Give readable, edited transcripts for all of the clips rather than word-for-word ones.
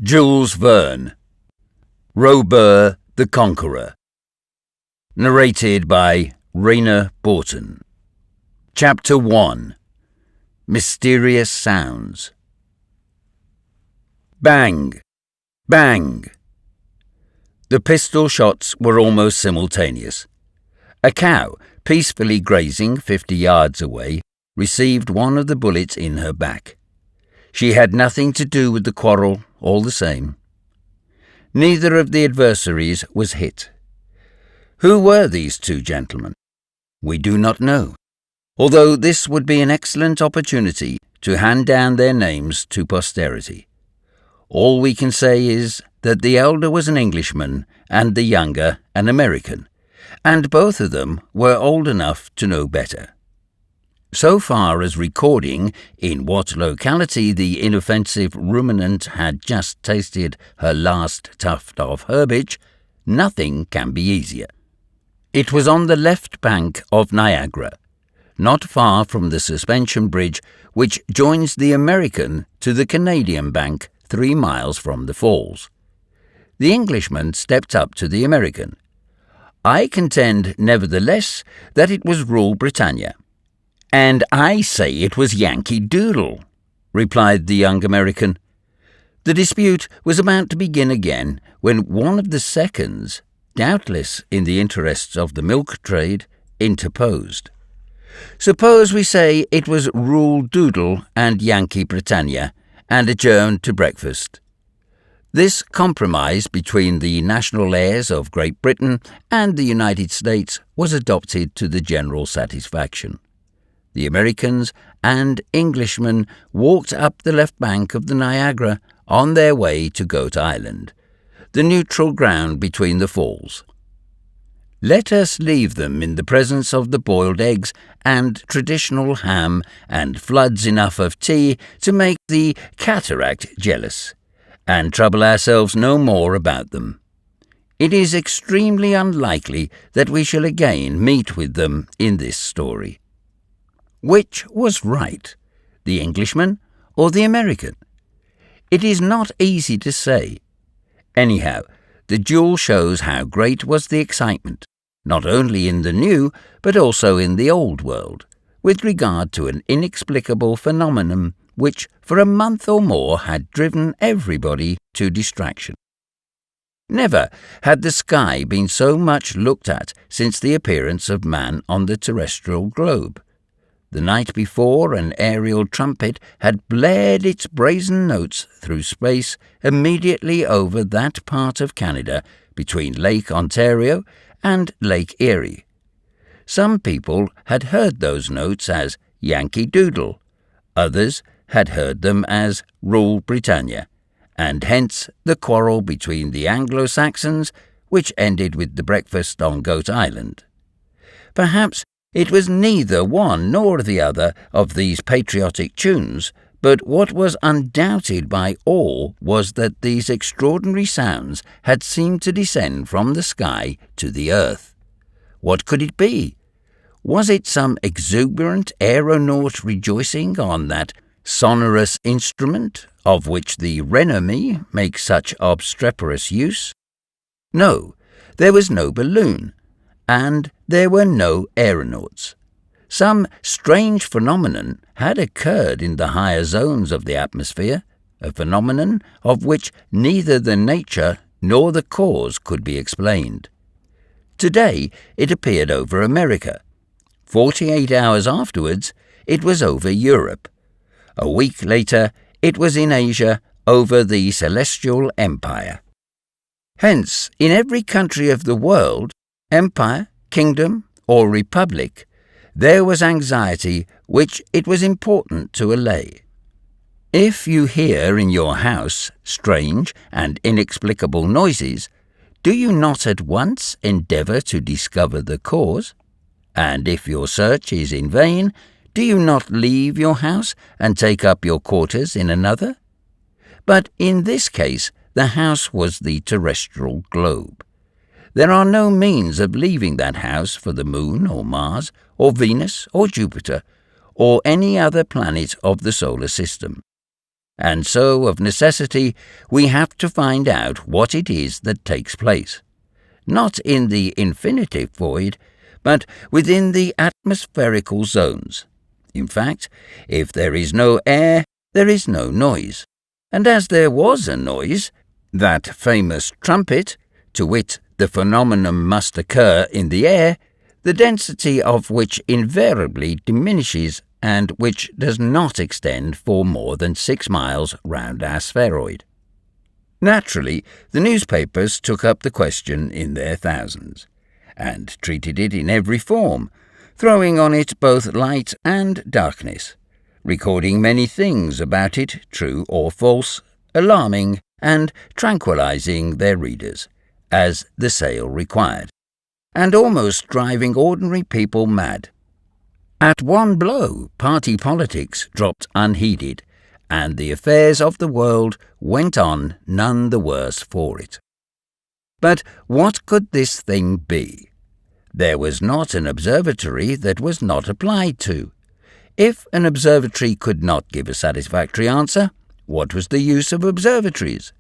Jules Verne, Robur the Conqueror. Narrated by Rainer Borton. Chapter 1. Mysterious Sounds. Bang! Bang! The pistol shots were almost simultaneous. A cow, peacefully grazing 50 yards away, received one of the bullets in her back. She had nothing to do with the quarrel, all the same. Neither of the adversaries was hit. Who were these two gentlemen? We do not know, although this would be an excellent opportunity to hand down their names to posterity. All we can say is that the elder was an Englishman and the younger an American, and both of them were old enough to know better. So far as recording in what locality the inoffensive ruminant had just tasted her last tuft of herbage, nothing can be easier. It was on the left bank of Niagara, not far from the suspension bridge which joins the American to the Canadian bank 3 miles from the falls. The Englishman stepped up to the American. "I contend, nevertheless, that it was Rule Britannia." "And I say it was Yankee Doodle," replied the young American. The dispute was about to begin again when one of the seconds, doubtless in the interests of the milk trade, interposed. "Suppose we say it was Rule Doodle and Yankee Britannia, and adjourned to breakfast." This compromise between the national heirs of Great Britain and the United States was adopted to the general satisfaction. The Americans and Englishmen walked up the left bank of the Niagara on their way to Goat Island, the neutral ground between the falls. Let us leave them in the presence of the boiled eggs and traditional ham and floods enough of tea to make the cataract jealous, and trouble ourselves no more about them. It is extremely unlikely that we shall again meet with them in this story. Which was right, the Englishman or the American? It is not easy to say. Anyhow, the duel shows how great was the excitement, not only in the new but also in the old world, with regard to an inexplicable phenomenon which for a month or more had driven everybody to distraction. Never had the sky been so much looked at since the appearance of man on the terrestrial globe. The night before, an aerial trumpet had blared its brazen notes through space immediately over that part of Canada between Lake Ontario and Lake Erie. Some people had heard those notes as Yankee Doodle, others had heard them as Rule Britannia, and hence the quarrel between the Anglo-Saxons, which ended with the breakfast on Goat Island. Perhaps it was neither one nor the other of these patriotic tunes, but what was undoubted by all was that these extraordinary sounds had seemed to descend from the sky to the earth. What could it be? Was it some exuberant aeronaut rejoicing on that sonorous instrument of which the renommee makes such obstreperous use? No, there was no balloon, and there were no aeronauts. Some strange phenomenon had occurred in the higher zones of the atmosphere, a phenomenon of which neither the nature nor the cause could be explained. Today it appeared over America. 48 hours afterwards it was over Europe. A week later it was in Asia over the Celestial Empire. Hence, in every country of the world, empire, kingdom, or republic, there was anxiety which it was important to allay. If you hear in your house strange and inexplicable noises, do you not at once endeavour to discover the cause? And if your search is in vain, do you not leave your house and take up your quarters in another? But in this case, the house was the terrestrial globe. There are no means of leaving that house for the moon or Mars or Venus or Jupiter or any other planet of the solar system. and so, of necessity, we have to find out what it is that takes place, not in the infinitive void, but within the atmospherical zones. In fact, if there is no air, there is no noise. And as there was a noise, that famous trumpet, to wit, the phenomenon must occur in the air, the density of which invariably diminishes and which does not extend for more than 6 miles round our spheroid. Naturally, the newspapers took up the question in their thousands, and treated it in every form, throwing on it both light and darkness, recording many things about it, true or false, alarming and tranquilizing their readers, as the sale required, and almost driving ordinary people mad. At one blow, party politics dropped unheeded, and the affairs of the world went on none the worse for it. But what could this thing be? There was not an observatory that was not applied to. If an observatory could not give a satisfactory answer, what was the use of observatories?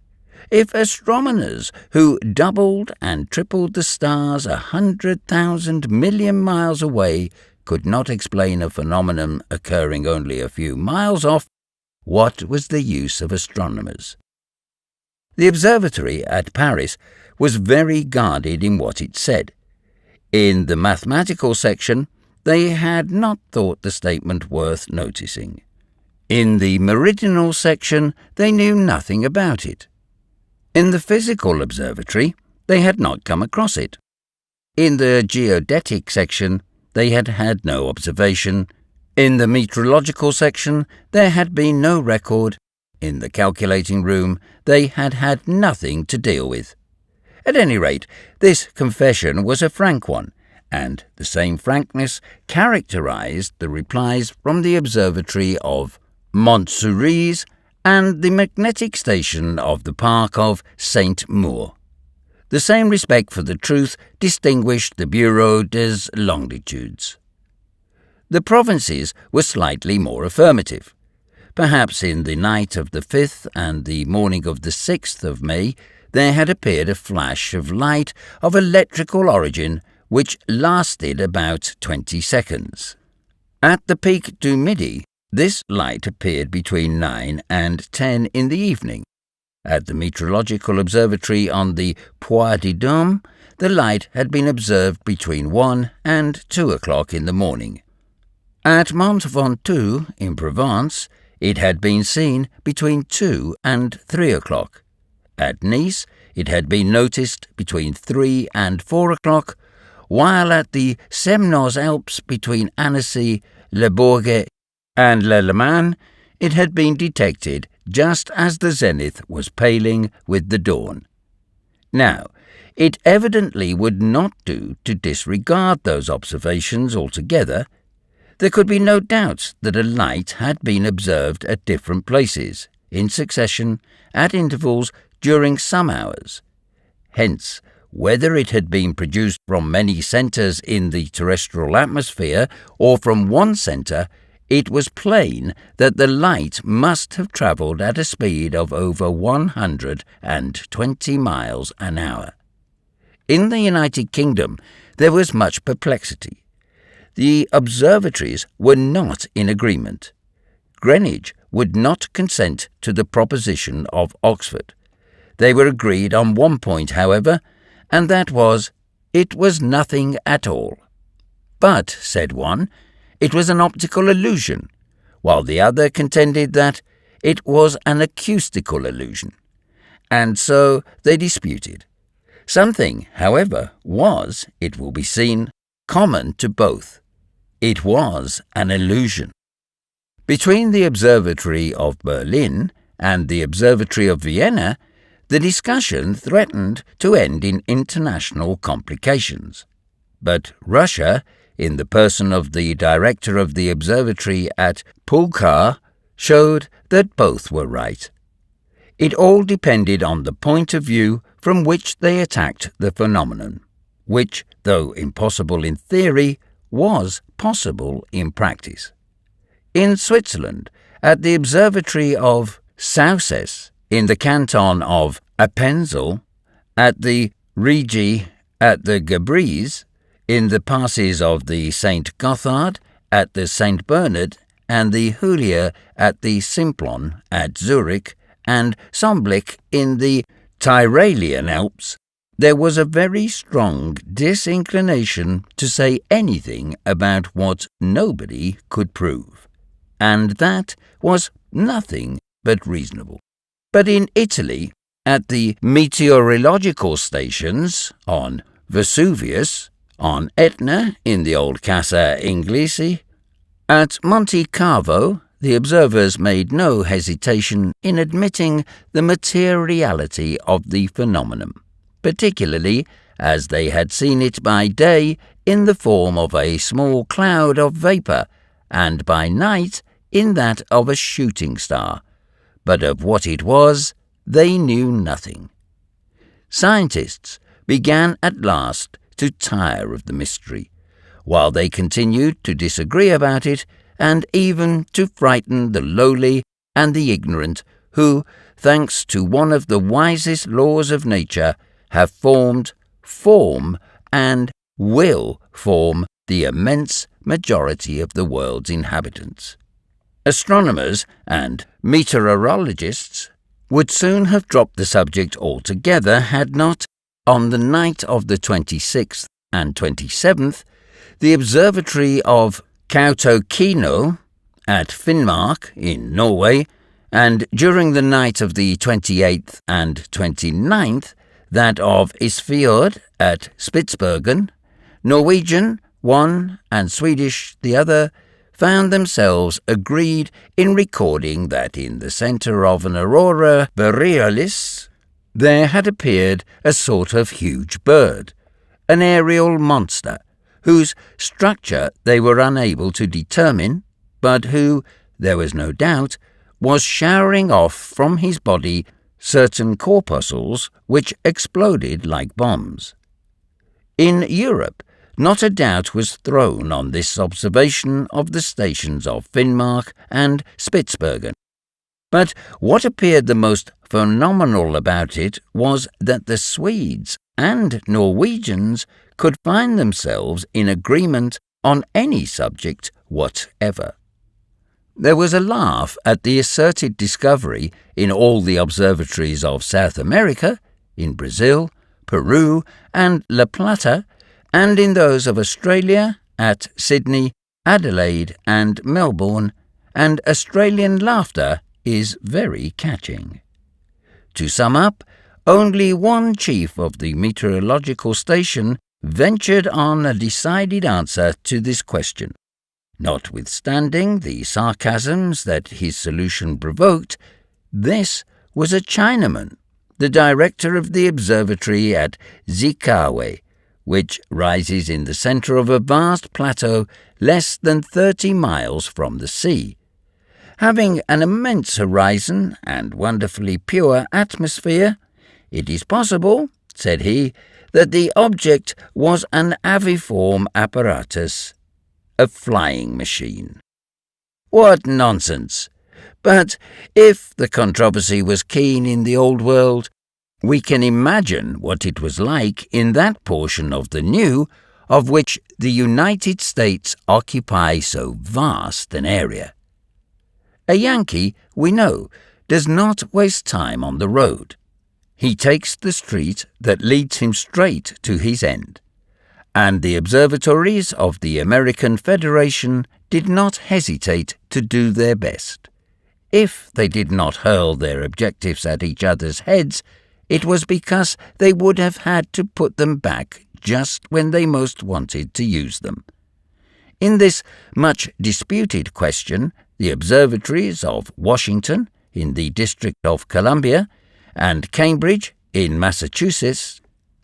If astronomers who doubled and tripled the stars 100,000 million miles away could not explain a phenomenon occurring only a few miles off, what was the use of astronomers? The observatory at Paris was very guarded in what it said. In the mathematical section, they had not thought the statement worth noticing. In the meridional section, they knew nothing about it. In the physical observatory, they had not come across it. In the geodetic section, they had had no observation. In the meteorological section, there had been no record. In the calculating room, they had had nothing to deal with. At any rate, this confession was a frank one, and the same frankness characterized the replies from the observatory of Montsouris and the magnetic station of the park of Saint-Maur. The same respect for the truth distinguished the Bureau des Longitudes. The provinces were slightly more affirmative. Perhaps in the night of the 5th and the morning of the 6th of May there had appeared a flash of light of electrical origin which lasted about 20 seconds. At the Pic du Midi, this light appeared between 9 and 10 in the evening. At the meteorological observatory on the Puy de Dôme, the light had been observed between 1 and 2 o'clock in the morning. At Mont Ventoux, in Provence, it had been seen between 2 and 3 o'clock. At Nice, it had been noticed between 3 and 4 o'clock, while at the Semnoz Alps between Annecy, Le Bourget, and Le Leman, it had been detected just as the zenith was paling with the dawn. Now, it evidently would not do to disregard those observations altogether. There could be no doubt that a light had been observed at different places, in succession, at intervals, during some hours. Hence, whether it had been produced from many centres in the terrestrial atmosphere or from one centre, it was plain that the light must have travelled at a speed of over 120 miles an hour. In the United Kingdom, there was much perplexity. The observatories were not in agreement. Greenwich would not consent to the proposition of Oxford. They were agreed on one point, however, and that was, it was nothing at all. But, said one, it was an optical illusion, while the other contended that it was an acoustical illusion. And so they disputed. Something, however, was, it will be seen, common to both. It was an illusion. Between the Observatory of Berlin and the Observatory of Vienna, the discussion threatened to end in international complications. But Russia, in the person of the director of the observatory at Pulkar, showed that both were right. It all depended on the point of view from which they attacked the phenomenon, which, though impossible in theory, was possible in practice. In Switzerland, at the observatory of Sauces in the canton of Appenzell, at the Rigi at the Gabries, in the passes of the St. Gothard at the St. Bernard, and the Julia at the Simplon at Zurich, and Somblick in the Tyrolian Alps, there was a very strong disinclination to say anything about what nobody could prove, and that was nothing but reasonable. But in Italy, at the meteorological stations, on Vesuvius, on Etna in the old Casa Inglesi, at Monte Carvo, the observers made no hesitation in admitting the materiality of the phenomenon, particularly as they had seen it by day in the form of a small cloud of vapour, and by night in that of a shooting star, but of what it was they knew nothing. Scientists began at last to tire of the mystery, while they continued to disagree about it and even to frighten the lowly and the ignorant who, thanks to one of the wisest laws of nature, have formed, form, and will form the immense majority of the world's inhabitants. Astronomers and meteorologists would soon have dropped the subject altogether had not, on the night of the 26th and 27th, the observatory of Kautokeino at Finnmark in Norway, and during the night of the 28th and 29th, that of Isfjord at Spitsbergen, Norwegian one and Swedish the other, found themselves agreed in recording that in the centre of an aurora borealis there had appeared a sort of huge bird, an aerial monster, whose structure they were unable to determine, but who, there was no doubt, was showering off from his body certain corpuscles which exploded like bombs. In Europe, not a doubt was thrown on this observation of the stations of Finnmark and Spitsbergen. But what appeared the most phenomenal about it was that the Swedes and Norwegians could find themselves in agreement on any subject whatever. There was a laugh at the asserted discovery in all the observatories of South America, in Brazil, Peru, and La Plata, and in those of Australia, at Sydney, Adelaide, and Melbourne, and Australian laughter is very catching. To sum up, only one chief of the meteorological station ventured on a decided answer to this question. Notwithstanding the sarcasms that his solution provoked, this was a Chinaman, the director of the observatory at Zikawe, which rises in the centre of a vast plateau less than 30 miles from the sea. Having an immense horizon and wonderfully pure atmosphere, it is possible, said he, that the object was an aviform apparatus, a flying machine. What nonsense! But if the controversy was keen in the old world, we can imagine what it was like in that portion of the new, of which the United States occupy so vast an area. A Yankee, we know, does not waste time on the road. He takes the street that leads him straight to his end, and the observatories of the American Federation did not hesitate to do their best. If they did not hurl their objectives at each other's heads, it was because they would have had to put them back just when they most wanted to use them. In this much disputed question, the observatories of Washington, in the District of Columbia, and Cambridge, in Massachusetts,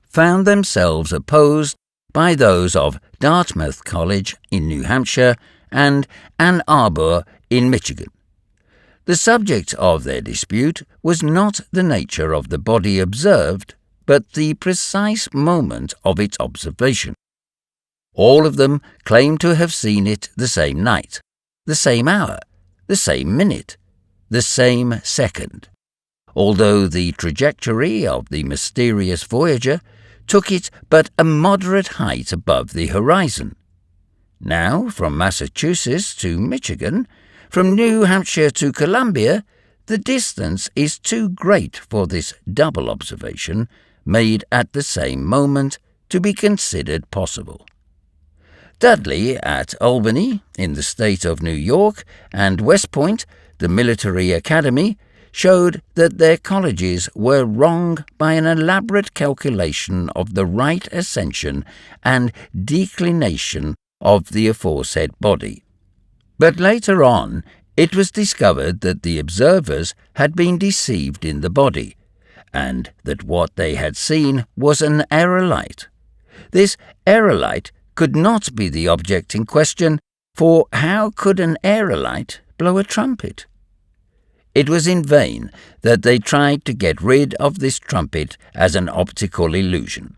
found themselves opposed by those of Dartmouth College, in New Hampshire, and Ann Arbor, in Michigan. The subject of their dispute was not the nature of the body observed, but the precise moment of its observation. All of them claimed to have seen it the same night, the same hour, the same minute, the same second, although the trajectory of the mysterious Voyager took it but a moderate height above the horizon. Now, from Massachusetts to Michigan, from New Hampshire to Columbia, the distance is too great for this double observation, made at the same moment, to be considered possible. Dudley at Albany, in the state of New York, and West Point, the military academy, showed that their colleges were wrong by an elaborate calculation of the right ascension and declination of the aforesaid body. But later on, it was discovered that the observers had been deceived in the body, and that what they had seen was an aerolite. This aerolite could not be the object in question, for how could an aerolite blow a trumpet? It was in vain that they tried to get rid of this trumpet as an optical illusion.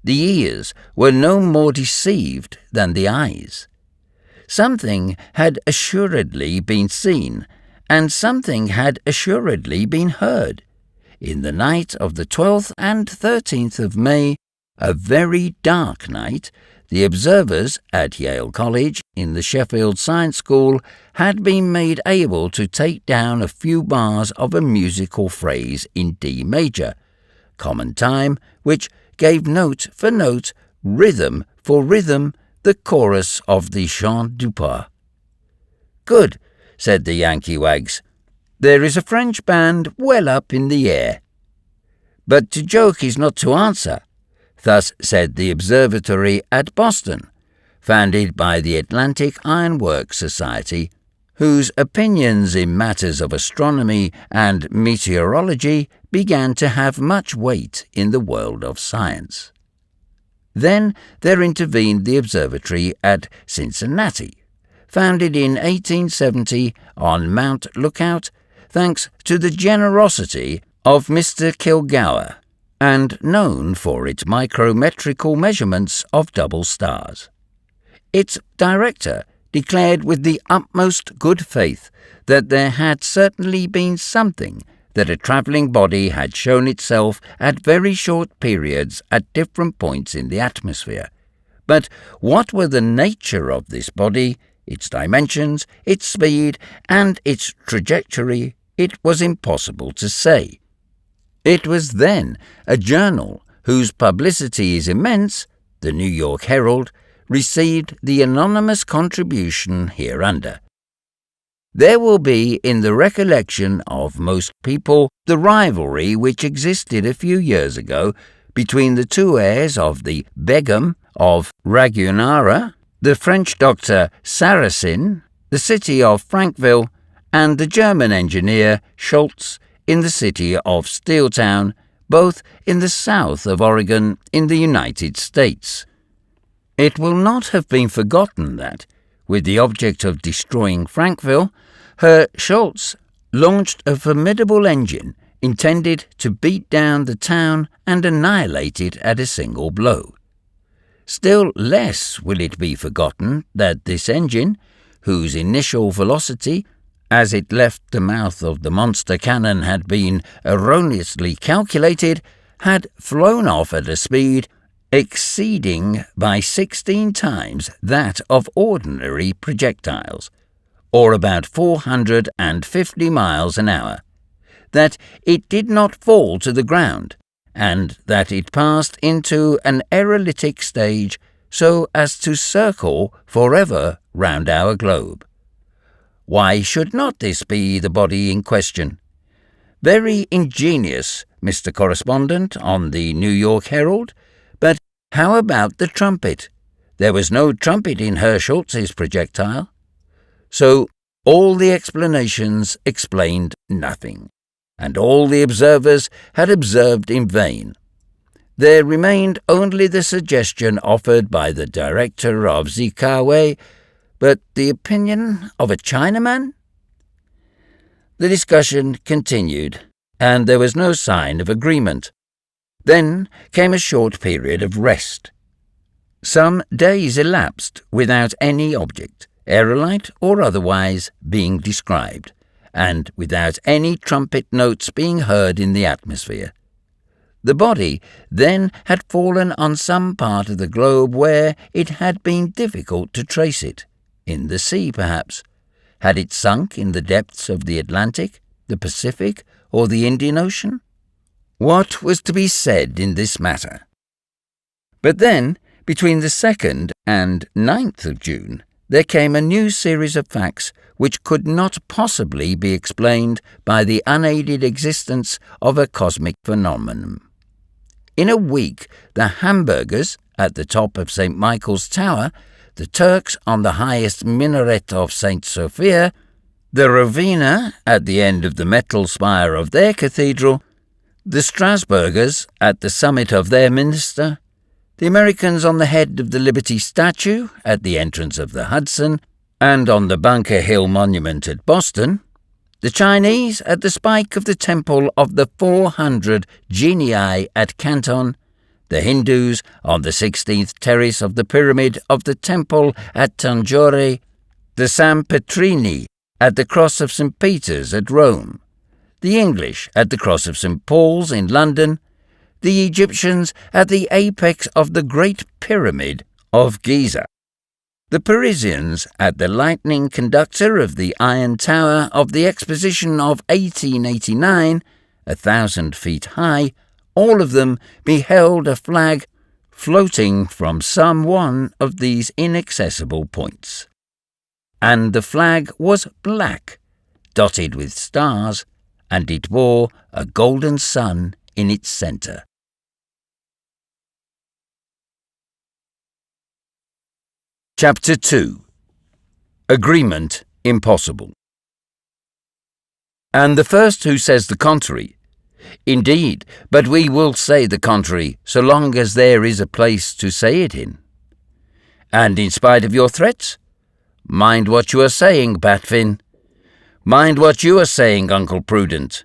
The ears were no more deceived than the eyes. Something had assuredly been seen, and something had assuredly been heard. In the night of the 12th and 13th of May, a very dark night, the observers at Yale College in the Sheffield Science School had been made able to take down a few bars of a musical phrase in D major, common time, which gave note for note, rhythm for rhythm, the chorus of the Chant du Pas. "Good," said the Yankee wags. "There is a French band well up in the air." But to joke is not to answer. Thus said the Observatory at Boston, founded by the Atlantic Iron Works Society, whose opinions in matters of astronomy and meteorology began to have much weight in the world of science. Then there intervened the observatory at Cincinnati, founded in 1870 on Mount Lookout, thanks to the generosity of Mr. Kilgour, and known for its micrometrical measurements of double stars. Its director declared with the utmost good faith that there had certainly been something, that a travelling body had shown itself at very short periods at different points in the atmosphere. But what were the nature of this body, its dimensions, its speed, and its trajectory, it was impossible to say. It was then a journal whose publicity is immense, the New York Herald, received the anonymous contribution hereunder. There will be in the recollection of most people the rivalry which existed a few years ago between the two heirs of the Begum of Ragunara, the French doctor Saracen, the city of Frankville, and the German engineer Schultz in the city of Steeltown, both in the south of Oregon in the United States. It will not have been forgotten that, with the object of destroying Frankville, Herr Schultz launched a formidable engine intended to beat down the town and annihilate it at a single blow. Still less will it be forgotten that this engine, whose initial velocity, as it left the mouth of the monster cannon, had been erroneously calculated, had flown off at a speed exceeding by 16 times that of ordinary projectiles, or about 450 miles an hour, that it did not fall to the ground, and that it passed into an aerolytic stage so as to circle forever round our globe. Why should not this be the body in question? Very ingenious, Mr. Correspondent on the New York Herald, but how about the trumpet? There was no trumpet in Herr Schultz's projectile. So all the explanations explained nothing, and all the observers had observed in vain. There remained only the suggestion offered by the director of Zikawe, but the opinion of a Chinaman? The discussion continued, and there was no sign of agreement. Then came a short period of rest. Some days elapsed without any object, aerolite or otherwise, being described, and without any trumpet notes being heard in the atmosphere. The body then had fallen on some part of the globe where it had been difficult to trace it. In the sea, perhaps. Had it sunk in the depths of the Atlantic, the Pacific, or the Indian Ocean? What was to be said in this matter? But then, between the 2nd and 9th of June, there came a new series of facts which could not possibly be explained by the unaided existence of a cosmic phenomenon. In a week, the hamburgers at the top of St. Michael's Tower, the Turks on the highest minaret of St. Sophia, the Ravenna at the end of the metal spire of their cathedral, the Strasburgers at the summit of their minster, the Americans on the head of the Liberty statue at the entrance of the Hudson and on the Bunker Hill Monument at Boston, the Chinese at the spike of the temple of the 400 genii at Canton, the Hindus on the 16th terrace of the pyramid of the temple at Tanjore, the San Petrini at the cross of St. Peter's at Rome, the English at the cross of St. Paul's in London, the Egyptians at the apex of the Great Pyramid of Giza, the Parisians at the lightning conductor of the Iron Tower of the Exposition of 1889, 1,000 feet high, all of them beheld a flag floating from some one of these inaccessible points. And the flag was black, dotted with stars, and it bore a golden sun in its centre. Chapter 2. Agreement Impossible. And the first who says the contrary, indeed, but we will say the contrary so long as there is a place to say it in. And in spite of your threats, mind what you are saying, Batfin. Mind what you are saying, Uncle Prudent.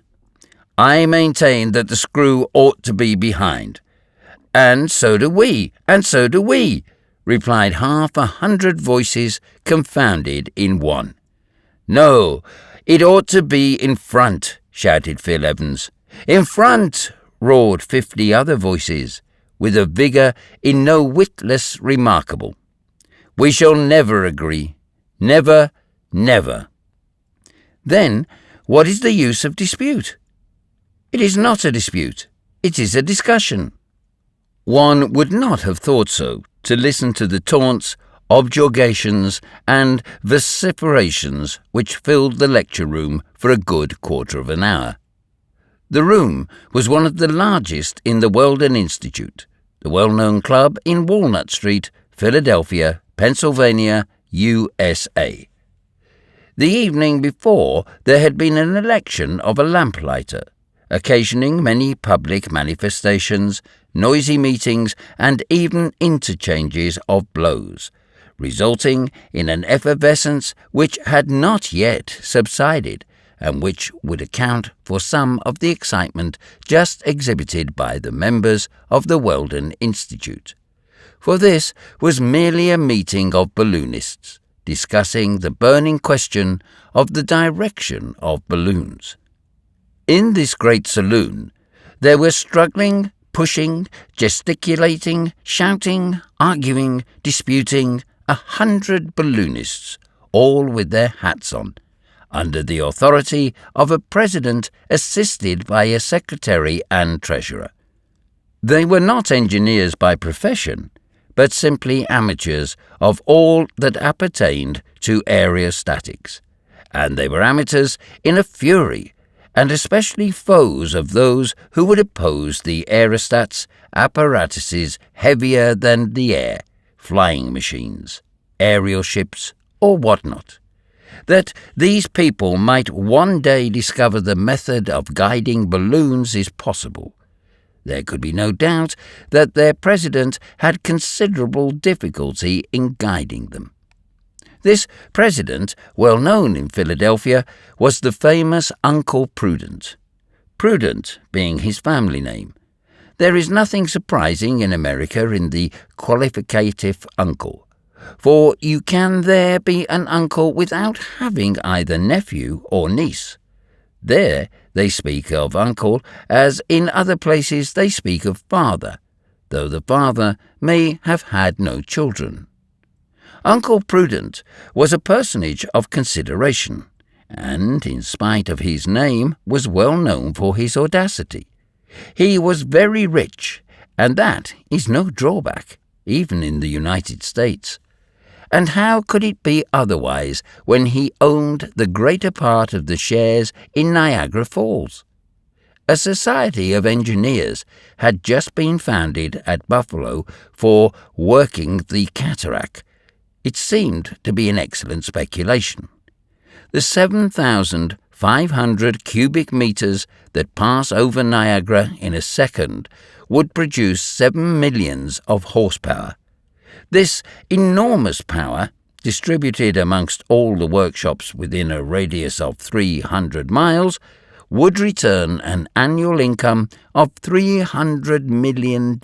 I maintain that the screw ought to be behind. And so do we, and so do we, replied 100 voices confounded in one. No, it ought to be in front, shouted Phil Evans. In front, roared 50 other voices, with a vigour in no whit less remarkable. We shall never agree. Never, never. Then, what is the use of dispute? It is not a dispute. It is a discussion. One would not have thought so, to listen to the taunts, objurgations, and vociferations which filled the lecture room for a good quarter of an hour. The room was one of the largest in the Weldon Institute, the well-known club in Walnut Street, Philadelphia, Pennsylvania, USA. The evening before, there had been an election of a lamplighter, occasioning many public manifestations, noisy meetings, and even interchanges of blows, resulting in an effervescence which had not yet subsided, and which would account for some of the excitement just exhibited by the members of the Weldon Institute. For this was merely a meeting of balloonists, discussing the burning question of the direction of balloons. In this great saloon, there were struggling, pushing, gesticulating, shouting, arguing, disputing 100 balloonists, all with their hats on, under the authority of a president assisted by a secretary and treasurer. They were not engineers by profession, but simply amateurs of all that appertained to aerostatics, and they were amateurs in a fury, and especially foes of those who would oppose the aerostats, apparatuses heavier than the air, flying machines, aerial ships, or what not. That these people might one day discover the method of guiding balloons is possible. There could be no doubt that their president had considerable difficulty in guiding them. This president, well known in Philadelphia, was the famous Uncle Prudent, Prudent being his family name. There is nothing surprising in America in the qualificative uncle, for you can there be an uncle without having either nephew or niece. There they speak of uncle as in other places they speak of father, though the father may have had no children. Uncle Prudent was a personage of consideration, and, in spite of his name, was well known for his audacity. He was very rich, and that is no drawback, even in the United States. And how could it be otherwise when he owned the greater part of the shares in Niagara Falls? A society of engineers had just been founded at Buffalo for working the cataract. It seemed to be an excellent speculation. The 7,500 cubic meters that pass over Niagara in a second would produce 7 millions of horsepower. This enormous power, distributed amongst all the workshops within a radius of 300 miles, would return an annual income of $300 million,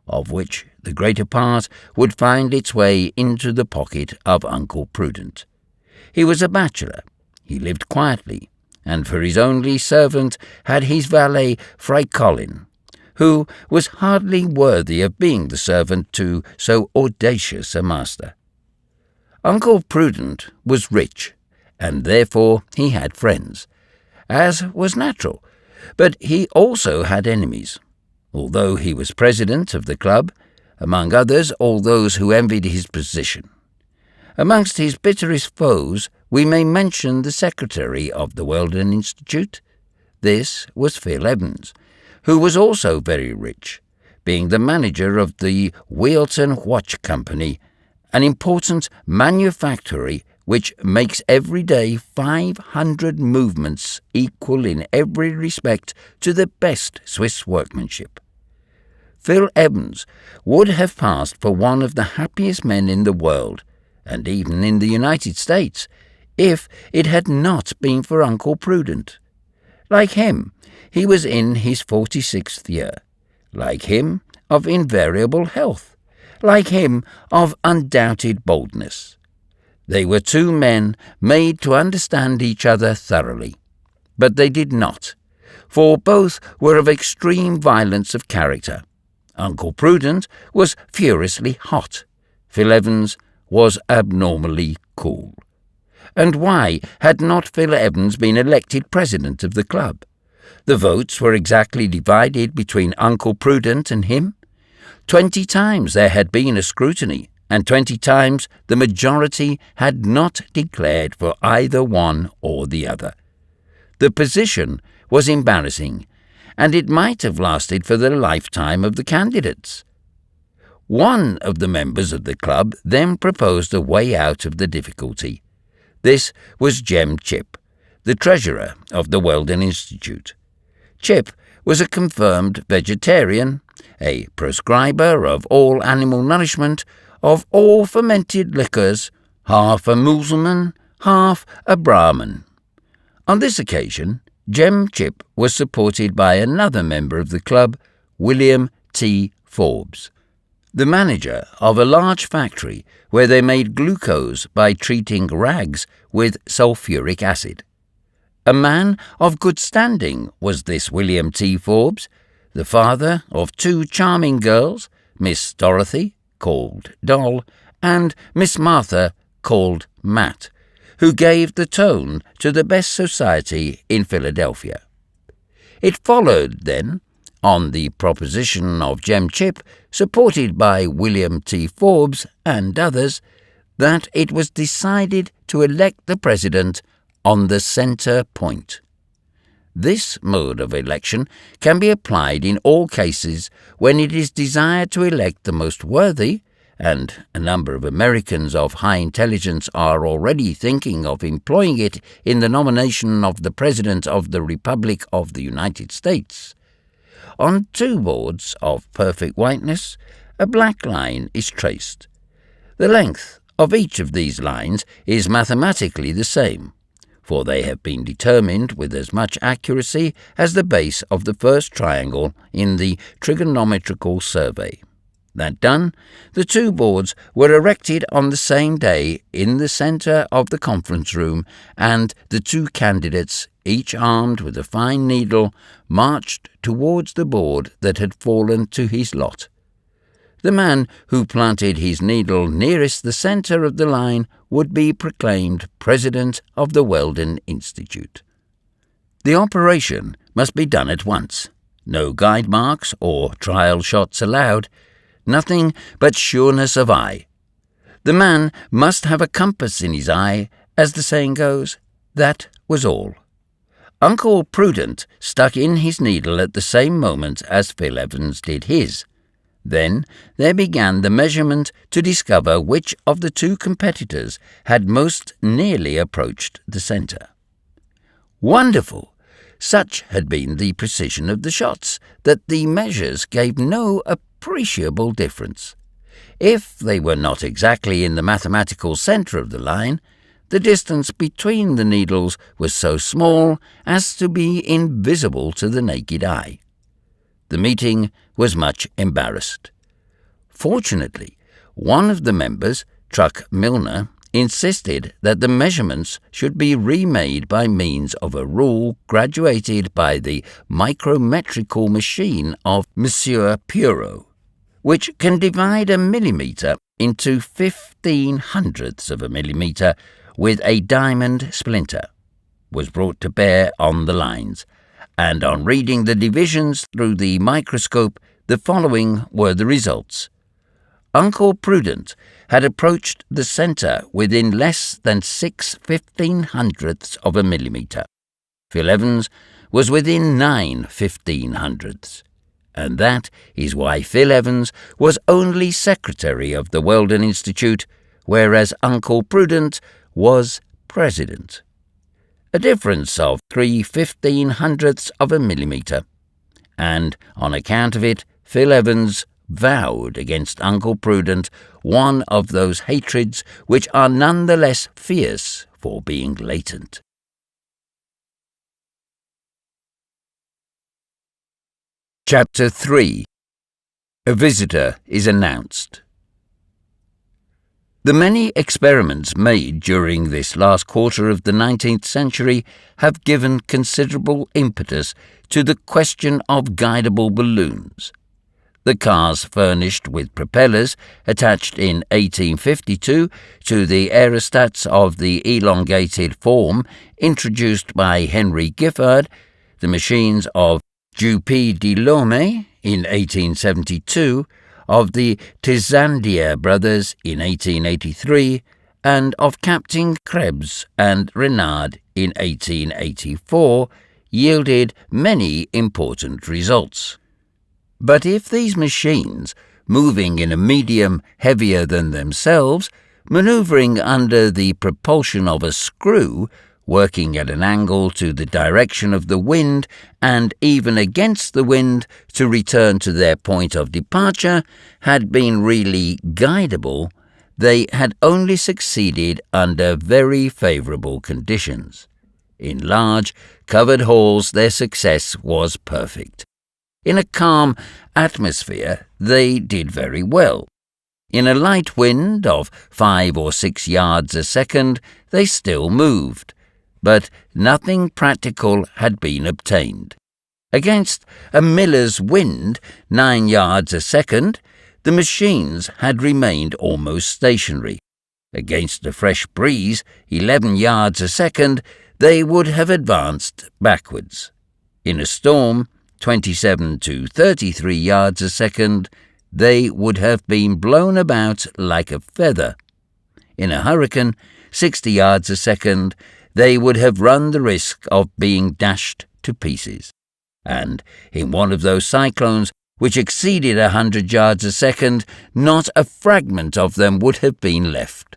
of which the greater part would find its way into the pocket of Uncle Prudent. He was a bachelor. He lived quietly, and for his only servant had his valet Fray Colin, who was hardly worthy of being the servant to so audacious a master. Uncle Prudent was rich, and therefore he had friends, as was natural, but he also had enemies. Although he was president of the club, among others all those who envied his position. Amongst his bitterest foes we may mention the secretary of the Weldon Institute. This was Phil Evans, who was also very rich, being the manager of the Wheelton Watch Company, an important manufactory which makes every day 500 movements equal in every respect to the best Swiss workmanship. Phil Evans would have passed for one of the happiest men in the world, and even in the United States, if it had not been for Uncle Prudent. Like him, he was in his 46th year. Like him, of invariable health. Like him, of undoubted boldness. They were two men made to understand each other thoroughly. But they did not, for both were of extreme violence of character. Uncle Prudent was furiously hot. Phil Evans was abnormally cool. And why had not Phil Evans been elected president of the club? The votes were exactly divided between Uncle Prudent and him. 20 times there had been a scrutiny, and 20 times the majority had not declared for either one or the other. The position was embarrassing, and it might have lasted for the lifetime of the candidates. One of the members of the club then proposed a way out of the difficulty. This was Jem Chip, the treasurer of the Weldon Institute. Chip was a confirmed vegetarian, a proscriber of all animal nourishment, of all fermented liquors, half a Mussulman, half a Brahmin. On this occasion, Jem Chip was supported by another member of the club, William T. Forbes, the manager of a large factory where they made glucose by treating rags with sulfuric acid. A man of good standing was this William T. Forbes, the father of 2 charming girls, Miss Dorothy, called Doll, and Miss Martha, called Matt, who gave the tone to the best society in Philadelphia. It followed, then, on the proposition of Jem Chip, supported by William T. Forbes and others, that it was decided to elect the president on the center point. This mode of election can be applied in all cases when it is desired to elect the most worthy, and a number of Americans of high intelligence are already thinking of employing it in the nomination of the President of the Republic of the United States. On 2 boards of perfect whiteness, a black line is traced. The length of each of these lines is mathematically the same, for they have been determined with as much accuracy as the base of the first triangle in the trigonometrical survey. That done, the two boards were erected on the same day in the centre of the conference room, and the two candidates, each armed with a fine needle, marched towards the board that had fallen to his lot. The man who planted his needle nearest the centre of the line would be proclaimed President of the Weldon Institute. The operation must be done at once. No guide marks or trial shots allowed. Nothing but sureness of eye. The man must have a compass in his eye, as the saying goes. That was all. Uncle Prudent stuck in his needle at the same moment as Phil Evans did his. Then there began the measurement to discover which of the two competitors had most nearly approached the centre. Wonderful! Such had been the precision of the shots that the measures gave no appreciable difference. If they were not exactly in the mathematical centre of the line, the distance between the needles was so small as to be invisible to the naked eye. The meeting was much embarrassed. Fortunately, one of the members, Truck Milner, insisted that the measurements should be remade by means of a rule graduated by the micrometrical machine of Monsieur Pureau, which can divide a millimetre into 15/100ths of a millimetre with a diamond splinter, was brought to bear on the lines, and on reading the divisions through the microscope, the following were the results. Uncle Prudent had approached the centre within less than 6/1500ths of a millimetre. Phil Evans was within 9/1500ths. And that is why Phil Evans was only secretary of the Weldon Institute, whereas Uncle Prudent was president. A difference of 3/1500ths of a millimetre. And on account of it, Phil Evans vowed against Uncle Prudent one of those hatreds which are none the less fierce for being latent. Chapter 3. A visitor is announced. The many experiments made during this last quarter of the 19th century have given considerable impetus to the question of guidable balloons. The cars furnished with propellers attached in 1852 to the aerostats of the elongated form introduced by Henry Giffard, the machines of Dupuy de Lorme in 1872, of the Tizandier brothers in 1883, and of Captain Krebs and Renard in 1884, yielded many important results. But if these machines, moving in a medium heavier than themselves, manoeuvring under the propulsion of a screw, working at an angle to the direction of the wind, and even against the wind to return to their point of departure, had been really guidable, they had only succeeded under very favourable conditions. In large, covered halls their success was perfect. In a calm atmosphere they did very well. In a light wind of 5 or 6 yards a second they still moved, but nothing practical had been obtained. Against a miller's wind 9 yards a second, the machines had remained almost stationary. Against a fresh breeze 11 yards a second, they would have advanced backwards. In a storm 27 to 33 yards a second, they would have been blown about like a feather. In a hurricane 60 yards a second, they would have run the risk of being dashed to pieces. And in one of those cyclones which exceeded 100 yards a second, not a fragment of them would have been left.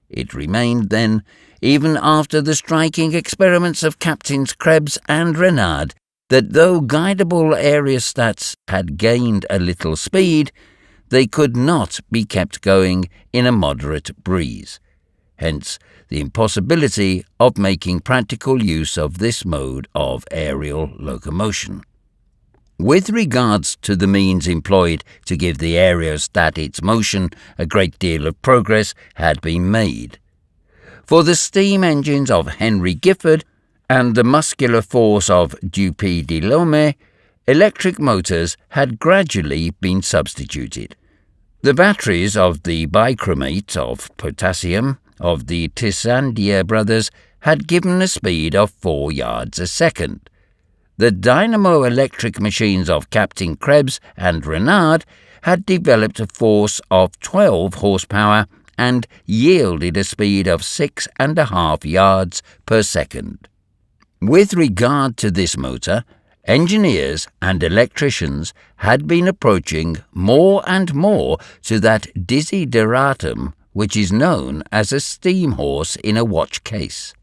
It remained then, even after the striking experiments of Captains Krebs and Renard, that though guidable aerostats had gained a little speed, they could not be kept going in a moderate breeze. Hence the impossibility of making practical use of this mode of aerial locomotion. With regards to the means employed to give the aerostat its motion, a great deal of progress had been made. For the steam engines of Henry Giffard and the muscular force of Dupuy de Lome, electric motors had gradually been substituted. The batteries of the bichromate of potassium of the Tissandier brothers had given a speed of 4 yards a second. The dynamo-electric machines of Captain Krebs and Renard had developed a force of 12 horsepower and yielded a speed of 6.5 yards per second. With regard to this motor, engineers and electricians had been approaching more and more to that desideratum which is known as a steam horse in a watch case.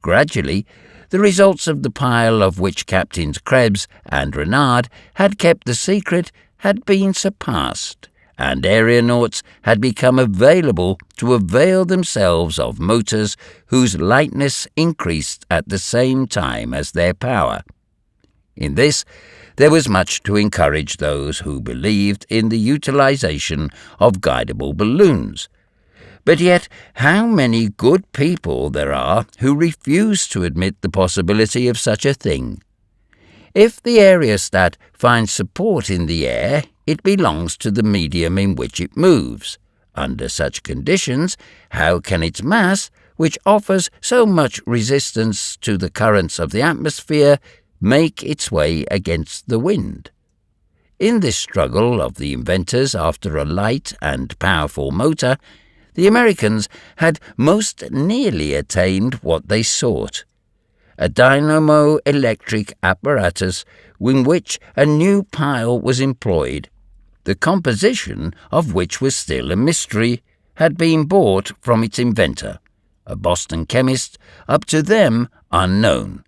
Gradually, the results of the pile of which Captains Krebs and Renard had kept the secret had been surpassed, and aeronauts had become available to avail themselves of motors whose lightness increased at the same time as their power. In this, there was much to encourage those who believed in the utilization of guidable balloons. But yet, how many good people there are who refuse to admit the possibility of such a thing. If the aerostat finds support in the air, it belongs to the medium in which it moves. Under such conditions, how can its mass, which offers so much resistance to the currents of the atmosphere, make its way against the wind? In this struggle of the inventors after a light and powerful motor, the Americans had most nearly attained what they sought, a dynamo-electric apparatus in which a new pile was employed, the composition of which was still a mystery, had been bought from its inventor, a Boston chemist, up to them unknown.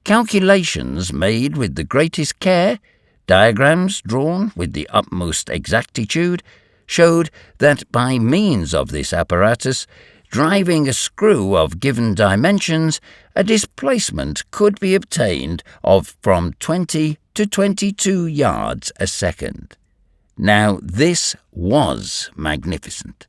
Calculations made with the greatest care, diagrams drawn with the utmost exactitude, showed that by means of this apparatus, driving a screw of given dimensions, a displacement could be obtained of from 20 to 22 yards a second. Now this was magnificent.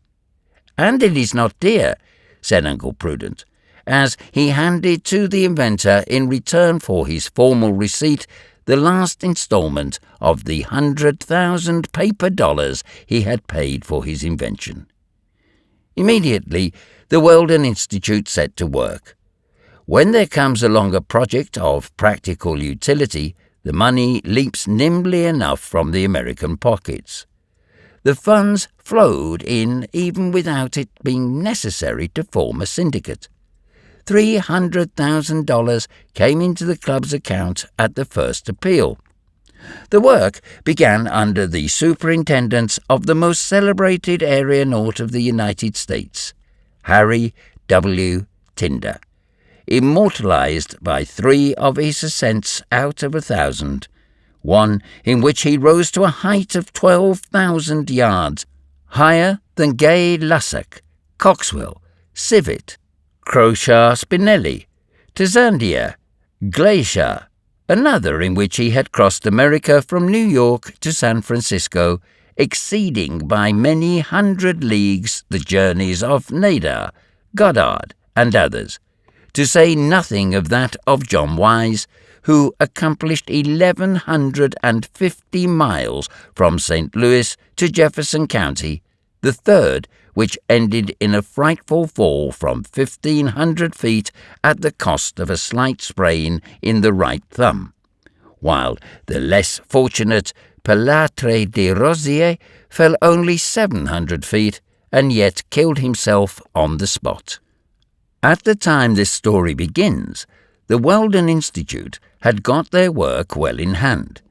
"And it is not dear," said Uncle Prudent, as he handed to the inventor in return for his formal receipt the last installment of the 100,000 paper dollars he had paid for his invention. Immediately, the Weldon Institute set to work. When there comes along a project of practical utility, the money leaps nimbly enough from the American pockets. The funds flowed in even without it being necessary to form a syndicate. $300,000 came into the club's account at the first appeal. The work began under the superintendence of the most celebrated aeronaut of the United States, Harry W. Tinder, immortalized by 3 of his ascents out of 1,000, one in which he rose to a height of 12,000 yards, higher than Gay Lussac, Coxwell, Civet, Crochat Spinelli, Tissandier, Glacier, another in which he had crossed America from New York to San Francisco, exceeding by many hundred leagues the journeys of Nadar, Goddard, and others, to say nothing of that of John Wise, who accomplished 1,150 miles from St. Louis to Jefferson County, the third which ended in a frightful fall from 1,500 feet at the cost of a slight sprain in the right thumb, while the less fortunate Pilatre de Rosier fell only 700 feet and yet killed himself on the spot. At the time this story begins, the Weldon Institute had got their work well in hand.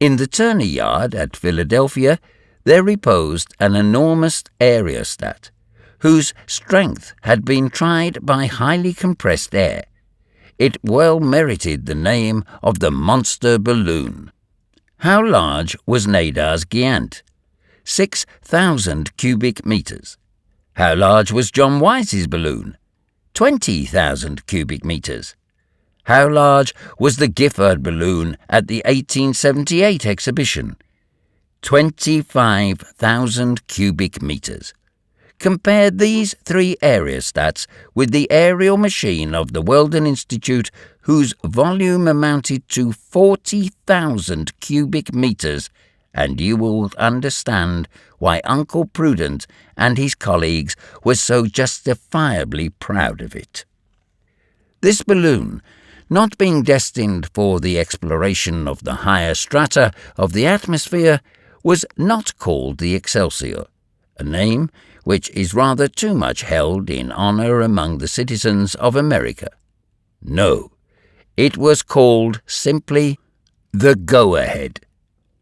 In the Turner Yard at Philadelphia, there reposed an enormous aerostat, whose strength had been tried by highly compressed air. It well merited the name of the monster balloon. How large was Nadar's Giant? 6,000 cubic meters. How large was John Wise's balloon? 20,000 cubic meters. How large was the Gifford balloon at the 1878 exhibition? 25,000 cubic meters. Compare these three area stats with the aerial machine of the Weldon Institute, whose volume amounted to 40,000 cubic meters, and you will understand why Uncle Prudent and his colleagues were so justifiably proud of it. This balloon, not being destined for the exploration of the higher strata of the atmosphere, was not called the Excelsior, a name which is rather too much held in honor among the citizens of America. No, it was called simply the Go-Ahead,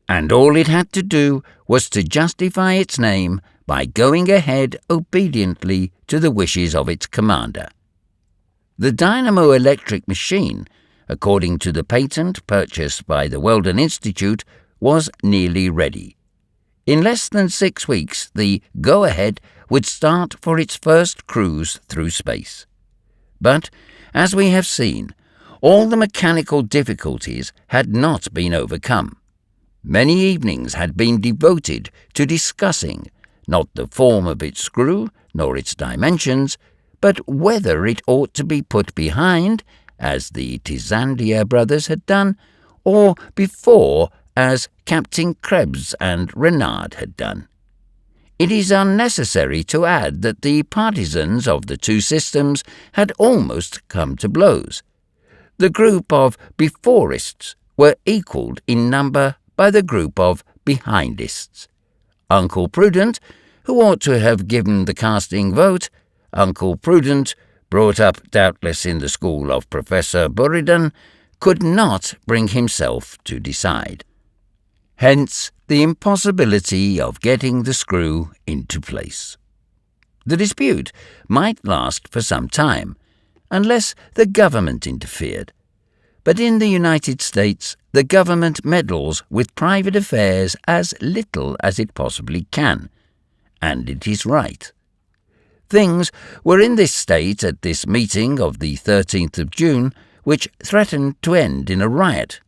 and all it had to do was to justify its name by going ahead obediently to the wishes of its commander. The dynamo-electric machine, according to the patent purchased by the Weldon Institute, was nearly ready. In less than 6 weeks, the Go-Ahead would start for its first cruise through space. But, as we have seen, all the mechanical difficulties had not been overcome. Many evenings had been devoted to discussing not the form of its screw nor its dimensions, but whether it ought to be put behind, as the Tisandier brothers had done, or before, as Captain Krebs and Renard had done. It is unnecessary to add that the partisans of the two systems had almost come to blows. The group of beforists were equalled in number by the group of behindists. Uncle Prudent, who ought to have given the casting vote, Uncle Prudent, brought up doubtless in the school of Professor Buridan, could not bring himself to decide. Hence the impossibility of getting the screw into place. The dispute might last for some time, unless the government interfered. But in the United States, the government meddles with private affairs as little as it possibly can, and it is right. Things were in this state at this meeting of the 13th of June, which threatened to end in a riot.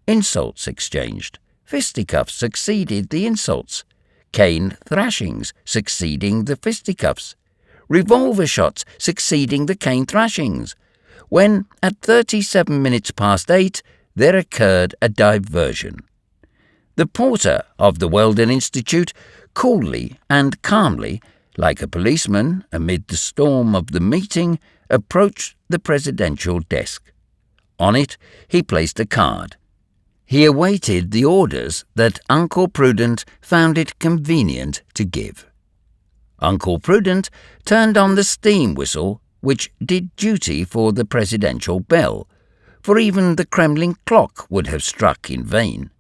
Insults exchanged. Fisticuffs succeeded the insults. Cane thrashings succeeding the fisticuffs. Revolver shots succeeding the cane thrashings. When, at 37 minutes past 8, there occurred a diversion. The porter of the Weldon Institute, coolly and calmly, like a policeman amid the storm of the meeting, approached the presidential desk. On it he placed a card. He awaited the orders that Uncle Prudent found it convenient to give. Uncle Prudent turned on the steam whistle, which did duty for the presidential bell, for even the Kremlin clock would have struck in vain.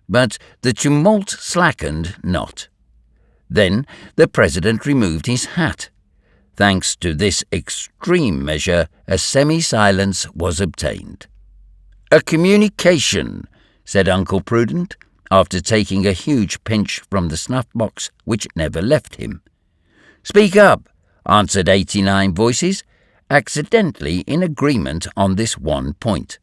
But the tumult slackened not. Then the president removed his hat. Thanks to this extreme measure, a semi-silence was obtained. "A communication," said Uncle Prudent, after taking a huge pinch from the snuff-box which never left him. "Speak up," answered 89 voices, accidentally in agreement on this one point.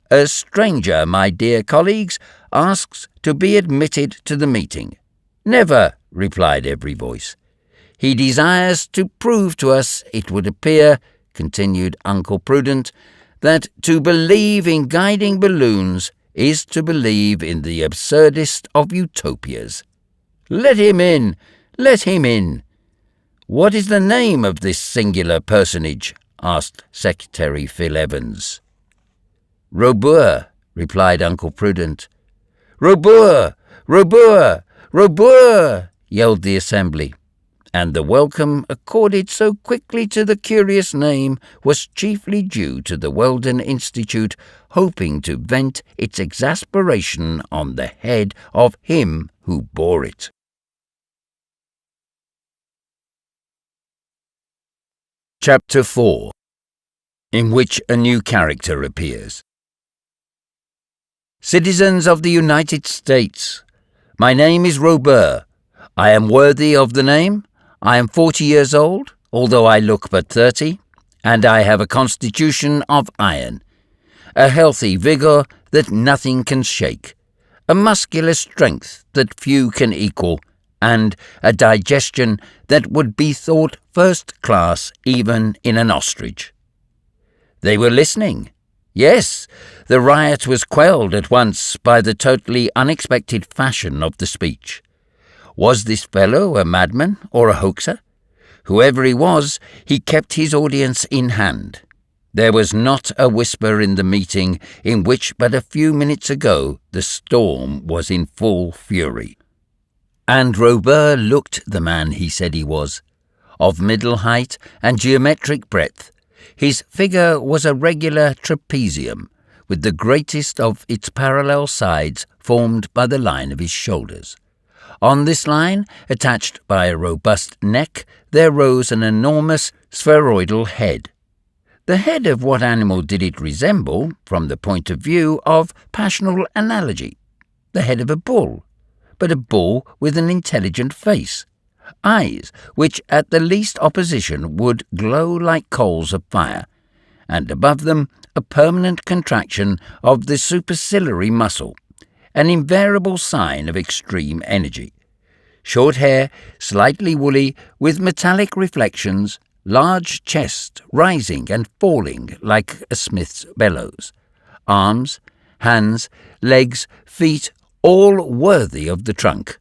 "A stranger, my dear colleagues, asks to be admitted to the meeting." "Never," replied every voice. "He desires to prove to us, it would appear," continued Uncle Prudent, "that to believe in guiding balloons is to believe in the absurdest of utopias." "Let him in! Let him in!" "What is the name of this singular personage?" asked Secretary Phil Evans. "Robur," replied Uncle Prudent. "Robur! Robur! Robur!" yelled the assembly, and the welcome accorded so quickly to the curious name was chiefly due to the Weldon Institute hoping to vent its exasperation on the head of him who bore it. Chapter 4, in which a new character appears. Citizens of the United States, my name is Robur. I am worthy of the name. I am 40 years old, although I look but 30, and I have a constitution of iron. a healthy vigour that nothing can shake, a muscular strength that few can equal, and a digestion that would be thought first class even in an ostrich. They were listening. Yes, the riot was quelled at once by the totally unexpected fashion of the speech. Was this fellow a madman or a hoaxer? Whoever he was, he kept his audience in hand. There was not a whisper in the meeting in which but a few minutes ago the storm was in full fury. And Robur looked the man he said he was. Of middle height and geometric breadth, his figure was a regular trapezium, with the greatest of its parallel sides formed by the line of his shoulders. On this line, attached by a robust neck, there rose an enormous spheroidal head. The head of what animal did it resemble, from the point of view of passional analogy? The head of a bull, but a bull with an intelligent face, eyes which at the least opposition would glow like coals of fire, and above them a permanent contraction of the superciliary muscle, an invariable sign of extreme energy. Short hair, slightly woolly, with metallic reflections, large chest rising and falling like a smith's bellows, arms, hands, legs, feet, all worthy of the trunk.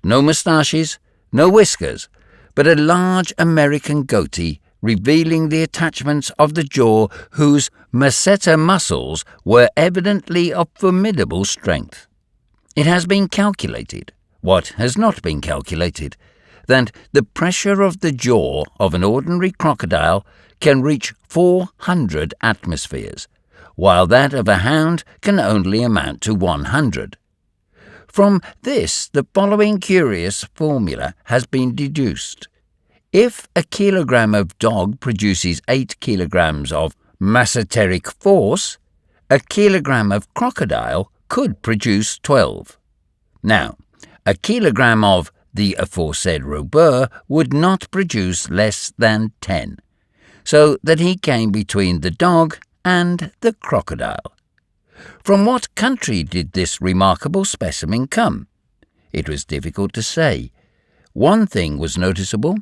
No moustaches, no whiskers, but a large American goatee revealing the attachments of the jaw whose masseter muscles were evidently of formidable strength. It has been calculated, what has not been calculated, that the pressure of the jaw of an ordinary crocodile can reach 400 atmospheres, while that of a hound can only amount to 100. From this the following curious formula has been deduced. If a kilogram of dog produces 8 kilograms of masseteric force, a kilogram of crocodile could produce 12. Now, a kilogram of the aforesaid Robur would not produce less than 10, so that he came between the dog and the crocodile. From what country did this remarkable specimen come? It was difficult to say. One thing was noticeable,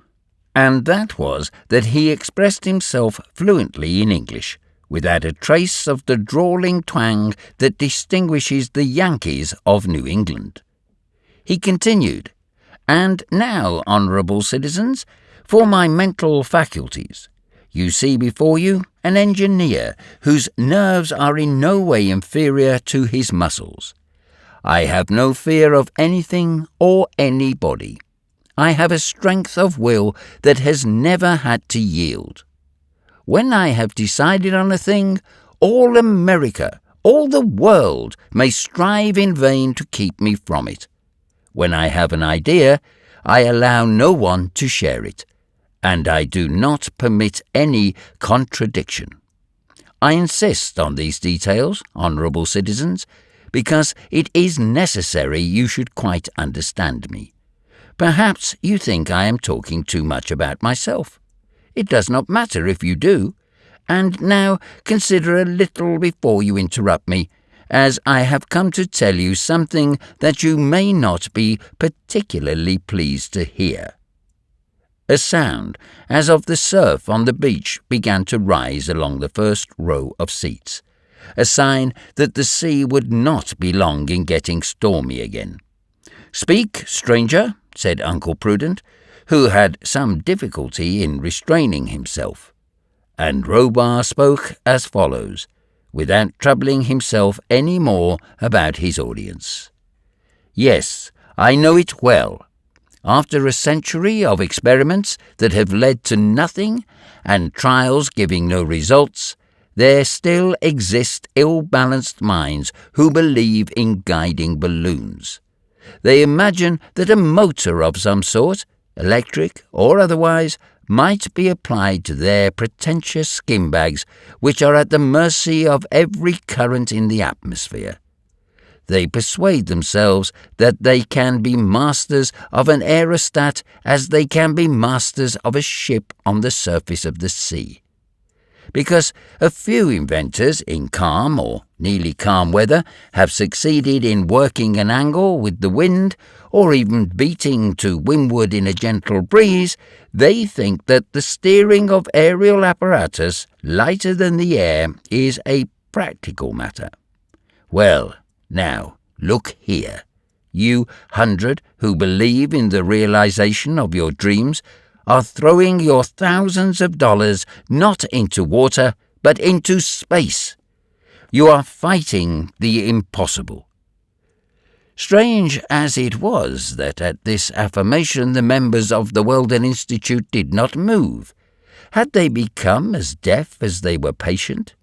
and that was that he expressed himself fluently in English, without a trace of the drawling twang that distinguishes the Yankees of New England. He continued, "And now, honourable citizens, for my mental faculties. You see before you an engineer whose nerves are in no way inferior to his muscles. I have no fear of anything or anybody. I have a strength of will that has never had to yield. When I have decided on a thing, all America, all the world may strive in vain to keep me from it. When I have an idea, I allow no one to share it, and I do not permit any contradiction. I insist on these details, honourable citizens, because it is necessary you should quite understand me. Perhaps you think I am talking too much about myself. It does not matter if you do. And now consider a little before you interrupt me, as I have come to tell you something that you may not be particularly pleased to hear." A sound, as of the surf on the beach, began to rise along the first row of seats, a sign that the sea would not be long in getting stormy again. "Speak, stranger," said Uncle Prudent, who had some difficulty in restraining himself. And Robur spoke as follows, without troubling himself any more about his audience. "Yes, I know it well. After a century of experiments that have led to nothing, and trials giving no results, there still exist ill-balanced minds who believe in guiding balloons. They imagine that a motor of some sort, electric or otherwise, might be applied to their pretentious skin-bags, which are at the mercy of every current in the atmosphere. They persuade themselves that they can be masters of an aerostat as they can be masters of a ship on the surface of the sea. because a few inventors in calm or nearly calm weather have succeeded in working an angle with the wind, or even beating to windward in a gentle breeze, they think that the steering of aerial apparatus lighter than the air is a practical matter. Well, now, look here. You 100 who believe in the realization of your dreams are throwing your thousands of dollars not into water, but into space. You are fighting the impossible. Strange as it was that at this affirmation the members of the Weldon Institute did not move. Had they become as deaf as they were patient?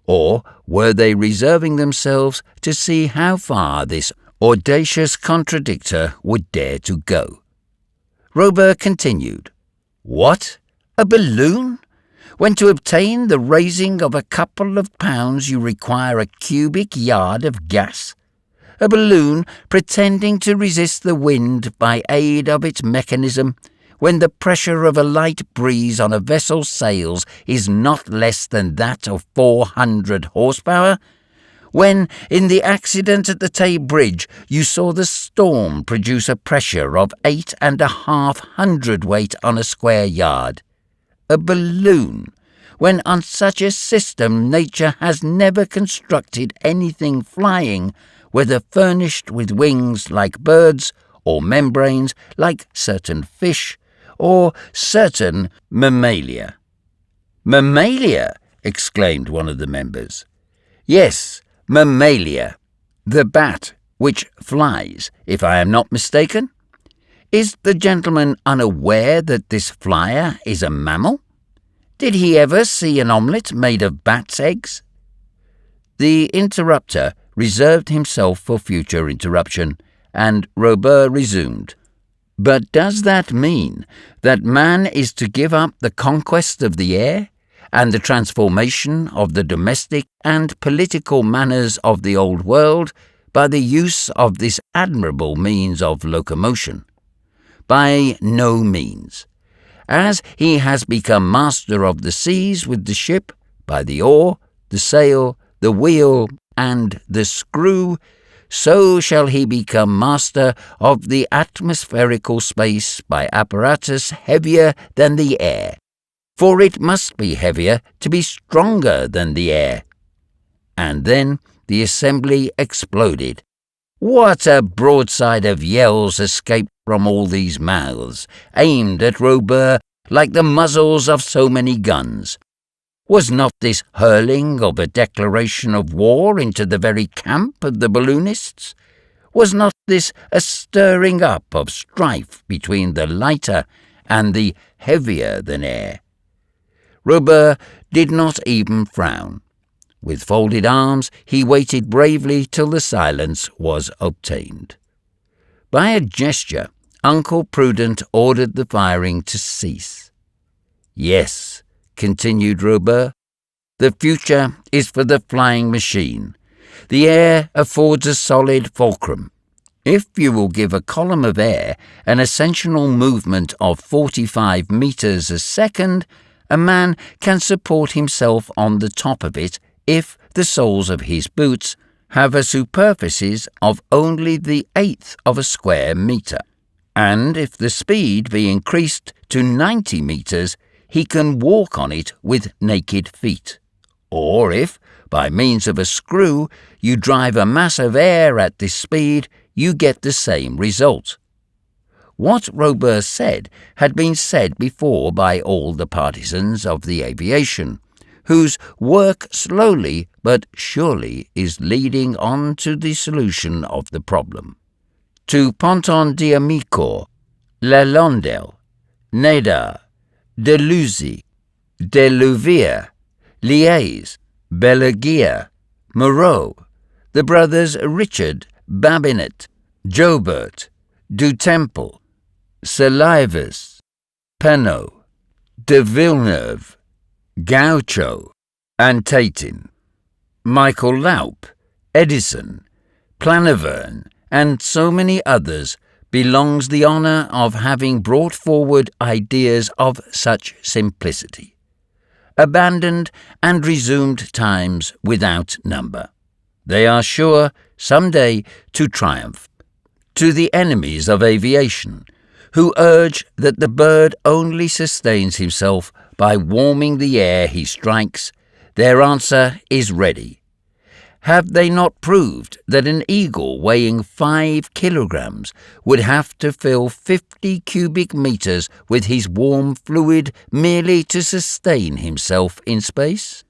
Or were they reserving themselves to see how far this audacious contradictor would dare to go? Robur continued, "What? A balloon? When to obtain the raising of a couple of pounds you require a cubic yard of gas? A balloon pretending to resist the wind by aid of its mechanism, when the pressure of a light breeze on a vessel's sails is not less than that of 400 horsepower? When, in the accident at the Tay Bridge, you saw the storm produce a pressure of 8.5 hundredweight on a square yard? A balloon, when on such a system nature has never constructed anything flying, whether furnished with wings like birds, or membranes like certain fish, or certain mammalia." "Mammalia!" exclaimed one of the members. "Yes, mammalia, the bat which flies, if I am not mistaken. Is the gentleman unaware that this flyer is a mammal? Did he ever see an omelette made of bat's eggs?" The interrupter reserved himself for future interruption, and Robur resumed. "But does that mean that man is to give up the conquest of the air and the transformation of the domestic and political manners of the old world by the use of this admirable means of locomotion? By no means. As he has become master of the seas with the ship, by the oar, the sail, the wheel, and the screw, so shall he become master of the atmospherical space by apparatus heavier than the air, for it must be heavier to be stronger than the air." And then the assembly exploded. What a broadside of yells escaped from all these mouths, aimed at Robur like the muzzles of so many guns. Was not this hurling of a declaration of war into the very camp of the balloonists? Was not this a stirring up of strife between the lighter and the heavier than air? Robur did not even frown. With folded arms he waited bravely till the silence was obtained. By a gesture, Uncle Prudent ordered the firing to cease. "Yes," continued Robur, "the future is for the flying machine. The air affords a solid fulcrum. If you will give a column of air an ascensional movement of 45 meters a second, a man can support himself on the top of it if the soles of his boots have a superficies of only the eighth of a square meter, and if the speed be increased to 90 meters, he can walk on it with naked feet. Or if, by means of a screw, you drive a mass of air at this speed, you get the same result." What Robur said had been said before by all the partisans of the aviation, whose work slowly but surely is leading on to the solution of the problem. To Ponton d'Amicourt, Lalandel, Nadar, Deleuze, Delouvier, Liège, Belaguier, Moreau, the brothers Richard, Babinet, Jobert, Du Temple, Salivas, Penot, de Villeneuve, Gaucho, and Tatin, Michael Laup, Edison, Planiverne, and so many others, belongs the honour of having brought forward ideas of such simplicity. abandoned and resumed times without number. They are sure some day to triumph. To the enemies of aviation, who urge that the bird only sustains himself by warming the air he strikes, their answer is ready. Have they not proved that an eagle weighing 5 kilograms would have to fill 50 cubic meters with his warm fluid merely to sustain himself in space?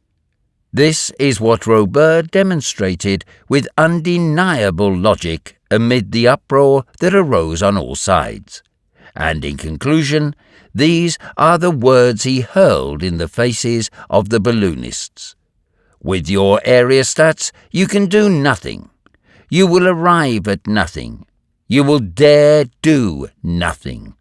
This is what Robur demonstrated with undeniable logic amid the uproar that arose on all sides. And in conclusion, these are the words he hurled in the faces of the balloonists. With your aerostats, you can do nothing. You will arrive at nothing. You will dare do nothing.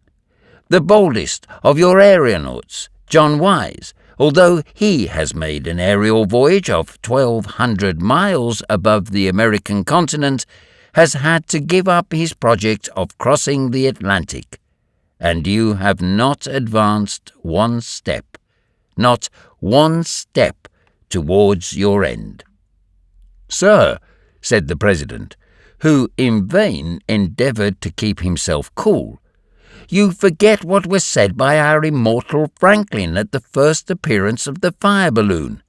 The boldest of your aeronauts, John Wise, although he has made an aerial voyage of 1,200 miles above the American continent, has had to give up his project of crossing the Atlantic. And you have not advanced one step, not one step towards your end. "Sir," said the President, who in vain endeavoured to keep himself cool, "you forget what was said by our immortal Franklin at the first appearance of the fire balloon.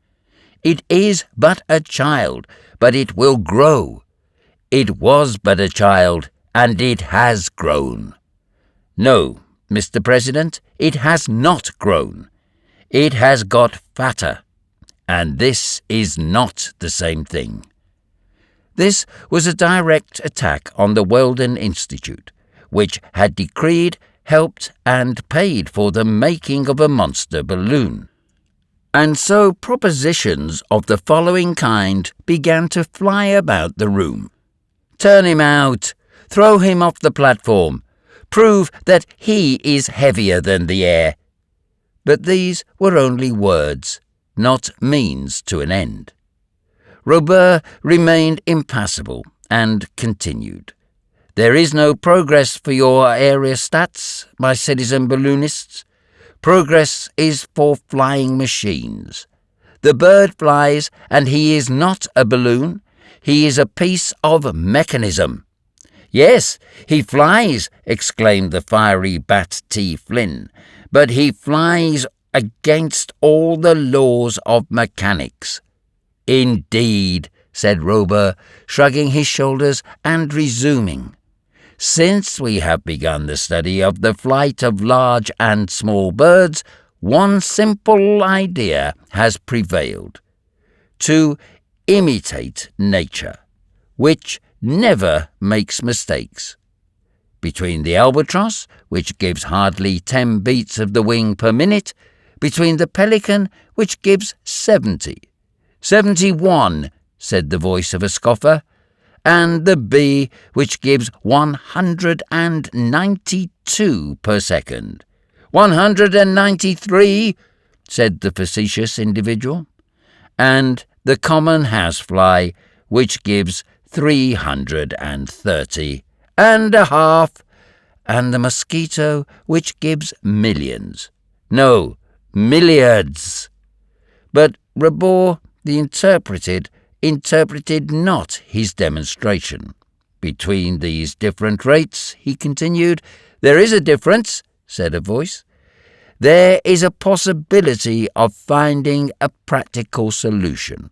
It is but a child, but it will grow. It was but a child, and it has grown. No, Mr. President, it has not grown. It has got fatter. And this is not the same thing." This was a direct attack on the Weldon Institute, which had decreed, helped, and paid for the making of a monster balloon. And so propositions of the following kind began to fly about the room. "Turn him out! Throw him off the platform! Prove that he is heavier than the air!" But these were only words, not means to an end. Robur remained impassible and continued. "There is no progress for your aerostats, my citizen balloonists. Progress is for flying machines. The bird flies, and he is not a balloon. He is a piece of mechanism." "Yes, he flies," exclaimed the fiery Bat T. Flynn, "but he flies against all the laws of mechanics." "Indeed," said Robur, shrugging his shoulders and resuming. "Since we have begun the study of the flight of large and small birds, one simple idea has prevailed: to imitate nature, which never makes mistakes. Between the albatross, which gives hardly 10 beats of the wing per minute, between the pelican, which gives 70, 71, said the voice of a scoffer, and the bee, which gives 192 per second. 193, said the facetious individual, and the common housefly, which gives 330 and a half, and the mosquito, which gives millions. No, milliards. But Robur, the interpreted not his demonstration. "Between these different rates," he continued, "there is a difference," said a voice. "There is a possibility of finding a practical solution.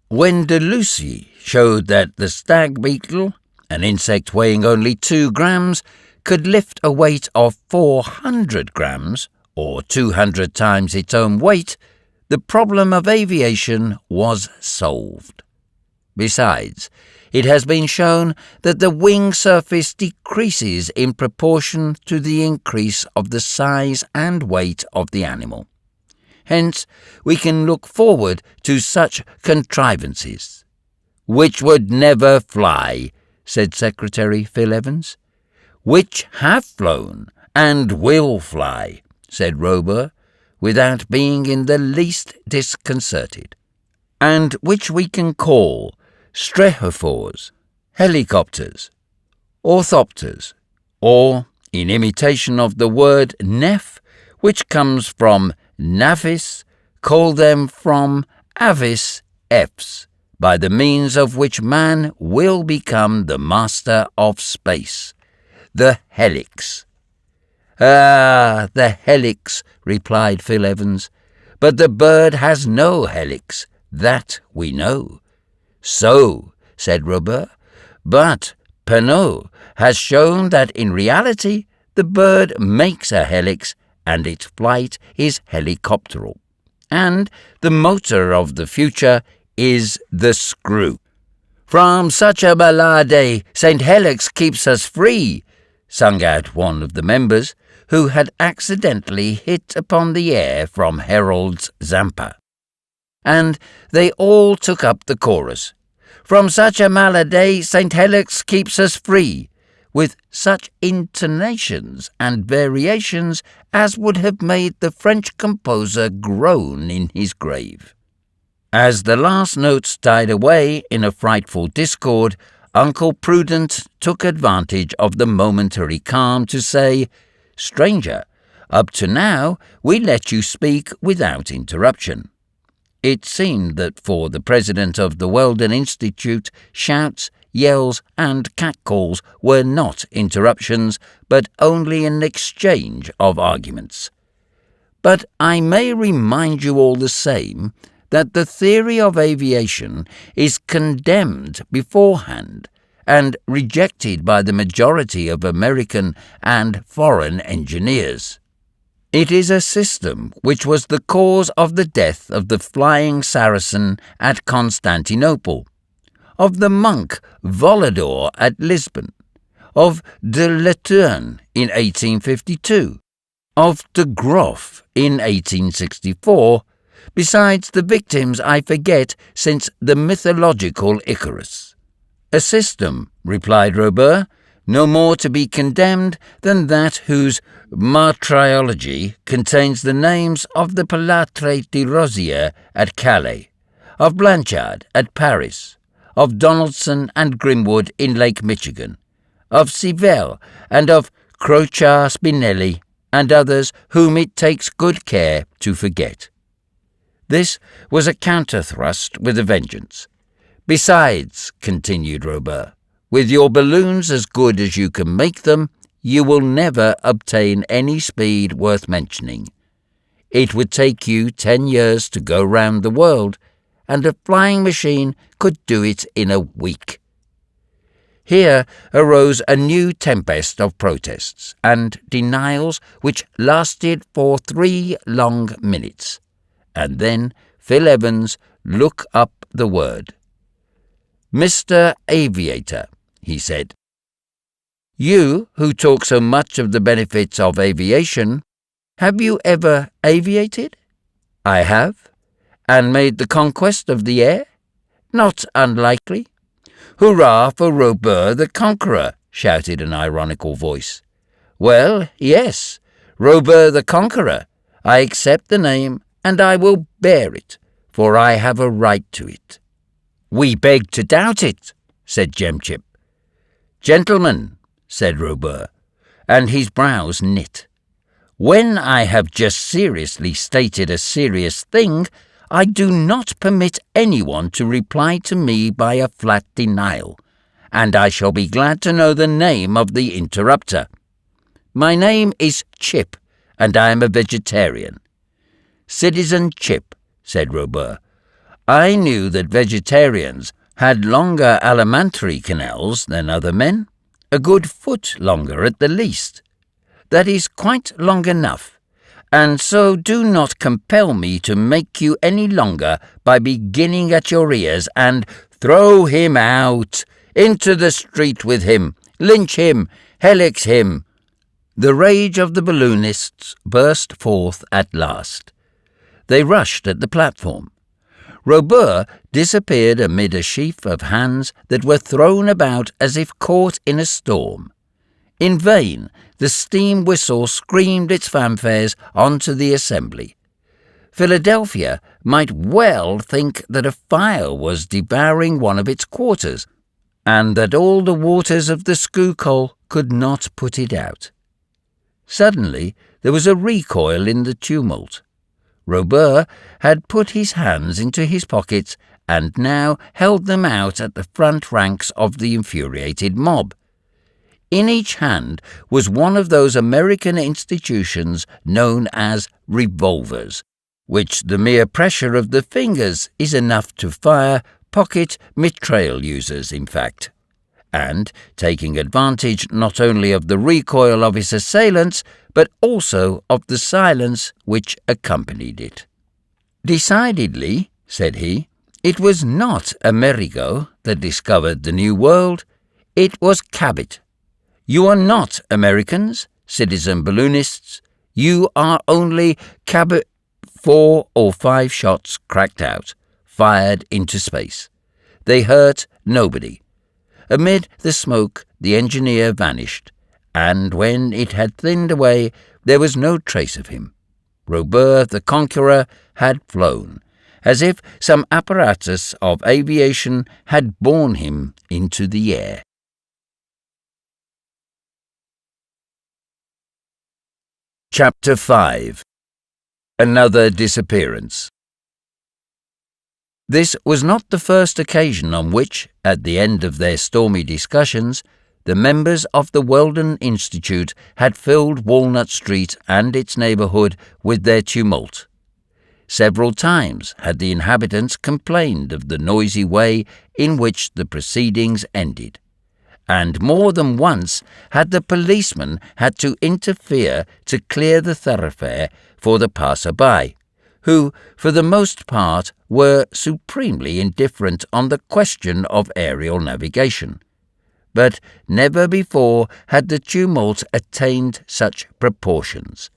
When de Lucy showed that the stag beetle, an insect weighing only 2 grams, could lift a weight of 400 grams, or 200 times its own weight, the problem of aviation was solved. Besides, it has been shown that the wing surface decreases in proportion to the increase of the size and weight of the animal. Hence, we can look forward to such contrivances." "Which would never fly," said Secretary Phil Evans. "Which have flown and will fly," said Robur, without being in the least disconcerted, "and which we can call strehophores, helicopters, orthopters, or, in imitation of the word neph, which comes from naphis, call them from avis Fs, by the means of which man will become the master of space, the helix. "Ah, the helix," replied Phil Evans, "but the bird has no helix, that we know." "So," said Robur, "but Penaud has shown that in reality the bird makes a helix and its flight is helicopteral, and the motor of the future is the screw." "From such a malade, St. Helix keeps us free," sung out one of the members, who had accidentally hit upon the air from Harold's Zampa. And they all took up the chorus, "From such a malade, St. Helix keeps us free," with such intonations and variations as would have made the French composer groan in his grave. As the last notes died away in a frightful discord, Uncle Prudent took advantage of the momentary calm to say, "Stranger, up to now we let you speak without interruption." It seemed that for the president of the Weldon Institute, shouts, yells, and catcalls were not interruptions, but only an exchange of arguments. But I may remind you all the same that the theory of aviation is condemned beforehand and rejected by the majority of American and foreign engineers. It is a system which was the cause of the death of the Flying Saracen at Constantinople, of the monk Volador at Lisbon, of de Letourne in 1852, of de Groff in 1864, besides the victims I forget since the mythological Icarus. "A system," replied Robur, "no more to be condemned than that whose martyrology contains the names of the Pilatre de Rosière at Calais, of Blanchard at Paris, of Donaldson and Grimwood in Lake Michigan, of Sivelle and of Croccia Spinelli and others whom it takes good care to forget." This was a counter-thrust with a vengeance. "Besides," continued Robur, "with your balloons as good as you can make them, you will never obtain any speed worth mentioning. It would take you 10 years to go round the world, and a flying machine could do it in a week." Here arose a new tempest of protests and denials which lasted for 3 long minutes, and then Phil Evans looked up the word. "Mr. Aviator," he said, "you who talk so much of the benefits of aviation, have you ever aviated?" "I have." "And made the conquest of the air?" "Not unlikely." "Hurrah for Robur the Conqueror," shouted an ironical voice. "Well, yes, Robur the Conqueror. I accept the name, and I will bear it, for I have a right to it." "We beg to doubt it," said Jemchip. "Gentlemen," said Robur, and his brows knit, "when I have just seriously stated a serious thing, I do not permit anyone to reply to me by a flat denial, and I shall be glad to know the name of the interrupter. My name is Chip, and I am a vegetarian." "Citizen Chip," said Robur, "I knew that vegetarians had longer alimentary canals than other men, a good foot longer at the least. That is quite long enough, and so do not compel me to make you any longer by beginning at your ears and throw him out, into the street with him, lynch him, helix him." The rage of the balloonists burst forth at last. They rushed at the platform. Robur disappeared amid a sheaf of hands that were thrown about as if caught in a storm. In vain the steam whistle screamed its fanfares onto the assembly. Philadelphia might well think that a fire was devouring one of its quarters, and that all the waters of the Schuylkill could not put it out. Suddenly there was a recoil in the tumult. Robur had put his hands into his pockets and now held them out at the front ranks of the infuriated mob. In each hand was one of those American institutions known as revolvers, which the mere pressure of the fingers is enough to fire pocket mitraille users, in fact, and taking advantage not only of the recoil of his assailants, but also of the silence which accompanied it. "Decidedly," said he, "it was not Amerigo that discovered the New World, it was Cabot. You are not Americans, citizen balloonists, you are only Cabot." 4 or 5 shots cracked out, fired into space. They hurt nobody. Amid the smoke the engineer vanished, and when it had thinned away there was no trace of him. Robur the Conqueror had flown, as if some apparatus of aviation had borne him into the air. Chapter 5. Another Disappearance. This was not the first occasion on which, at the end of their stormy discussions, the members of the Weldon Institute had filled Walnut Street and its neighbourhood with their tumult. Several times had the inhabitants complained of the noisy way in which the proceedings ended, and more than once had the policeman had to interfere to clear the thoroughfare for the passer-by, who, for the most part, were supremely indifferent on the question of aerial navigation. But never before had the tumult attained such proportions.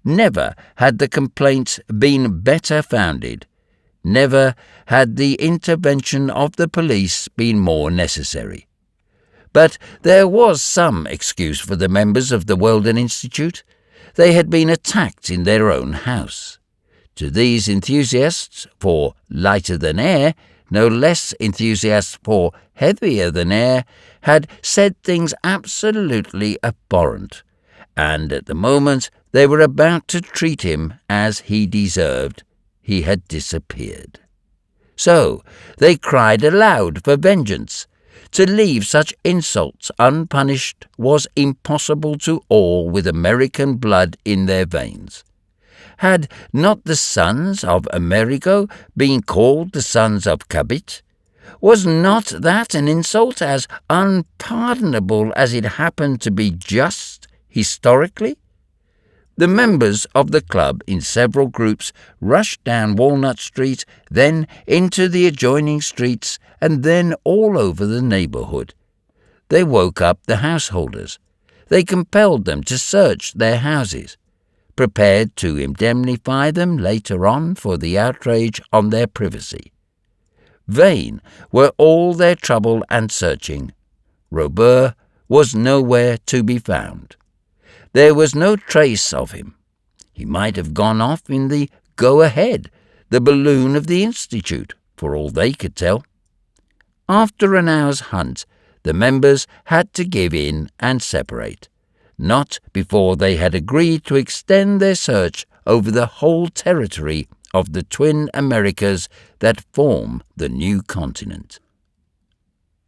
Never had the complaints been better founded. Never had the intervention of the police been more necessary. But there was some excuse for the members of the Weldon Institute. They had been attacked in their own house. To these enthusiasts for lighter than air, no less enthusiasts for heavier than air, had said things absolutely abhorrent, and at the moment they were about to treat him as he deserved, he had disappeared. So they cried aloud for vengeance. To leave such insults unpunished was impossible to all with American blood in their veins. Had not the sons of Amerigo been called the sons of Cabot? Was not that an insult as unpardonable as it happened to be just historically? The members of the club in several groups rushed down Walnut Street, then into the adjoining streets, and then all over the neighbourhood. They woke up the householders. They compelled them to search their houses, prepared to indemnify them later on for the outrage on their privacy. Vain were all their trouble and searching. Robur was nowhere to be found. There was no trace of him. He might have gone off in the Go-Ahead, the balloon of the Institute, for all they could tell. After an hour's hunt, the members had to give in and separate, not before they had agreed to extend their search over the whole territory of the twin Americas that form the new continent.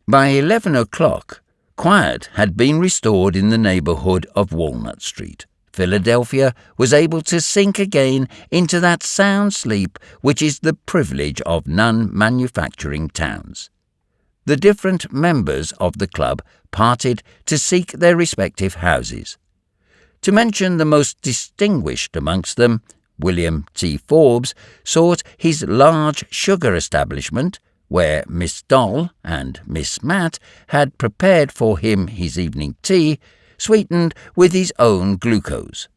By 11 o'clock, quiet had been restored in the neighbourhood of Walnut Street. Philadelphia was able to sink again into that sound sleep which is the privilege of non-manufacturing towns. The different members of the club parted to seek their respective houses. To mention the most distinguished amongst them, William T. Forbes sought his large sugar establishment, where Miss Doll and Miss Matt had prepared for him his evening tea, sweetened with his own glucose.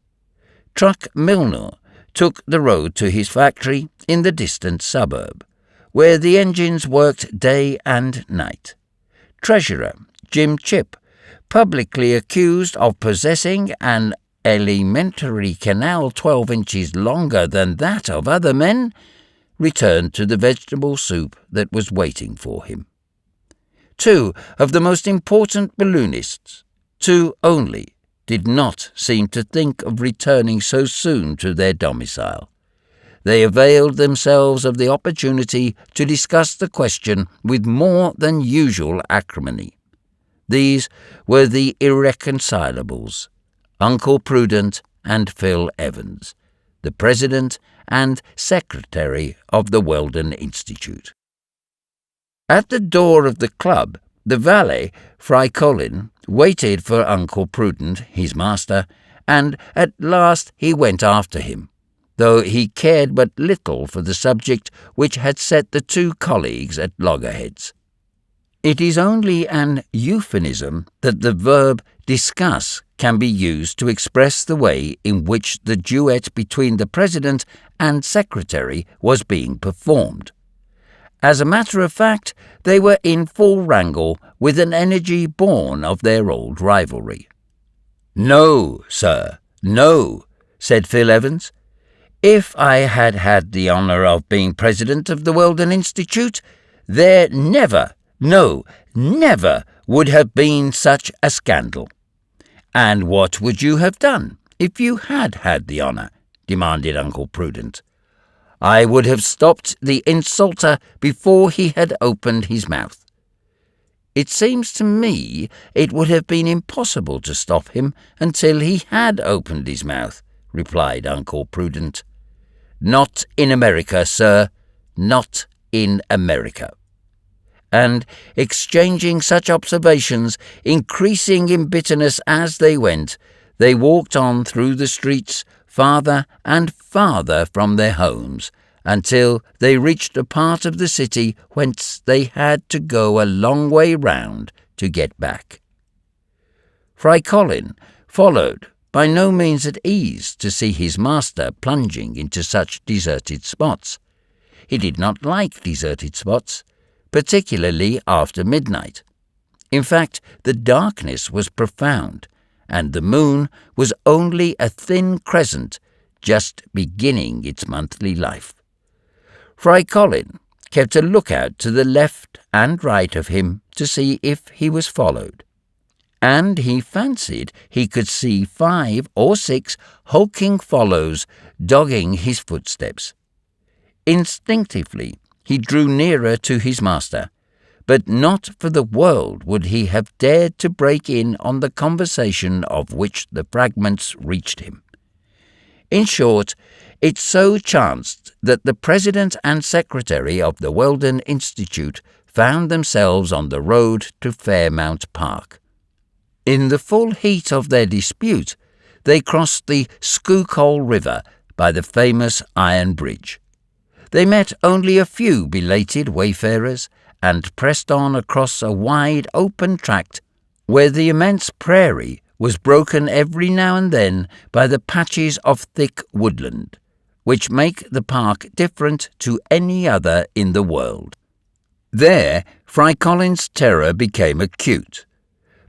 Truck Milner took the road to his factory in the distant suburb, where the engines worked day and night. Treasurer Jim Chip, publicly accused of possessing an alimentary canal 12 inches longer than that of other men, returned to the vegetable soup that was waiting for him. Two of the most important balloonists, two only, did not seem to think of returning so soon to their domicile. they availed themselves of the opportunity to discuss the question with more than usual acrimony. These were the irreconcilables, Uncle Prudent and Phil Evans, the president and secretary of the Weldon Institute. At the door of the club, the valet, Fry Colin, waited for Uncle Prudent, his master, and at last he went after him, though he cared but little for the subject which had set the two colleagues at loggerheads. It is only an euphemism that the verb discuss can be used to express the way in which the duet between the president and secretary was being performed. As a matter of fact, they were in full wrangle with an energy born of their old rivalry. "No, sir, no," said Phil Evans. "If I had had the honour of being president of the Weldon Institute, there never would have been such a scandal." "And what would you have done if you had had the honour?" demanded Uncle Prudent. "I would have stopped the insulter before he had opened his mouth." "It seems to me it would have been impossible to stop him until he had opened his mouth," replied Uncle Prudent. "Not in America, sir, not in America." And, exchanging such observations, increasing in bitterness as they went, they walked on through the streets, farther and farther from their homes, until they reached a part of the city whence they had to go a long way round to get back. Fry Colin followed, by no means at ease to see his master plunging into such deserted spots. He did not like deserted spots, particularly after midnight. In fact, the darkness was profound, and the moon was only a thin crescent just beginning its monthly life. Fry Colin kept a lookout to the left and right of him to see if he was followed, and he fancied he could see 5 or 6 hulking follows dogging his footsteps. Instinctively, he drew nearer to his master, but not for the world would he have dared to break in on the conversation of which the fragments reached him. In short, it so chanced that the president and secretary of the Weldon Institute found themselves on the road to Fairmount Park. In the full heat of their dispute, they crossed the Schuylkill River by the famous Iron Bridge. They met only a few belated wayfarers and pressed on across a wide open tract where the immense prairie was broken every now and then by the patches of thick woodland, which make the park different to any other in the world. There, Fry Colin's terror became acute,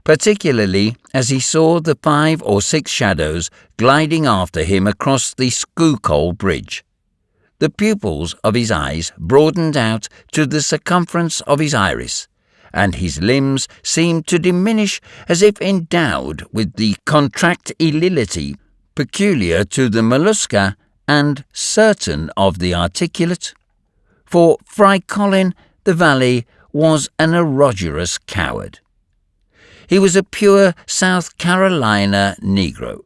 particularly as he saw the 5 or 6 shadows gliding after him across the Schuylkill Bridge. The pupils of his eyes broadened out to the circumference of his iris, and his limbs seemed to diminish as if endowed with the contractility peculiar to the mollusca and certain of the articulate. For Fry Colin, the valet, was an erogenous coward. He was a pure South Carolina Negro,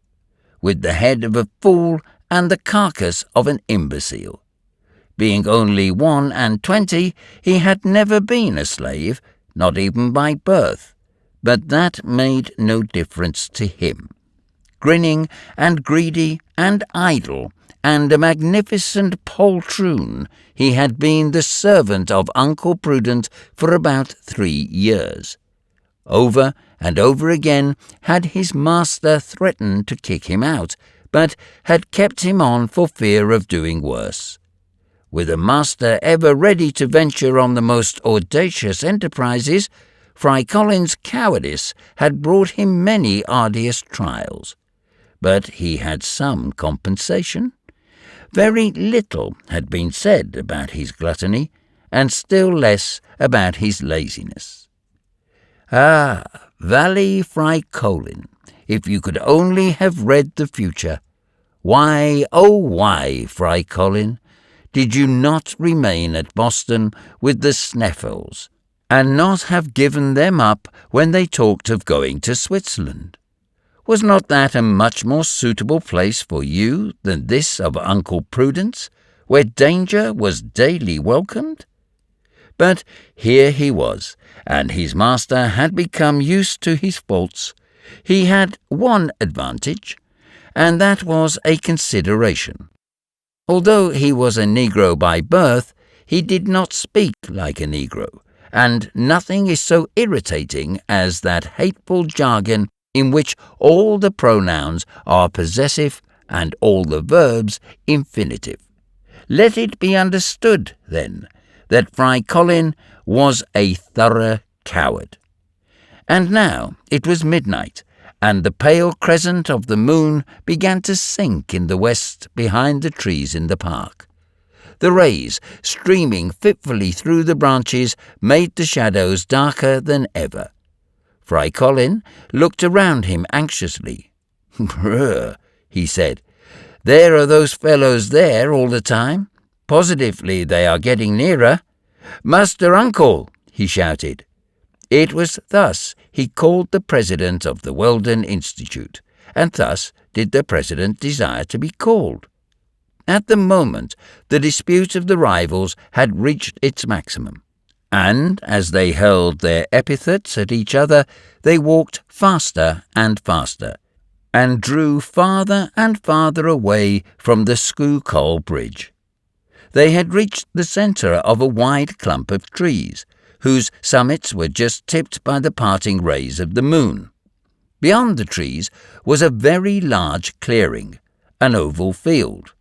with the head of a fool and the carcass of an imbecile. Being only 21, he had never been a slave, not even by birth, but that made no difference to him. Grinning and greedy and idle and a magnificent poltroon, he had been the servant of Uncle Prudent for about 3 years. Over and over again had his master threatened to kick him out, but had kept him on for fear of doing worse. With a master ever ready to venture on the most audacious enterprises, Fry Colin's cowardice had brought him many arduous trials. But he had some compensation. Very little had been said about his gluttony, and still less about his laziness. Ah, Valet Fry Colin, if you could only have read the future! Why, oh why, Fry Colin, did you not remain at Boston with the Sneffels, and not have given them up when they talked of going to Switzerland? Was not that a much more suitable place for you than this of Uncle Prudence, where danger was daily welcomed? But here he was, and his master had become used to his faults. He had one advantage, and that was a consideration. Although he was a Negro by birth, he did not speak like a Negro, and nothing is so irritating as that hateful jargon in which all the pronouns are possessive and all the verbs infinitive. Let it be understood, then, that Fry Colin was a thorough coward. And now it was midnight, and the pale crescent of the moon began to sink in the west behind the trees in the park. The rays, streaming fitfully through the branches, made the shadows darker than ever. Fry Colin looked around him anxiously. "Brr," he said, "there are those fellows there all the time. Positively they are getting nearer. Master Uncle," he shouted. It was thus he called the president of the Weldon Institute, and thus did the president desire to be called. At the moment, the dispute of the rivals had reached its maximum, and as they hurled their epithets at each other, they walked faster and faster, and drew farther and farther away from the Schuylkill Bridge. They had reached the centre of a wide clump of trees, whose summits were just tipped by the parting rays of the moon. Beyond the trees was a very large clearing, an oval field,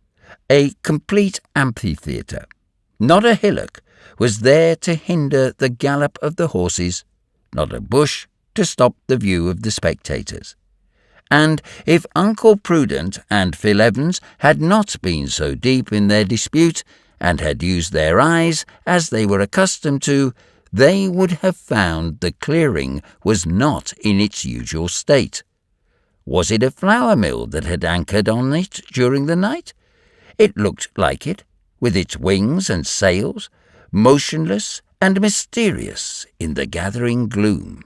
a complete amphitheatre. Not a hillock was there to hinder the gallop of the horses, not a bush to stop the view of the spectators. And if Uncle Prudent and Phil Evans had not been so deep in their dispute, and had used their eyes as they were accustomed to, they would have found the clearing was not in its usual state. Was it a flour mill that had anchored on it during the night? It looked like it, with its wings and sails, motionless and mysterious in the gathering gloom.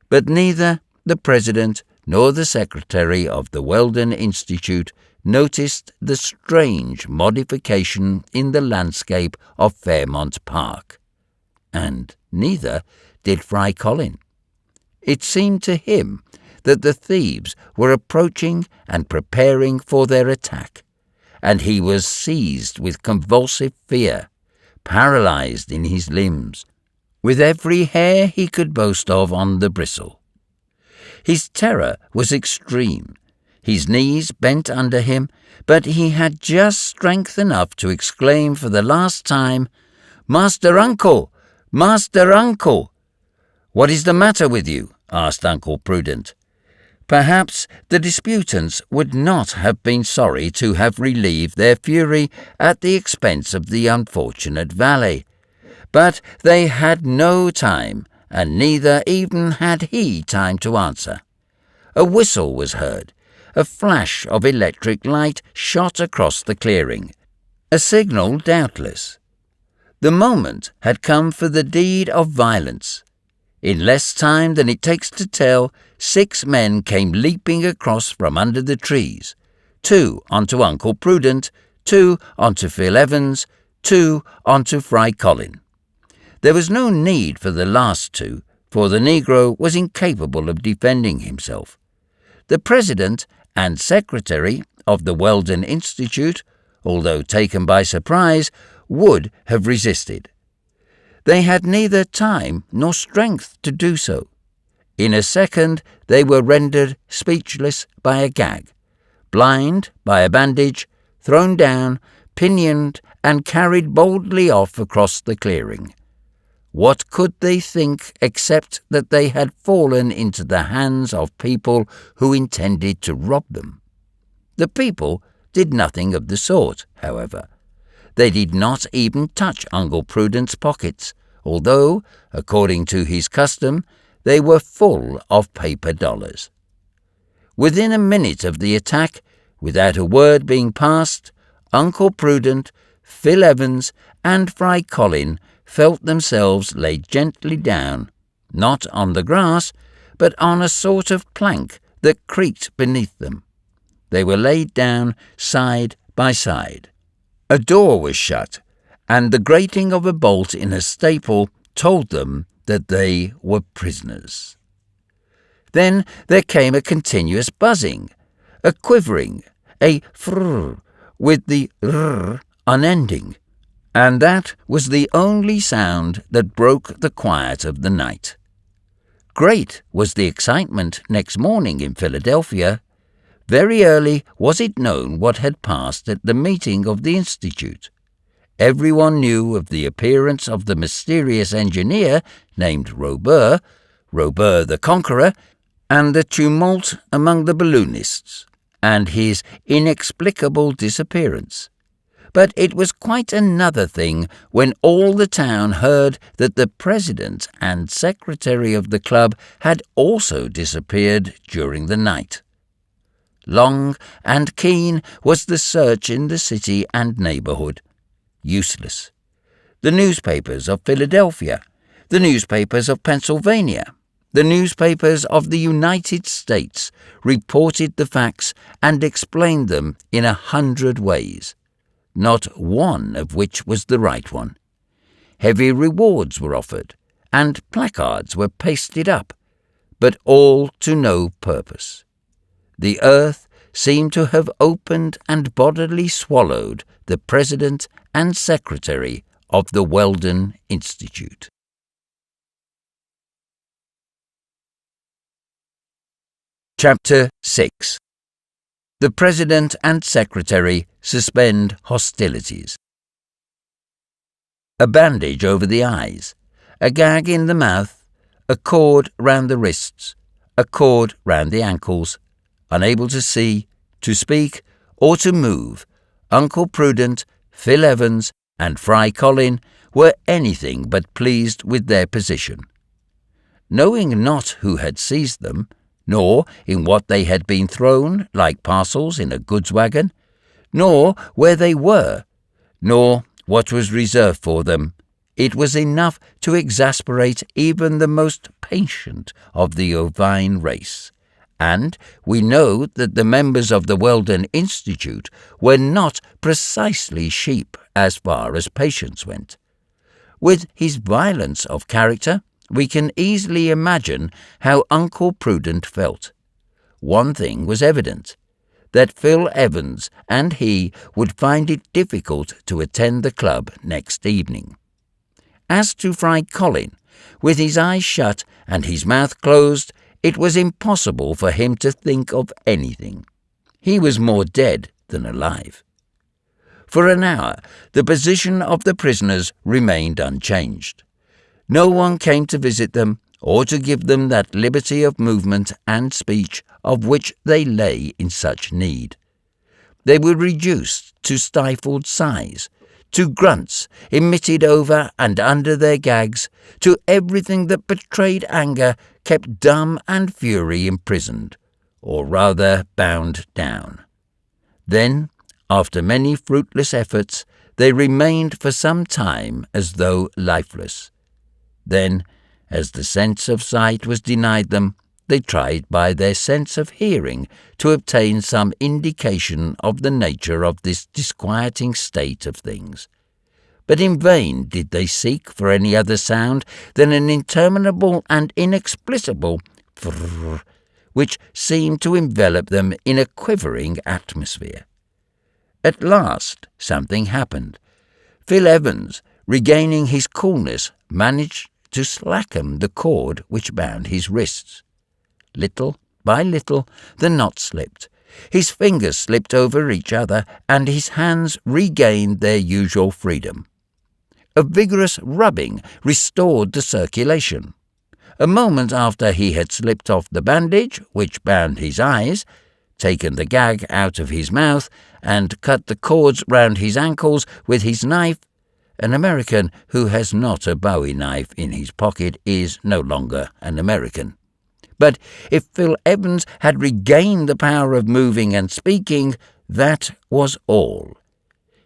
But neither the president nor the secretary of the Weldon Institute noticed the strange modification in the landscape of Fairmount Park, and neither did Fry Colin. It seemed to him that the thieves were approaching and preparing for their attack, and he was seized with convulsive fear, paralyzed in his limbs, with every hair he could boast of on the bristle. His terror was extreme. His knees bent under him, but he had just strength enough to exclaim for the last time, "Master Uncle! Master Uncle!" "What is the matter with you?" asked Uncle Prudent. Perhaps the disputants would not have been sorry to have relieved their fury at the expense of the unfortunate valet, but they had no time, and neither even had he time to answer. A whistle was heard. A flash of electric light shot across the clearing. A signal, doubtless. The moment had come for the deed of violence. In less time than it takes to tell, 6 men came leaping across from under the trees, 2 onto Uncle Prudent, 2 onto Phil Evans, 2 onto Fry Colin. There was no need for the last 2, for the Negro was incapable of defending himself. The president and secretary of the Weldon Institute, although taken by surprise, would have resisted. They had neither time nor strength to do so. In a second they were rendered speechless by a gag, blind by a bandage, thrown down, pinioned, and carried boldly off across the clearing. What could they think except that they had fallen into the hands of people who intended to rob them? The people did nothing of the sort, however. They did not even touch Uncle Prudent's pockets, although, according to his custom, they were full of paper dollars. Within a minute of the attack, without a word being passed, Uncle Prudent, Phil Evans, and Fry Colin felt themselves laid gently down, not on the grass, but on a sort of plank that creaked beneath them. They were laid down side by side. A door was shut, and the grating of a bolt in a staple told them that they were prisoners. Then there came a continuous buzzing, a quivering, a frrr, with the rrr unending, and that was the only sound that broke the quiet of the night. Great was the excitement next morning in Philadelphia. Very early was it known what had passed at the meeting of the Institute. Everyone knew of the appearance of the mysterious engineer named Robur, Robur the Conqueror, and the tumult among the balloonists, and his inexplicable disappearance. But it was quite another thing when all the town heard that the president and secretary of the club had also disappeared during the night. Long and keen was the search in the city and neighborhood. Useless. The newspapers of Philadelphia, the newspapers of Pennsylvania, the newspapers of the United States reported the facts and explained them in 100 ways, not one of which was the right one. Heavy rewards were offered, and placards were pasted up, but all to no purpose. The earth seemed to have opened and bodily swallowed the president and secretary of the Weldon Institute. Chapter 6. The President and Secretary suspend hostilities. A bandage over the eyes, a gag in the mouth, a cord round the wrists, a cord round the ankles. Unable to see, to speak, or to move, Uncle Prudent, Phil Evans, and Fry Colin were anything but pleased with their position. Knowing not who had seized them, nor in what they had been thrown like parcels in a goods wagon, nor where they were, nor what was reserved for them, it was enough to exasperate even the most patient of the ovine race. And we know that the members of the Weldon Institute were not precisely sheep as far as patience went. With his violence of character, we can easily imagine how Uncle Prudent felt. One thing was evident, that Phil Evans and he would find it difficult to attend the club next evening. As to Fry Colin, with his eyes shut and his mouth closed, it was impossible for him to think of anything. He was more dead than alive. For an hour, the position of the prisoners remained unchanged. No one came to visit them or to give them that liberty of movement and speech of which they lay in such need. They were reduced to stifled sighs, to grunts emitted over and under their gags, to everything that betrayed anger, kept dumb and fury imprisoned, or rather bound down. Then, after many fruitless efforts, they remained for some time as though lifeless. Then, as the sense of sight was denied them, they tried by their sense of hearing to obtain some indication of the nature of this disquieting state of things. But in vain did they seek for any other sound than an interminable and inexplicable frrr, which seemed to envelop them in a quivering atmosphere. At last something happened. Phil Evans, regaining his coolness, managed to slacken the cord which bound his wrists. Little by little the knot slipped. His fingers slipped over each other, and his hands regained their usual freedom. A vigorous rubbing restored the circulation. A moment after he had slipped off the bandage which bound his eyes, taken the gag out of his mouth, and cut the cords round his ankles with his knife. An American who has not a Bowie knife in his pocket is no longer an American. But if Phil Evans had regained the power of moving and speaking, that was all.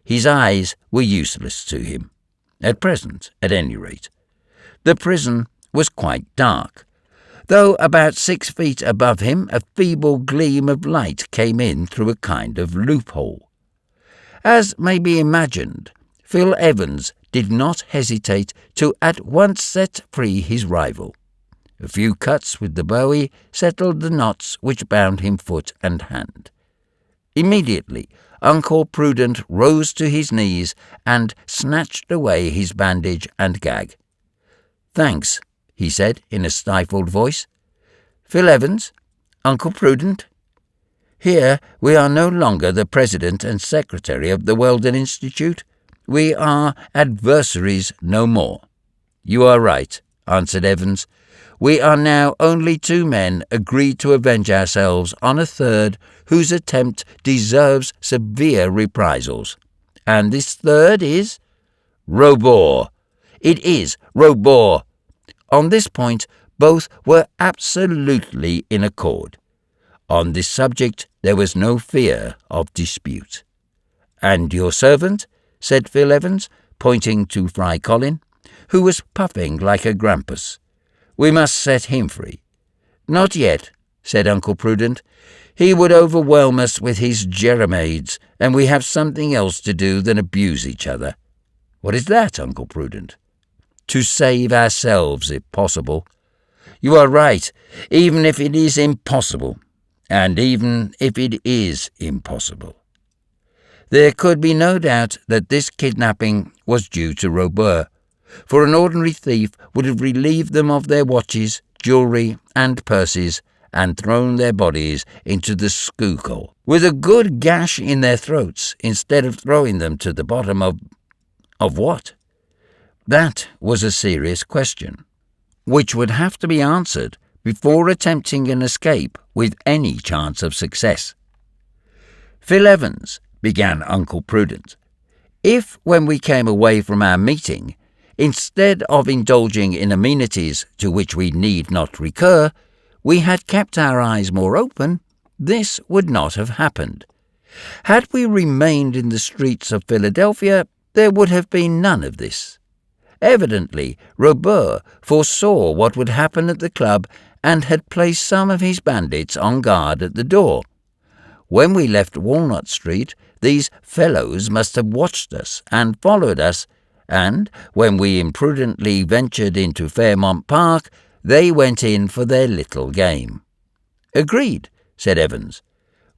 his eyes were useless to him, at present, at any rate. The prison was quite dark, though about 6 feet above him a feeble gleam of light came in through a kind of loophole. As may be imagined, Phil Evans did not hesitate to at once set free his rival. A few cuts with the bowie settled the knots which bound him foot and hand. Immediately, Uncle Prudent rose to his knees and snatched away his bandage and gag. "Thanks," he said in a stifled voice. "Phil Evans, Uncle Prudent. Here we are no longer the President and Secretary of the Weldon Institute. We are adversaries no more." "You are right," answered Evans. "We are now only 2 men agreed to avenge ourselves on a third whose attempt deserves severe reprisals. And this third is—" "Robur. It is Robur." On this point both were absolutely in accord. On this subject there was no fear of dispute. "And your servant?" said Phil Evans, pointing to Fry Colin, who was puffing like a grampus. "We must set him free." "Not yet," said Uncle Prudent. "He would overwhelm us with his jeremiads, and we have something else to do than abuse each other." "What is that, Uncle Prudent?" "To save ourselves, if possible." "You are right, even if it is impossible. And even if it is impossible." There could be no doubt that this kidnapping was due to Robur, for an ordinary thief would have relieved them of their watches, jewellery, and purses, and thrown their bodies into the Schuylkill, with a good gash in their throats, instead of throwing them to the bottom of what? That was a serious question, which would have to be answered before attempting an escape with any chance of success. "Phil Evans," began Uncle Prudent, "if when we came away from our meeting, instead of indulging in amenities to which we need not recur, we had kept our eyes more open, this would not have happened. Had we remained in the streets of Philadelphia, there would have been none of this. Evidently, Robur foresaw what would happen at the club and had placed some of his bandits on guard at the door. When we left Walnut Street, these fellows must have watched us and followed us, and when we imprudently ventured into Fairmount Park, they went in for their little game." "Agreed," said Evans.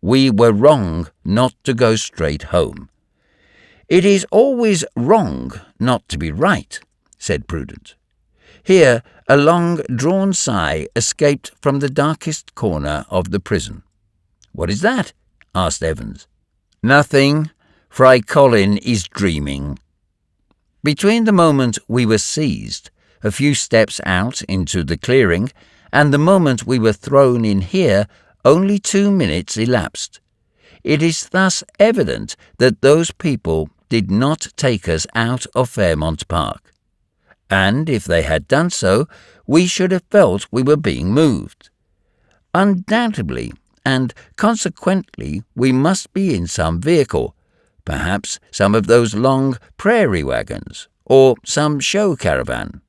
"We were wrong not to go straight home." "It is always wrong not to be right," said Prudent. Here a long-drawn sigh escaped from the darkest corner of the prison. "What is that?" asked Evans. "Nothing. Fry Colin is dreaming." Between the moment we were seized, a few steps out into the clearing, and the moment we were thrown in here, only 2 minutes elapsed. It is thus evident that those people did not take us out of Fairmount Park. And if they had done so, we should have felt we were being moved. Undoubtedly, and consequently, we must be in some vehicle, perhaps some of those long prairie wagons, or some show caravan.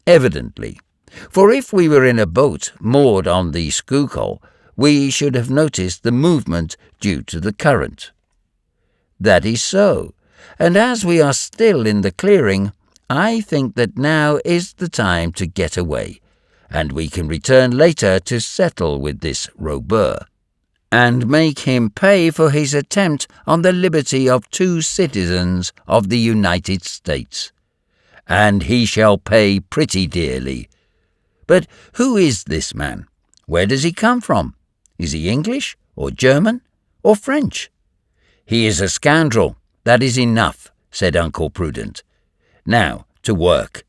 Evidently, for if we were in a boat moored on the Schuylkill, we should have noticed the movement due to the current. That is so, and as we are still in the clearing, I think that now is the time to get away, and we can return later to settle with this Robur, and make him pay for his attempt on the liberty of 2 citizens of the United States. And he shall pay pretty dearly. But who is this man? Where does he come from? Is he English, or German, or French? "He is a scoundrel, that is enough," said Uncle Prudent. "Now, to work."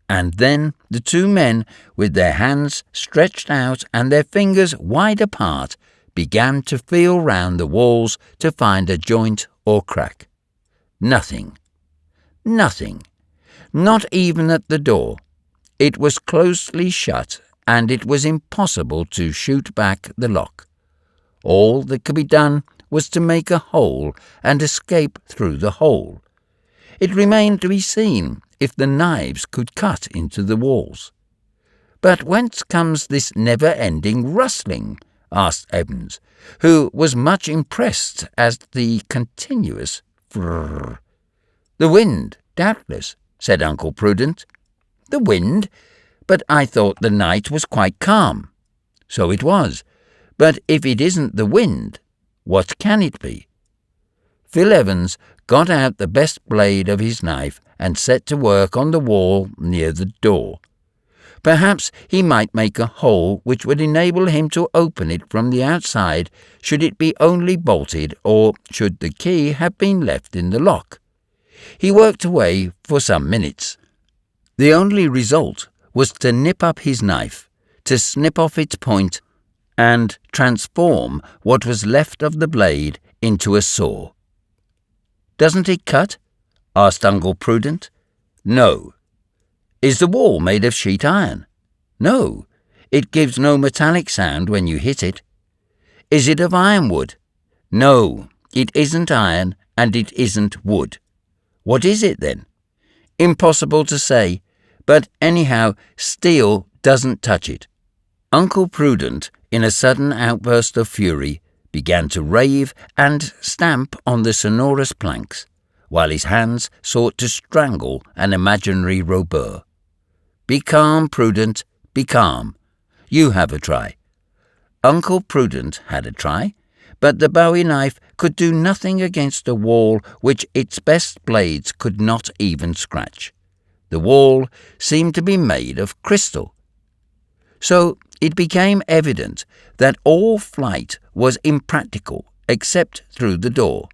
And then the 2 men, with their hands stretched out and their fingers wide apart, began to feel round the walls to find a joint or crack. Nothing. Nothing. Not even at the door. It was closely shut, and it was impossible to shoot back the lock. All that could be done was to make a hole and escape through the hole. It remained to be seen if the knives could cut into the walls. "But whence comes this never-ending rustling?" asked Evans, who was much impressed at the continuous frrrr. "The wind, doubtless," said Uncle Prudent. "The wind? But I thought the night was quite calm." "So it was. But if it isn't the wind, what can it be?" Phil Evans got out the best blade of his knife and set to work on the wall near the door. Perhaps he might make a hole which would enable him to open it from the outside should it be only bolted or should the key have been left in the lock. He worked away for some minutes. The only result was to nip up his knife, to snip off its point, and transform what was left of the blade into a saw. "Doesn't it cut?" asked Uncle Prudent. "No." "Is the wall made of sheet iron?" "No. It gives no metallic sound when you hit it." "Is it of ironwood?" "No, it isn't iron and it isn't wood." "What is it then?" "Impossible to say, but anyhow, steel doesn't touch it." Uncle Prudent, in a sudden outburst of fury, began to rave and stamp on the sonorous planks, while his hands sought to strangle an imaginary Robur. "Be calm, Prudent, be calm. You have a try." Uncle Prudent had a try, but the Bowie knife could do nothing against a wall which its best blades could not even scratch. The wall seemed to be made of crystal. So it became evident that all flight was impractical except through the door,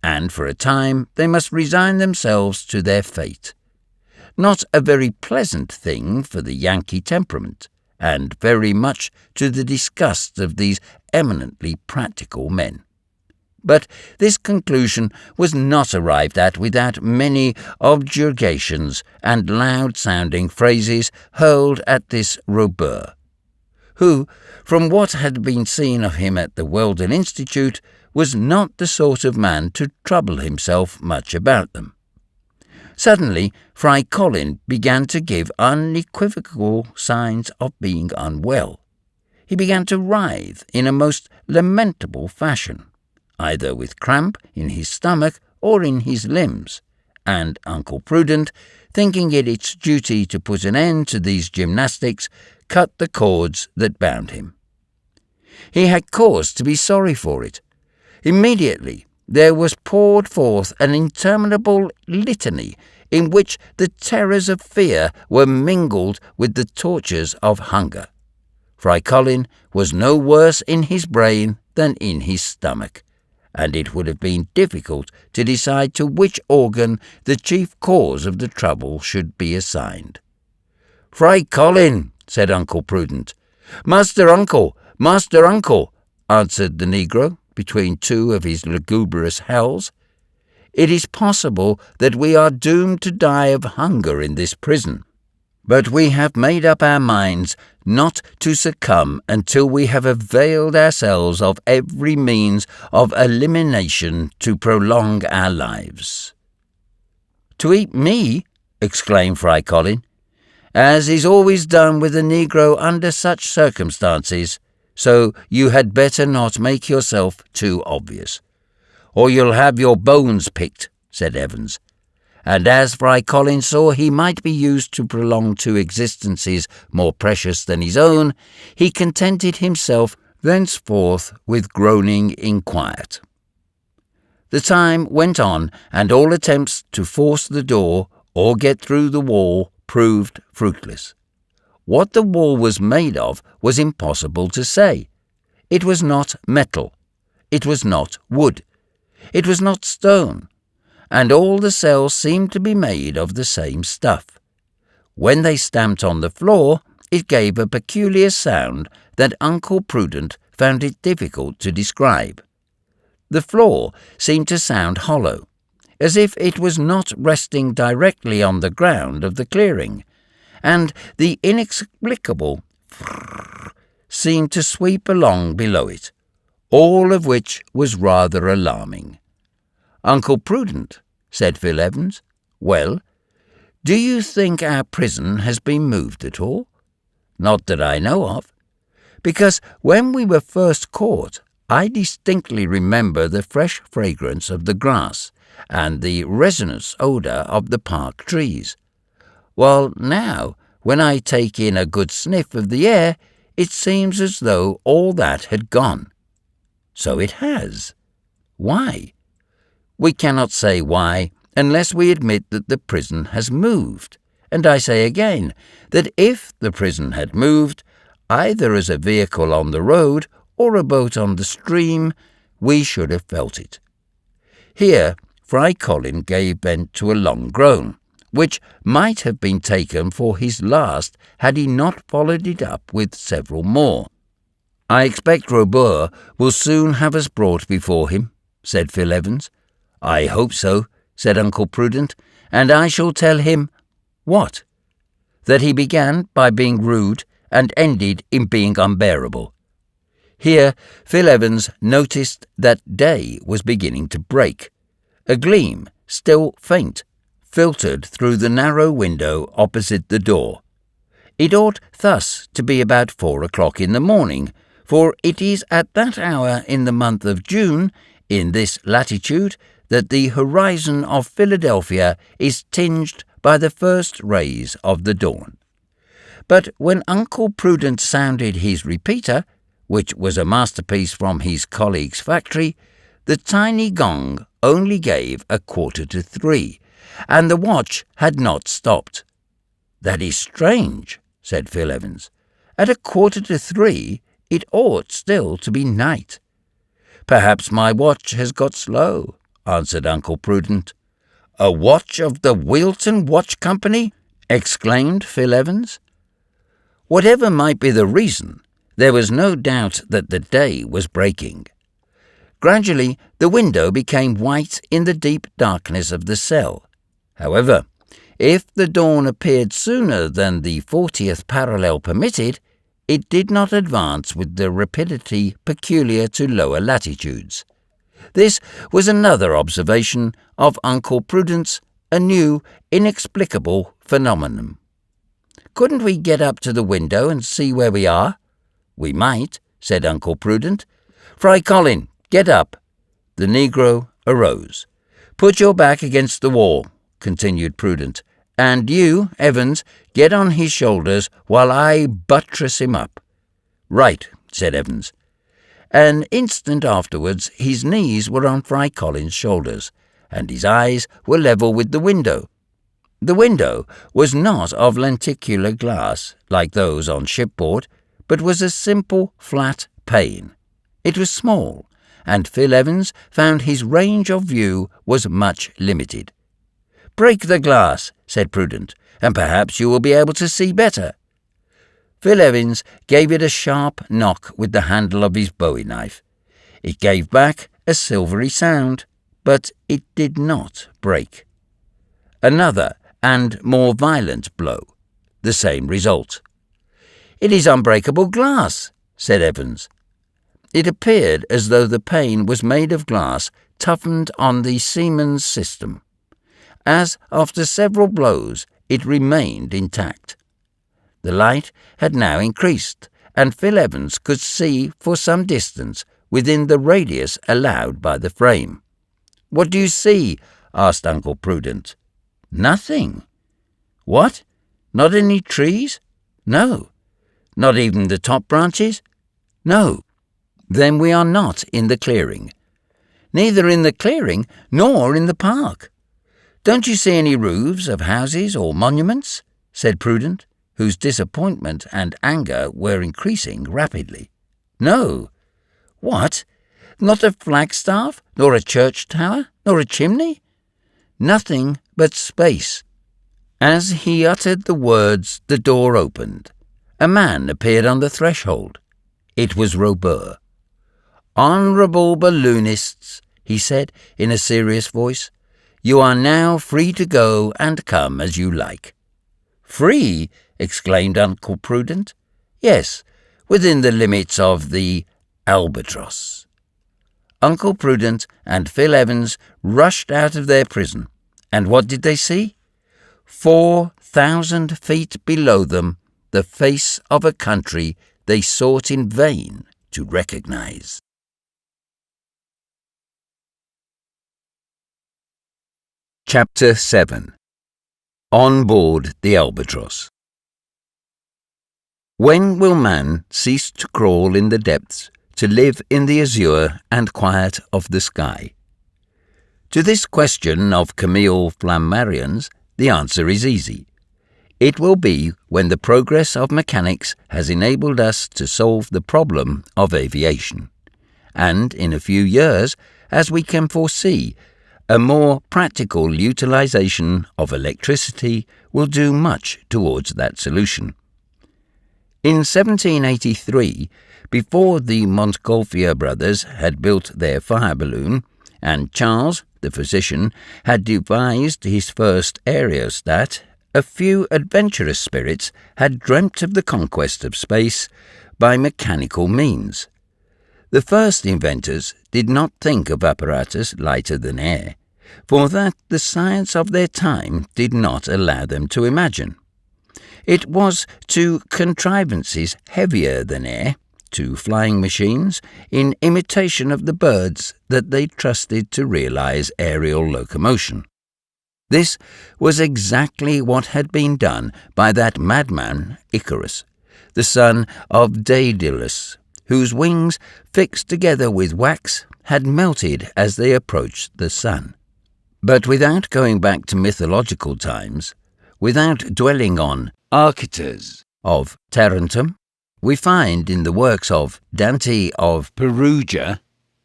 and for a time they must resign themselves to their fate. Not a very pleasant thing for the Yankee temperament, and very much to the disgust of these eminently practical men. But this conclusion was not arrived at without many objurgations and loud-sounding phrases hurled at this Robur, who, from what had been seen of him at the Weldon Institute, was not the sort of man to trouble himself much about them. Suddenly, Fry Colin began to give unequivocal signs of being unwell. He began to writhe in a most lamentable fashion, either with cramp in his stomach or in his limbs, and Uncle Prudent, thinking it its duty to put an end to these gymnastics, cut the cords that bound him. He had cause to be sorry for it. Immediately there was poured forth an interminable litany in which the terrors of fear were mingled with the tortures of hunger. Fry Colin was no worse in his brain than in his stomach, and it would have been difficult to decide to which organ the chief cause of the trouble should be assigned. "Fry Colin," said Uncle Prudent. Master Uncle, answered the negro, between two of his lugubrious howls. "It is possible that we are doomed to die of hunger in this prison, but we have made up our minds not to succumb until we have availed ourselves of every means of elimination to prolong our lives." "To eat me?" exclaimed Fry Colin. "As is always done with a negro under such circumstances, so you had better not make yourself too obvious." "Or you'll have your bones picked," said Evans. And as Fry Colin saw he might be used to prolong two existences more precious than his own, he contented himself thenceforth with groaning in quiet. The time went on, and all attempts to force the door or get through the wall proved fruitless. What the wall was made of was impossible to say. It was not metal. It was not wood. It was not stone. And all the cells seemed to be made of the same stuff. When they stamped on the floor, it gave a peculiar sound that Uncle Prudent found it difficult to describe. The floor seemed to sound hollow, as if it was not resting directly on the ground of the clearing, and the inexplicable seemed to sweep along below it, all of which was rather alarming. "Uncle Prudent," said Phil Evans, "well, do you think our prison has been moved at all?" "Not that I know of, because when we were first caught, I distinctly remember the fresh fragrance of the grass and the resonant odour of the park trees, while now, when I take in a good sniff of the air, it seems as though all that had gone." "So it has. Why?" "We cannot say why, unless we admit that the prison has moved. And I say again, that if the prison had moved, either as a vehicle on the road or a boat on the stream, we should have felt it." Here Fry Colin gave vent to a long groan, which might have been taken for his last had he not followed it up with several more. "I expect Robur will soon have us brought before him," said Phil Evans. "I hope so," said Uncle Prudent, "and I shall tell him—" "What?" "That he began by being rude and ended in being unbearable." Here Phil Evans noticed that day was beginning to break. A gleam, still faint, filtered through the narrow window opposite the door. It ought thus to be about 4 o'clock in the morning, for it is at that hour in the month of June, in this latitude, that the horizon of Philadelphia is tinged by the first rays of the dawn. But when Uncle Prudent sounded his repeater, which was a masterpiece from his colleague's factory, the tiny gong only gave 2:45, and the watch had not stopped. "That is strange," said Phil Evans. "At 2:45 it ought still to be night." "Perhaps my watch has got slow," answered Uncle Prudent. "A watch of the Wilton Watch Company?" exclaimed Phil Evans. Whatever might be the reason, there was no doubt that the day was breaking. Gradually the window became white in the deep darkness of the cell. However, if the dawn appeared sooner than the 40th parallel permitted, it did not advance with the rapidity peculiar to lower latitudes. This was another observation of Uncle Prudent's, a new, inexplicable phenomenon. "Couldn't we get up to the window and see where we are?" "We might," said Uncle Prudent. "Fry Colin, get up." The negro arose. "Put your back against the wall," continued Prudent, "and you, Evans, get on his shoulders while I buttress him up." "Right," said Evans. An instant afterwards his knees were on Fry Colin's shoulders, and his eyes were level with the window. The window was not of lenticular glass, like those on shipboard, but was a simple, flat pane. It was small, and Phil Evans found his range of view was much limited. "Break the glass," said Prudent, "and perhaps you will be able to see better." Phil Evans gave it a sharp knock with the handle of his bowie knife. It gave back a silvery sound, but it did not break. Another and more violent blow. The same result. "It is unbreakable glass," said Evans. It appeared as though the pane was made of glass toughened on the Siemens system, as after several blows it remained intact. The light had now increased, and Phil Evans could see for some distance within the radius allowed by the frame. "What do you see?" asked Uncle Prudent. "Nothing." "What? Not any trees?" "No." "Not even the top branches?" "No." "Then we are not in the clearing." "Neither in the clearing nor in the park." "Don't you see any roofs of houses or monuments?" said Prudent, whose disappointment and anger were increasing rapidly. "No." "What? Not a flagstaff, nor a church tower, nor a chimney?" "Nothing but space." As he uttered the words, the door opened. A man appeared on the threshold. It was Robur. "Honourable balloonists," he said in a serious voice, "you are now free to go and come as you like." "Free?" exclaimed Uncle Prudent. "Yes, within the limits of the Albatross." Uncle Prudent and Phil Evans rushed out of their prison, and what did they see? 4,000 feet below them, the face of a country they sought in vain to recognize. Chapter 7. On Board the Albatross. When will man cease to crawl in the depths, to live in the azure and quiet of the sky? To this question of Camille Flammarion's, the answer is easy. It will be when the progress of mechanics has enabled us to solve the problem of aviation, and in a few years, as we can foresee, a more practical utilization of electricity will do much towards that solution. In 1783, before the Montgolfier brothers had built their fire balloon, and Charles, the physician, had devised his first aerostat, a few adventurous spirits had dreamt of the conquest of space by mechanical means. The first inventors did not think of apparatus lighter than air, for that the science of their time did not allow them to imagine. It was to contrivances heavier than air, to flying machines, in imitation of the birds, that they trusted to realize aerial locomotion. This was exactly what had been done by that madman Icarus, the son of Daedalus, whose wings, fixed together with wax, had melted as they approached the sun. But without going back to mythological times, without dwelling on Archytas of Tarentum, we find in the works of Dante of Perugia,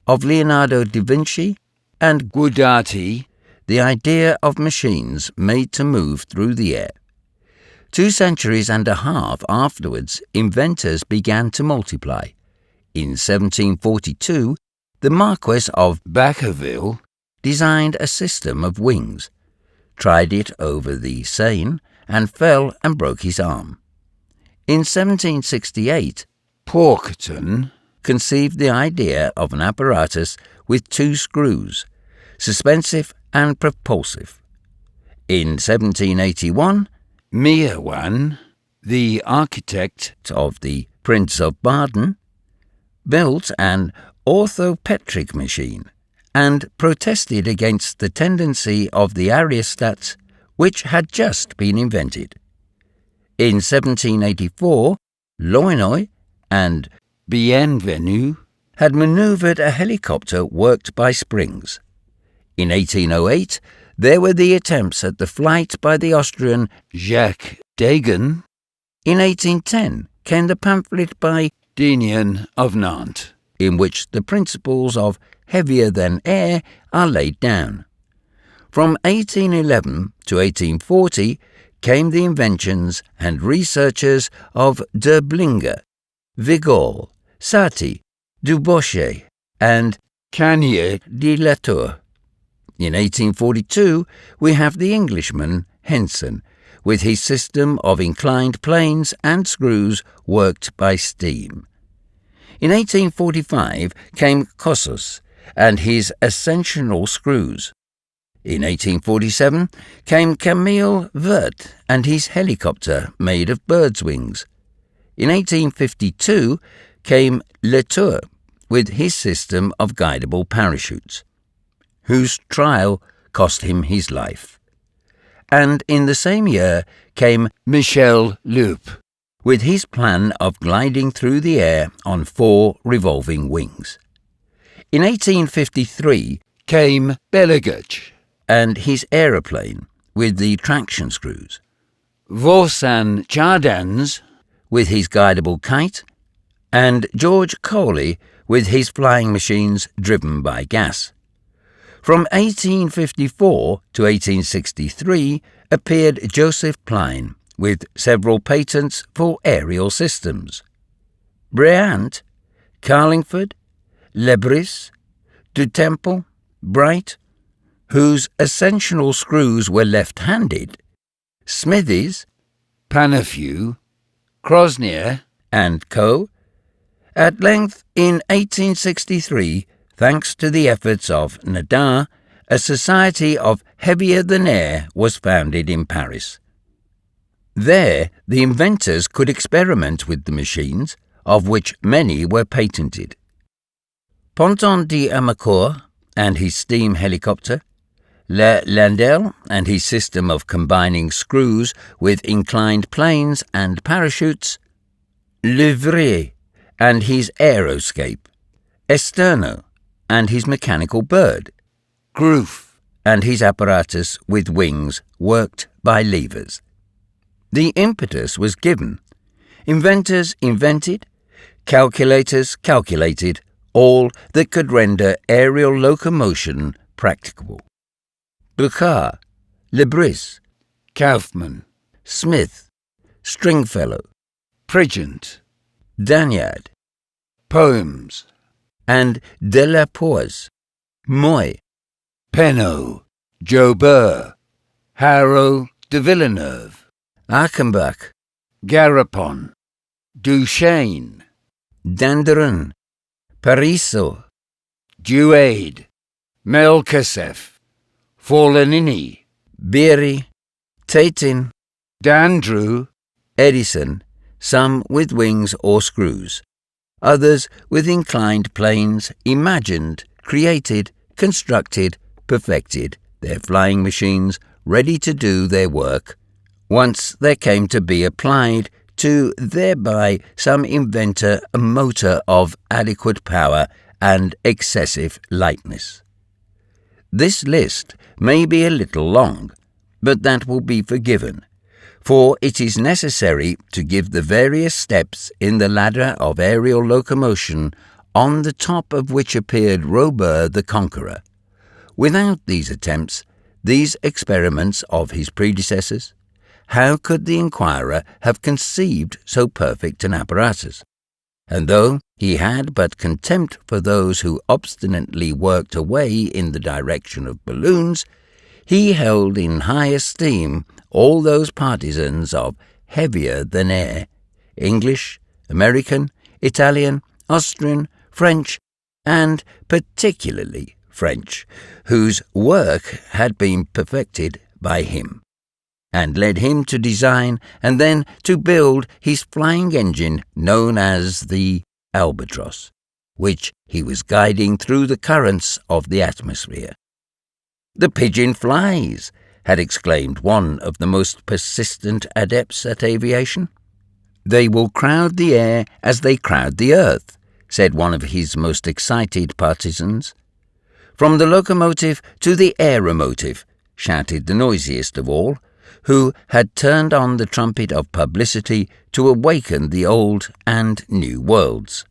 of Leonardo da Vinci, and Guardati, the idea of machines made to move through the air. 2 centuries and a half afterwards, inventors began to multiply. In 1742, the Marquess of Bacqueville designed a system of wings, tried it over the Seine, and fell and broke his arm. In 1768, Pauqueton conceived the idea of an apparatus with 2 screws, suspensive and propulsive. In 1781, Meerwan, the architect of the Prince of Baden, built an orthopetric machine and protested against the tendency of the aerostats which had just been invented. In 1784, Loinoy and Bienvenu had manoeuvred a helicopter worked by springs. In 1808, there were the attempts at the flight by the Austrian Jacques Dagen. In 1810 came the pamphlet by Denian of Nantes, in which the principles of heavier than air are laid down. From 1811 to 1840 came the inventions and researches of Derblinger, Vigol, Satie, Dubochet, and Cagnier de la Tour. In 1842 we have the Englishman Henson, with his system of inclined planes and screws worked by steam. In 1845 came Kossuth and his ascensional screws. In 1847 came Camille Vert and his helicopter made of birds' wings. In 1852 came Latour with his system of guidable parachutes, whose trial cost him his life. And in the same year came Michel Loop with his plan of gliding through the air on 4 revolving wings. In 1853 came Belaguch and his aeroplane with the traction screws, Voisin Chardins with his guidable kite, and George Coley with his flying machines driven by gas. From 1854 to 1863 appeared Joseph Pline with several patents for aerial systems. Briant, Carlingford, Lebris, Du Temple, Bright, whose ascensional screws were left-handed, Smithies, Pannefew, Crosnier, and Co. At length, in 1863, Thanks to the efforts of Nadar, a society of heavier-than-air was founded in Paris. There, the inventors could experiment with the machines, of which many were patented. Ponton d'Amarcourt and his steam helicopter, Le Landel and his system of combining screws with inclined planes and parachutes, Le Vrai and his aeroscape, Esterno and his mechanical bird, Groof and his apparatus with wings worked by levers. The impetus was given. Inventors invented, calculators calculated, all that could render aerial locomotion practicable. Buchar, Lebris, Kaufmann, Smith, Stringfellow, Prigent, Danyard, Poems, and Delapoise, Moy, Penaud, Jobert, Harrow de Villeneuve, Achenbach, Garapon, Duchesne, Danderon, Parisot, Duade, Melkasef, Forlanini, Beery, Tatin, Dandrew, Edison, some with wings or screws, others with inclined planes, imagined, created, constructed, perfected their flying machines, ready to do their work, once there came to be applied to thereby some inventor a motor of adequate power and excessive lightness. This list may be a little long, but that will be forgiven, for it is necessary to give the various steps in the ladder of aerial locomotion, on the top of which appeared Robur the Conqueror. Without these attempts, these experiments of his predecessors, how could the inquirer have conceived so perfect an apparatus? And though he had but contempt for those who obstinately worked away in the direction of balloons, he held in high esteem all those partisans of heavier-than-air, English, American, Italian, Austrian, French, and particularly French, whose work had been perfected by him, and led him to design and then to build his flying engine known as the Albatross, which he was guiding through the currents of the atmosphere. "The pigeon flies," had exclaimed one of the most persistent adepts at aviation. "They will crowd the air as they crowd the earth," said one of his most excited partisans. "From the locomotive to the aeromotive," shouted the noisiest of all, who had turned on the trumpet of publicity to awaken the old and new worlds.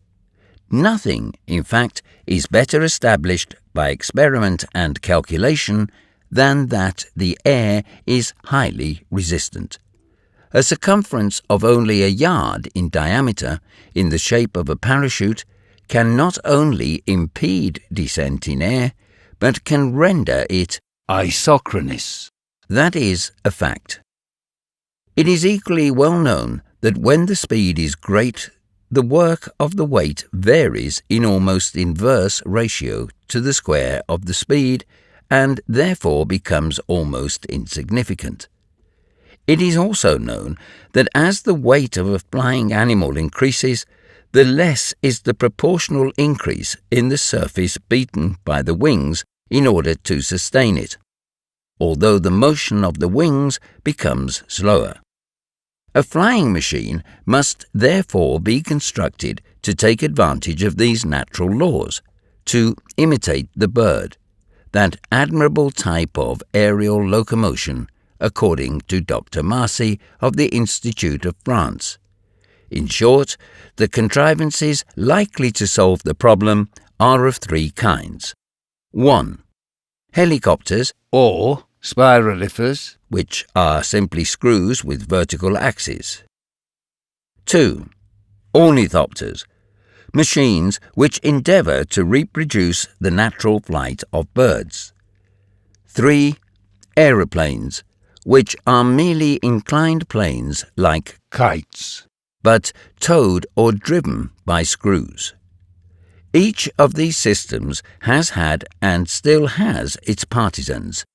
Nothing, in fact, is better established by experiment and calculation than that the air is highly resistant. A circumference of only a yard in diameter, in the shape of a parachute, can not only impede descent in air, but can render it isochronous. That is a fact. It is equally well known that when the speed is great, the work of the weight varies in almost inverse ratio to the square of the speed, and therefore becomes almost insignificant. It is also known that as the weight of a flying animal increases, the less is the proportional increase in the surface beaten by the wings in order to sustain it, although the motion of the wings becomes slower. A flying machine must therefore be constructed to take advantage of these natural laws, to imitate the bird, that admirable type of aerial locomotion, according to Dr. Marcy of the Institute of France. In short, the contrivances likely to solve the problem are of three kinds. 1. Helicopters or spiralifers, which are simply screws with vertical axes. 2. Ornithopters, machines which endeavour to reproduce the natural flight of birds. 3. Aeroplanes, which are merely inclined planes like kites, but towed or driven by screws. Each of these systems has had and still has its partisans,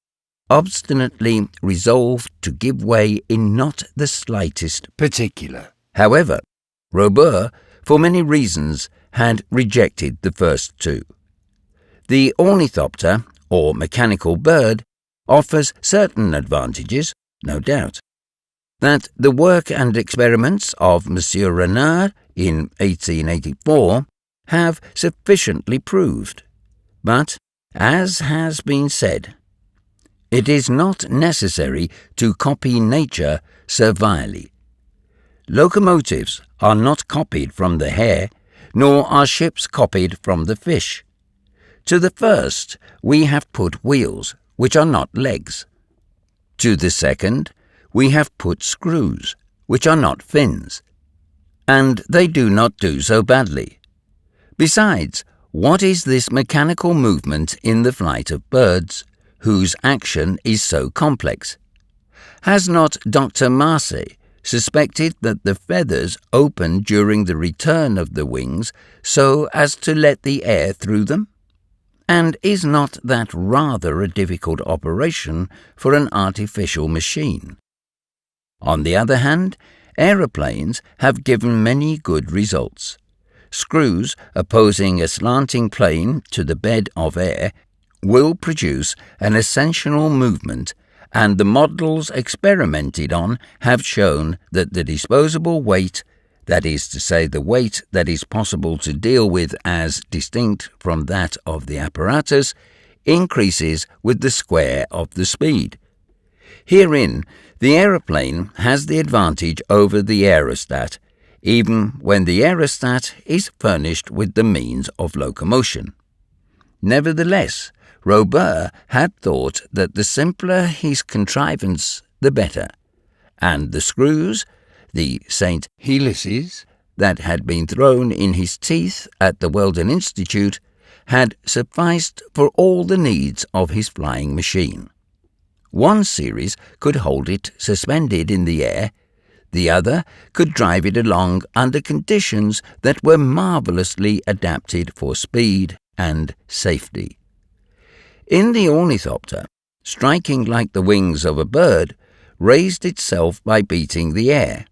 obstinately resolved to give way in not the slightest particular. However, Robur, for many reasons, had rejected the first two. The ornithopter, or mechanical bird, offers certain advantages, no doubt. That the work and experiments of Monsieur Renard in 1884 have sufficiently proved. But, as has been said, it is not necessary to copy nature servilely. Locomotives are not copied from the hare, nor are ships copied from the fish. To the first we have put wheels, which are not legs. To the second we have put screws, which are not fins. And they do not do so badly. Besides, what is this mechanical movement in the flight of birds, whose action is so complex? Has not Dr. Marcy suspected that the feathers open during the return of the wings so as to let the air through them? And is not that rather a difficult operation for an artificial machine? On the other hand, aeroplanes have given many good results. Screws opposing a slanting plane to the bed of air will produce an ascensional movement, and the models experimented on have shown that the disposable weight, that is to say the weight that is possible to deal with as distinct from that of the apparatus, increases with the square of the speed. Herein, the aeroplane has the advantage over the aerostat, even when the aerostat is furnished with the means of locomotion. Nevertheless, Robur had thought that the simpler his contrivance, the better, and the screws, the St. Helices, that had been thrown in his teeth at the Weldon Institute, had sufficed for all the needs of his flying machine. One series could hold it suspended in the air, the other could drive it along under conditions that were marvellously adapted for speed and safety. In the ornithopter, striking like the wings of a bird, raised itself by beating the air.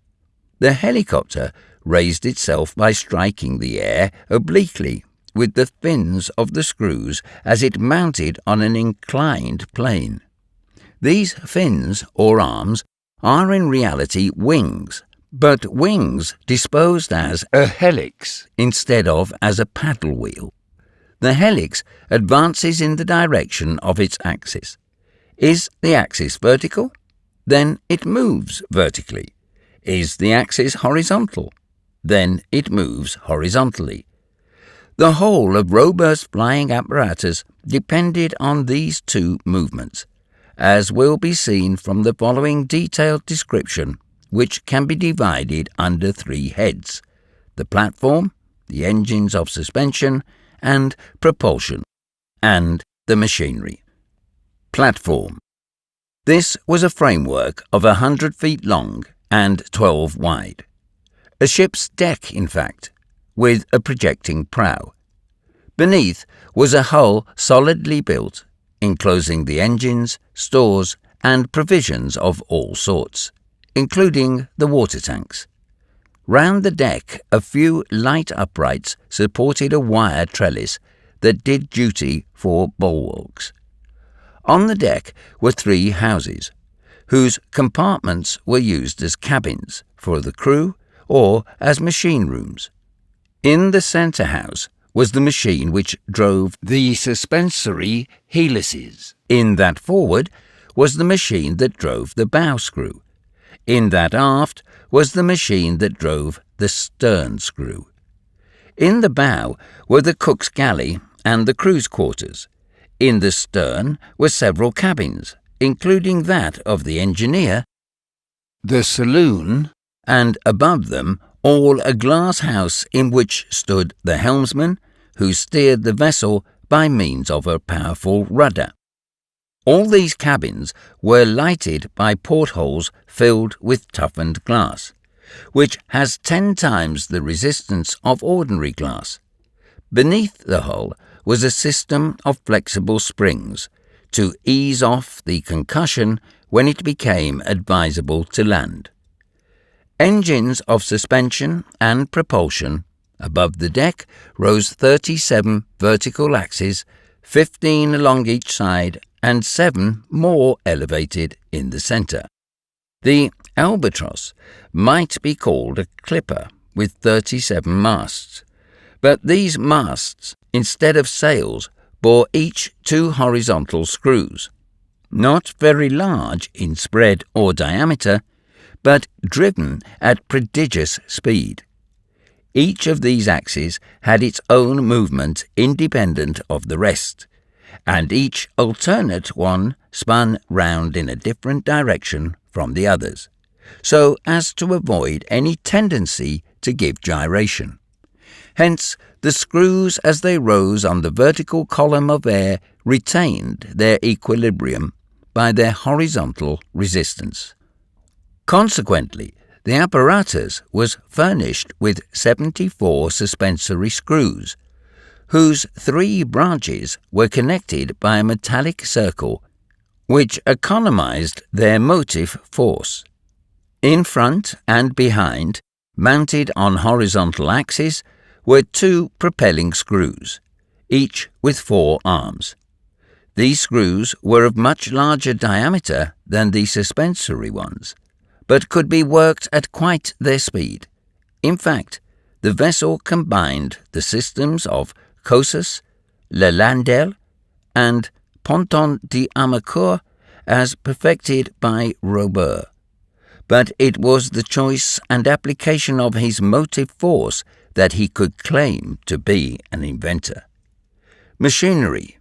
The helicopter raised itself by striking the air obliquely with the fins of the screws as it mounted on an inclined plane. These fins, or arms, are in reality wings, but wings disposed as a helix instead of as a paddle wheel. The helix advances in the direction of its axis. Is the axis vertical? Then it moves vertically. Is the axis horizontal? Then it moves horizontally. The whole of Robur's flying apparatus depended on these two movements, as will be seen from the following detailed description, which can be divided under three heads: the platform, the engines of suspension, and propulsion, and the machinery. Platform. This was a framework of 100 feet long and 12 wide. A ship's deck, in fact, with a projecting prow. Beneath was a hull solidly built, enclosing the engines, stores, and provisions of all sorts, including the water tanks. Round the deck, a few light uprights supported a wire trellis that did duty for bulwarks. On the deck were three houses, whose compartments were used as cabins for the crew or as machine rooms. In the centre house was the machine which drove the suspensory helices. In that forward was the machine that drove the bow screw. In that aft was the machine that drove the stern screw. In the bow were the cook's galley and the crew's quarters. In the stern were several cabins, including that of the engineer, the saloon, and above them all a glass house in which stood the helmsman, who steered the vessel by means of a powerful rudder. All these cabins were lighted by portholes filled with toughened glass, which has 10 times the resistance of ordinary glass. Beneath the hull was a system of flexible springs to ease off the concussion when it became advisable to land. Engines of suspension and propulsion above the deck rose 37 vertical axes, 15 along each side and 7 more elevated in the center. The Albatross might be called a clipper with 37 masts, but these masts, instead of sails, bore each 2 horizontal screws, not very large in spread or diameter, but driven at prodigious speed. Each of these axes had its own movement independent of the rest, and each alternate one spun round in a different direction from the others, so as to avoid any tendency to give gyration. Hence, the screws as they rose on the vertical column of air retained their equilibrium by their horizontal resistance. Consequently, the apparatus was furnished with 74 suspensory screws, whose 3 branches were connected by a metallic circle which economized their motive force. In front and behind, mounted on horizontal axes, were 2 propelling screws, each with 4 arms. These screws were of much larger diameter than the suspensory ones, but could be worked at quite their speed. In fact, the vessel combined the systems of Cossus, Le Landel, and Ponton d'Armacourt as perfected by Robur, but it was the choice and application of his motive force that he could claim to be an inventor. Machinery.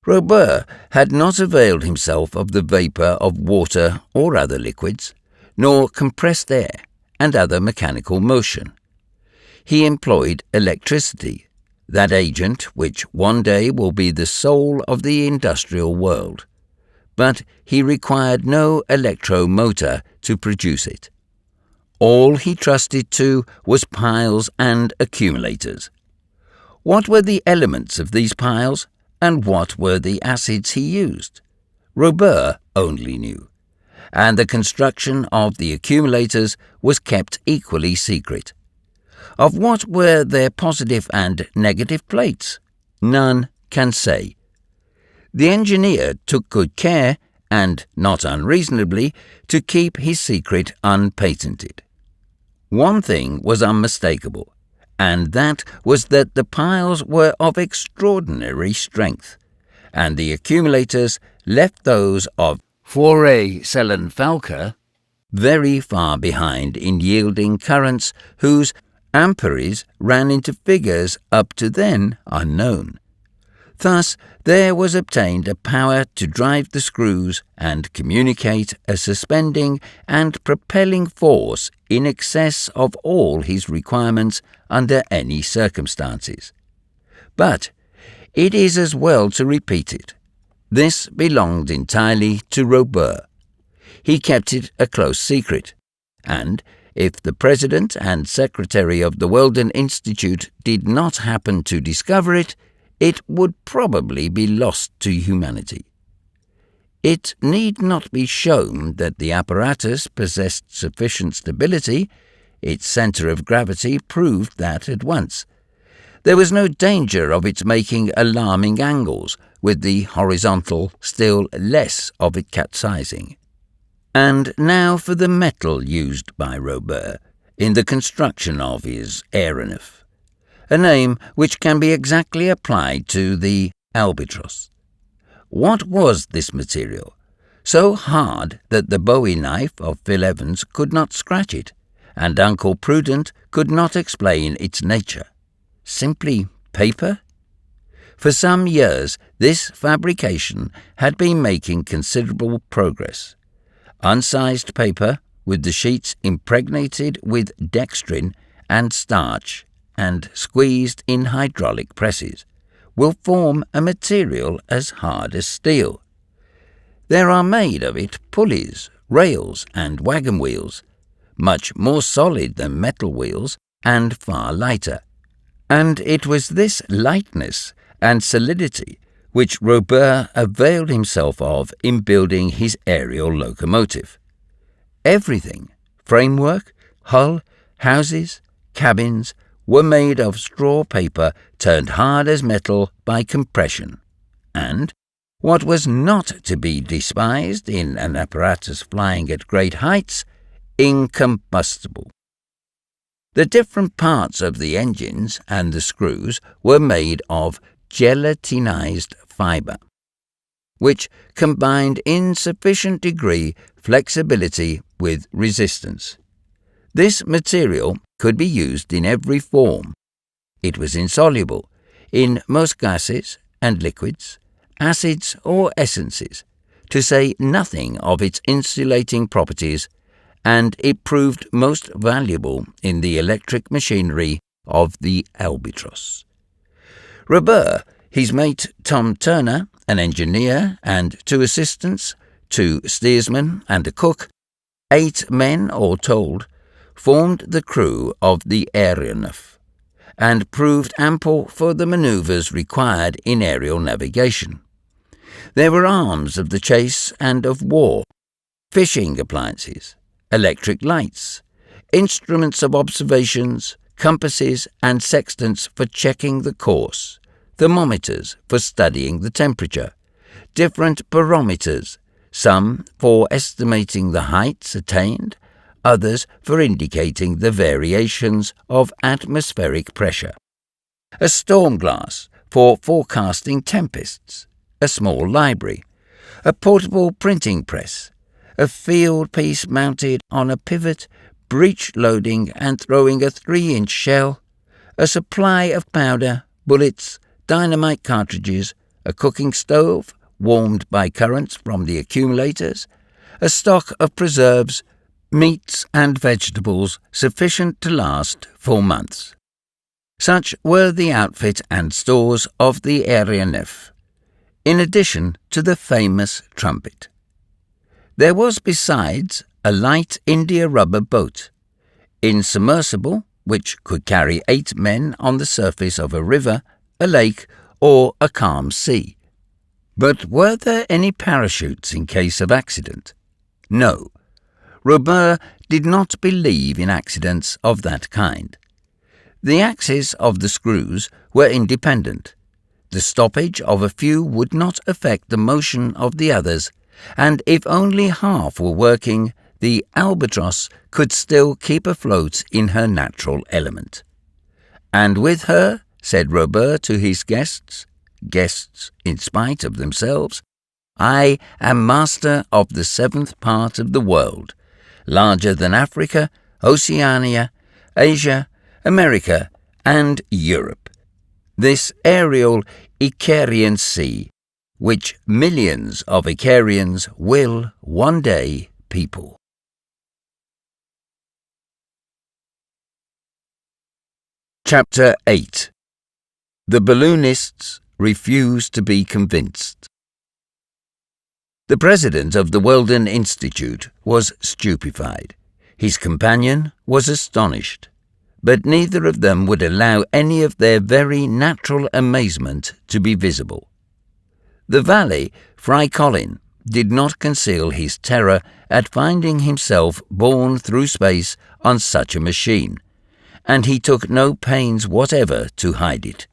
Robur had not availed himself of the vapour of water or other liquids, nor compressed air and other mechanical motion. He employed electricity, that agent which one day will be the soul of the industrial world, but he required no electromotor to produce it. All he trusted to was piles and accumulators. What were the elements of these piles, and what were the acids he used? Robur only knew, and the construction of the accumulators was kept equally secret. Of what were their positive and negative plates? None can say. The engineer took good care, and not unreasonably, to keep his secret unpatented. One thing was unmistakable, and that was that the piles were of extraordinary strength, and the accumulators left those of Fauré-Celenfalca very far behind in yielding currents whose amperes ran into figures up to then unknown. Thus there was obtained a power to drive the screws and communicate a suspending and propelling force in excess of all his requirements under any circumstances. But it is as well to repeat it. This belonged entirely to Robur. He kept it a close secret, and if the President and Secretary of the Weldon Institute did not happen to discover it, it would probably be lost to humanity. It need not be shown that the apparatus possessed sufficient stability. Its centre of gravity proved that at once. There was no danger of its making alarming angles, with the horizontal still less of it capsizing. And now for the metal used by Robur in the construction of his aeronef, a name which can be exactly applied to the Albatross. What was this material? So hard that the Bowie knife of Phil Evans could not scratch it, and Uncle Prudent could not explain its nature. Simply paper? For some years this fabrication had been making considerable progress. Unsized paper, with the sheets impregnated with dextrin and starch and squeezed in hydraulic presses, will form a material as hard as steel. There are made of it pulleys, rails, and wagon wheels, much more solid than metal wheels and far lighter. And it was this lightness and solidity which Robur availed himself of in building his aerial locomotive. Everything, framework, hull, houses, cabins, were made of straw paper turned hard as metal by compression, and, what was not to be despised in an apparatus flying at great heights, incombustible. The different parts of the engines and the screws were made of gelatinized fiber, which combined in sufficient degree flexibility with resistance. This material could be used in every form. It was insoluble in most gases and liquids, acids or essences, to say nothing of its insulating properties, and it proved most valuable in the electric machinery of the Albatross. Robur, his mate Tom Turner, an engineer, and 2 assistants, 2 steersmen and a cook, 8 men all told, formed the crew of the Aeronef, and proved ample for the manoeuvres required in aerial navigation. There were arms of the chase and of war, fishing appliances, electric lights, instruments of observations, compasses and sextants for checking the course, thermometers for studying the temperature, different barometers, some for estimating the heights attained, others for indicating the variations of atmospheric pressure, a storm glass for forecasting tempests, a small library, a portable printing press, a field piece mounted on a pivot, breech-loading and throwing a 3-inch shell, a supply of powder, bullets, dynamite cartridges, a cooking stove warmed by currents from the accumulators, a stock of preserves, meats and vegetables sufficient to last for months. Such were the outfit and stores of the Aeronef, in addition to the famous trumpet. There was besides a light india-rubber boat, insubmersible, which could carry 8 men on the surface of a river, a lake, or a calm sea. But were there any parachutes in case of accident? No. Robur did not believe in accidents of that kind. The axes of the screws were independent. The stoppage of a few would not affect the motion of the others, and if only half were working, the Albatross could still keep afloat in her natural element. And with her, said Robur to his guests in spite of themselves, I am master of the 7th part of the world, larger than Africa, Oceania, Asia, America, and Europe. This aerial Icarian sea, which millions of Icarians will one day people. Chapter 8. The balloonists refuse to be convinced. The president of the Weldon Institute was stupefied. His companion was astonished, but neither of them would allow any of their very natural amazement to be visible. The valet, Fry Colin, did not conceal his terror at finding himself borne through space on such a machine, and he took no pains whatever to hide it.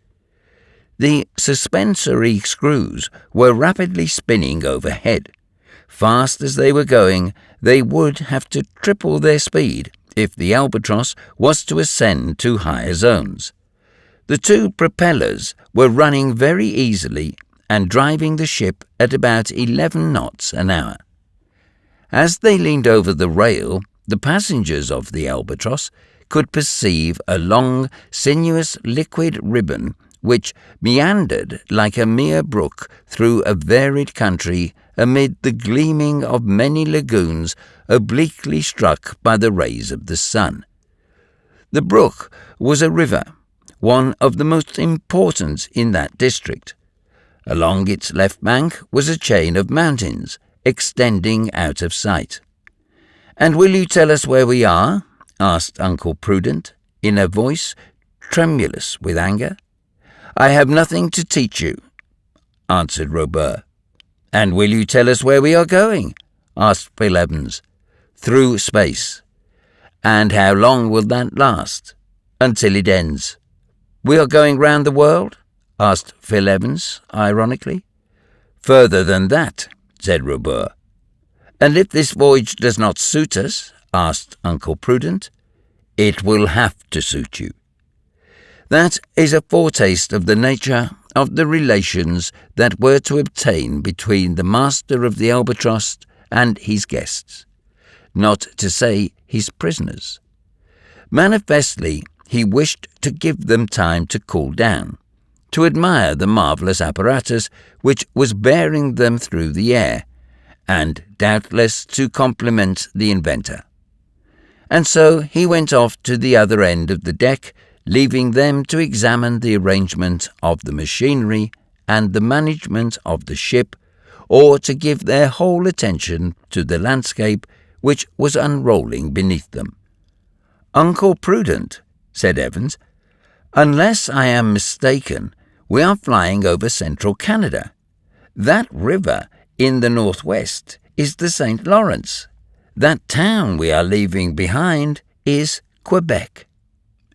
The suspensory screws were rapidly spinning overhead. Fast as they were going, they would have to triple their speed if the Albatross was to ascend to higher zones. The 2 propellers were running very easily and driving the ship at about 11 knots an hour. As they leaned over the rail, the passengers of the Albatross could perceive a long, sinuous liquid ribbon which meandered like a mere brook through a varied country amid the gleaming of many lagoons obliquely struck by the rays of the sun. The brook was a river, one of the most important in that district. Along its left bank was a chain of mountains, extending out of sight. "And will you tell us where we are?" asked Uncle Prudent, in a voice tremulous with anger. "I have nothing to teach you," answered Robur. "And will you tell us where we are going?" asked Phil Evans. "Through space." "And how long will that last?" "Until it ends." "We are going round the world?" asked Phil Evans, ironically. "Further than that," said Robur. "And if this voyage does not suit us," asked Uncle Prudent. "It will have to suit you." That is a foretaste of the nature of the relations that were to obtain between the master of the Albatross and his guests, not to say his prisoners. Manifestly, he wished to give them time to cool down, to admire the marvellous apparatus which was bearing them through the air, and doubtless to compliment the inventor. And so he went off to the other end of the deck, leaving them to examine the arrangement of the machinery and the management of the ship, or to give their whole attention to the landscape which was unrolling beneath them. "Uncle Prudent," said Evans, "unless I am mistaken, we are flying over central Canada. That river in the northwest is the St. Lawrence. That town we are leaving behind is Quebec."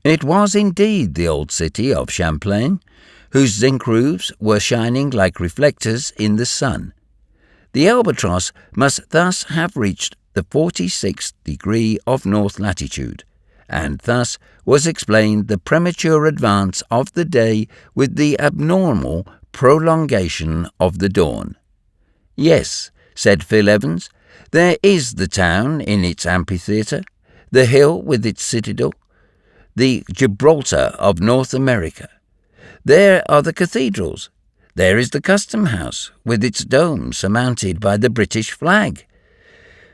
It was indeed the old city of Champlain, whose zinc roofs were shining like reflectors in the sun. The Albatross must thus have reached the 46th degree of north latitude, and thus was explained the premature advance of the day with the abnormal prolongation of the dawn. "Yes," said Phil Evans, "there is the town in its amphitheatre, the hill with its citadel, the Gibraltar of North America. There are the cathedrals. There is the custom house with its dome surmounted by the British flag."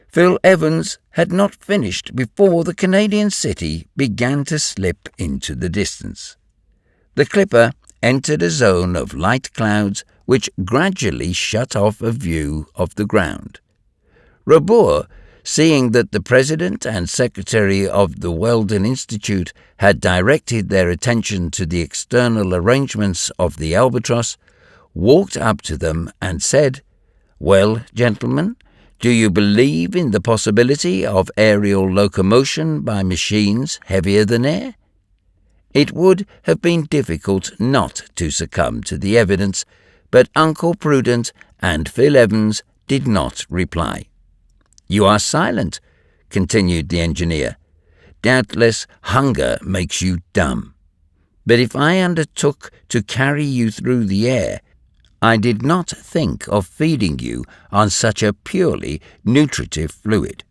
Phil Evans had not finished before the Canadian city began to slip into the distance. The clipper entered a zone of light clouds which gradually shut off a view of the ground. Robur, seeing that the President and Secretary of the Weldon Institute had directed their attention to the external arrangements of the Albatross, walked up to them and said, "Well, gentlemen, do you believe in the possibility of aerial locomotion by machines heavier than air?" It would have been difficult not to succumb to the evidence, but Uncle Prudent and Phil Evans did not reply. "You are silent," continued the engineer. "Doubtless hunger makes you dumb. But if I undertook to carry you through the air, I did not think of feeding you on such a purely nutritive fluid.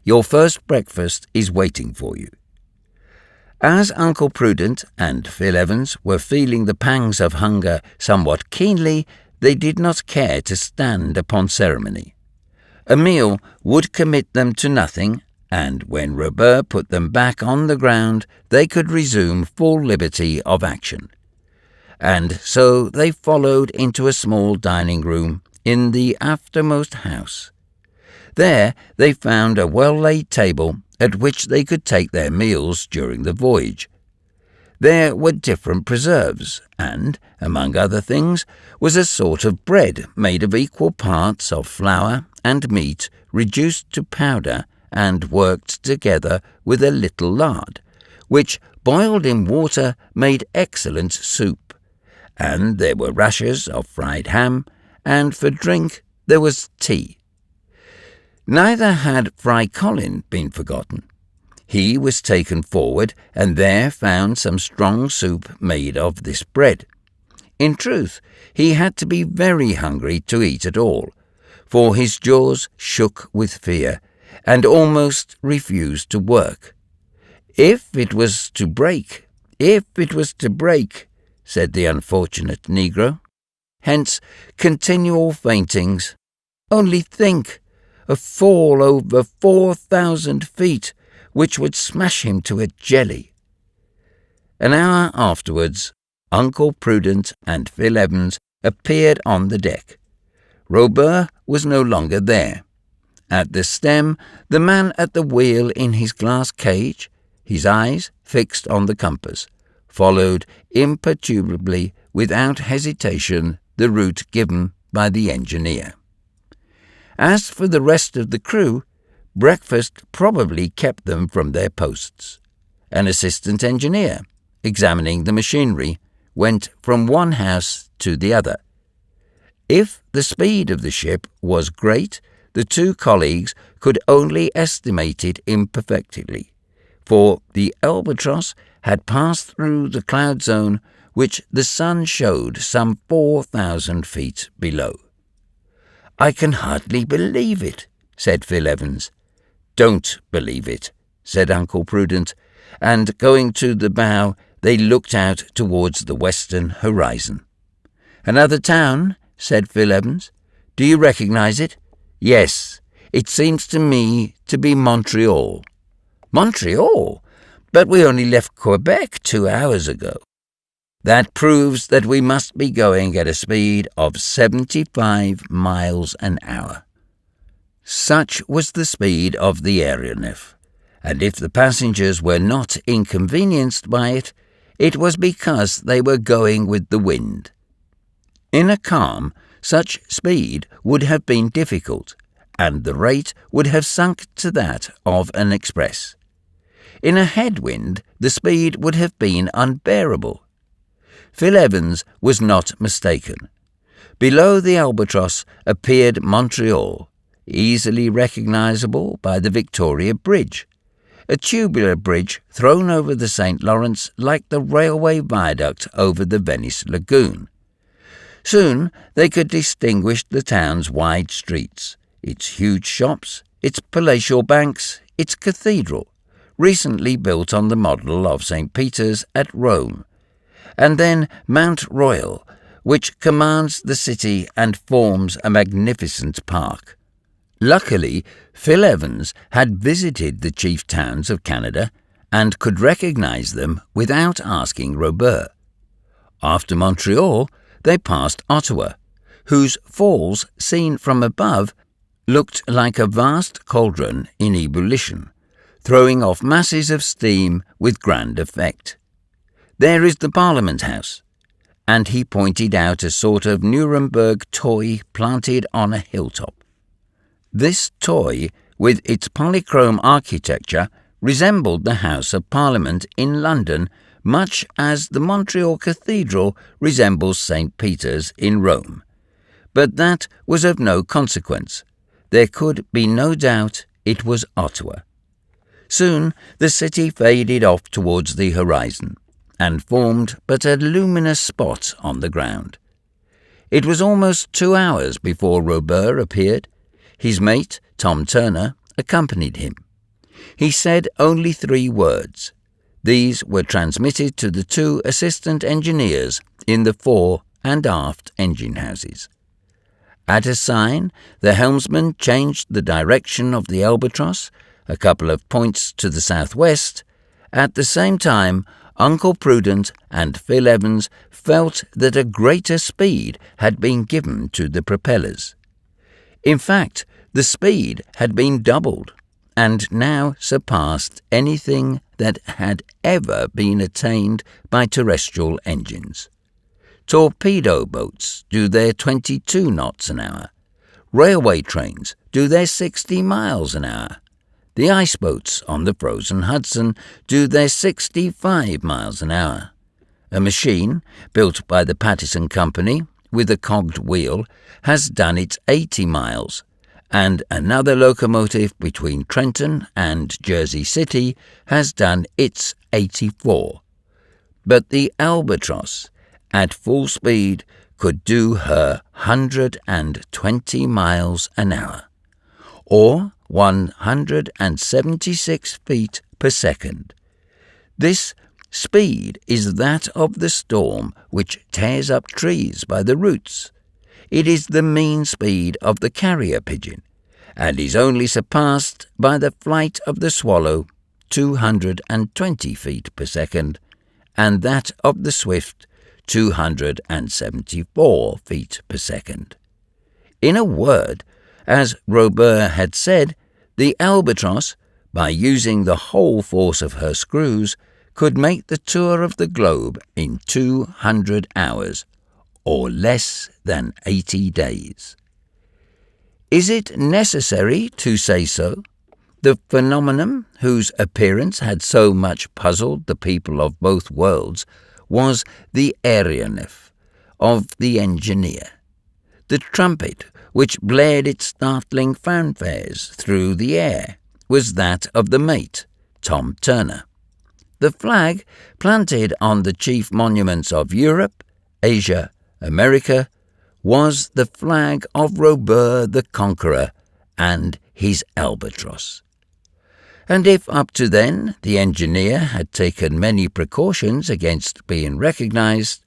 Your first breakfast is waiting for you." As Uncle Prudent and Phil Evans were feeling the pangs of hunger somewhat keenly, they did not care to stand upon ceremony. A meal would commit them to nothing, and when Robur put them back on the ground, they could resume full liberty of action. And so they followed into a small dining room in the aftermost house. There they found a well-laid table at which they could take their meals during the voyage. There were different preserves, and, among other things, was a sort of bread made of equal parts of flour and meat reduced to powder and worked together with a little lard, which, boiled in water, made excellent soup. And there were rashers of fried ham, and for drink there was tea. Neither had Fry Colin been forgotten. He was taken forward, and there found some strong soup made of this bread. In truth, he had to be very hungry to eat at all, for his jaws shook with fear, and almost refused to work. If it was to break, said the unfortunate negro. Hence continual faintings. Only think, a fall over 4,000 feet, which would smash him to a jelly. An hour afterwards, Uncle Prudent and Phil Evans appeared on the deck. Robur was no longer there. At the stem, the man at the wheel in his glass cage, his eyes fixed on the compass, followed imperturbably, without hesitation, the route given by the engineer. As for the rest of the crew, breakfast probably kept them from their posts. An assistant engineer, examining the machinery, went from one house to the other. If the speed of the ship was great, the two colleagues could only estimate it imperfectly, for the Albatross had passed through the cloud zone which the sun showed some 4,000 feet below. "I can hardly believe it," said Phil Evans. "Don't believe it," said Uncle Prudent, and going to the bow they looked out towards the western horizon. "Another town?" said Phil Evans. "Do you recognize it?" "Yes, it seems to me to be Montreal." "Montreal? But we only left Quebec 2 hours ago." "That proves that we must be going at a speed of 75 miles an hour. Such was the speed of the aeronef, and if the passengers were not inconvenienced by it, it was because they were going with the wind. In a calm, such speed would have been difficult, and the rate would have sunk to that of an express. In a headwind, the speed would have been unbearable. Phil Evans was not mistaken. Below the Albatross appeared Montreal, easily recognizable by the Victoria Bridge, a tubular bridge thrown over the St. Lawrence like the railway viaduct over the Venice lagoon. Soon they could distinguish the town's wide streets, its huge shops, its palatial banks, its cathedral, recently built on the model of St. Peter's at Rome, and then Mount Royal, which commands the city and forms a magnificent park. Luckily, Phil Evans had visited the chief towns of Canada and could recognize them without asking Robur. After Montreal, they passed Ottawa, whose falls, seen from above, looked like a vast cauldron in ebullition, throwing off masses of steam with grand effect. "There is the Parliament House," and he pointed out a sort of Nuremberg toy planted on a hilltop. This toy, with its polychrome architecture, resembled the House of Parliament in London, much as the Montreal Cathedral resembles St. Peter's in Rome. But that was of no consequence. There could be no doubt it was Ottawa. Soon the city faded off towards the horizon, and formed but a luminous spot on the ground. It was almost 2 hours before Robur appeared. His mate, Tom Turner, accompanied him. He said only 3 words. These were transmitted to the 2 assistant engineers in the fore and aft engine houses. At a sign, the helmsman changed the direction of the Albatross a couple of points to the southwest. At the same time, Uncle Prudent and Phil Evans felt that a greater speed had been given to the propellers. In fact, the speed had been doubled, and now surpassed anything that had ever been attained by terrestrial engines. Torpedo boats do their 22 knots an hour. Railway trains do their 60 miles an hour. The ice boats on the frozen Hudson do their 65 miles an hour. A machine, built by the Pattison Company, with a cogged wheel, has done its 80 miles, and another locomotive between Trenton and Jersey City has done its 84. But the Albatross, at full speed, could do her 120 miles an hour, or 176 feet per second. This speed is that of the storm which tears up trees by the roots. It is the mean speed of the carrier pigeon, and is only surpassed by the flight of the swallow, 220 feet per second, and that of the swift, 274 feet per second. In a word, as Robur had said, the Albatross, by using the whole force of her screws, could make the tour of the globe in 200 hours, or less than 80 days. Is it necessary to say so? The phenomenon whose appearance had so much puzzled the people of both worlds was the aeronef of the engineer. The trumpet, which blared its startling fanfares through the air, was that of the mate, Tom Turner. The flag, planted on the chief monuments of Europe, Asia, America, was the flag of Robur the Conqueror and his albatross. And if up to then the engineer had taken many precautions against being recognized,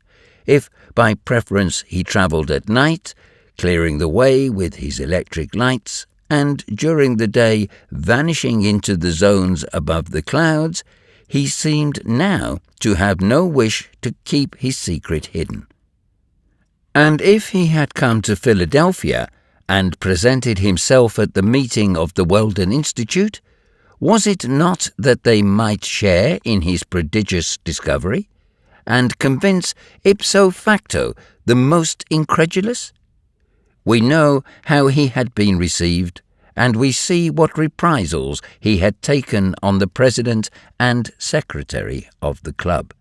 if by preference he travelled at night, clearing the way with his electric lights, and during the day vanishing into the zones above the clouds, he seemed now to have no wish to keep his secret hidden. And if he had come to Philadelphia and presented himself at the meeting of the Weldon Institute, was it not that they might share in his prodigious discovery, and convince ipso facto the most incredulous? We know how he had been received, and we see what reprisals he had taken on the president and secretary of the club.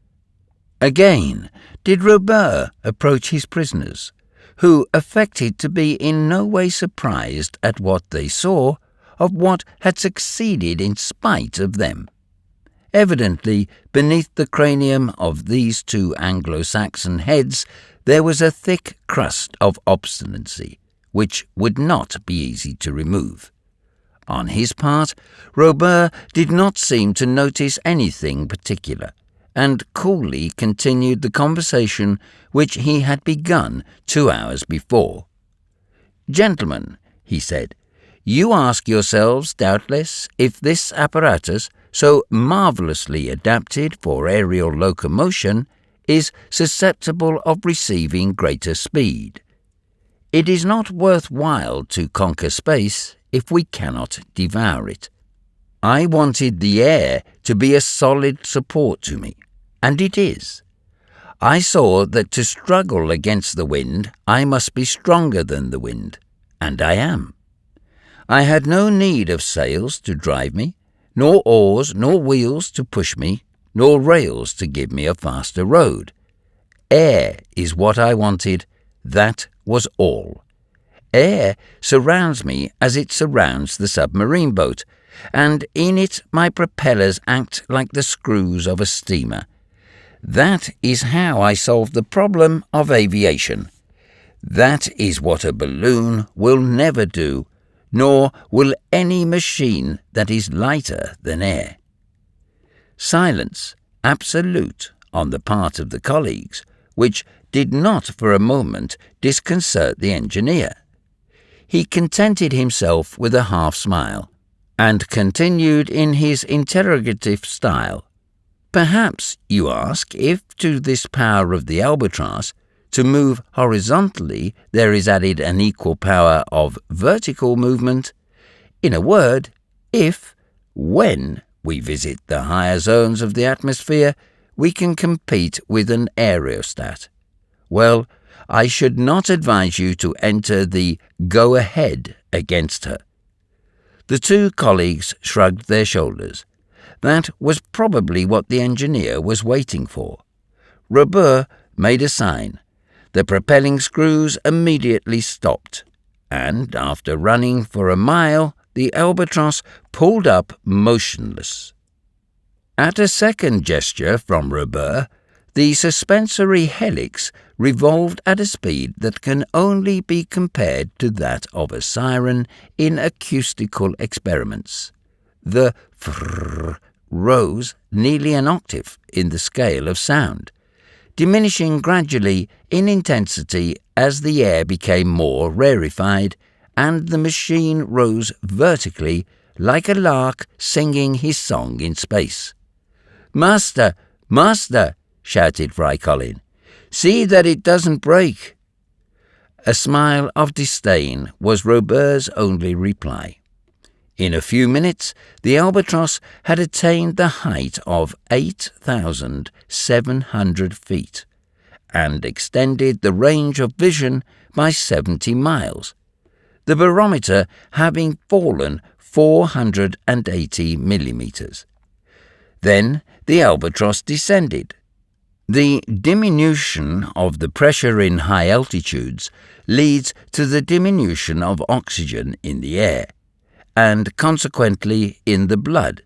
Again, did Robur approach his prisoners, who affected to be in no way surprised at what they saw, of what had succeeded in spite of them. Evidently, beneath the cranium of these two Anglo-Saxon heads there was a thick crust of obstinacy, which would not be easy to remove. On his part, Robur did not seem to notice anything particular, and coolly continued the conversation which he had begun 2 hours before. "Gentlemen," he said, "you ask yourselves, doubtless, if this apparatus, so marvellously adapted for aerial locomotion, is susceptible of receiving greater speed. It is not worth while to conquer space if we cannot devour it. I wanted the air to be a solid support to me, and it is. I saw that to struggle against the wind I must be stronger than the wind, and I am. I had no need of sails to drive me, nor oars nor wheels to push me, nor rails to give me a faster road. Air is what I wanted, that was all. Air surrounds me as it surrounds the submarine boat, and in it my propellers act like the screws of a steamer. That is how I solved the problem of aviation. That is what a balloon will never do, nor will any machine that is lighter than air." Silence, absolute, on the part of the colleagues, which did not for a moment disconcert the engineer. He contented himself with a half-smile, and continued in his interrogative style. "Perhaps you ask if to this power of the albatross to move horizontally there is added an equal power of vertical movement. In a word, if, when we visit the higher zones of the atmosphere, we can compete with an aerostat. Well, I should not advise you to enter the go-ahead against her." The two colleagues shrugged their shoulders. That was probably what the engineer was waiting for. Robur made a sign. The propelling screws immediately stopped, and after running for a mile, the albatross pulled up motionless. At a second gesture from Robur, the suspensory helix revolved at a speed that can only be compared to that of a siren in acoustical experiments. The frrrr rose nearly an octave in the scale of sound, diminishing gradually in intensity as the air became more rarefied, and the machine rose vertically like a lark singing his song in space. "Master, master!" shouted Fry Colin. "See that it doesn't break." A smile of disdain was Robur's only reply. In a few minutes, the albatross had attained the height of 8,700 feet and extended the range of vision by 70 miles, the barometer having fallen 480 millimeters. Then the albatross descended. The diminution of the pressure in high altitudes leads to the diminution of oxygen in the air, and consequently in the blood.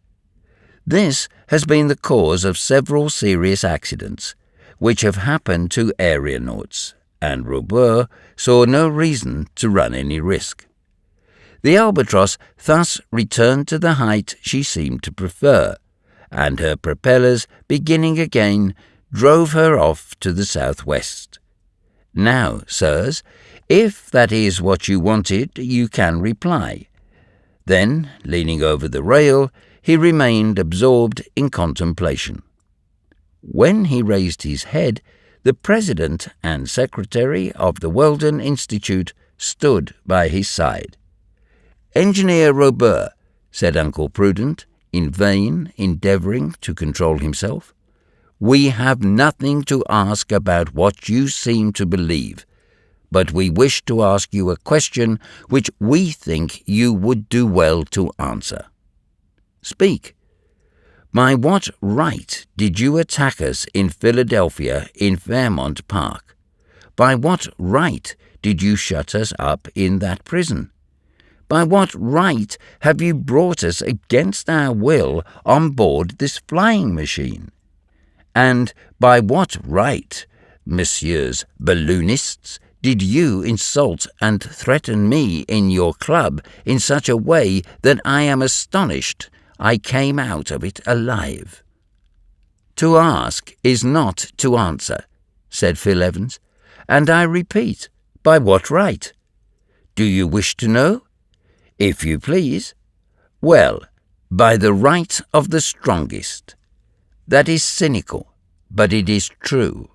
This has been the cause of several serious accidents, which have happened to aeronauts, and Robur saw no reason to run any risk. The albatross thus returned to the height she seemed to prefer, and her propellers, beginning again, drove her off to the southwest. "Now, sirs, if that is what you wanted, you can reply." Then, leaning over the rail, he remained absorbed in contemplation. When he raised his head, the president and secretary of the Weldon Institute stood by his side. "Engineer Robur," said Uncle Prudent, in vain endeavouring to control himself, "we have nothing to ask about what you seem to believe, but we wish to ask you a question which we think you would do well to answer. Speak. By what right did you attack us in Philadelphia in Fairmount Park? By what right did you shut us up in that prison? By what right have you brought us against our will on board this flying machine? And by what right, messieurs balloonists, did you insult and threaten me in your club in such a way that I am astonished I came out of it alive?" "To ask is not to answer," said Phil Evans, "and I repeat, by what right? Do you wish to know? If you please. Well, by the right of the strongest. That is cynical, but it is true.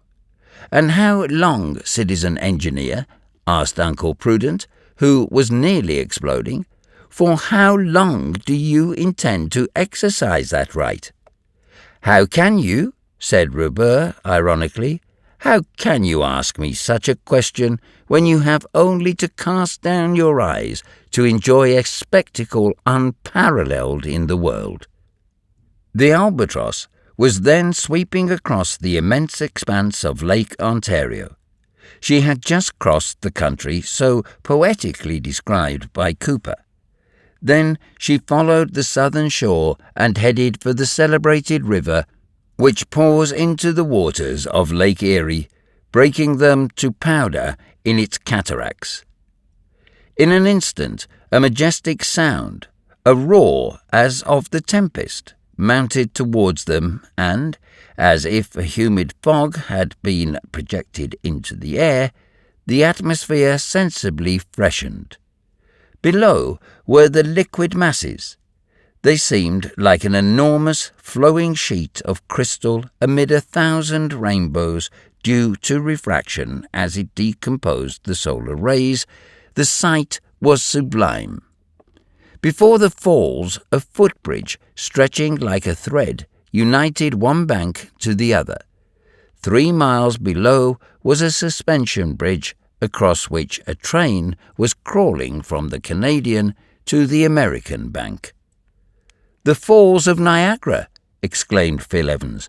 And how long, citizen engineer?" asked Uncle Prudent, who was nearly exploding. "For how long do you intend to exercise that right?" "How can you?" said Robur ironically. "How can you ask me such a question when you have only to cast down your eyes to enjoy a spectacle unparalleled in the world?" The albatross was then sweeping across the immense expanse of Lake Ontario. She had just crossed the country so poetically described by Cooper. Then she followed the southern shore and headed for the celebrated river which pours into the waters of Lake Erie, breaking them to powder in its cataracts. In an instant, a majestic sound, a roar as of the tempest, mounted towards them, and, as if a humid fog had been projected into the air, the atmosphere sensibly freshened. Below were the liquid masses. They seemed like an enormous flowing sheet of crystal amid 1,000 rainbows due to refraction as it decomposed the solar rays. The sight was sublime. Before the falls, a footbridge stretching like a thread united one bank to the other. 3 miles below was a suspension bridge across which a train was crawling from the Canadian to the American bank. "The Falls of Niagara!" exclaimed Phil Evans,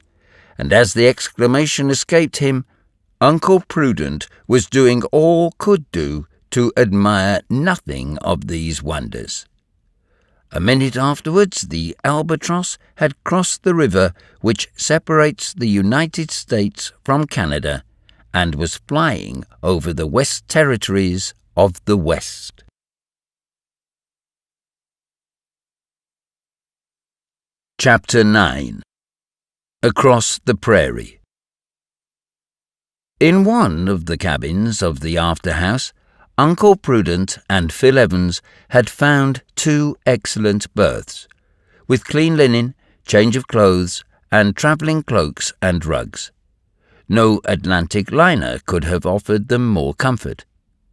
and as the exclamation escaped him, Uncle Prudent was doing all could do to admire nothing of these wonders. A minute afterwards, the albatross had crossed the river which separates the United States from Canada and was flying over the West Territories of the West. Chapter 9. Across the Prairie. In one of the cabins of the after-house, Uncle Prudent and Phil Evans had found 2 excellent berths, with clean linen, change of clothes, and travelling cloaks and rugs. No Atlantic liner could have offered them more comfort.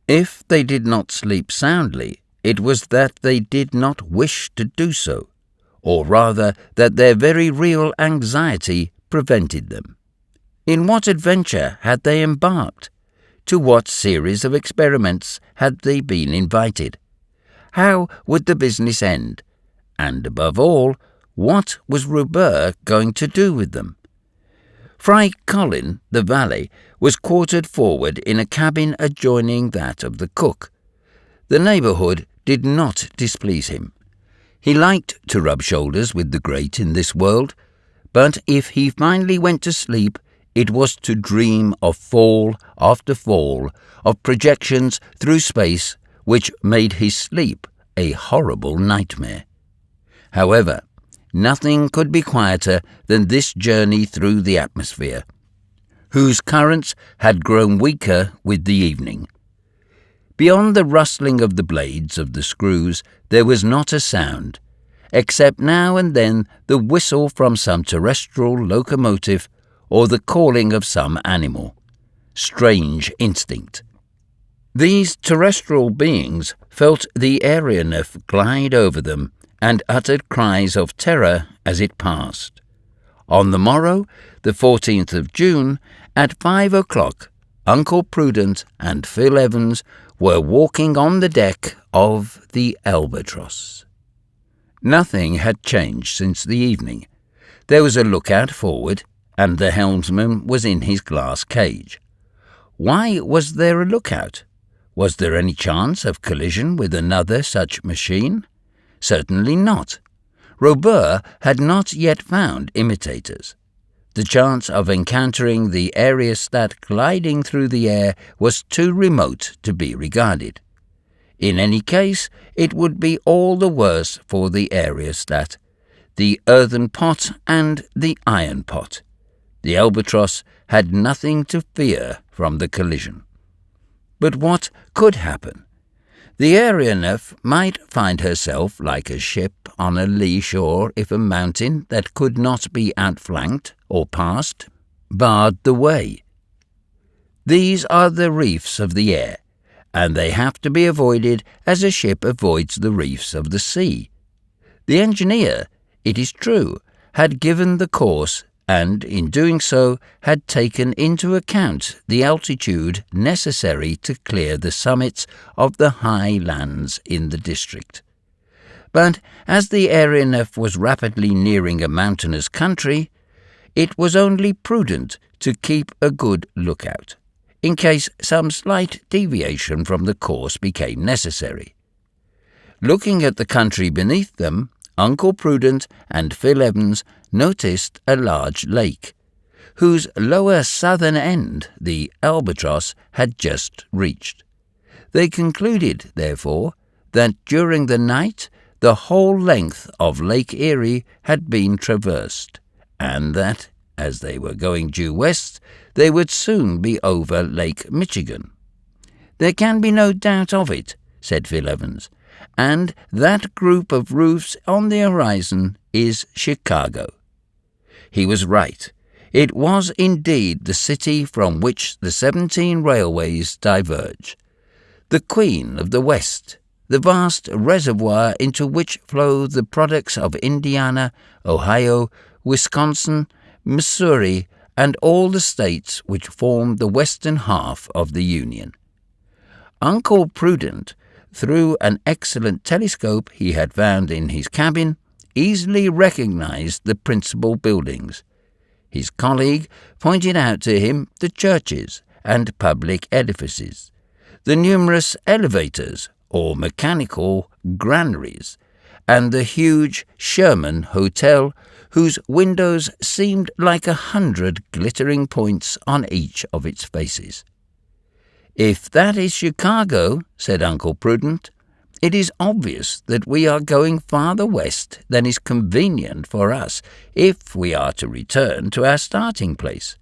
If they did not sleep soundly, it was that they did not wish to do so, or rather that their very real anxiety prevented them. In what adventure had they embarked? To what series of experiments had they been invited? How would the business end? And above all, what was Robur going to do with them? Fry Colin, the valet, was quartered forward in a cabin adjoining that of the cook. The neighbourhood did not displease him. He liked to rub shoulders with the great in this world, but if he finally went to sleep, it was to dream of fall after fall, of projections through space which made his sleep a horrible nightmare. However, nothing could be quieter than this journey through the atmosphere, whose currents had grown weaker with the evening. Beyond the rustling of the blades of the screws there was not a sound, except now and then the whistle from some terrestrial locomotive or the calling of some animal. Strange instinct. These terrestrial beings felt the aeronef glide over them and uttered cries of terror as it passed. On the morrow, the 14th of June, at 5 o'clock, Uncle Prudent and Phil Evans were walking on the deck of the Albatross. Nothing had changed since the evening. There was a lookout forward, and the helmsman was in his glass cage. Why was there a lookout? Was there any chance of collision with another such machine? Certainly not. Robur had not yet found imitators. The chance of encountering the aerostat gliding through the air was too remote to be regarded. In any case, it would be all the worse for the aerostat, the earthen pot and the iron pot. The Albatross had nothing to fear from the collision. But what could happen? The aeronef might find herself like a ship on a lee shore if a mountain that could not be outflanked or passed barred the way. These are the reefs of the air, and they have to be avoided as a ship avoids the reefs of the sea. The engineer, it is true, had given the course and, in doing so, had taken into account the altitude necessary to clear the summits of the high lands in the district. But as the aeronef was rapidly nearing a mountainous country, it was only prudent to keep a good lookout, in case some slight deviation from the course became necessary. Looking at the country beneath them, Uncle Prudent and Phil Evans noticed a large lake, whose lower southern end the Albatross had just reached. They concluded, therefore, that during the night the whole length of Lake Erie had been traversed, and that, as they were going due west, they would soon be over Lake Michigan. "There can be no doubt of it," said Phil Evans, "and that group of roofs on the horizon is Chicago." He was right. It was indeed the city from which the 17 railways diverge, the Queen of the West, the vast reservoir into which flow the products of Indiana, Ohio, Wisconsin, Missouri, and all the states which form the western half of the Union. Uncle Prudent, through an excellent telescope he had found in his cabin, easily recognized the principal buildings. His colleague pointed out to him the churches and public edifices, the numerous elevators or mechanical granaries, and the huge Sherman Hotel, whose windows seemed like 100 glittering points on each of its faces. "If that is Chicago," said Uncle Prudent, "it is obvious that we are going farther west than is convenient for us if we are to return to our starting place."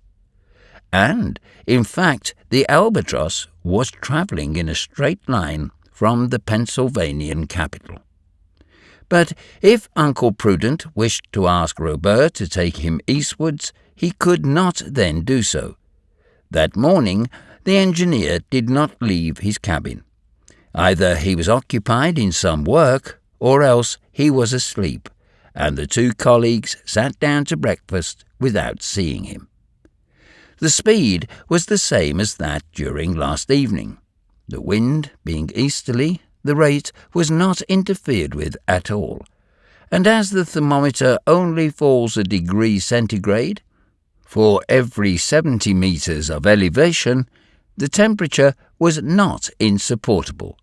And, in fact, the Albatross was travelling in a straight line from the Pennsylvanian capital. But if Uncle Prudent wished to ask Robur to take him eastwards, he could not then do so. That morning the engineer did not leave his cabin, Either he was occupied in some work, or else he was asleep, and the two colleagues sat down to breakfast without seeing him. The speed was the same as that during last evening. The wind being easterly, the rate was not interfered with at all, and as the thermometer only falls a degree centigrade for every 70 meters of elevation, the temperature was not insupportable.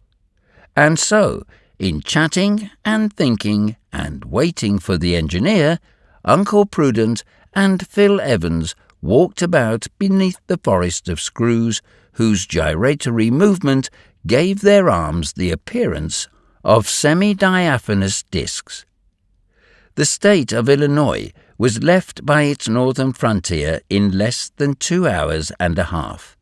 And so, in chatting and thinking and waiting for the engineer, Uncle Prudent and Phil Evans walked about beneath the forest of screws whose gyratory movement gave their arms the appearance of semi-diaphanous discs. The state of Illinois was left by its northern frontier in less than 2 hours and a half,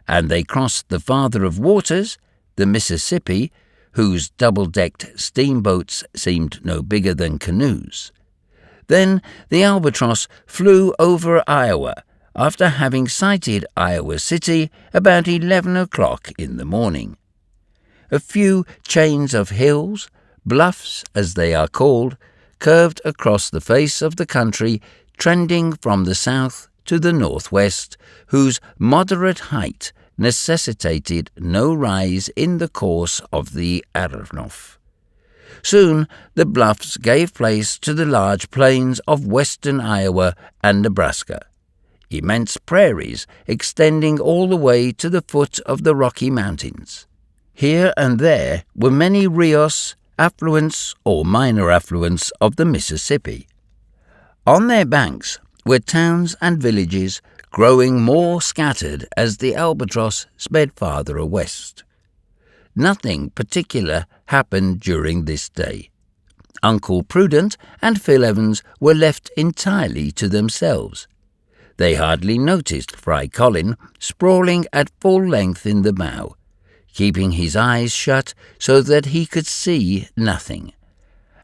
and they crossed the Father of Waters, the Mississippi, whose double-decked steamboats seemed no bigger than canoes. Then the Albatross flew over Iowa, after having sighted Iowa City about 11 o'clock in the morning. A few chains of hills, bluffs as they are called, curved across the face of the country, trending from the south to the northwest, whose moderate height necessitated no rise in the course of the Aranov. Soon the bluffs gave place to the large plains of western Iowa and Nebraska, immense prairies extending all the way to the foot of the Rocky Mountains. Here and there were many rios, affluents or minor affluents of the Mississippi. On their banks were towns and villages growing more scattered as the Albatross sped farther west. Nothing particular happened during this day. Uncle Prudent and Phil Evans were left entirely to themselves. They hardly noticed Fry Colin sprawling at full length in the bow, keeping his eyes shut so that he could see nothing,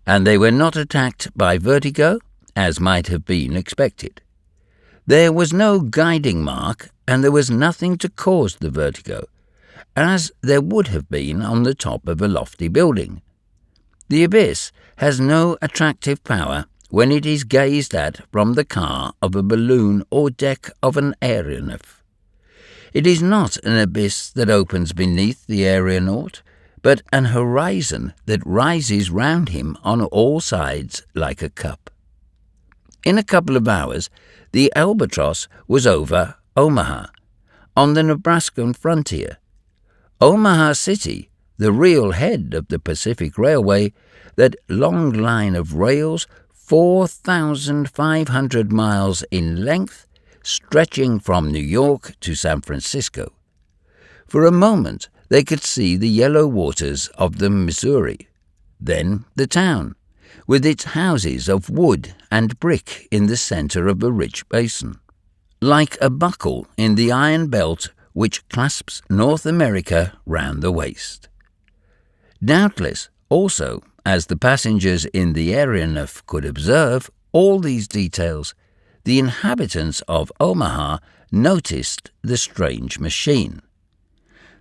and they were not attacked by vertigo, as might have been expected. There was no guiding mark, and there was nothing to cause the vertigo, as there would have been on the top of a lofty building. The abyss has no attractive power when it is gazed at from the car of a balloon or deck of an aeronaut. It is not an abyss that opens beneath the aeronaut, but an horizon that rises round him on all sides like a cup. In a couple of hours, the Albatross was over Omaha, on the Nebraskan frontier. Omaha City, the real head of the Pacific Railway, that long line of rails 4,500 miles in length, stretching from New York to San Francisco. For a moment they could see the yellow waters of the Missouri, then the town, with its houses of wood and brick in the center of a rich basin, like a buckle in the iron belt which clasps North America round the waist. Doubtless, also, as the passengers in the aeronaut could observe all these details, the inhabitants of Omaha noticed the strange machine.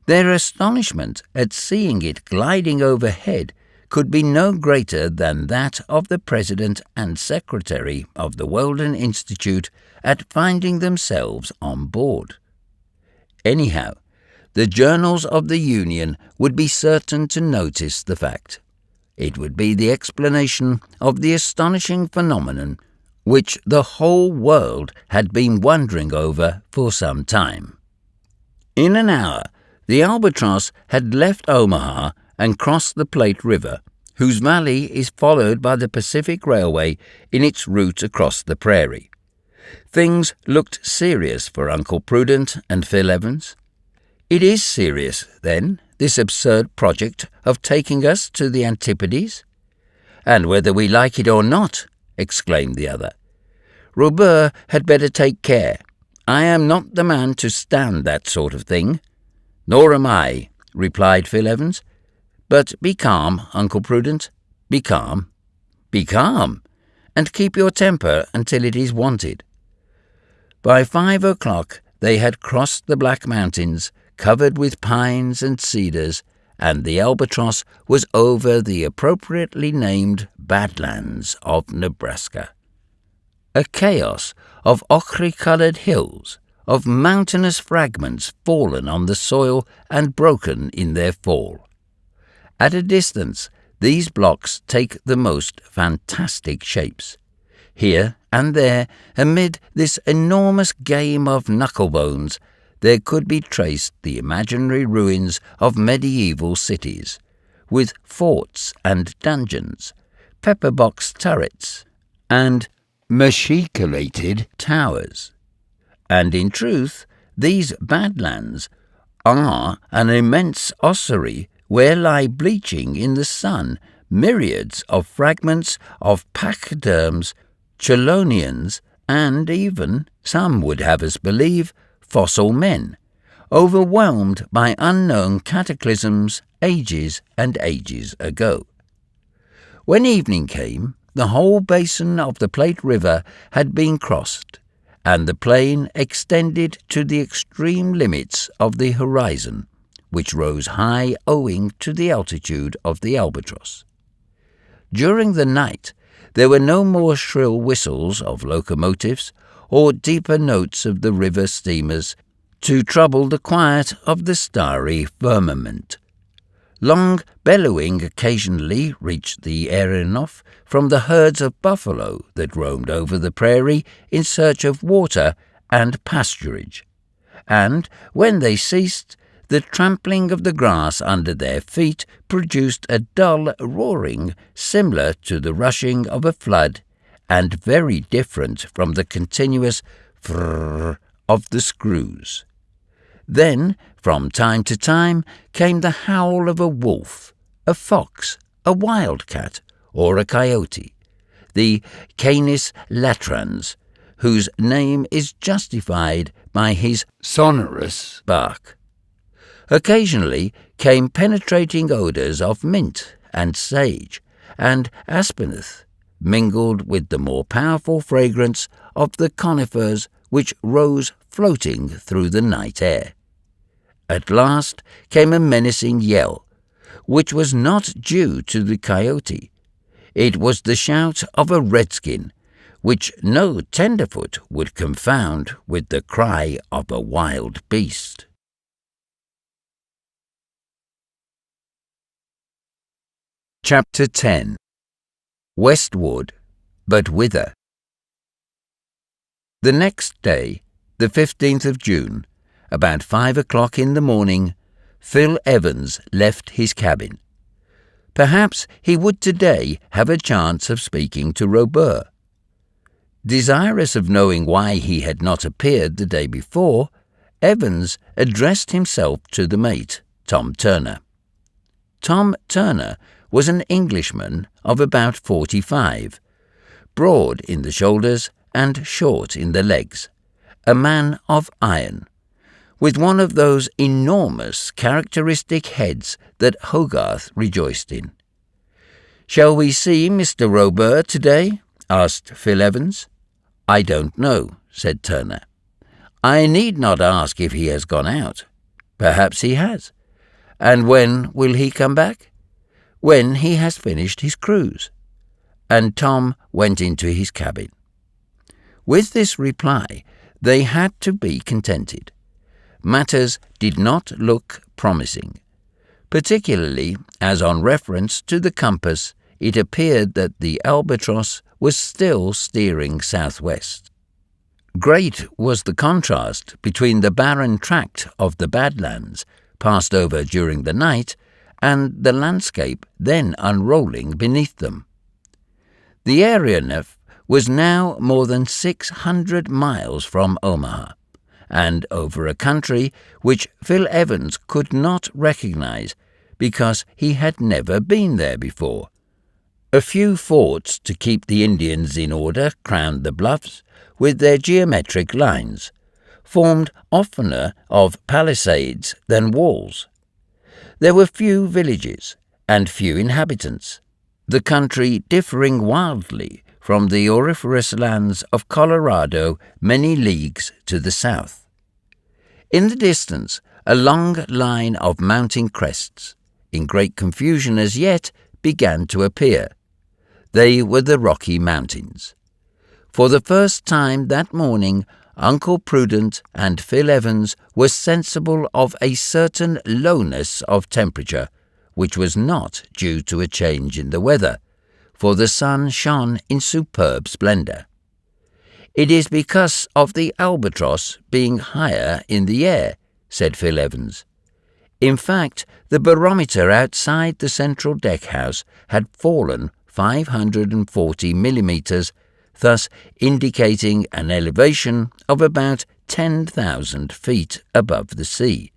Their astonishment at seeing it gliding overhead could be no greater than that of the president and secretary of the Weldon Institute at finding themselves on board. Anyhow, the journals of the Union would be certain to notice the fact. It would be the explanation of the astonishing phenomenon which the whole world had been wondering over for some time. In an hour, the Albatross had left Omaha and crossed the Plate River, whose valley is followed by the Pacific Railway in its route across the prairie. Things looked serious for Uncle Prudent and Phil Evans. "It is serious, then, this absurd project of taking us to the Antipodes?" "And whether we like it or not," exclaimed the other. "Robur had better take care. I am not the man to stand that sort of thing." "Nor am I," replied Phil Evans. "But be calm, Uncle Prudent. Be calm. Be calm, and keep your temper until it is wanted." By 5 o'clock they had crossed the Black Mountains, covered with pines and cedars, and the albatross was over the appropriately named Badlands of Nebraska. A chaos of ochre-colored hills, of mountainous fragments fallen on the soil and broken in their fall. At a distance, these blocks take the most fantastic shapes. Here and there, amid this enormous game of knucklebones, there could be traced the imaginary ruins of medieval cities, with forts and dungeons, pepper-box turrets, and machicolated towers. And in truth, these Badlands are an immense ossuary where lie bleaching in the sun myriads of fragments of pachyderms, chelonians, and even, some would have us believe, fossil men, overwhelmed by unknown cataclysms ages and ages ago. When evening came, the whole basin of the Plate River had been crossed, and the plain extended to the extreme limits of the horizon, which rose high owing to the altitude of the albatross. During the night, there were no more shrill whistles of locomotives or deeper notes of the river steamers to trouble the quiet of the starry firmament. Long bellowing occasionally reached the aeronaut from the herds of buffalo that roamed over the prairie in search of water and pasturage, and when they ceased, the trampling of the grass under their feet produced a dull roaring similar to the rushing of a flood and very different from the continuous frrrr of the screws. Then, from time to time, came the howl of a wolf, a fox, a wildcat, or a coyote, the Canis latrans, whose name is justified by his sonorous bark. Occasionally came penetrating odours of mint and sage and aspeneth, mingled with the more powerful fragrance of the conifers which rose floating through the night air. At last came a menacing yell, which was not due to the coyote. It was the shout of a redskin, which no tenderfoot would confound with the cry of a wild beast. Chapter 10. Westward, but whither? The next day, the 15th of June, about 5 o'clock in the morning, Phil Evans left his cabin. Perhaps he would today have a chance of speaking to Robur. Desirous of knowing why he had not appeared the day before, Evans addressed himself to the mate, Tom Turner. Tom Turner was an Englishman of about 45, broad in the shoulders and short in the legs, a man of iron, with one of those enormous characteristic heads that Hogarth rejoiced in. "Shall we see Mr. Robur today?" asked Phil Evans. "I don't know," said Turner. "I need not ask if he has gone out. Perhaps he has. And when will he come back?" "When he has finished his cruise." And Tom went into his cabin. With this reply, they had to be contented. Matters did not look promising, particularly as on reference to the compass it appeared that the albatross was still steering southwest. Great was the contrast between the barren tract of the Badlands, passed over during the night, and the landscape then unrolling beneath them. The aeronaut was now more than 600 miles from Omaha, and over a country which Phil Evans could not recognize because he had never been there before. A few forts to keep the Indians in order crowned the bluffs with their geometric lines, formed oftener of palisades than walls. There were few villages and few inhabitants, the country differing wildly from the auriferous lands of Colorado many leagues to the south. In the distance, a long line of mountain crests, in great confusion as yet, began to appear. They were the Rocky Mountains. For the first time that morning, Uncle Prudent and Phil Evans were sensible of a certain lowness of temperature, which was not due to a change in the weather, for the sun shone in superb splendour. "It is because of the albatross being higher in the air," said Phil Evans. In fact, the barometer outside the central deck house had fallen 540 millimetres, thus indicating an elevation of about 10,000 feet above the sea.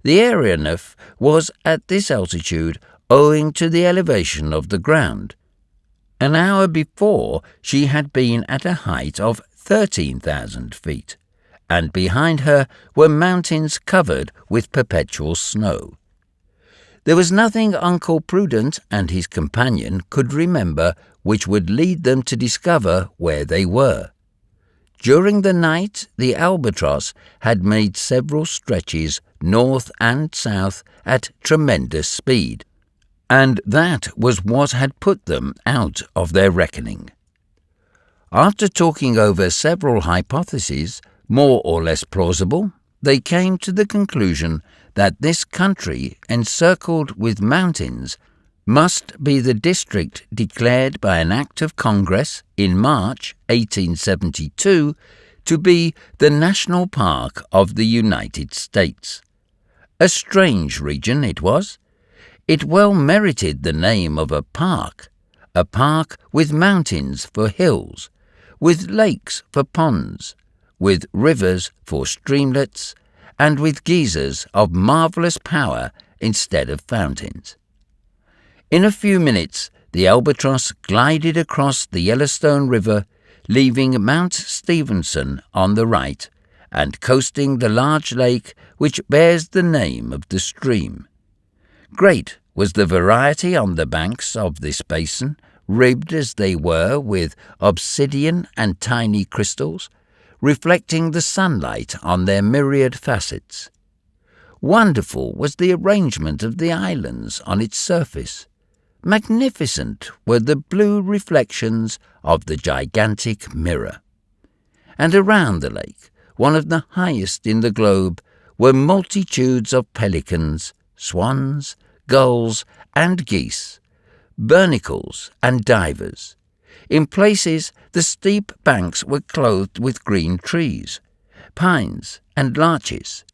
The aeronef was at this altitude owing to the elevation of the ground. An hour before, she had been at a height of 13,000 feet, and behind her were mountains covered with perpetual snow. There was nothing Uncle Prudent and his companion could remember which would lead them to discover where they were. During the night, the albatross had made several stretches north and south at tremendous speed, and that was what had put them out of their reckoning. After talking over several hypotheses, more or less plausible, they came to the conclusion that this country, encircled with mountains, must be the district declared by an Act of Congress in March 1872 to be the National Park of the United States. A strange region it was. It well merited the name of a park with mountains for hills, with lakes for ponds, with rivers for streamlets, and with geysers of marvellous power instead of fountains. In a few minutes, the albatross glided across the Yellowstone River, leaving Mount Stevenson on the right, and coasting the large lake which bears the name of the stream. Great was the variety on the banks of this basin, ribbed as they were with obsidian and tiny crystals, reflecting the sunlight on their myriad facets. Wonderful was the arrangement of the islands on its surface. Magnificent were the blue reflections of the gigantic mirror. And around the lake, one of the highest in the globe, were multitudes of pelicans, swans, gulls, and geese, barnacles and divers. In places, the steep banks were clothed with green trees, pines and larches,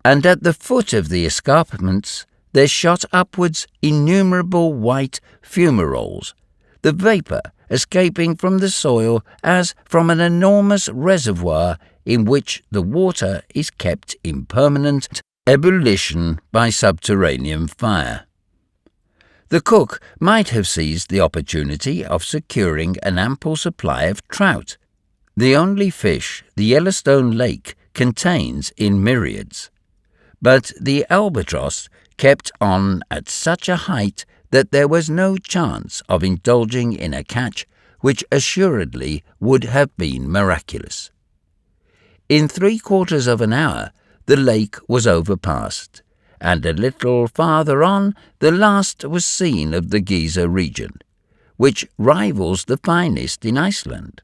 and at the foot of the escarpments there shot upwards innumerable white fumaroles, the vapour escaping from the soil as from an enormous reservoir in which the water is kept in permanent ebullition by subterranean fire. The cook might have seized the opportunity of securing an ample supply of trout, the only fish the Yellowstone Lake contains in myriads. But the albatross kept on at such a height that there was no chance of indulging in a catch which assuredly would have been miraculous. In 3/4 of an hour the lake was overpassed, and a little farther on the last was seen of the geyser region, which rivals the finest in Iceland.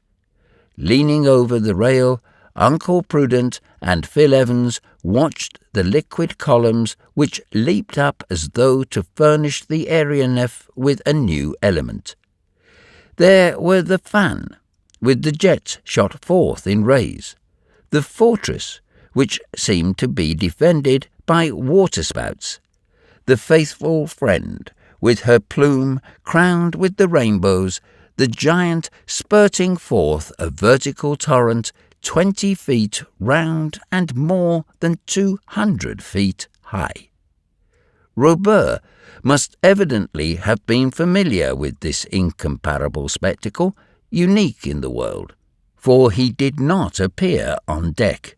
Leaning over the rail, Uncle Prudent and Phil Evans watched the liquid columns which leaped up as though to furnish the aeronef with a new element. There were the fan, with the jets shot forth in rays, the fortress, which seemed to be defended by waterspouts, the faithful friend, with her plume crowned with the rainbows, the giant spurting forth a vertical torrent 20 feet round and more than 200 feet high. Robur must evidently have been familiar with this incomparable spectacle, unique in the world, for he did not appear on deck.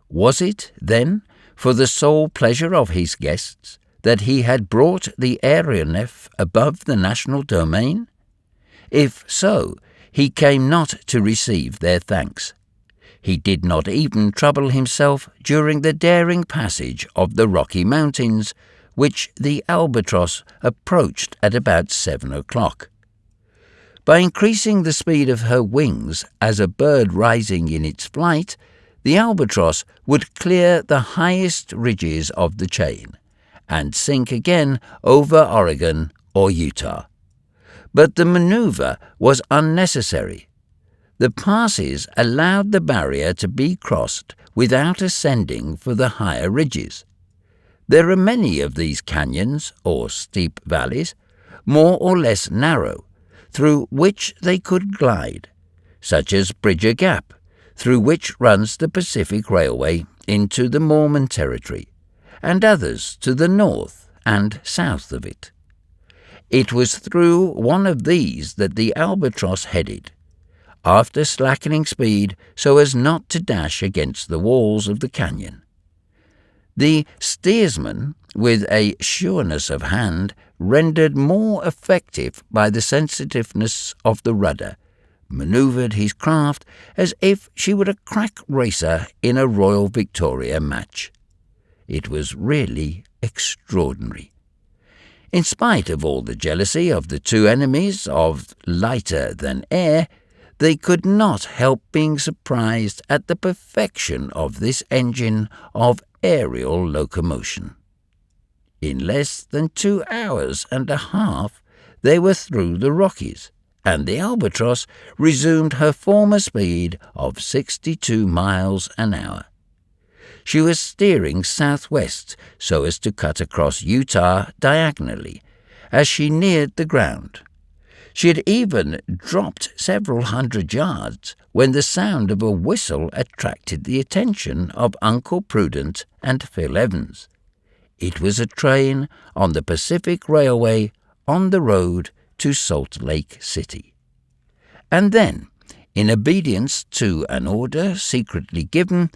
Was it, then, for the sole pleasure of his guests that he had brought the aeronef above the national domain? If so, he came not to receive their thanks. He did not even trouble himself during the daring passage of the Rocky Mountains, which the albatross approached at about 7 o'clock. By increasing the speed of her wings as a bird rising in its flight, the albatross would clear the highest ridges of the chain and sink again over Oregon or Utah. But the maneuver was unnecessary. The passes allowed the barrier to be crossed without ascending for the higher ridges. There are many of these canyons, or steep valleys, more or less narrow, through which they could glide, such as Bridger Gap, through which runs the Pacific Railway into the Mormon Territory, and others to the north and south of it. It was through one of these that the albatross headed, after slackening speed so as not to dash against the walls of the canyon. The steersman, with a sureness of hand rendered more effective by the sensitiveness of the rudder, manoeuvred his craft as if she were a crack racer in a Royal Victoria match. It was really extraordinary. In spite of all the jealousy of the two enemies of lighter than air, they could not help being surprised at the perfection of this engine of aerial locomotion. In less than 2 hours and a half they were through the Rockies, and the albatross resumed her former speed of 62 miles an hour. She was steering southwest so as to cut across Utah diagonally as she neared the ground. She had even dropped several hundred yards when the sound of a whistle attracted the attention of Uncle Prudent and Phil Evans. It was a train on the Pacific Railway on the road to Salt Lake City. And then, in obedience to an order secretly given,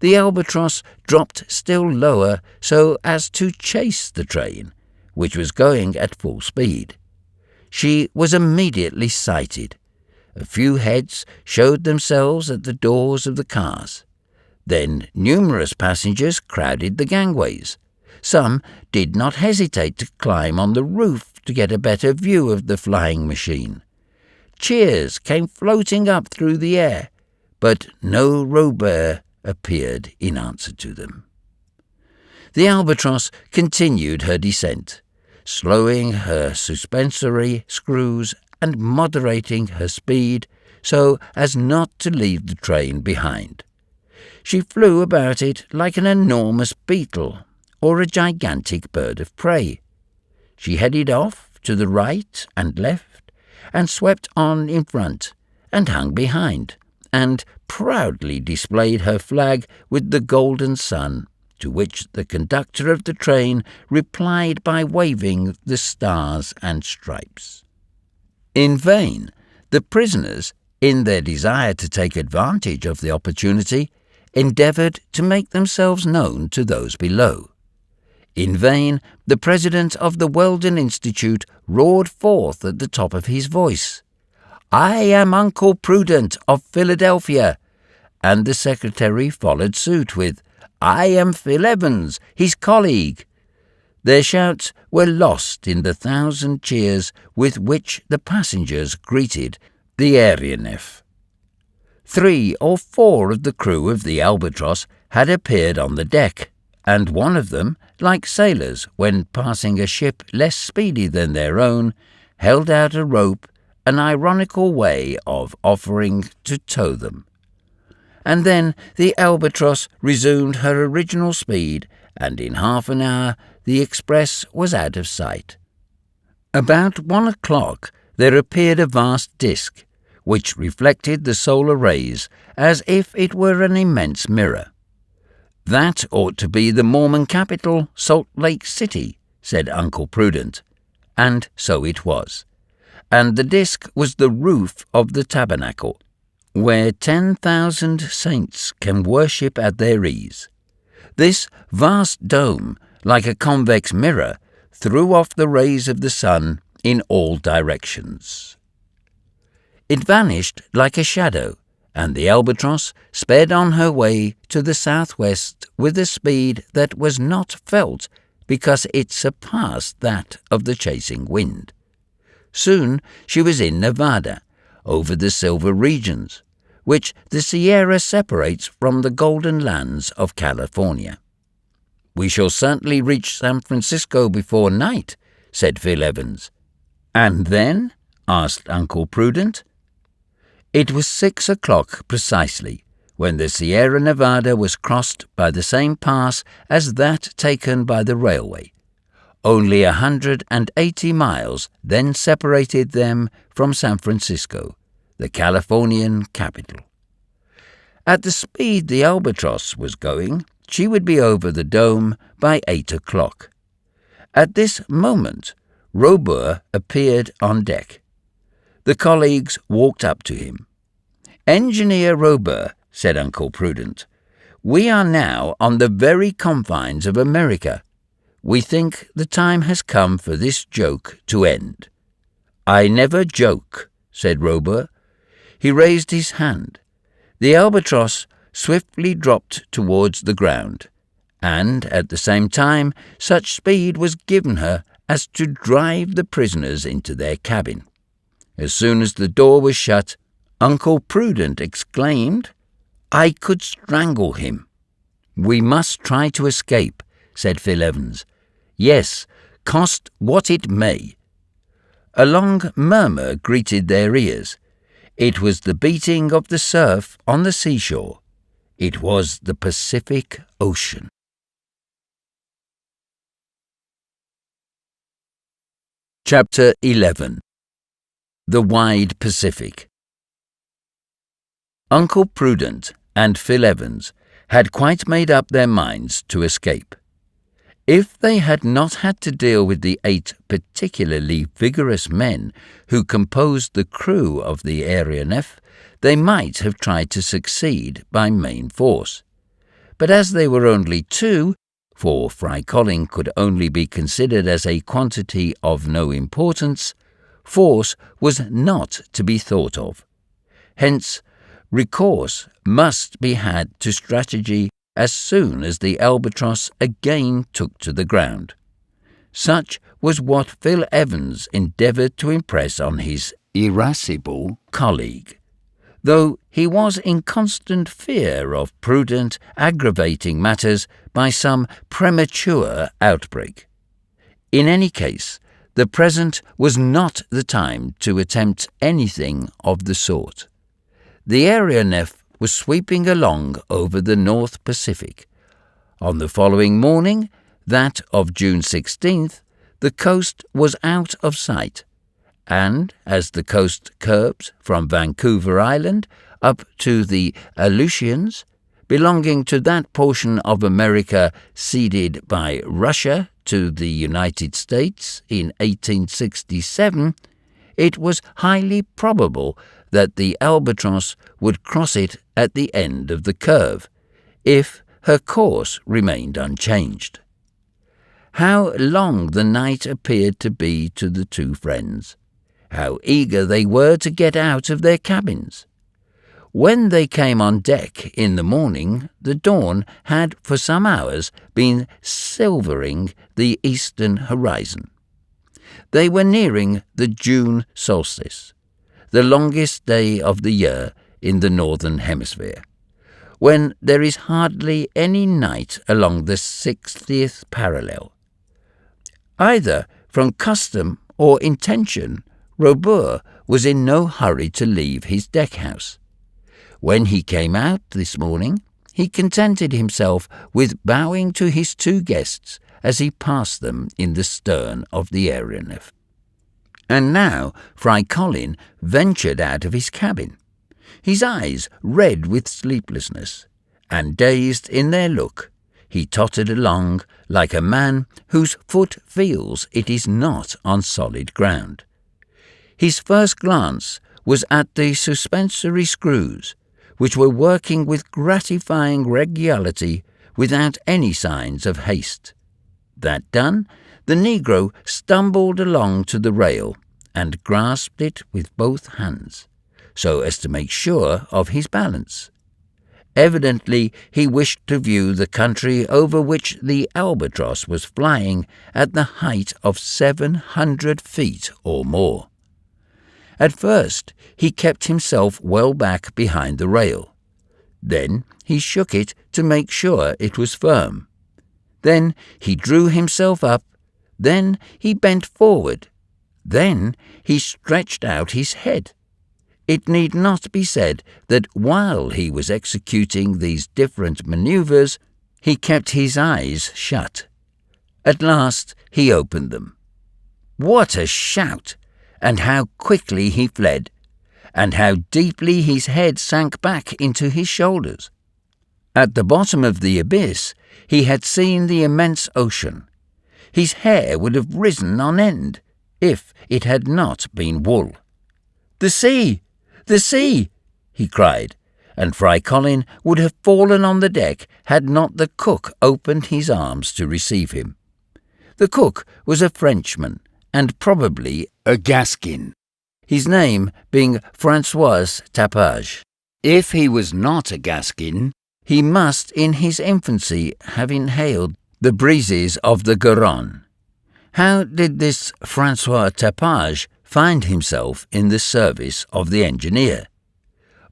the albatross dropped still lower so as to chase the train, which was going at full speed. She was immediately sighted. A few heads showed themselves at the doors of the cars. Then numerous passengers crowded the gangways. Some did not hesitate to climb on the roof to get a better view of the flying machine. Cheers came floating up through the air, but no Robur appeared in answer to them. The albatross continued her descent, slowing her suspensory screws and moderating her speed so as not to leave the train behind. She flew about it like an enormous beetle or a gigantic bird of prey. She headed off to the right and left, and swept on in front, and hung behind, and proudly displayed her flag with the golden sun, to which the conductor of the train replied by waving the stars and stripes. In vain, the prisoners, in their desire to take advantage of the opportunity, endeavoured to make themselves known to those below. In vain, the president of the Weldon Institute roared forth at the top of his voice, "I am Uncle Prudent of Philadelphia," and the secretary followed suit with, "I am Phil Evans, his colleague." Their shouts were lost in the 1,000 cheers with which the passengers greeted the aeronef. 3 or 4 of the crew of the Albatross had appeared on the deck, and one of them, like sailors when passing a ship less speedy than their own, held out a rope, an ironical way of offering to tow them. And then the Albatross resumed her original speed, and in half an hour the express was out of sight. About 1 o'clock there appeared a vast disk, which reflected the solar rays as if it were an immense mirror. "That ought to be the Mormon capital, Salt Lake City," said Uncle Prudent. And so it was. And the disk was the roof of the tabernacle, where 10,000 saints can worship at their ease. This vast dome, like a convex mirror, threw off the rays of the sun in all directions. It vanished like a shadow, and the Albatross sped on her way to the southwest with a speed that was not felt because it surpassed that of the chasing wind. Soon she was in Nevada, over the silver regions, which the Sierra separates from the golden lands of California. "We shall certainly reach San Francisco before night," said Phil Evans. "And then?" asked Uncle Prudent. It was 6 o'clock precisely, when the Sierra Nevada was crossed by the same pass as that taken by the railway. Only 180 miles then separated them from San Francisco, the Californian capital. At the speed the Albatross was going, she would be over the dome by 8 o'clock. At this moment, Robur appeared on deck. The colleagues walked up to him. "Engineer Robur," said Uncle Prudent, "we are now on the very confines of America. We think the time has come for this joke to end." "I never joke," said Robur. He raised his hand. The Albatross swiftly dropped towards the ground, and at the same time such speed was given her as to drive the prisoners into their cabin. As soon as the door was shut, Uncle Prudent exclaimed, "I could strangle him." "We must try to escape," said Phil Evans. "Yes, cost what it may." A long murmur greeted their ears. It was the beating of the surf on the seashore. It was the Pacific Ocean. Chapter 11. The Wide Pacific. Uncle Prudent and Phil Evans had quite made up their minds to escape. If they had not had to deal with the 8 particularly vigorous men who composed the crew of the Aeronef, they might have tried to succeed by main force. But as they were only 2, for Fry Colling could only be considered as a quantity of no importance, force was not to be thought of. Hence, recourse must be had to strategy as soon as the Albatross again took to the ground. Such was what Phil Evans endeavoured to impress on his irascible colleague, though he was in constant fear of Prudent aggravating matters by some premature outbreak. In any case, the present was not the time to attempt anything of the sort. The Aeronef was sweeping along over the North Pacific. On the following morning, that of June 16th, the coast was out of sight, and as the coast curves from Vancouver Island up to the Aleutians, belonging to that portion of America ceded by Russia to the United States in 1867, it was highly probable that the Albatross would cross it at the end of the curve, if her course remained unchanged. How long the night appeared to be to the 2 friends! How eager they were to get out of their cabins! When they came on deck in the morning, the dawn had for some hours been silvering the eastern horizon. They were nearing the June solstice, the longest day of the year in the northern hemisphere, when there is hardly any night along the 60th parallel. Either from custom or intention, Robur was in no hurry to leave his deck-house. When he came out this morning, he contented himself with bowing to his 2 guests as he passed them in the stern of the Aeronef. And now Fry Colling ventured out of his cabin, his eyes red with sleeplessness, and dazed in their look. He tottered along like a man whose foot feels it is not on solid ground. His first glance was at the suspensory screws, which were working with gratifying regularity without any signs of haste. That done, the negro stumbled along to the rail and grasped it with both hands, so as to make sure of his balance. Evidently he wished to view the country over which the albatross was flying at the height of 700 feet or more. At first he kept himself well back behind the rail. Then he shook it to make sure it was firm. Then he drew himself up. Then he bent forward. Then he stretched out his head. It need not be said that while he was executing these different manoeuvres, he kept his eyes shut. At last he opened them. What a shout! And how quickly he fled! And how deeply his head sank back into his shoulders! At the bottom of the abyss he had seen the immense ocean. His hair would have risen on end if it had not been wool. "The sea! The sea!" he cried, and Fry Colin would have fallen on the deck had not the cook opened his arms to receive him. The cook was a Frenchman, and probably a Gascon, his name being François Tapage. If he was not a Gascon, he must in his infancy have inhaled the breezes of the Garonne. How did this François Tapage find himself in the service of the engineer?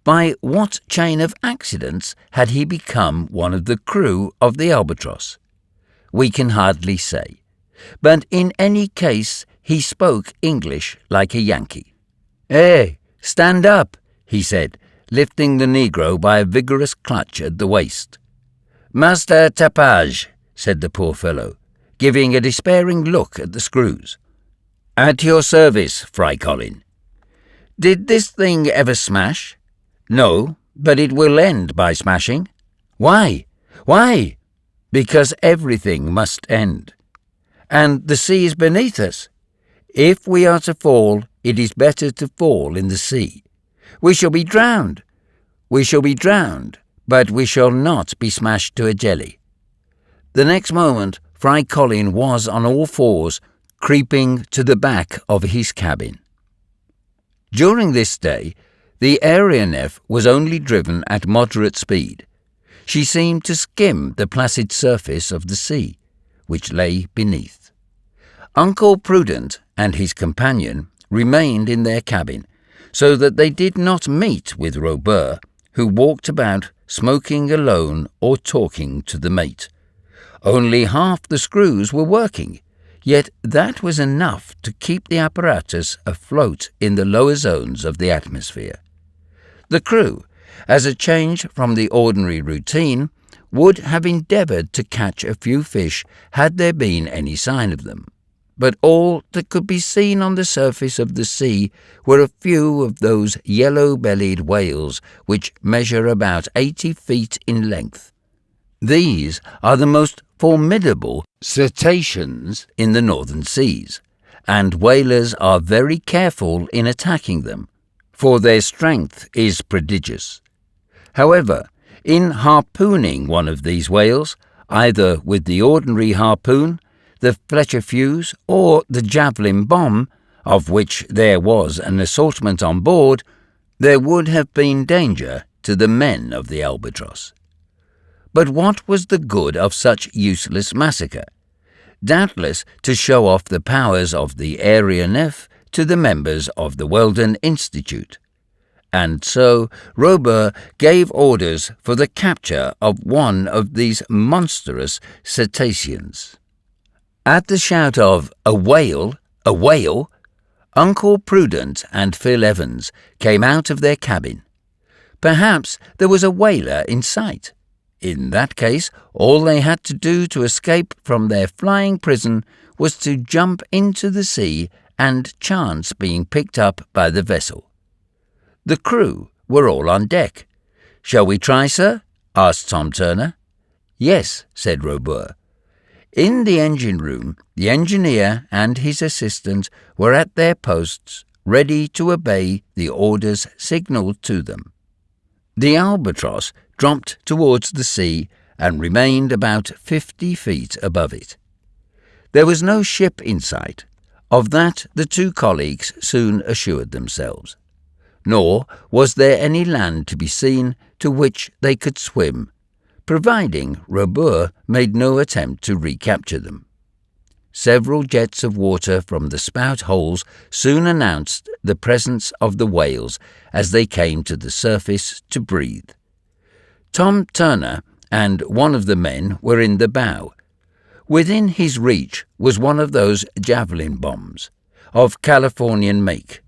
By what chain of accidents had he become one of the crew of the Albatross? We can hardly say, but in any case he spoke English like a Yankee. "Hey, stand up," he said, lifting the negro by a vigorous clutch at the waist. "Master Tapage," said the poor fellow, giving a despairing look at the screws. "At your service, Fry Colin." "Did this thing ever smash?" "No, but it will end by smashing." "Why? Why?" "Because everything must end." "And the sea is beneath us." "If we are to fall, it is better to fall in the sea." "We shall be drowned." "We shall be drowned, but we shall not be smashed to a jelly." The next moment Fry Colin was on all fours, creeping to the back of his cabin. During this day, the aeronef was only driven at moderate speed. She seemed to skim the placid surface of the sea, which lay beneath. Uncle Prudent and his companion remained in their cabin, so that they did not meet with Robur, who walked about smoking alone or talking to the mate. Only half the screws were working, yet that was enough to keep the apparatus afloat in the lower zones of the atmosphere. The crew, as a change from the ordinary routine, would have endeavoured to catch a few fish had there been any sign of them, but all that could be seen on the surface of the sea were a few of those yellow-bellied whales which measure about 80 feet in length. These are the most formidable cetaceans in the northern seas, and whalers are very careful in attacking them, for their strength is prodigious. However, in harpooning one of these whales, either with the ordinary harpoon, the Fletcher fuse, or the javelin bomb, of which there was an assortment on board, there would have been danger to the men of the Albatross. But what was the good of such useless massacre? Doubtless to show off the powers of the aeronef to the members of the Weldon Institute. And so Robur gave orders for the capture of one of these monstrous cetaceans. At the shout of "A whale! A whale!" Uncle Prudent and Phil Evans came out of their cabin. Perhaps there was a whaler in sight. In that case, all they had to do to escape from their flying prison was to jump into the sea and chance being picked up by the vessel. The crew were all on deck. "Shall we try, sir?" asked Tom Turner. "Yes," said Robur. In the engine room, the engineer and his assistant were at their posts, ready to obey the orders signalled to them. The Albatross dropped towards the sea and remained about 50 feet above it. There was no ship in sight. Of that the two colleagues soon assured themselves. nor was there any land to be seen to which they could swim, providing Robur made no attempt to recapture them. Several jets of water from the spout holes soon announced the presence of the whales as they came to the surface to breathe. Tom Turner and one of the men were in the bow. Within his reach was one of those javelin bombs, of Californian make,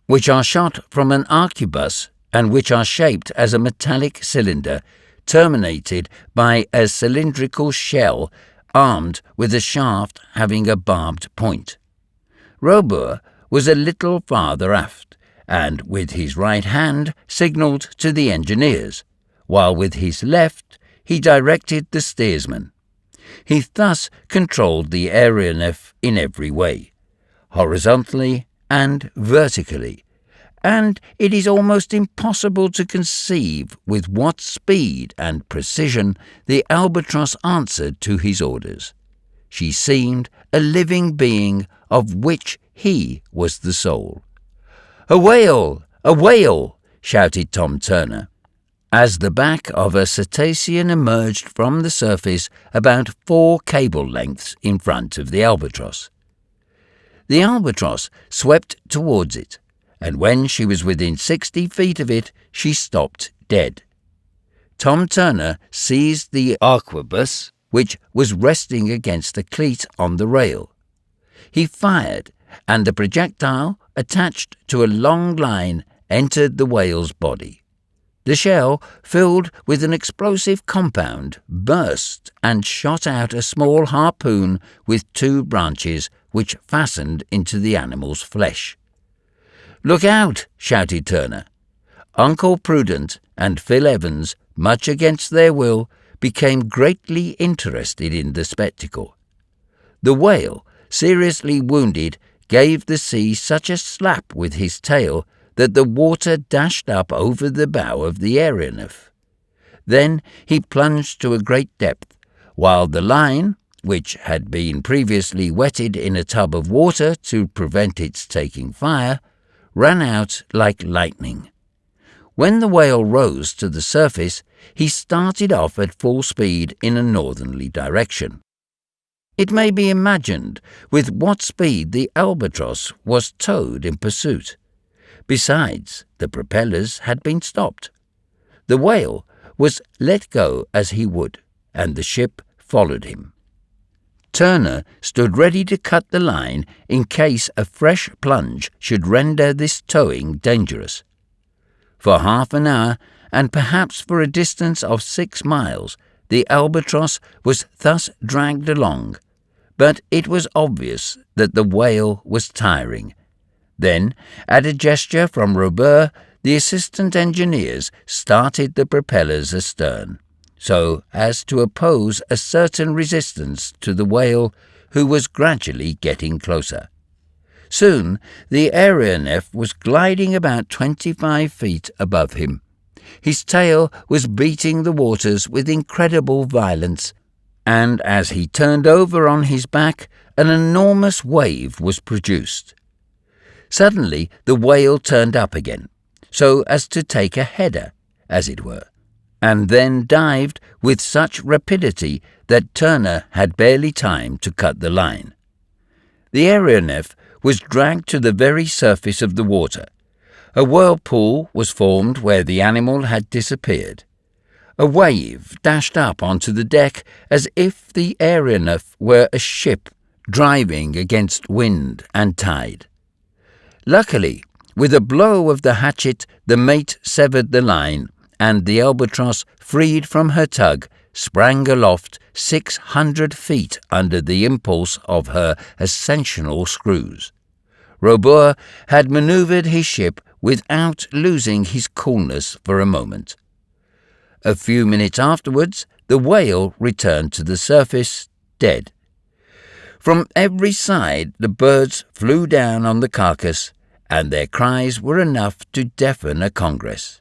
which are shot from an arquebus and which are shaped as a metallic cylinder terminated by a cylindrical shell armed with a shaft having a barbed point. Robur was a little farther aft, and with his right hand signalled to the engineers, while with his left he directed the steersman. He thus controlled the aeronef in every way, horizontally and vertically, and it is almost impossible to conceive with what speed and precision the albatross answered to his orders. She seemed a living being of which he was the soul. "A whale! A whale!" shouted Tom Turner, as the back of a cetacean emerged from the surface about 4 cable lengths in front of the albatross. The albatross swept towards it, and when she was within 60 feet of it, she stopped dead. Tom Turner seized the arquebus, which was resting against a cleat on the rail. He fired, and the projectile, attached to a long line, entered the whale's body. The shell, filled with an explosive compound, burst and shot out a small harpoon with 2 branches which fastened into the animal's flesh. "Look out!" shouted Turner. Uncle Prudent and Phil Evans, much against their will, became greatly interested in the spectacle. The whale, seriously wounded, gave the sea such a slap with his tail that the water dashed up over the bow of the aeronef. Then he plunged to a great depth, while the line, which had been previously wetted in a tub of water to prevent its taking fire, ran out like lightning. When the whale rose to the surface, he started off at full speed in a northerly direction. It may be imagined with what speed the albatross was towed in pursuit. Besides, the propellers had been stopped. The whale was let go as he would, and the ship followed him. Turner stood ready to cut the line in case a fresh plunge should render this towing dangerous. For half an hour, and perhaps for a distance of 6 miles, the albatross was thus dragged along, but it was obvious that the whale was tiring. Then, at a gesture from Robur, the assistant engineers started the propellers astern, so as to oppose a certain resistance to the whale, who was gradually getting closer. Soon the aeronef was gliding about 25 feet above him. His tail was beating the waters with incredible violence, and as he turned over on his back, an enormous wave was produced. Suddenly the whale turned up again, so as to take a header, as it were, and then dived with such rapidity that Turner had barely time to cut the line. The aeronef was dragged to the very surface of the water. A whirlpool was formed where the animal had disappeared. A wave dashed up onto the deck as if the aeronef were a ship driving against wind and tide. Luckily, with a blow of the hatchet, the mate severed the line, and the albatross, freed from her tug, sprang aloft 600 feet under the impulse of her ascensional screws. Robur had manoeuvred his ship without losing his coolness for a moment. A few minutes afterwards, the whale returned to the surface, dead. From every side the birds flew down on the carcass, and their cries were enough to deafen a congress.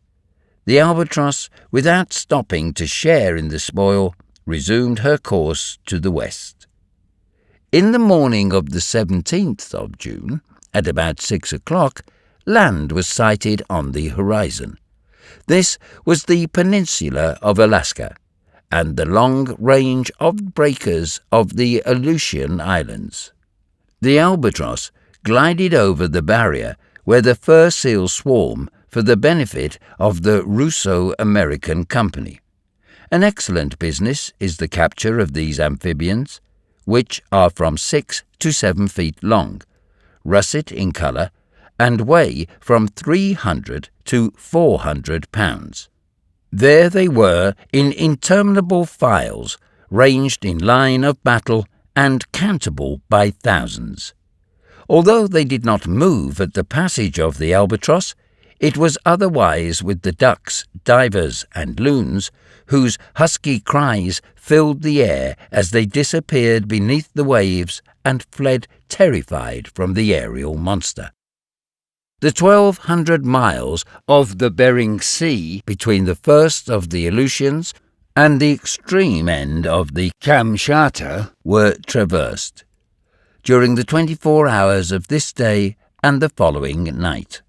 The albatross, without stopping to share in the spoil, resumed her course to the west. In the morning of the 17th of June, at about 6 o'clock, land was sighted on the horizon. This was the peninsula of Alaska and the long range of breakers of the Aleutian Islands. The albatross glided over the barrier where the fur seals swarm for the benefit of the Russo-American Company. An excellent business is the capture of these amphibians, which are from 6 to 7 feet long, russet in colour, and weigh from 300 to 400 pounds. There they were in interminable files, ranged in line of battle and countable by thousands. Although they did not move at the passage of the albatross, it was otherwise with the ducks, divers, and loons, whose husky cries filled the air as they disappeared beneath the waves and fled terrified from the aerial monster. The 1,200 miles of the Bering Sea between the first of the Aleutians and the extreme end of the Kamchatka were traversed during the 24 hours of this day and the following night.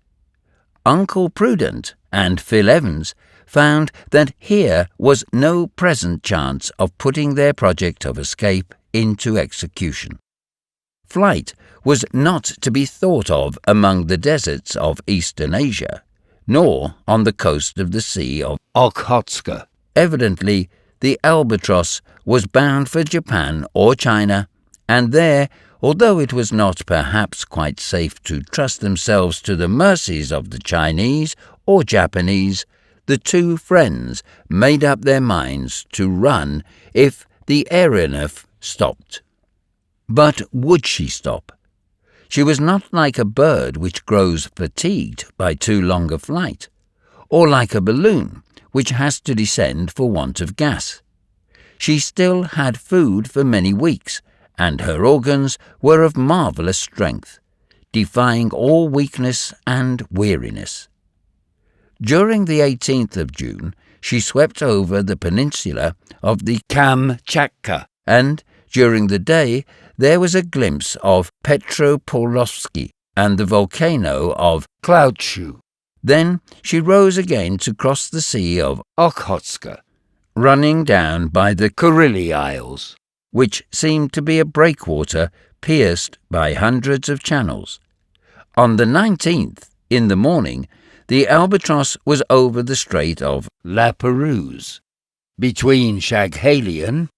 Uncle Prudent and Phil Evans found that here was no present chance of putting their project of escape into execution. Flight was not to be thought of among the deserts of eastern Asia, nor on the coast of the Sea of Okhotsk. Evidently, the albatross was bound for Japan or China, and there, although it was not perhaps quite safe to trust themselves to the mercies of the Chinese or Japanese, the two friends made up their minds to run if the aeronef stopped. But would she stop? She was not like a bird which grows fatigued by too long a flight, or like a balloon which has to descend for want of gas. She still had food for many weeks, and her organs were of marvellous strength, defying all weakness and weariness. During the 18th of June, she swept over the peninsula of the Kamchatka, and during the day there was a glimpse of Petropavlovsky and the volcano of Cloudshoe. Then she rose again to cross the Sea of Okhotsk, running down by the Kurili Isles, which seemed to be a breakwater pierced by hundreds of channels. On the 19th, in the morning, the albatross was over the Strait of La Perouse, between Shaghalian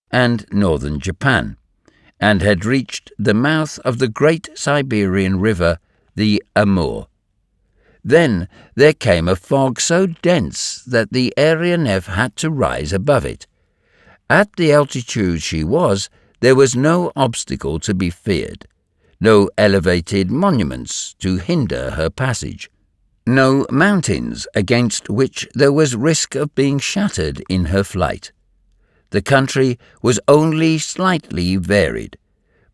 and northern Japan, and had reached the mouth of the great Siberian river, the Amur. Then there came a fog so dense that the aeronef had to rise above it. At the altitude she was, there was no obstacle to be feared, no elevated monuments to hinder her passage, no mountains against which there was risk of being shattered in her flight. The country was only slightly varied,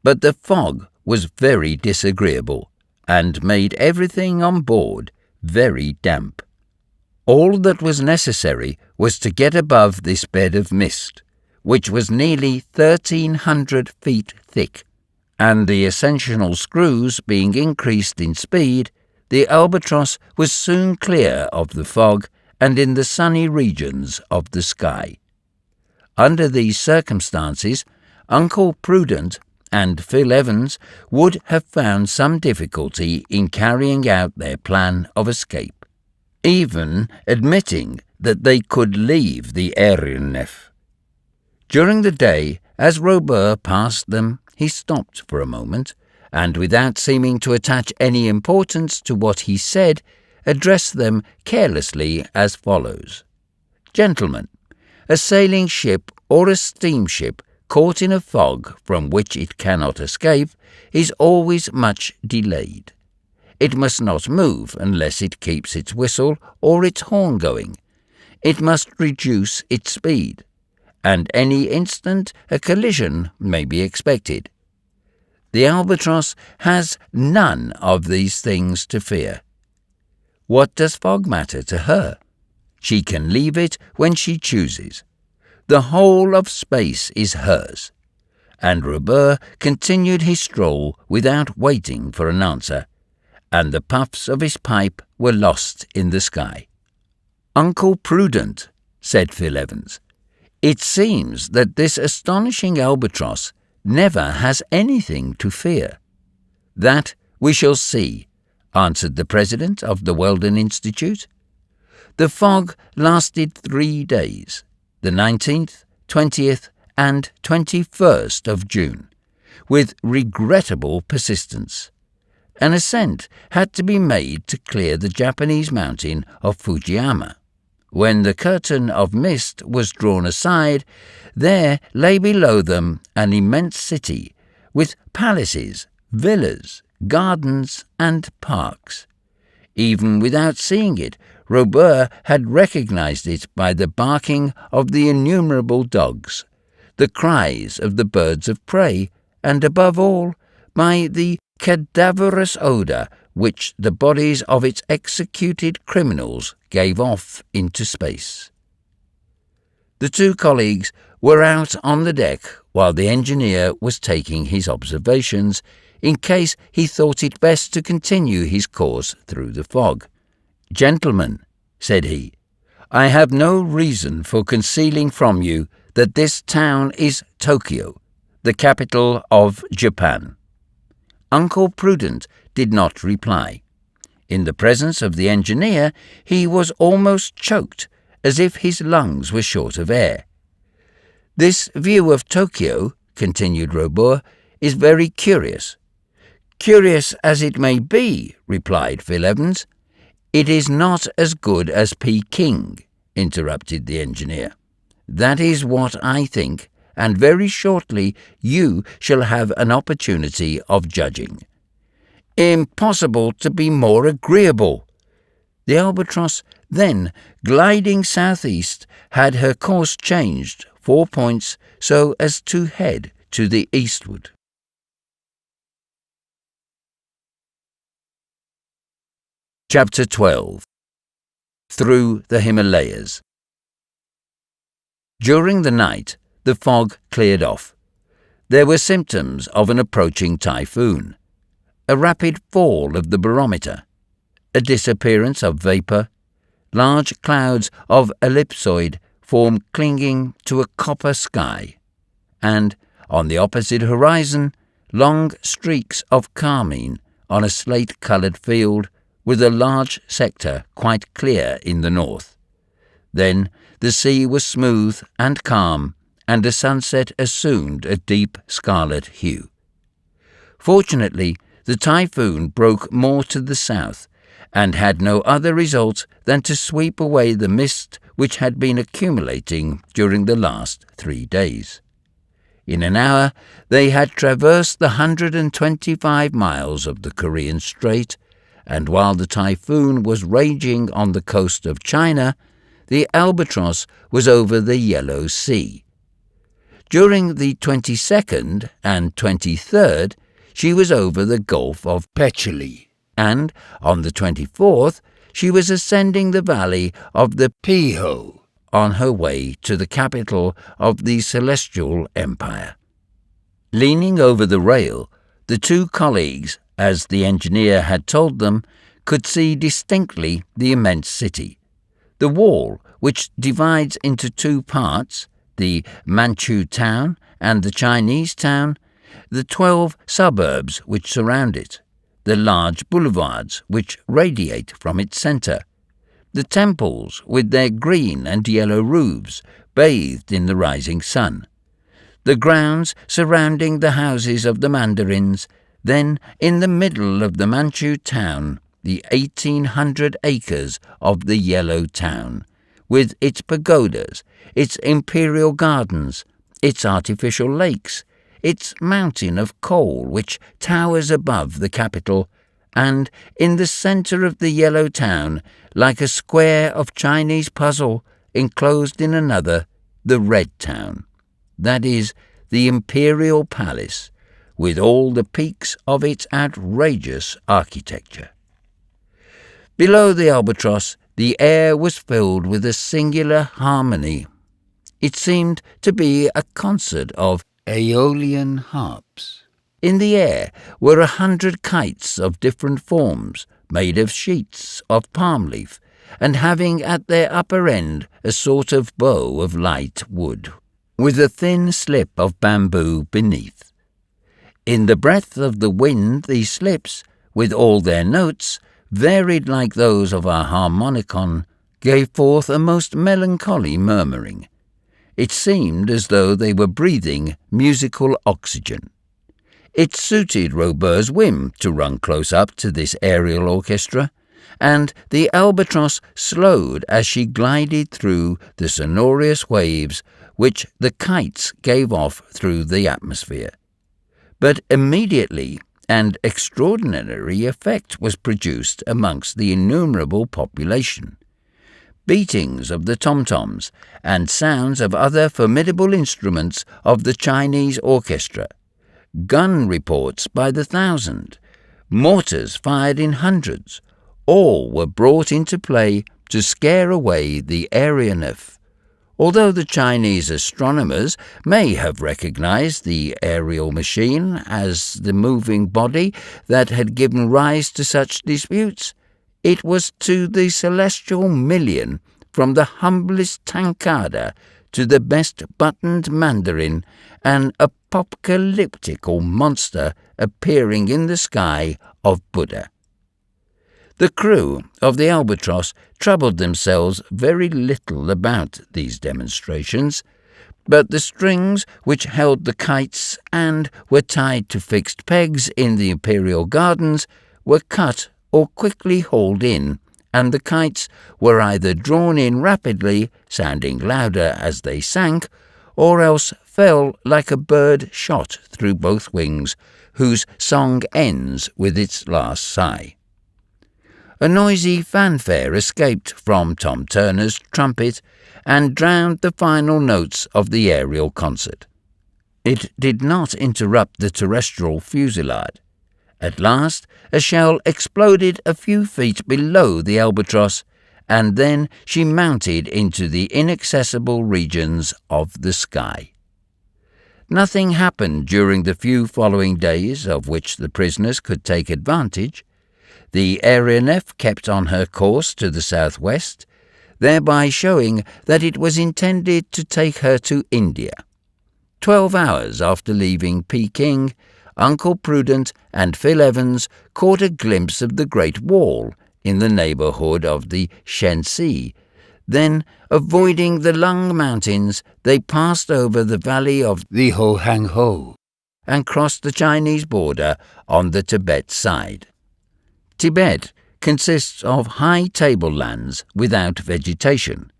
but the fog was very disagreeable and made everything on board very damp. All that was necessary was to get above this bed of mist, which was nearly 1,300 feet thick, and the ascensional screws being increased in speed, the albatross was soon clear of the fog and in the sunny regions of the sky. Under these circumstances, Uncle Prudent and Phil Evans would have found some difficulty in carrying out their plan of escape, even admitting that they could leave the aeronef. During the day, as Robur passed them, he stopped for a moment, and without seeming to attach any importance to what he said, addressed them carelessly as follows. "Gentlemen, a sailing ship or a steamship caught in a fog from which it cannot escape is always much delayed. It must not move unless it keeps its whistle or its horn going. It must reduce its speed, and any instant a collision may be expected. The albatross has none of these things to fear. What does fog matter to her? She can leave it when she chooses. The whole of space is hers." And Robur continued his stroll without waiting for an answer, and the puffs of his pipe were lost in the sky. "Uncle Prudent," said Phil Evans, "it seems that this astonishing albatross never has anything to fear." "That we shall see," answered the president of the Weldon Institute. The fog lasted 3 days, the 19th, 20th, and 21st of June, with regrettable persistence. An ascent had to be made to clear the Japanese mountain of Fujiyama. When the curtain of mist was drawn aside, there lay below them an immense city with palaces, villas, gardens, and parks. Even without seeing it, Robur had recognized it by the barking of the innumerable dogs, the cries of the birds of prey, and above all, by the cadaverous odour which the bodies of its executed criminals gave off into space. The two colleagues were out on the deck while the engineer was taking his observations, in case he thought it best to continue his course through the fog. "Gentlemen," said he, "I have no reason for concealing from you that this town is Tokyo, the capital of Japan." Uncle Prudent did not reply. In the presence of the engineer, he was almost choked, as if his lungs were short of air. "This view of Tokyo," continued Robur, "is very curious." "Curious as it may be," replied Phil Evans. "It is not as good as Peking," interrupted the engineer. "That is what I think, and very shortly you shall have an opportunity of judging." "Impossible to be more agreeable." The albatross, then, gliding southeast, had her course changed 4 points so as to head to the eastward. Chapter 12. Through the Himalayas. During the night, the fog cleared off. There were symptoms of an approaching typhoon, a rapid fall of the barometer, a disappearance of vapour, large clouds of ellipsoid form clinging to a copper sky, and, on the opposite horizon, long streaks of carmine on a slate-coloured field, with a large sector quite clear in the north. Then the sea was smooth and calm, and the sunset assumed a deep scarlet hue. Fortunately, the typhoon broke more to the south, and had no other result than to sweep away the mist which had been accumulating during the last 3 days. In an hour they had traversed the 125 miles of the Korean Strait, and while the typhoon was raging on the coast of China, the albatross was over the Yellow Sea. During the 22nd and 23rd, she was over the Gulf of Petcheli, and on the 24th she was ascending the valley of the Piho on her way to the capital of the Celestial Empire. Leaning over the rail, the two colleagues, as the engineer had told them, could see distinctly the immense city. The wall, which divides into 2 parts, the Manchu town and the Chinese town, the 12 suburbs which surround it, the large boulevards which radiate from its centre, the temples with their green and yellow roofs bathed in the rising sun, the grounds surrounding the houses of the mandarins. Then, in the middle of the Manchu town, the 1,800 acres of the Yellow Town, with its pagodas, its imperial gardens, its artificial lakes, its mountain of coal which towers above the capital, and in the centre of the Yellow Town, like a square of Chinese puzzle enclosed in another, the Red Town, that is, the Imperial Palace, with all the peaks of its outrageous architecture. Below the albatross, the air was filled with a singular harmony. It seemed to be a concert of Aeolian harps. In the air were 100 kites of different forms, made of sheets of palm leaf, and having at their upper end a sort of bow of light wood, with a thin slip of bamboo beneath. In the breath of the wind these slips, with all their notes, varied like those of our harmonicon, gave forth a most melancholy murmuring. It seemed as though they were breathing musical oxygen. It suited Robur's whim to run close up to this aerial orchestra, and the albatross slowed as she glided through the sonorous waves which the kites gave off through the atmosphere. But immediately an extraordinary effect was produced amongst the innumerable population. Beatings of the tom-toms and sounds of other formidable instruments of the Chinese orchestra, gun reports by the thousand, mortars fired in hundreds, all were brought into play to scare away the aeronef. Although the Chinese astronomers may have recognized the aerial machine as the moving body that had given rise to such disputes, it was to the celestial million, from the humblest tankada to the best buttoned mandarin, an apocalyptical monster appearing in the sky of Buddha. The crew of the Albatross troubled themselves very little about these demonstrations, but the strings which held the kites and were tied to fixed pegs in the imperial gardens were cut or quickly hauled in, and the kites were either drawn in rapidly, sounding louder as they sank, or else fell like a bird shot through both wings, whose song ends with its last sigh. A noisy fanfare escaped from Tom Turner's trumpet and drowned the final notes of the aerial concert. It did not interrupt the terrestrial fusillade. At last, a shell exploded a few feet below the Albatross, and then she mounted into the inaccessible regions of the sky. Nothing happened during the few following days of which the prisoners could take advantage. The aeronef kept on her course to the southwest, thereby showing that it was intended to take her to India. 12 hours after leaving Peking, Uncle Prudent and Phil Evans caught a glimpse of the Great Wall in the neighbourhood of the Shensi. Then, avoiding the Lung Mountains, they passed over the valley of the Hohangho and crossed the Chinese border on the Tibet side. Tibet consists of high tablelands without vegetation,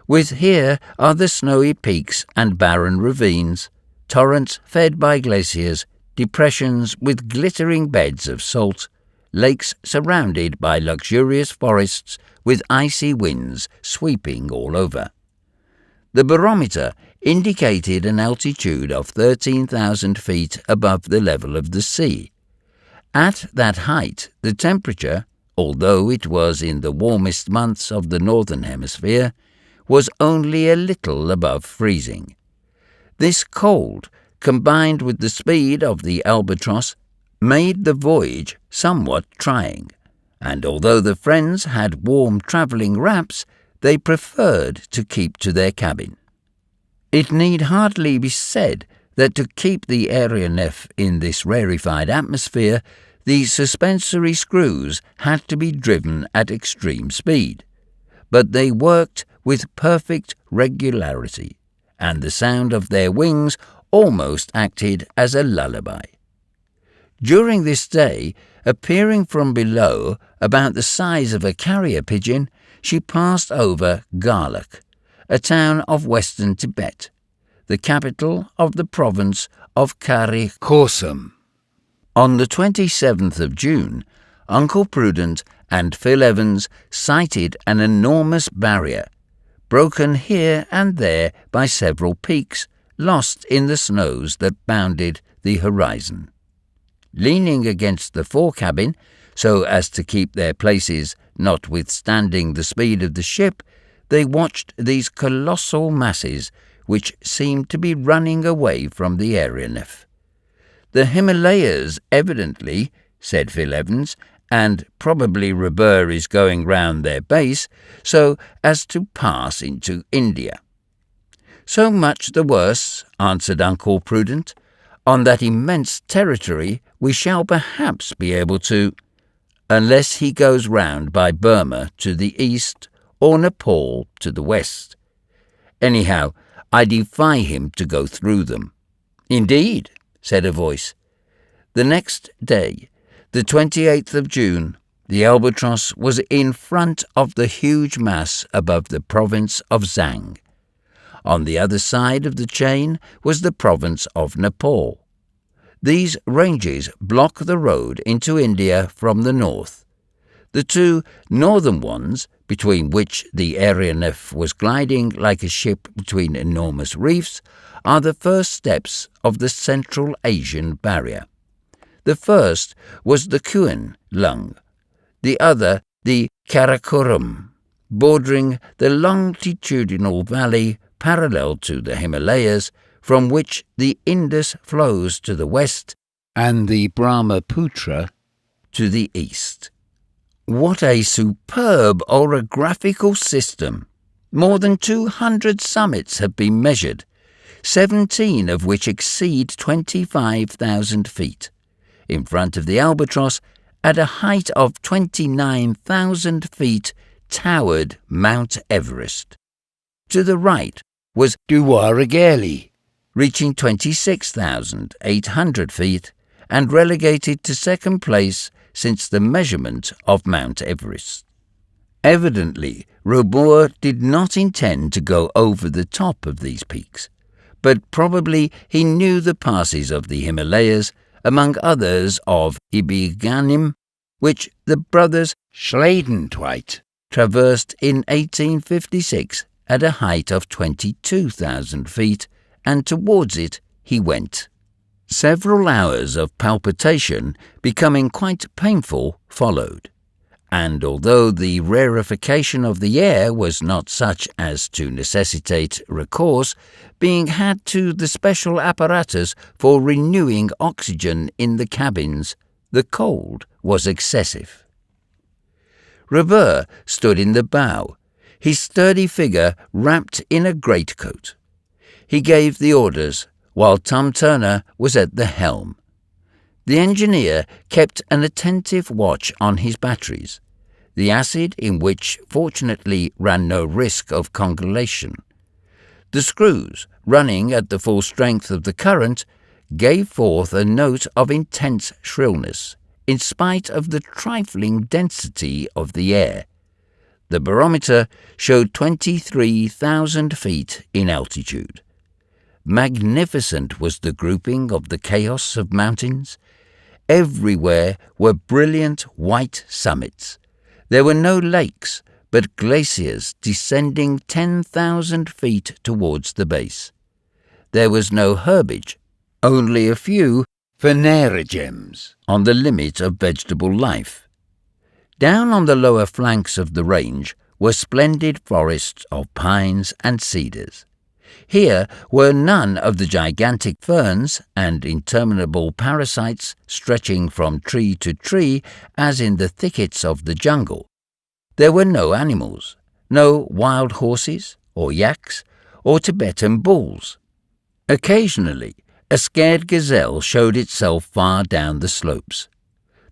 with here are the snowy peaks and barren ravines, torrents fed by glaciers, depressions with glittering beds of salt, lakes surrounded by luxurious forests with icy winds sweeping all over. The barometer indicated an altitude of 13,000 feet above the level of the sea. At that height, the temperature, although it was in the warmest months of the northern hemisphere, was only a little above freezing. This cold, combined with the speed of the Albatross, made the voyage somewhat trying, and although the friends had warm travelling wraps, they preferred to keep to their cabin. It need hardly be said that to keep the aeronef in this rarefied atmosphere, the suspensory screws had to be driven at extreme speed, but they worked with perfect regularity, and the sound of their wings almost acted as a lullaby. During this day, appearing from below about the size of a carrier pigeon, she passed over Garluk, a town of western Tibet, the capital of the province of Karakoram. On the 27th of June, Uncle Prudent and Phil Evans sighted an enormous barrier, broken here and there by several peaks, lost in the snows that bounded the horizon. Leaning against the fore-cabin, so as to keep their places notwithstanding the speed of the ship, they watched these colossal masses which seemed to be running away from the aeronef. "The Himalayas, evidently," said Phil Evans, "and probably Robur is going round their base so as to pass into India." "So much the worse," answered Uncle Prudent. "On that immense territory we shall perhaps be able to—" "Unless he goes round by Burma to the east or Nepal to the west. Anyhow, I defy him to go through them." "Indeed," said a voice. The next day, the 28th of June, the Albatross was in front of the huge mass above the province of Zhang. On the other side of the chain was the province of Nepal. These ranges block the road into India from the north. The two northern ones, between which the aeronef was gliding like a ship between enormous reefs, are the first steps of the Central Asian barrier. The first was the Kuan Lung, the other the Karakoram, bordering the longitudinal valley parallel to the Himalayas, from which the Indus flows to the west and the Brahmaputra to the east. What a superb orographical system! More than 200 summits have been measured, 17 of which exceed 25,000 feet. In front of the Albatross, at a height of 29,000 feet, towered Mount Everest. To the right was Duwarageli, reaching 26,800 feet and relegated to second place since the measurement of Mount Everest. Evidently, Robur did not intend to go over the top of these peaks, but probably he knew the passes of the Himalayas, among others of Ibiganim, which the brothers Schleidentweit traversed in 1856 at a height of 22,000 feet, and towards it he went. Several hours of palpitation, becoming quite painful, followed, and although the rarefaction of the air was not such as to necessitate recourse, being had to the special apparatus for renewing oxygen in the cabins, the cold was excessive. Robur stood in the bow, his sturdy figure wrapped in a greatcoat. He gave the orders, while Tom Turner was at the helm. The engineer kept an attentive watch on his batteries, the acid in which fortunately ran no risk of congelation. The screws, running at the full strength of the current, gave forth a note of intense shrillness, in spite of the trifling density of the air. The barometer showed 23,000 feet in altitude. Magnificent was the grouping of the chaos of mountains. Everywhere were brilliant white summits. There were no lakes, but glaciers descending 10,000 feet towards the base. There was no herbage, only a few phanerogems on the limit of vegetable life. Down on the lower flanks of the range were splendid forests of pines and cedars. Here were none of the gigantic ferns and interminable parasites stretching from tree to tree as in the thickets of the jungle. There were no animals, no wild horses or yaks or Tibetan bulls. Occasionally, a scared gazelle showed itself far down the slopes.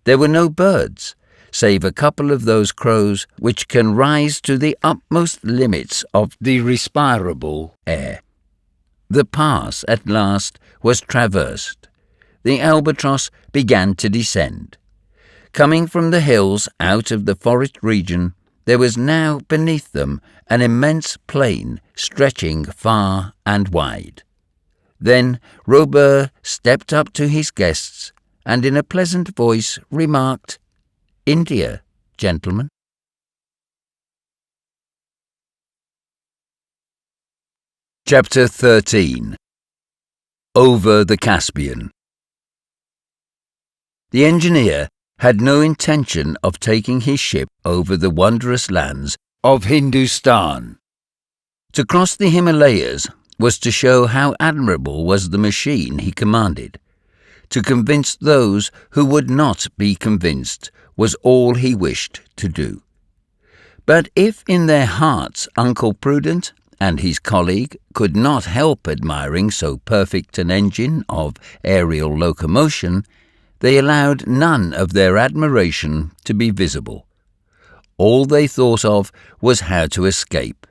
There were no birds, save a couple of those crows which can rise to the utmost limits of the respirable air. The pass at last was traversed. The Albatross began to descend. Coming from the hills out of the forest region, there was now beneath them an immense plain stretching far and wide. Then Robur stepped up to his guests and in a pleasant voice remarked, "India, gentlemen." Chapter 13. Over the Caspian. The engineer had no intention of taking his ship over the wondrous lands of Hindustan. To cross the Himalayas was to show how admirable was the machine he commanded. To convince those who would not be convinced was all he wished to do. But if in their hearts Uncle Prudent and his colleague could not help admiring so perfect an engine of aerial locomotion, they allowed none of their admiration to be visible. All they thought of was how to escape.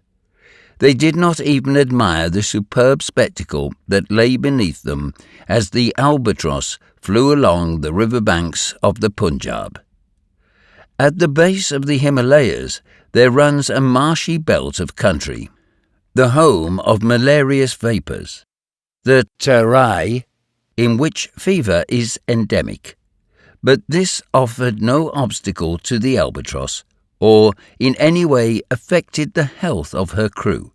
They did not even admire the superb spectacle that lay beneath them as the albatross flew along the river banks of the Punjab. At the base of the Himalayas there runs a marshy belt of country, the home of malarious vapours, the Terai, in which fever is endemic. But this offered no obstacle to the albatross, or in any way affected the health of her crew.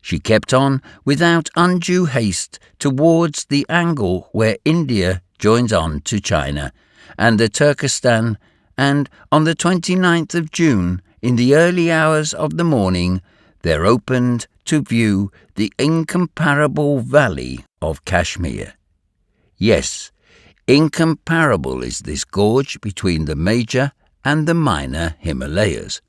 She kept on without undue haste towards the angle where India joins on to China and the Turkestan, and on the 29th of June, in the early hours of the morning, there opened to view the incomparable valley of Kashmir. Yes, incomparable is this gorge between the major and the minor Himalayas,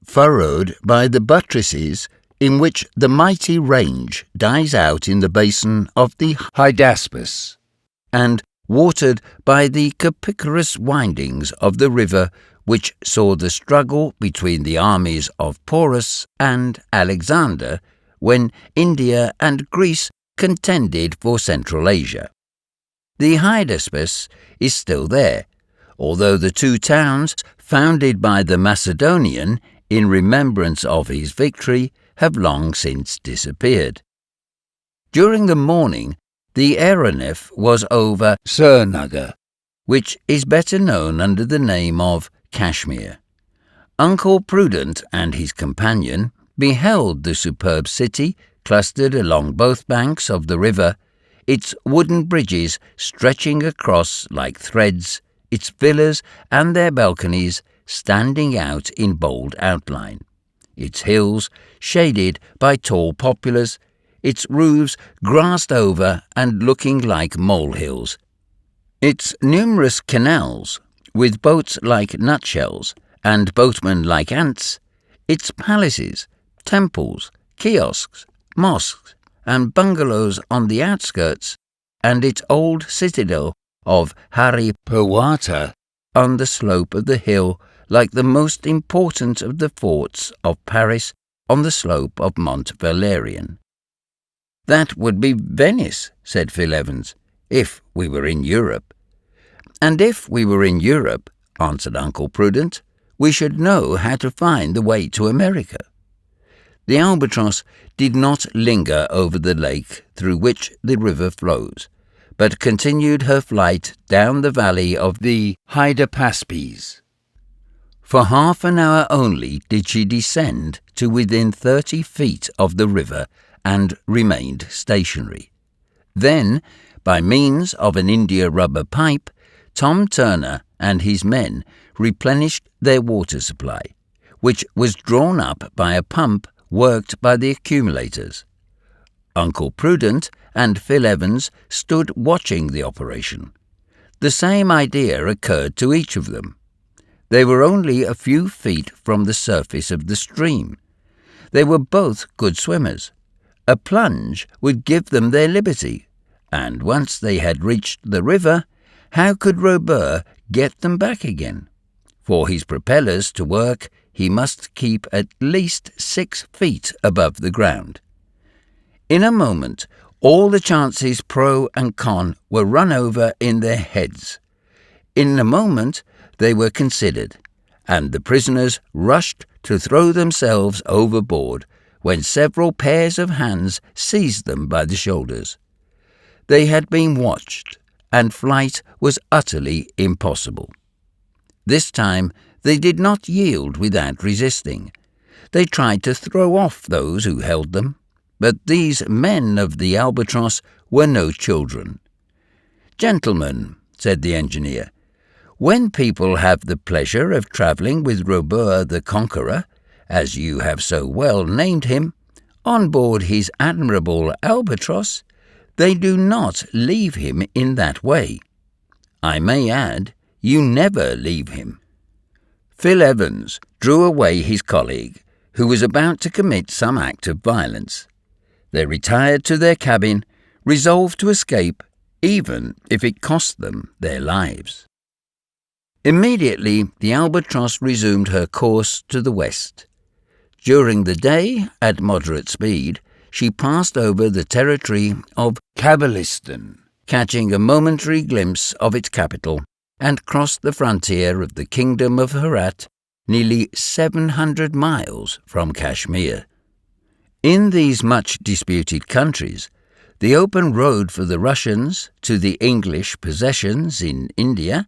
furrowed by the buttresses in which the mighty range dies out in the basin of the Hydaspes, and watered by the capricious windings of the river which saw the struggle between the armies of Porus and Alexander when India and Greece contended for Central Asia. The Hydaspes is still there, although the two towns founded by the Macedonian in remembrance of his victory have long since disappeared. During the morning, the aeronef was over Srinagar, which is better known under the name of Kashmir. Uncle Prudent and his companion beheld the superb city clustered along both banks of the river, its wooden bridges stretching across like threads, its villas and their balconies standing out in bold outline, its hills shaded by tall poplars, its roofs grassed over and looking like molehills, its numerous canals with boats like nutshells and boatmen like ants, its palaces, temples, kiosks, mosques, and bungalows on the outskirts, and its old citadel of Hari Perwata on the slope of the hill, like the most important of the forts of Paris on the slope of Mont Valérien. "That would be Venice," said Phil Evans, "if we were in Europe." "And if we were in Europe," answered Uncle Prudent, "we should know how to find the way to America." The albatross did not linger over the lake through which the river flows, but continued her flight down the valley of the Hydaspes. For half an hour only did she descend to within 30 feet of the river and remained stationary. Then, by means of an india-rubber pipe, Tom Turner and his men replenished their water supply, which was drawn up by a pump worked by the accumulators. Uncle Prudent and Phil Evans stood watching the operation. The same idea occurred to each of them. They were only a few feet from the surface of the stream. They were both good swimmers. A plunge would give them their liberty, and once they had reached the river, how could Robur get them back again? For his propellers to work, he must keep at least 6 feet above the ground. In a moment, all the chances pro and con were run over in their heads. In a moment, they were considered, and the prisoners rushed to throw themselves overboard when several pairs of hands seized them by the shoulders. They had been watched, and flight was utterly impossible. This time they did not yield without resisting. They tried to throw off those who held them, but these men of the albatross were no children. "Gentlemen," said the engineer, "when people have the pleasure of travelling with Robur the Conqueror, as you have so well named him, on board his admirable albatross, they do not leave him in that way. I may add, you never leave him. Phil Evans drew away his colleague, who was about to commit some act of violence. They retired to their cabin, resolved to escape, even if it cost them their lives. Immediately, the Albatross resumed her course to the west. During the day, at moderate speed, she passed over the territory of Kabbalistan, catching a momentary glimpse of its capital, and crossed the frontier of the Kingdom of Herat, nearly 700 miles from Kashmir. In these much disputed countries, the open road for the Russians to the English possessions in India,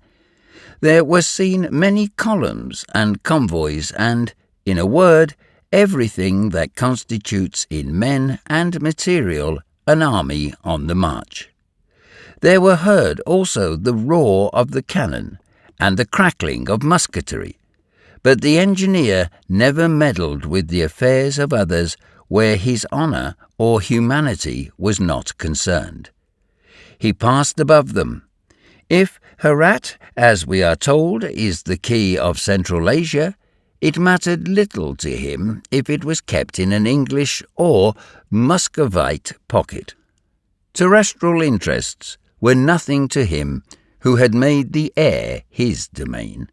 there were seen many columns and convoys and, in a word, everything that constitutes in men and material an army on the march. There were heard also the roar of the cannon and the crackling of musketry, but the engineer never meddled with the affairs of others where his honour or humanity was not concerned. He passed above them. If Herat, as we are told, is the key of Central Asia, it mattered little to him if it was kept in an English or Muscovite pocket. Terrestrial interests were nothing to him who had made the air his domain.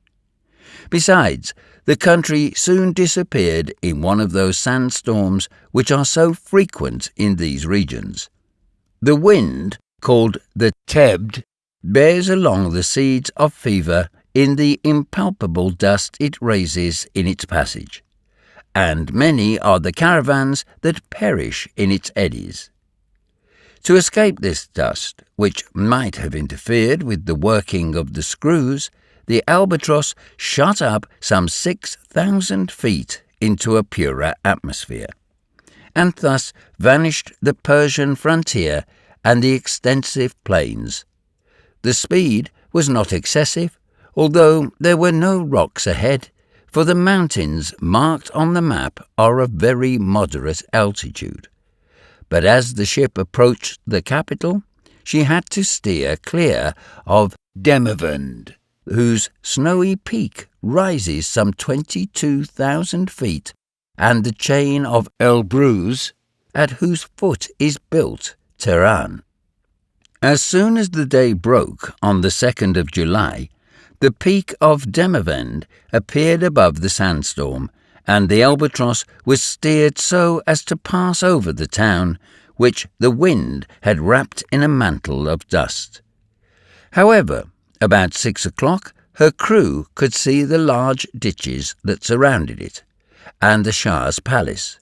Besides, the country soon disappeared in one of those sandstorms which are so frequent in these regions. The wind, called the Tebd, bears along the seeds of fever in the impalpable dust it raises in its passage, and many are the caravans that perish in its eddies. To escape this dust, which might have interfered with the working of the screws, the Albatross shot up some 6,000 feet into a purer atmosphere, and thus vanished the Persian frontier and the extensive plains. The speed was not excessive, although there were no rocks ahead, for the mountains marked on the map are of very moderate altitude. But as the ship approached the capital, she had to steer clear of Demavend, whose snowy peak rises some 22,000 feet, and the chain of Elbrus, at whose foot is built Tehran. As soon as the day broke on the 2nd of July, the peak of Demavend appeared above the sandstorm, and the Albatross was steered so as to pass over the town, which the wind had wrapped in a mantle of dust. However, about 6 o'clock, her crew could see the large ditches that surrounded it, and the Shah's palace,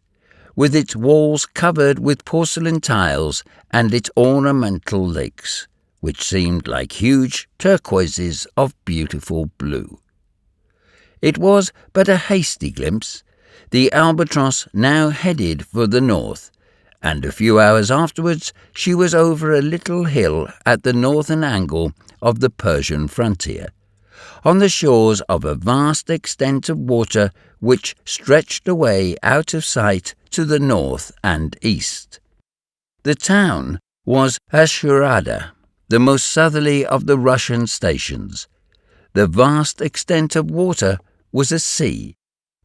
with its walls covered with porcelain tiles and its ornamental lakes, which seemed like huge turquoises of beautiful blue. It was but a hasty glimpse. The Albatross now headed for the north, and a few hours afterwards she was over a little hill at the northern angle of the Persian frontier, on the shores of a vast extent of water which stretched away out of sight to the north and east. The town was Ashurada, the most southerly of the Russian stations. The vast extent of water was a sea.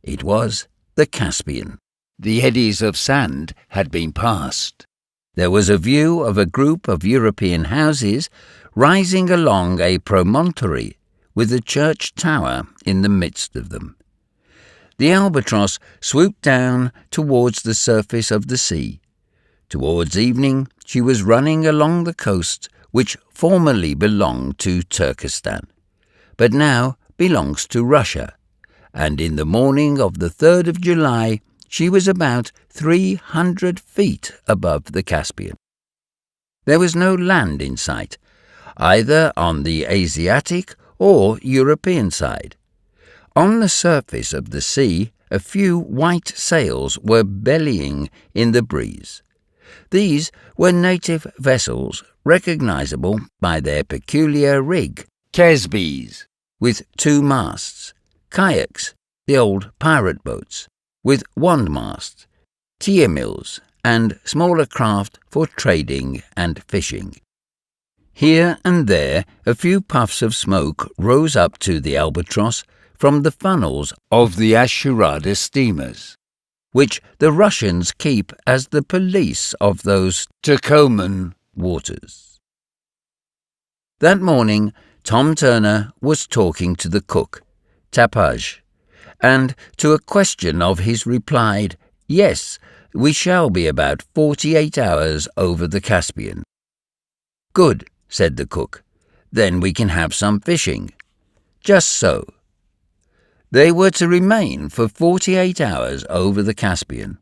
It was the Caspian. The eddies of sand had been passed. There was a view of a group of European houses rising along a promontory with a church tower in the midst of them. The Albatross swooped down towards the surface of the sea. Towards evening she was running along the coast which formerly belonged to Turkestan, but now belongs to Russia, and in the morning of the 3rd of July she was about 300 feet above the Caspian. There was no land in sight, either on the Asiatic or European side. On the surface of the sea, a few white sails were bellying in the breeze. These were native vessels, recognizable by their peculiar rig, kesbes, with 2 masts, kayaks, the old pirate boats, with 1 mast, tea mills, and smaller craft for trading and fishing. Here and there a few puffs of smoke rose up to the Albatross from the funnels of the Ashurada steamers, which the Russians keep as the police of those Turcoman waters. That morning Tom Turner was talking to the cook, Tapage, and to a question of his replied, "Yes, we shall be about 48 hours over the Caspian." "Good," said the cook. "Then we can have some fishing." Just so. They were to remain for 48 hours over the Caspian,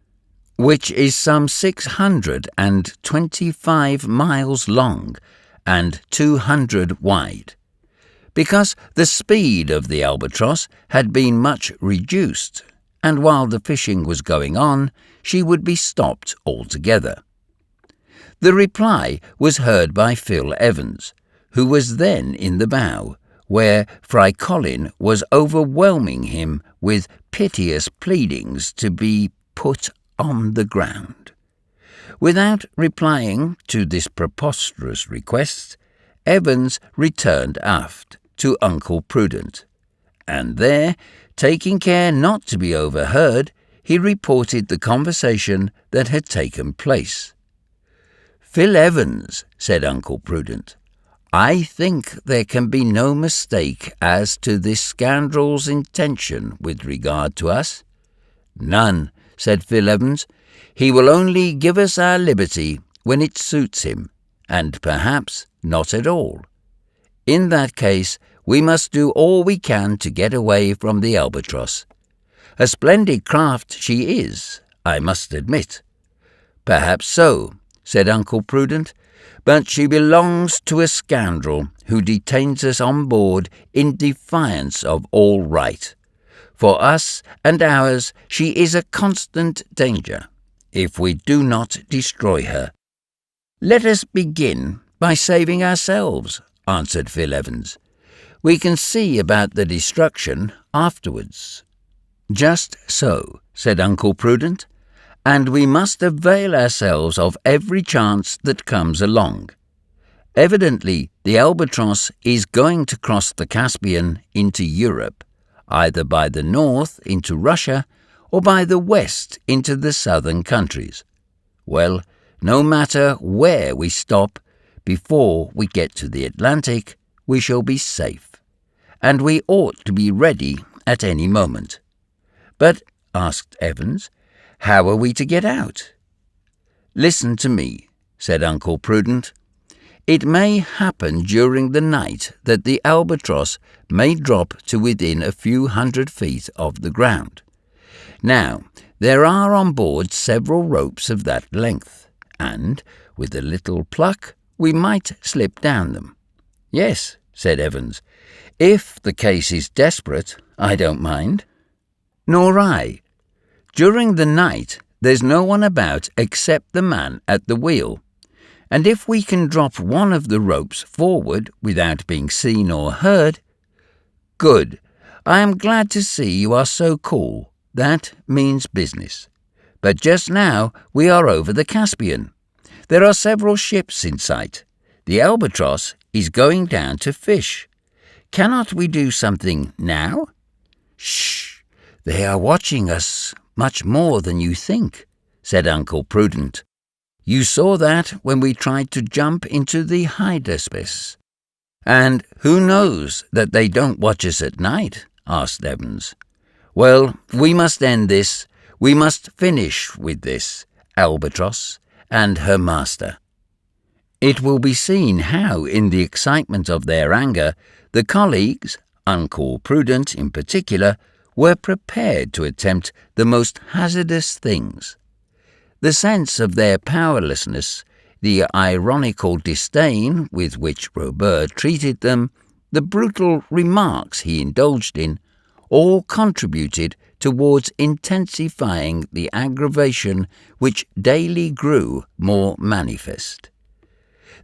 which is some 625 miles long and 200 wide, because the speed of the Albatross had been much reduced, and while the fishing was going on, she would be stopped altogether. The reply was heard by Phil Evans, who was then in the bow, where Fry Colin was overwhelming him with piteous pleadings to be put on the ground. Without replying to this preposterous request, Evans returned aft to Uncle Prudent, and there, taking care not to be overheard, he reported the conversation that had taken place. "Phil Evans," said Uncle Prudent, "I think there can be no mistake as to this scoundrel's intention with regard to us." "None," said Phil Evans. "He will only give us our liberty when it suits him, and perhaps not at all. In that case, we must do all we can to get away from the Albatross. A splendid craft she is, I must admit." "Perhaps so," said Uncle Prudent, "but she belongs to a scoundrel who detains us on board in defiance of all right. For us and ours she is a constant danger, if we do not destroy her." "Let us begin by saving ourselves," answered Phil Evans. "We can see about the destruction afterwards." "Just so," said Uncle Prudent, "and we must avail ourselves of every chance that comes along. Evidently the Albatross is going to cross the Caspian into Europe, either by the north into Russia or by the west into the southern countries. Well, no matter where we stop, before we get to the Atlantic, we shall be safe, and we ought to be ready at any moment." "But," asked Evans, "how are we to get out?" "Listen to me," said Uncle Prudent. "It may happen during the night that the Albatross may drop to within a few 100 feet of the ground. Now, there are on board several ropes of that length, and, with a little pluck, we might slip down them." "Yes," said Evans. "If the case is desperate, I don't mind." "Nor I. During the night, there's no one about except the man at the wheel, and if we can drop one of the ropes forward without being seen or heard—" "Good. I am glad to see you are so cool. That means business. But just now we are over the Caspian. There are several ships in sight. The Albatross is going down to fish. Cannot we do something now?" "Shh! They are watching us much more than you think," said Uncle Prudent. "You saw that when we tried to jump into the hyperspace." "And who knows that they don't watch us at night?" asked Evans. "Well, we must end this. We must finish with this Albatross and her master." It will be seen how, in the excitement of their anger, the colleagues, Uncle Prudent in particular, were prepared to attempt the most hazardous things. The sense of their powerlessness, the ironical disdain with which Robur treated them, the brutal remarks he indulged in, all contributed towards intensifying the aggravation which daily grew more manifest.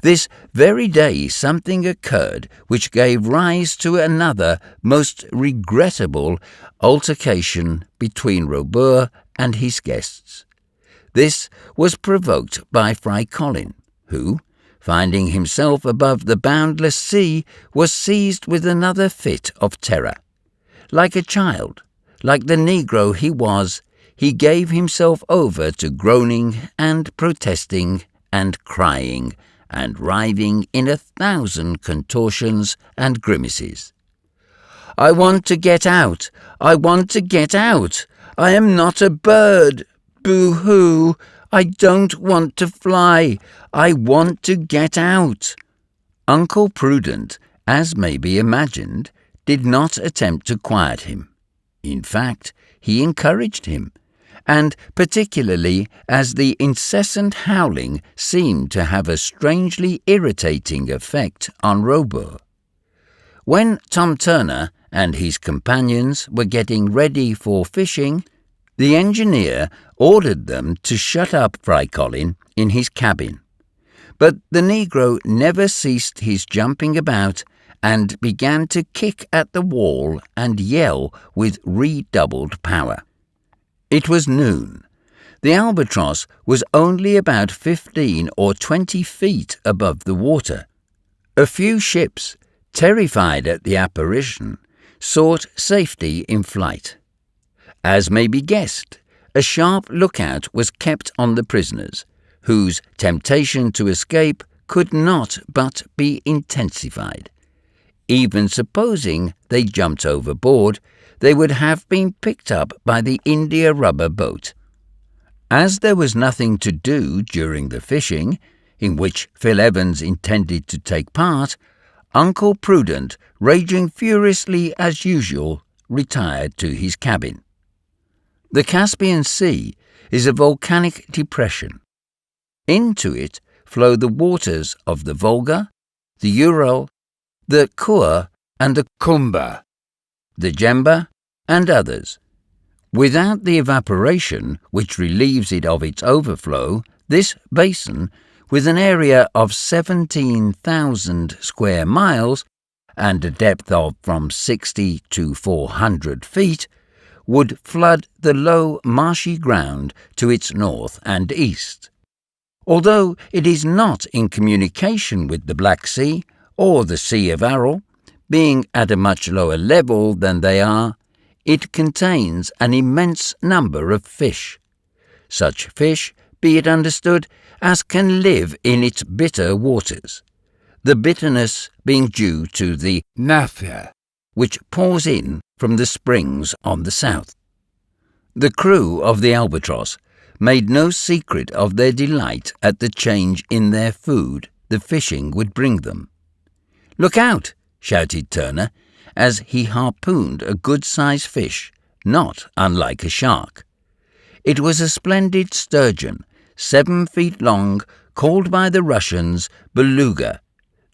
This very day something occurred which gave rise to another most regrettable altercation between Robur and his guests. This was provoked by Fry Colin, who, finding himself above the boundless sea, was seized with another fit of terror. Like a child, like the Negro he was, he gave himself over to groaning and protesting and crying and writhing in 1,000 contortions and grimaces. "I want to get out! I want to get out! I am not a bird! Boo-hoo! I don't want to fly! I want to get out!" Uncle Prudent, as may be imagined, did not attempt to quiet him. In fact, he encouraged him, and particularly as the incessant howling seemed to have a strangely irritating effect on Robur. When Tom Turner and his companions were getting ready for fishing, the engineer ordered them to shut up Fry Colin in his cabin. But the Negro never ceased his jumping about and began to kick at the wall and yell with redoubled power. It was noon. The Albatross was only about 15 or 20 feet above the water. A few ships, terrified at the apparition, sought safety in flight. As may be guessed, a sharp lookout was kept on the prisoners, whose temptation to escape could not but be intensified. Even supposing they jumped overboard, they would have been picked up by the India rubber boat. As there was nothing to do during the fishing, in which Phil Evans intended to take part, Uncle Prudent, raging furiously as usual, retired to his cabin. The Caspian Sea is a volcanic depression. Into it flow the waters of the Volga, the Ural, the Kur and the Khumbu, the Jemba, and others. Without the evaporation which relieves it of its overflow, this basin, with an area of 17,000 square miles and a depth of from 60 to 400 feet, would flood the low marshy ground to its north and east. Although it is not in communication with the Black Sea or the Sea of Aral, being at a much lower level than they are, it contains an immense number of fish. Such fish, be it understood, as can live in its bitter waters, the bitterness being due to the naphtha, which pours in from the springs on the south. The crew of the Albatross made no secret of their delight at the change in their food the fishing would bring them. "Look out!" shouted Turner, as he harpooned a good-sized fish, not unlike a shark. It was a splendid sturgeon, 7 feet long, called by the Russians beluga,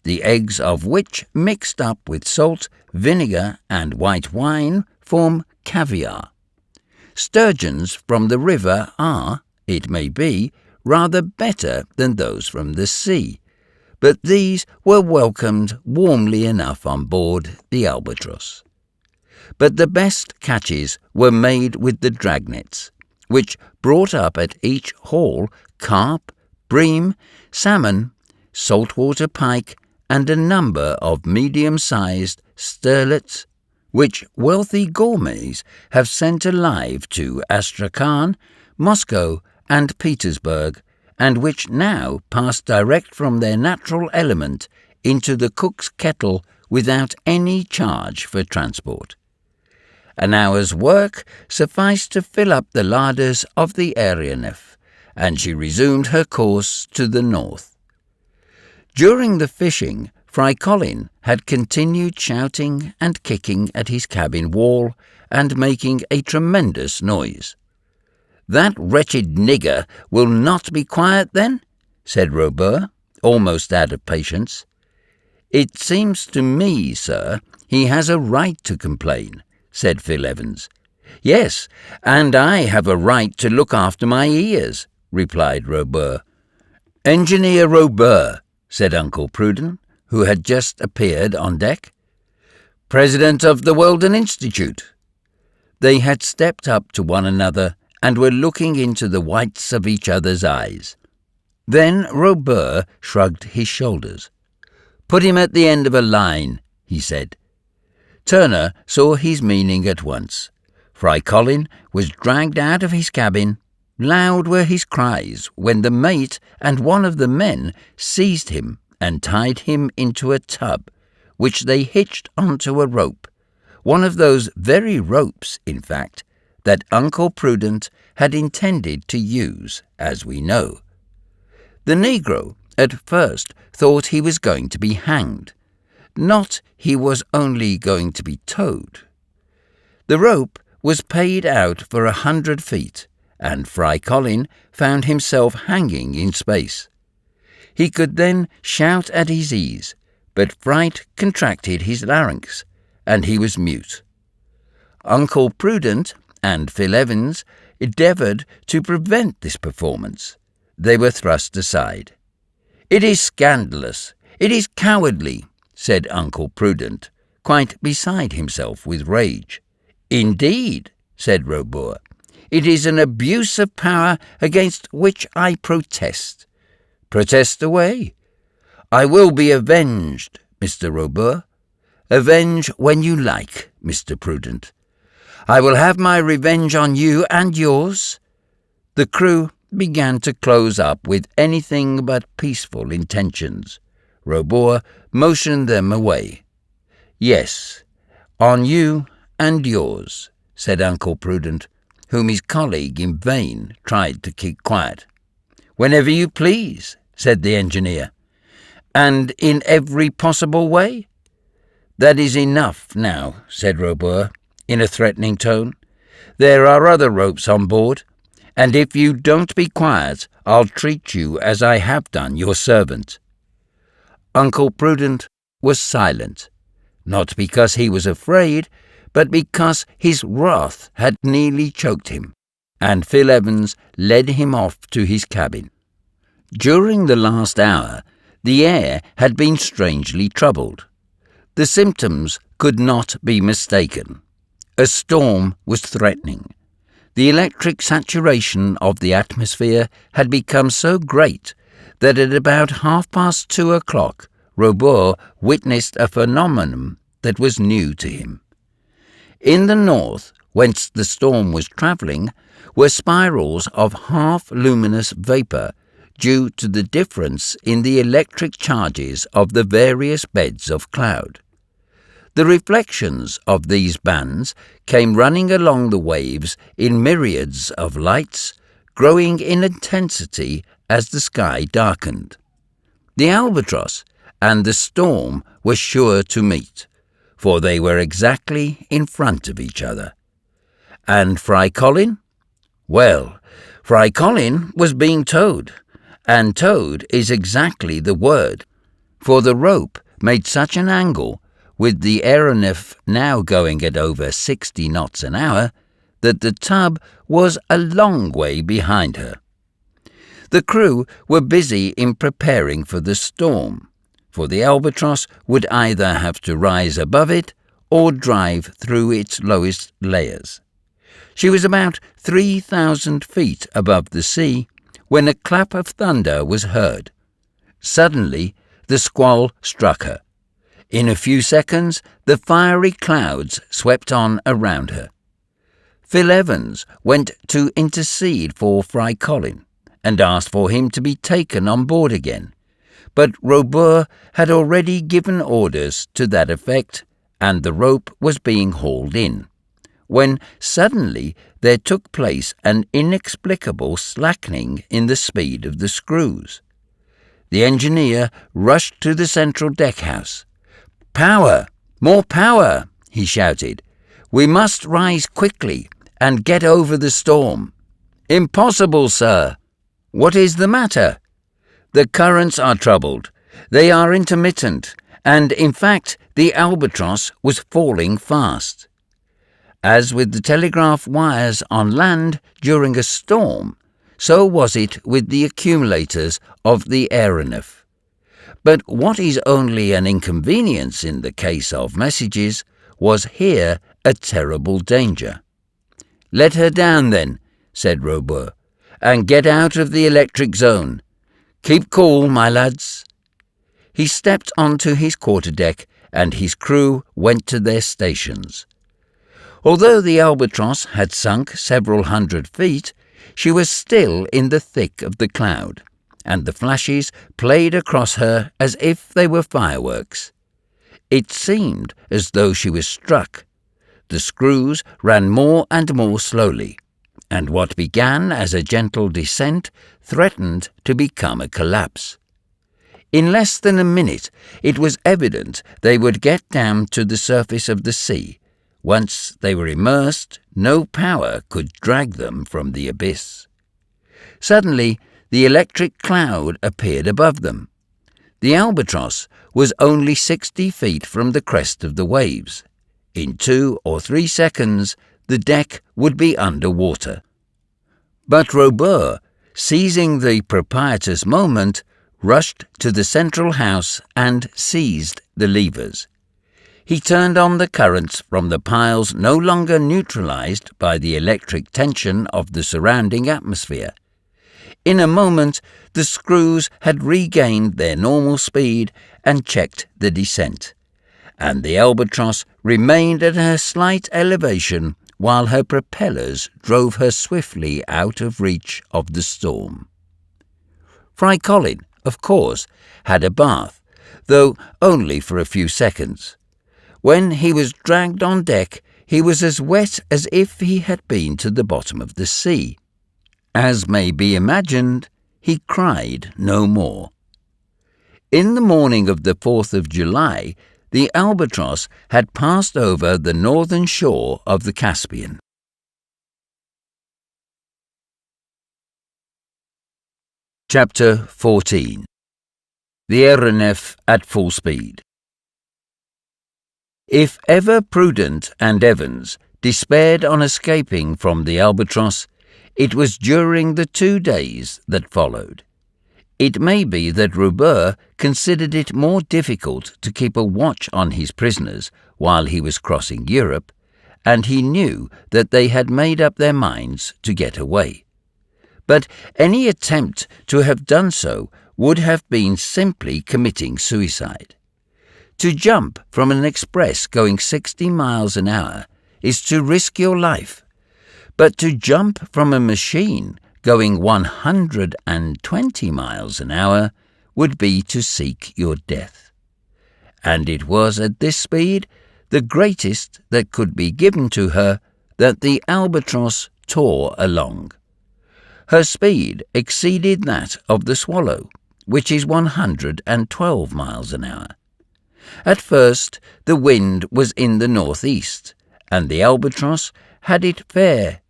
the eggs of which, mixed up with salt, vinegar, and white wine, form caviar. Sturgeons from the river are, it may be, rather better than those from the sea, but these were welcomed warmly enough on board the Albatross. But the best catches were made with the dragnets, which brought up at each haul carp, bream, salmon, saltwater pike, and a number of medium-sized sterlets, which wealthy gourmets have sent alive to Astrakhan, Moscow, and Petersburg, and which now pass direct from their natural element into the cook's kettle without any charge for transport. An hour's work sufficed to fill up the larders of the Aeronef, and she resumed her course to the north. During the fishing, Fry Colin had continued shouting and kicking at his cabin wall and making a tremendous noise. "That wretched nigger will not be quiet, then?" said Robur, almost out of patience. "It seems to me, sir, he has a right to complain," said Phil Evans. "Yes, and I have a right to look after my ears," replied Robur. "Engineer Robur," said Uncle Prudent, who had just appeared on deck. "President of the Weldon Institute." They had stepped up to one another and were looking into the whites of each other's eyes. Then Robur shrugged his shoulders. "Put him at the end of a line," he said. Turner saw his meaning at once. Fry Colin was dragged out of his cabin. Loud were his cries when the mate and one of the men seized him and tied him into a tub, which they hitched onto a rope, one of those very ropes, in fact, that Uncle Prudent had intended to use, as we know. The negro at first thought he was going to be hanged, not he was only going to be towed. The rope was paid out for 100 feet, and Fry Colin found himself hanging in space. He could then shout at his ease, but fright contracted his larynx, and he was mute. Uncle Prudent and Phil Evans endeavoured to prevent this performance. They were thrust aside. "It is scandalous, it is cowardly," said Uncle Prudent, quite beside himself with rage. "Indeed," said Robur, "it is an abuse of power against which I protest." "Protest away." "I will be avenged, Mr. Robur." "Avenge when you like, Mr. Prudent." "I will have my revenge on you and yours." The crew began to close up with anything but peaceful intentions. Robur motioned them away. "Yes, on you and yours," said Uncle Prudent, whom his colleague in vain tried to keep quiet. "Whenever you please," said the engineer. "And in every possible way?" "That is enough now," said Robur, in a threatening tone. "There are other ropes on board, and if you don't be quiet, I'll treat you as I have done your servant." Uncle Prudent was silent, not because he was afraid, but because his wrath had nearly choked him, and Phil Evans led him off to his cabin. During the last hour, the air had been strangely troubled. The symptoms could not be mistaken. A storm was threatening. The electric saturation of the atmosphere had become so great that at about 2:30 Robur witnessed a phenomenon that was new to him. In the north, whence the storm was travelling, were spirals of half-luminous vapour due to the difference in the electric charges of the various beds of cloud. The reflections of these bands came running along the waves in myriads of lights, growing in intensity as the sky darkened. The albatross and the storm were sure to meet, for they were exactly in front of each other. And Fry Colin? Well, Fry Colin was being towed, and towed is exactly the word, for the rope made such an angle, with the aeronef now going at over 60 knots an hour, that the tub was a long way behind her. The crew were busy in preparing for the storm, for the albatross would either have to rise above it or drive through its lowest layers. She was about 3,000 feet above the sea when a clap of thunder was heard. Suddenly the squall struck her. In a few seconds the fiery clouds swept on around her. Phil Evans went to intercede for Fry Colin and asked for him to be taken on board again, but Robur had already given orders to that effect, and the rope was being hauled in, when suddenly there took place an inexplicable slackening in the speed of the screws. The engineer rushed to the central deck-house. "Power! More power!" he shouted. "We must rise quickly and get over the storm." "Impossible, sir." "What is the matter?" "The currents are troubled. They are intermittent, and in fact the albatross was falling fast." As with the telegraph wires on land during a storm, so was it with the accumulators of the aeronef. But what is only an inconvenience in the case of messages was here a terrible danger. "Let her down then," said Robur, "and get out of the electric zone. "Keep cool, my lads." He stepped onto his quarterdeck, and his crew went to their stations. Although the Albatross had sunk several 100 feet, she was still in the thick of the cloud, and the flashes played across her as if they were fireworks. It seemed as though she was struck. The screws ran more and more slowly, and what began as a gentle descent threatened to become a collapse. In less than a minute, it was evident they would get down to the surface of the sea. Once they were immersed, no power could drag them from the abyss. Suddenly, the electric cloud appeared above them. The Albatross was only 60 feet from the crest of the waves. In 2 or 3 seconds, the deck would be under water. But Robur, seizing the propitious moment, rushed to the central house and seized the levers. He turned on the currents from the piles no longer neutralized by the electric tension of the surrounding atmosphere. In a moment, the screws had regained their normal speed and checked the descent, and the Albatross remained at a slight elevation while her propellers drove her swiftly out of reach of the storm. Fry Colin, of course, had a bath, though only for a few seconds. When he was dragged on deck, he was as wet as if he had been to the bottom of the sea. As may be imagined, he cried no more. In the morning of the 4th of July, the Albatross had passed over the northern shore of the Caspian. Chapter 14. The Aeronef at full speed. If ever Prudent and Evans despaired on escaping from the Albatross, it was during the 2 days that followed. It may be that Robur considered it more difficult to keep a watch on his prisoners while he was crossing Europe, and he knew that they had made up their minds to get away. But any attempt to have done so would have been simply committing suicide. To jump from an express going 60 miles an hour is to risk your life, but to jump from a machine going 120 miles an hour would be to seek your death. And it was at this speed, the greatest that could be given to her, that the Albatross tore along. Her speed exceeded that of the Swallow, which is 112 miles an hour. At first, the wind was in the northeast, and the Albatross had it fair,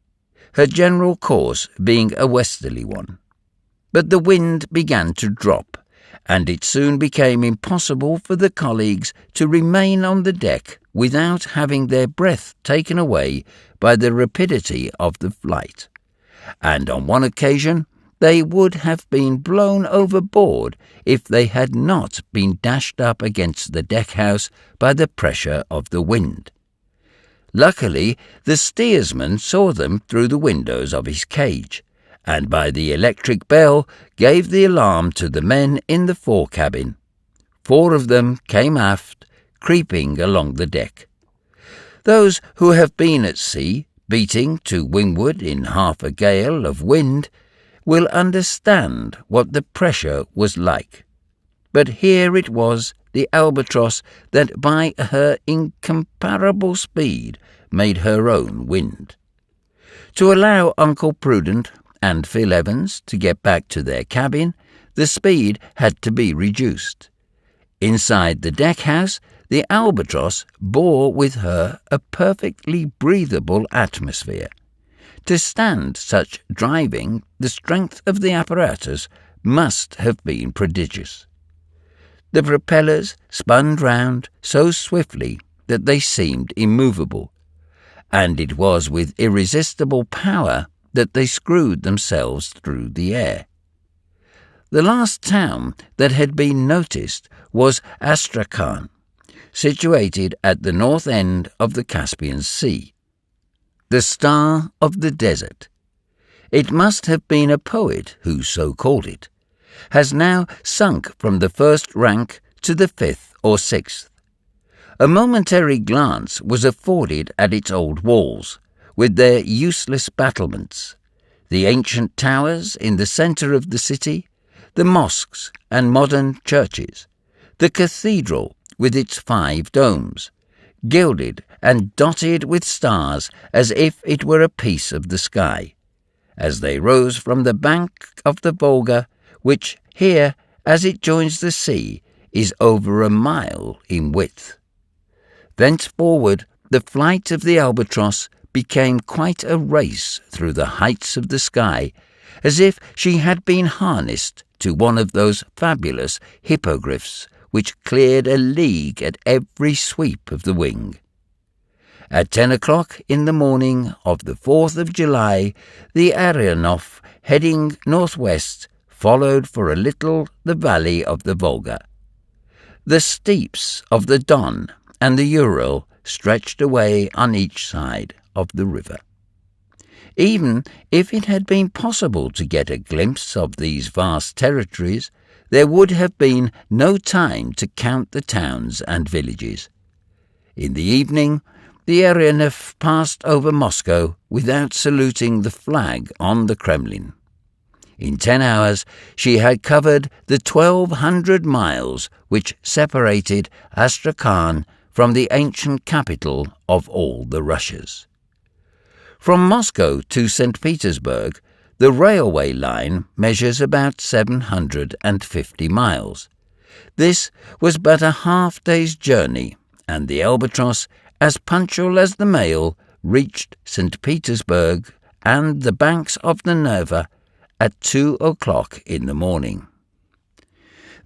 her general course being a westerly one. But the wind began to drop, and it soon became impossible for the colleagues to remain on the deck without having their breath taken away by the rapidity of the flight. And on one occasion they would have been blown overboard if they had not been dashed up against the deckhouse by the pressure of the wind. Luckily, the steersman saw them through the windows of his cage, and by the electric bell gave the alarm to the men in the fore cabin. 4 of them came aft, creeping along the deck. Those who have been at sea, beating to windward in half a gale of wind, will understand what the pressure was like. But here it was the Albatross that by her incomparable speed made her own wind. To allow Uncle Prudent and Phil Evans to get back to their cabin, the speed had to be reduced. Inside the deckhouse, the Albatross bore with her a perfectly breathable atmosphere. To stand such driving, the strength of the apparatus must have been prodigious. The propellers spun round so swiftly that they seemed immovable, and it was with irresistible power that they screwed themselves through the air. The last town that had been noticed was Astrakhan, situated at the north end of the Caspian Sea. The Star of the Desert. It must have been a poet who so called it, has now sunk from the first rank to the 5th or 6th. A momentary glance was afforded at its old walls, with their useless battlements, the ancient towers in the centre of the city, the mosques and modern churches, the cathedral with its 5 domes, gilded and dotted with stars as if it were a piece of the sky, as they rose from the bank of the Volga, which here, as it joins the sea, is over a mile in width. Thenceforward the flight of the albatross became quite a race through the heights of the sky, as if she had been harnessed to one of those fabulous hippogriffs which cleared a league at every sweep of the wing. At 10 o'clock in the morning of the 4th of July, the Aeronef, heading northwest, followed for a little the valley of the Volga. The steeps of the Don and the Ural stretched away on each side of the river. Even if it had been possible to get a glimpse of these vast territories, there would have been no time to count the towns and villages. In the evening, the Aeronef passed over Moscow without saluting the flag on the Kremlin. In 10 hours she had covered the 1,200 miles which separated Astrakhan from the ancient capital of all the Russias. From Moscow to St. Petersburg, the railway line measures about 750 miles. This was but a half-day's journey, and the albatross, as punctual as the mail, reached St. Petersburg and the banks of the Neva at 2 o'clock in the morning.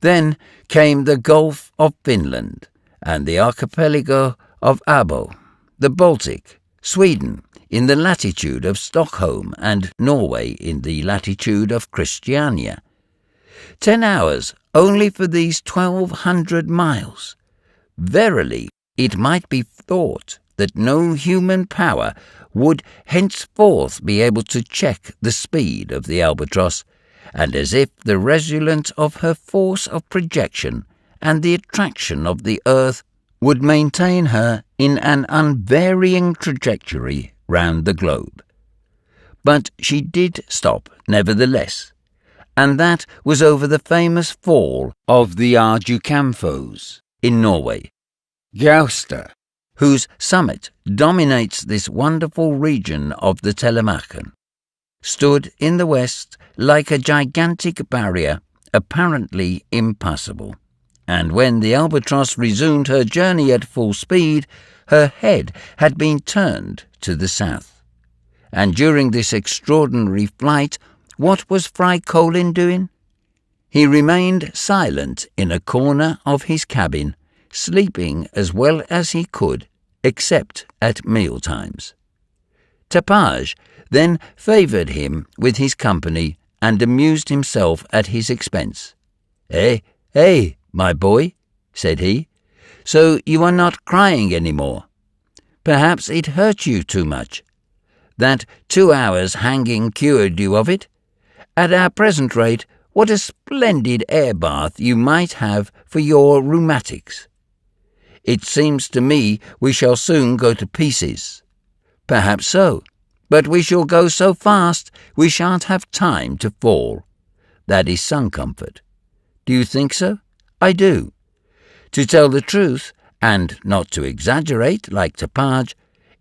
Then came the Gulf of Finland and the archipelago of Abo, the Baltic, Sweden in the latitude of Stockholm, and Norway in the latitude of Christiania. 10 hours only for these 1,200 miles. Verily, it might be thought that no human power would henceforth be able to check the speed of the albatross, and as if the resultant of her force of projection and the attraction of the earth would maintain her in an unvarying trajectory round the globe. But she did stop nevertheless, and that was over the famous fall of the Ardjukamfos in Norway, Gausta, whose summit dominates this wonderful region of the Telemarken, stood in the west like a gigantic barrier apparently impassable, and when the albatross resumed her journey at full speed, her head had been turned to the south. And during this extraordinary flight, what was Fry Colin doing? He remained silent in a corner of his cabin, sleeping as well as he could, except at mealtimes. Tapage then favoured him with his company and amused himself at his expense. "Eh, my boy," said he, "so you are not crying any more. Perhaps it hurt you too much. That 2 hours hanging cured you of it. At our present rate, what a splendid air bath you might have for your rheumatics. It seems to me we shall soon go to pieces." "Perhaps so, but we shall go so fast we shan't have time to fall. That is some comfort. Do you think so?" "I do. To tell the truth, and not to exaggerate like Tapage,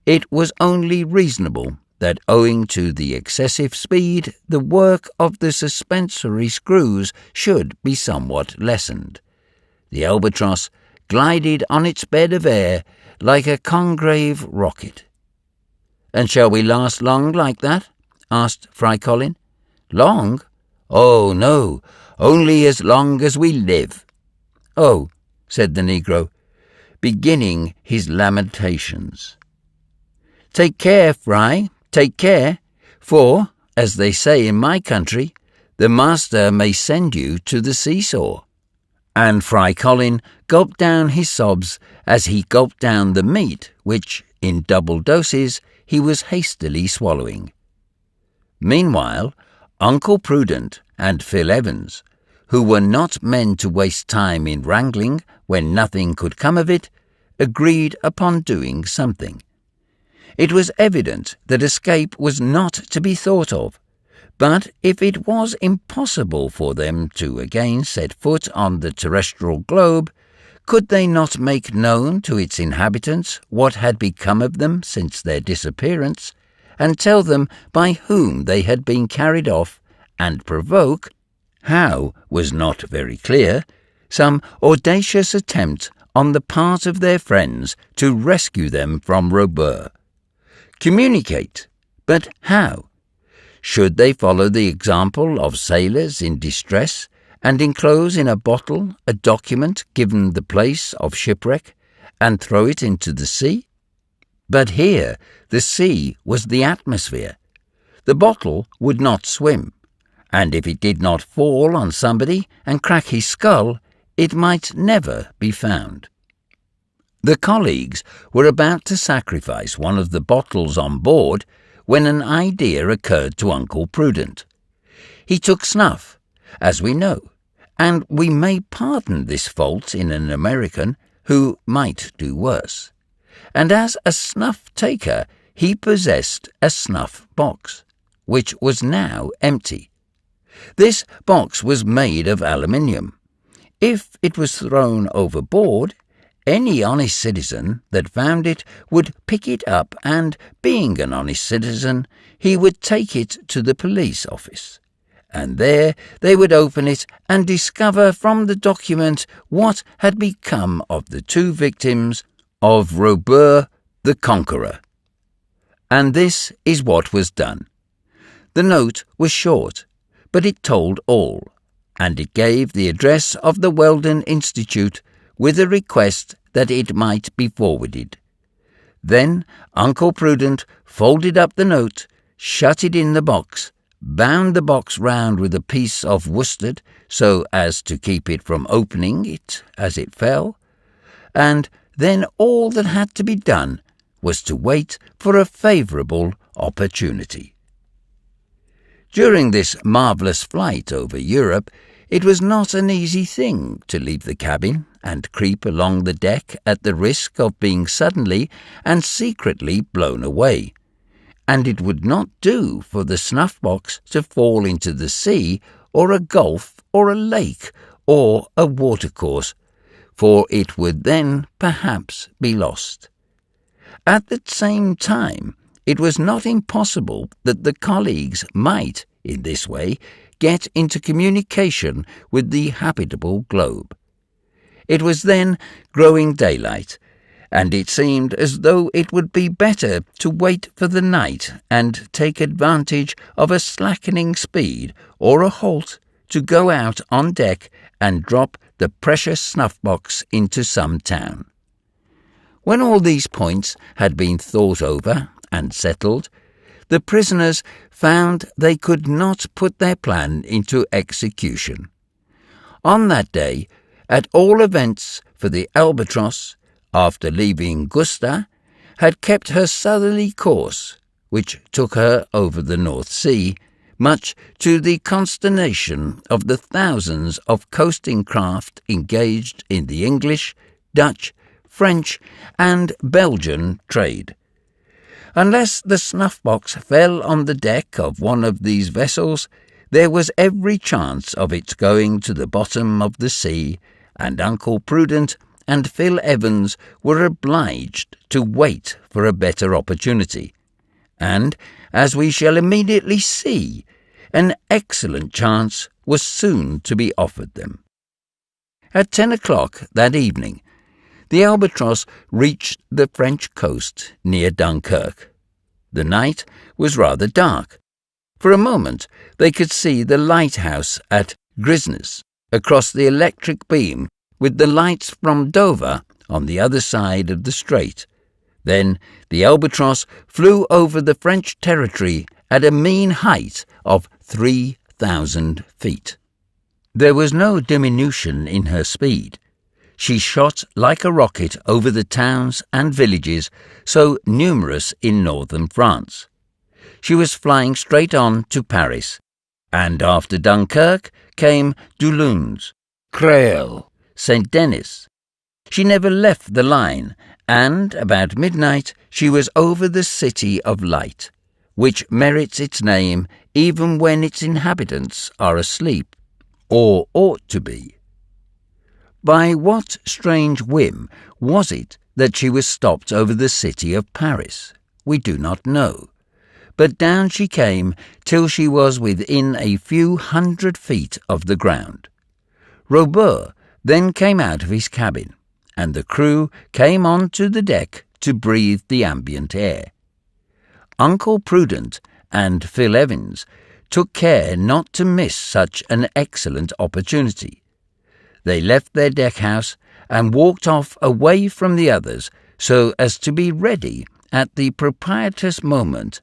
it was only reasonable that owing to the excessive speed the work of the suspensory screws should be somewhat lessened. The albatross glided on its bed of air like a Congreve rocket. "And shall we last long like that?" asked Fry Colin. "Long? Oh, no, only as long as we live." "Oh," said the negro, beginning his lamentations. "Take care, Fry, take care, for, as they say in my country, the master may send you to the seesaw." And Fry Colin gulped down his sobs as he gulped down the meat which, in double doses, he was hastily swallowing. Meanwhile, Uncle Prudent and Phil Evans, who were not men to waste time in wrangling when nothing could come of it, agreed upon doing something. It was evident that escape was not to be thought of, but if it was impossible for them to again set foot on the terrestrial globe, could they not make known to its inhabitants what had become of them since their disappearance, and tell them by whom they had been carried off, and provoke, how was not very clear, some audacious attempt on the part of their friends to rescue them from Robur? Communicate, but how? Should they follow the example of sailors in distress, and enclose in a bottle a document given the place of shipwreck, and throw it into the sea? But here the sea was the atmosphere. The bottle would not swim, and if it did not fall on somebody and crack his skull, it might never be found. The colleagues were about to sacrifice one of the bottles on board when an idea occurred to Uncle Prudent. He took snuff, as we know, and we may pardon this fault in an American who might do worse. And as a snuff-taker, he possessed a snuff-box, which was now empty. This box was made of aluminium. If it was thrown overboard, any honest citizen that found it would pick it up and, being an honest citizen, he would take it to the police office. And there they would open it and discover from the document what had become of the two victims of Robur the Conqueror. And this is what was done. The note was short, but it told all, and it gave the address of the Weldon Institute with a request that it might be forwarded. Then Uncle Prudent folded up the note, shut it in the box, bound the box round with a piece of worsted so as to keep it from opening it as it fell, and then all that had to be done was to wait for a favourable opportunity. During this marvellous flight over Europe, it was not an easy thing to leave the cabin and creep along the deck at the risk of being suddenly and secretly blown away. And it would not do for the snuff-box to fall into the sea or a gulf or a lake or a watercourse, for it would then perhaps be lost. At the same time, it was not impossible that the colleagues might, in this way, get into communication with the habitable globe. It was then growing daylight, and it seemed as though it would be better to wait for the night and take advantage of a slackening speed or a halt to go out on deck and drop the precious snuff-box into some town. When all these points had been thought over and settled, the prisoners found they could not put their plan into execution. On that day, at all events, for the Albatross, after leaving Gusta, had kept her southerly course, which took her over the North Sea, much to the consternation of the thousands of coasting craft engaged in the English, Dutch, French, and Belgian trade. Unless the snuff-box fell on the deck of one of these vessels, there was every chance of its going to the bottom of the sea, and Uncle Prudent and Phil Evans were obliged to wait for a better opportunity. And, as we shall immediately see, an excellent chance was soon to be offered them. At 10 o'clock that evening, the Albatross reached the French coast near Dunkirk. The night was rather dark. For a moment they could see the lighthouse at Grisnes across the electric beam, with the lights from Dover on the other side of the strait. Then the Albatross flew over the French territory at a mean height of 3,000 feet. There was no diminution in her speed. She shot like a rocket over the towns and villages so numerous in northern France. She was flying straight on to Paris, And after Dunkirk came Doullens, Creil, St. Denis. She never left the line, and about midnight she was over the City of Light, which merits its name even when its inhabitants are asleep, or ought to be. By what strange whim was it that she was stopped over the city of Paris? We do not know. But down she came till she was within a few 100 feet of the ground. Robur then came out of his cabin, and the crew came on to the deck to breathe the ambient air. Uncle Prudent and Phil Evans took care not to miss such an excellent opportunity. They left their deck-house and walked off away from the others so as to be ready at the propitious moment.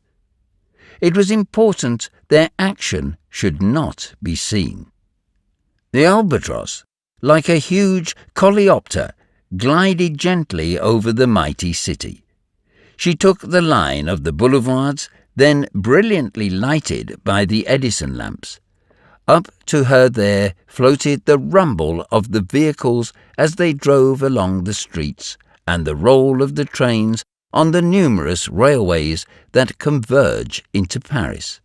It was important their action should not be seen. The Albatross, like a huge coleopter, glided gently over the mighty city. She took the line of the boulevards, then brilliantly lighted by the Edison lamps. Up to her there floated the rumble of the vehicles as they drove along the streets, and the roll of the trains on the numerous railways that converge into Paris.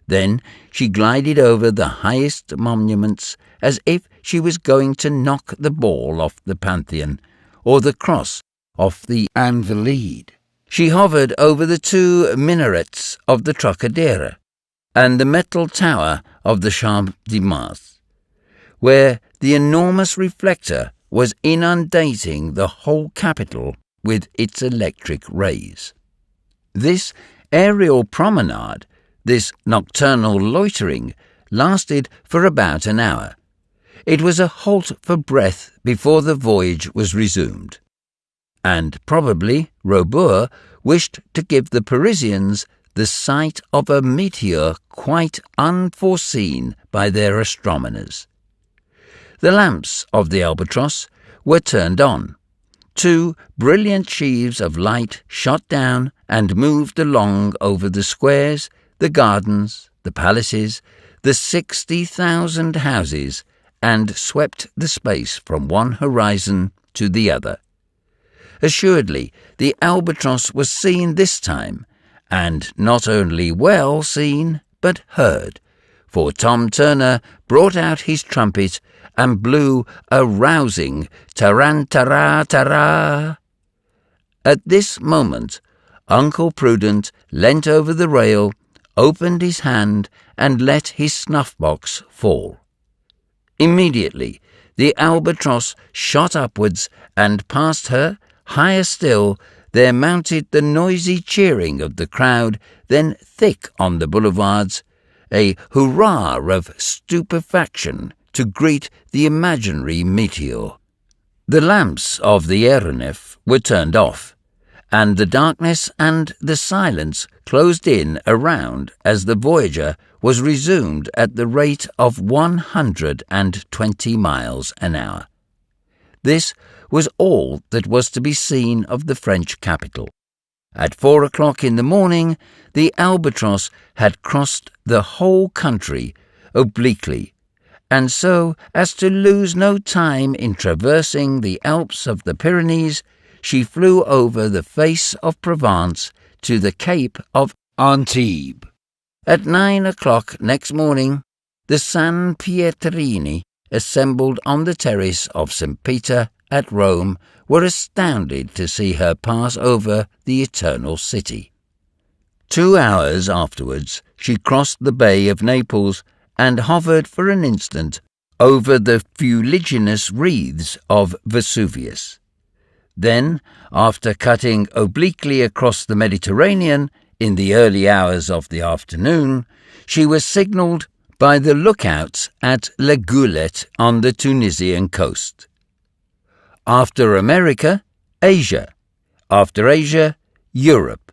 Then she glided over the highest monuments as if she was going to knock the ball off the Pantheon, or the cross off the Invalides. She hovered over the 2 minarets of the Trocadero and the metal tower of the Champ-de-Mars, where the enormous reflector was inundating the whole capital with its electric rays. This aerial promenade, this nocturnal loitering, lasted for about an hour. It was a halt for breath before the voyage was resumed, and probably Robur wished to give the Parisians the sight of a meteor quite unforeseen by their astronomers. The lamps of the Albatross were turned on. 2 brilliant sheaves of light shot down and moved along over the squares, the gardens, the palaces, the 60,000 houses, and swept the space from one horizon to the other. Assuredly, the Albatross was seen this time, and not only well seen, but heard, for Tom Turner brought out his trumpet and blew a rousing tarantara-tara. At this moment, Uncle Prudent leant over the rail, opened his hand, and let his snuff-box fall. Immediately, the Albatross shot upwards, and past her, higher still, there mounted the noisy cheering of the crowd, then thick on the boulevards, a hurrah of stupefaction to greet the imaginary meteor. The lamps of the aeronef were turned off, and the darkness and the silence closed in around as the Voyager was resumed at the rate of 120 miles an hour. This was all that was to be seen of the French capital. At 4 o'clock in the morning, the Albatross had crossed the whole country obliquely, and so as to lose no time in traversing the Alps of the Pyrenees, she flew over the face of Provence to the Cape of Antibes. At 9 o'clock next morning, the San Pietrini, assembled on the terrace of St. Peter at Rome, were astounded to see her pass over the Eternal City. 2 hours afterwards, she crossed the Bay of Naples and hovered for an instant over the fuliginous wreaths of Vesuvius. Then, after cutting obliquely across the Mediterranean in the early hours of the afternoon, she was signalled by the lookouts at La Goulette on the Tunisian coast. After America, Asia. After Asia, Europe.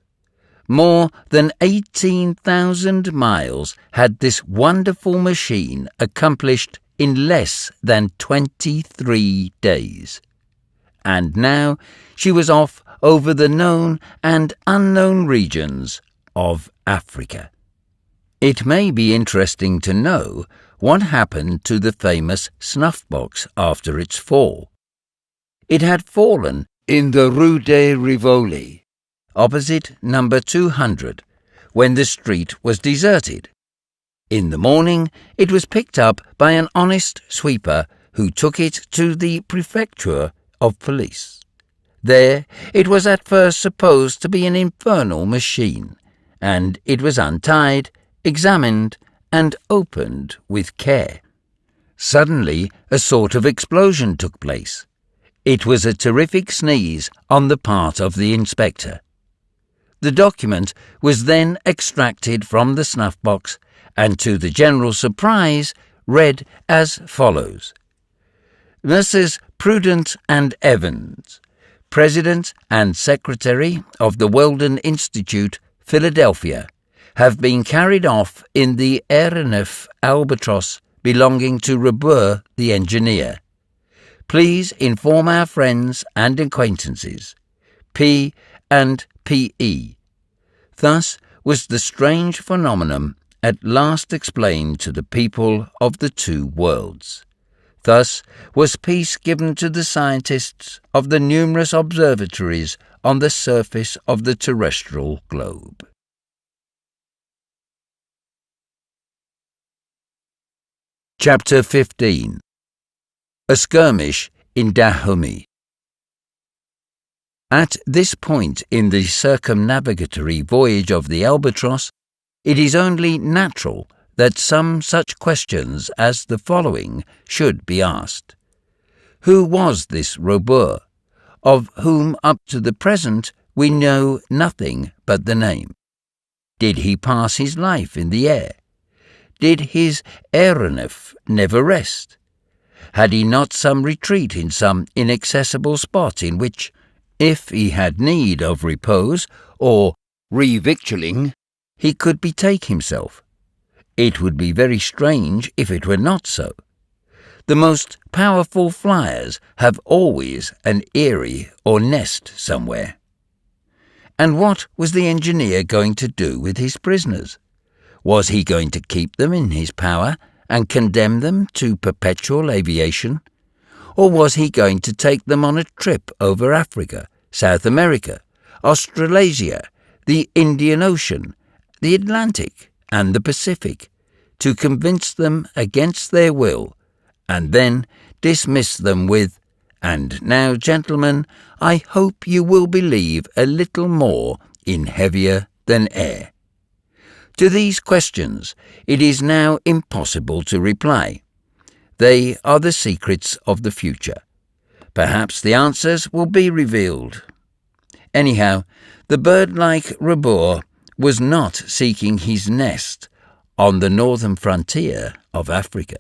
More than 18,000 miles had this wonderful machine accomplished in less than 23 days. And now she was off over the known and unknown regions of Africa. It may be interesting to know what happened to the famous snuff box after its fall. It had fallen in the Rue de Rivoli, opposite number 200, when the street was deserted. In the morning, it was picked up by an honest sweeper who took it to the prefecture of police. There, it was at first supposed to be an infernal machine, and it was untied, examined, and opened with care. Suddenly, a sort of explosion took place. It was a terrific sneeze on the part of the inspector. The document was then extracted from the snuff-box and, to the general surprise, read as follows. Messrs. Prudent and Evans, President and Secretary of the Weldon Institute, Philadelphia, have been carried off in the aeronef Albatross belonging to Robur the engineer. Please inform our friends and acquaintances, P and P.E. Thus was the strange phenomenon at last explained to the people of the two worlds. Thus was peace given to the scientists of the numerous observatories on the surface of the terrestrial globe. Chapter 15. A Skirmish in Dahomey. At this point in the circumnavigatory voyage of the Albatross, it is only natural that some such questions as the following should be asked. Who was this Robur, of whom up to the present we know nothing but the name? Did he pass his life in the air? Did his aeronef never rest? Had he not some retreat in some inaccessible spot in which, if he had need of repose or revictualling, he could betake himself? It would be very strange if it were not so. The most powerful flyers have always an eyrie or nest somewhere. And what was the engineer going to do with his prisoners? Was he going to keep them in his power and condemn them to perpetual aviation? Or was he going to take them on a trip over Africa, South America, Australasia, the Indian Ocean, the Atlantic, and the Pacific, to convince them against their will, and then dismiss them with, "And now, gentlemen, I hope you will believe a little more in heavier than air"? To these questions it is now impossible to reply. They are the secrets of the future. Perhaps the answers will be revealed. Anyhow, the bird-like Robur was not seeking his nest on the northern frontier of Africa.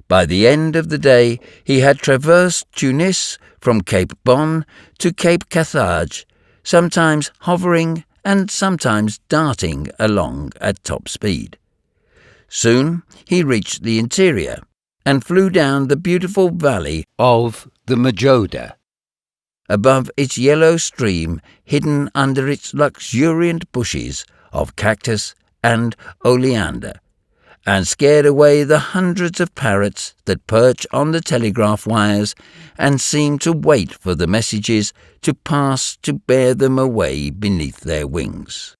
By the end of the day he had traversed Tunis from Cape Bon to Cape Carthage, sometimes hovering and sometimes darting along at top speed. Soon he reached the interior and flew down the beautiful valley of the Majoda. Above its yellow stream, hidden under its luxuriant bushes of cactus and oleander, and scared away the hundreds of parrots that perch on the telegraph wires and seem to wait for the messages to pass to bear them away beneath their wings.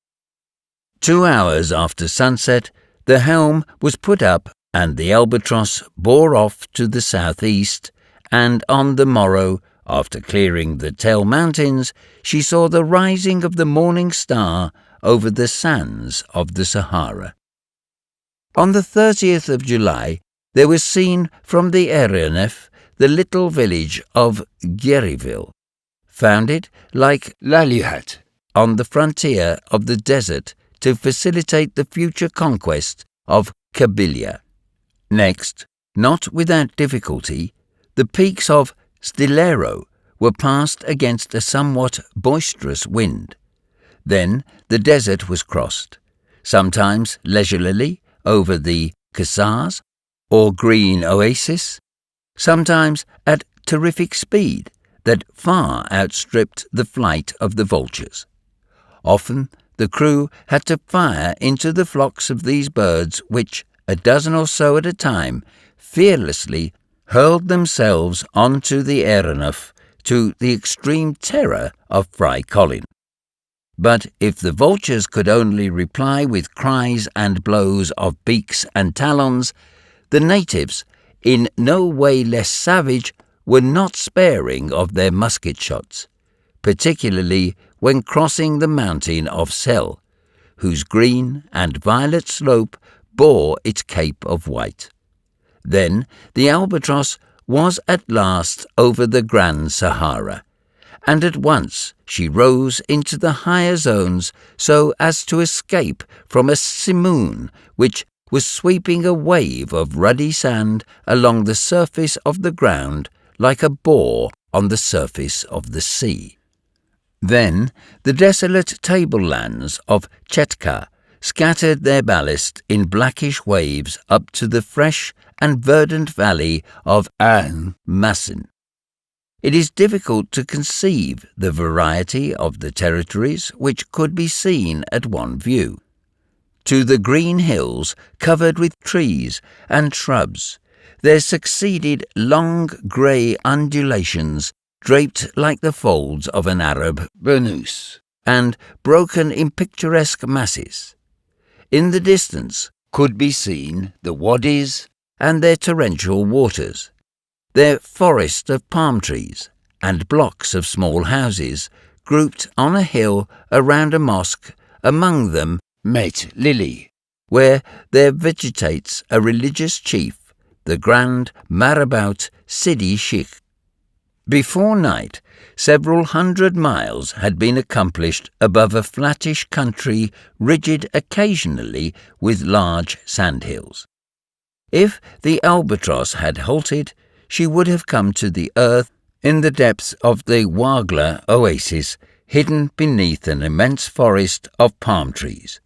2 hours after sunset, the helm was put up and the Albatross bore off to the southeast, and on the morrow, after clearing the Tell Mountains, she saw the rising of the morning star over the sands of the Sahara. On the 30th of July, there was seen from the aeronef the little village of Guéryville, founded, like Laluhat, on the frontier of the desert to facilitate the future conquest of Kabylia. Next, not without difficulty, the peaks of Stillero were passed against a somewhat boisterous wind. Then the desert was crossed, sometimes leisurely over the Kasars or green oasis, sometimes at terrific speed that far outstripped the flight of the vultures. Often the crew had to fire into the flocks of these birds which, a dozen or so at a time, fearlessly hurled themselves onto the aeronef, to the extreme terror of Fry Colin. But if the vultures could only reply with cries and blows of beaks and talons, the natives, in no way less savage, were not sparing of their musket shots, particularly when crossing the mountain of Sel, whose green and violet slope bore its cape of white. Then the albatross was at last over the Grand Sahara, and at once she rose into the higher zones so as to escape from a simoon which was sweeping a wave of ruddy sand along the surface of the ground like a boar on the surface of the sea. Then the desolate tablelands of Chetka scattered their ballast in blackish waves up to the fresh and verdant valley of Ain Massin. It is difficult to conceive the variety of the territories which could be seen at one view. To the green hills covered with trees and shrubs, there succeeded long grey undulations draped like the folds of an Arab burnous, and broken in picturesque masses. In the distance could be seen the wadis and their torrential waters, their forest of palm trees, and blocks of small houses grouped on a hill around a mosque, among them Met Lili, where there vegetates a religious chief, the Grand Marabout Sidi Sheikh. Before night, several hundred miles had been accomplished above a flattish country ridged occasionally with large sandhills. If the albatross had halted, she would have come to the earth in the depths of the Wagla oasis, hidden beneath an immense forest of palm trees.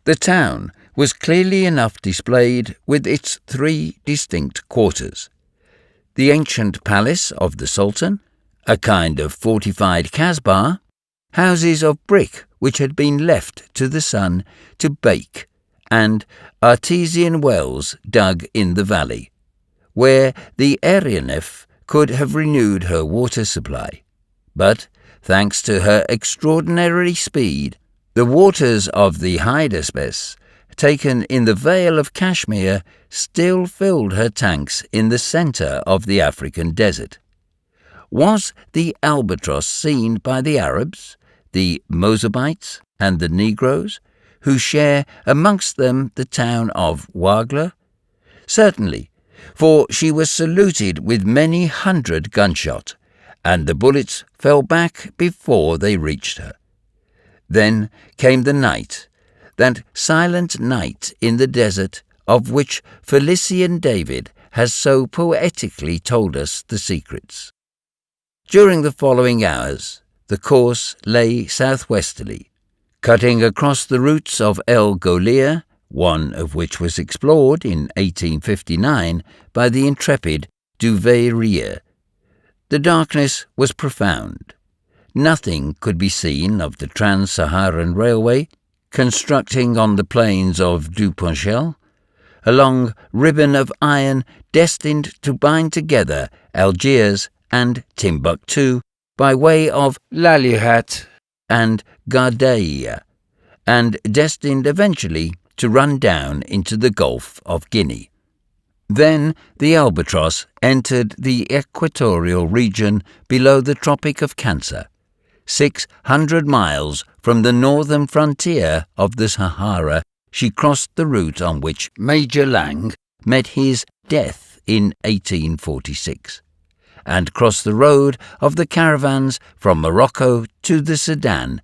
The town was clearly enough displayed with its three distinct quarters. The ancient palace of the Sultan, a kind of fortified kasbah, houses of brick which had been left to the sun to bake, and artesian wells dug in the valley, where the aeronef could have renewed her water supply. But, thanks to her extraordinary speed, the waters of the Hydaspes, taken in the Vale of Kashmir, still filled her tanks in the centre of the African desert. Was the albatross seen by the Arabs, the Mozabites, and the Negroes, who share amongst them the town of Wagla? Certainly, for she was saluted with many hundred gunshot, and the bullets fell back before they reached her. Then came the night, that silent night in the desert of which Felician David has so poetically told us the secrets. During the following hours, the course lay southwesterly, cutting across the routes of El Golia, one of which was explored in 1859 by the intrepid Duveyrier. The darkness was profound. Nothing could be seen of the Trans-Saharan Railway, constructing on the plains of Duponchel, a long ribbon of iron destined to bind together Algiers and Timbuktu by way of Lalihat and Gardaia, and destined eventually to run down into the Gulf of Guinea. Then the albatross entered the equatorial region below the Tropic of Cancer, 600 miles from the northern frontier of the Sahara. She crossed the route on which Major Lang met his death in 1846, and crossed the road of the caravans from Morocco to the Sudan,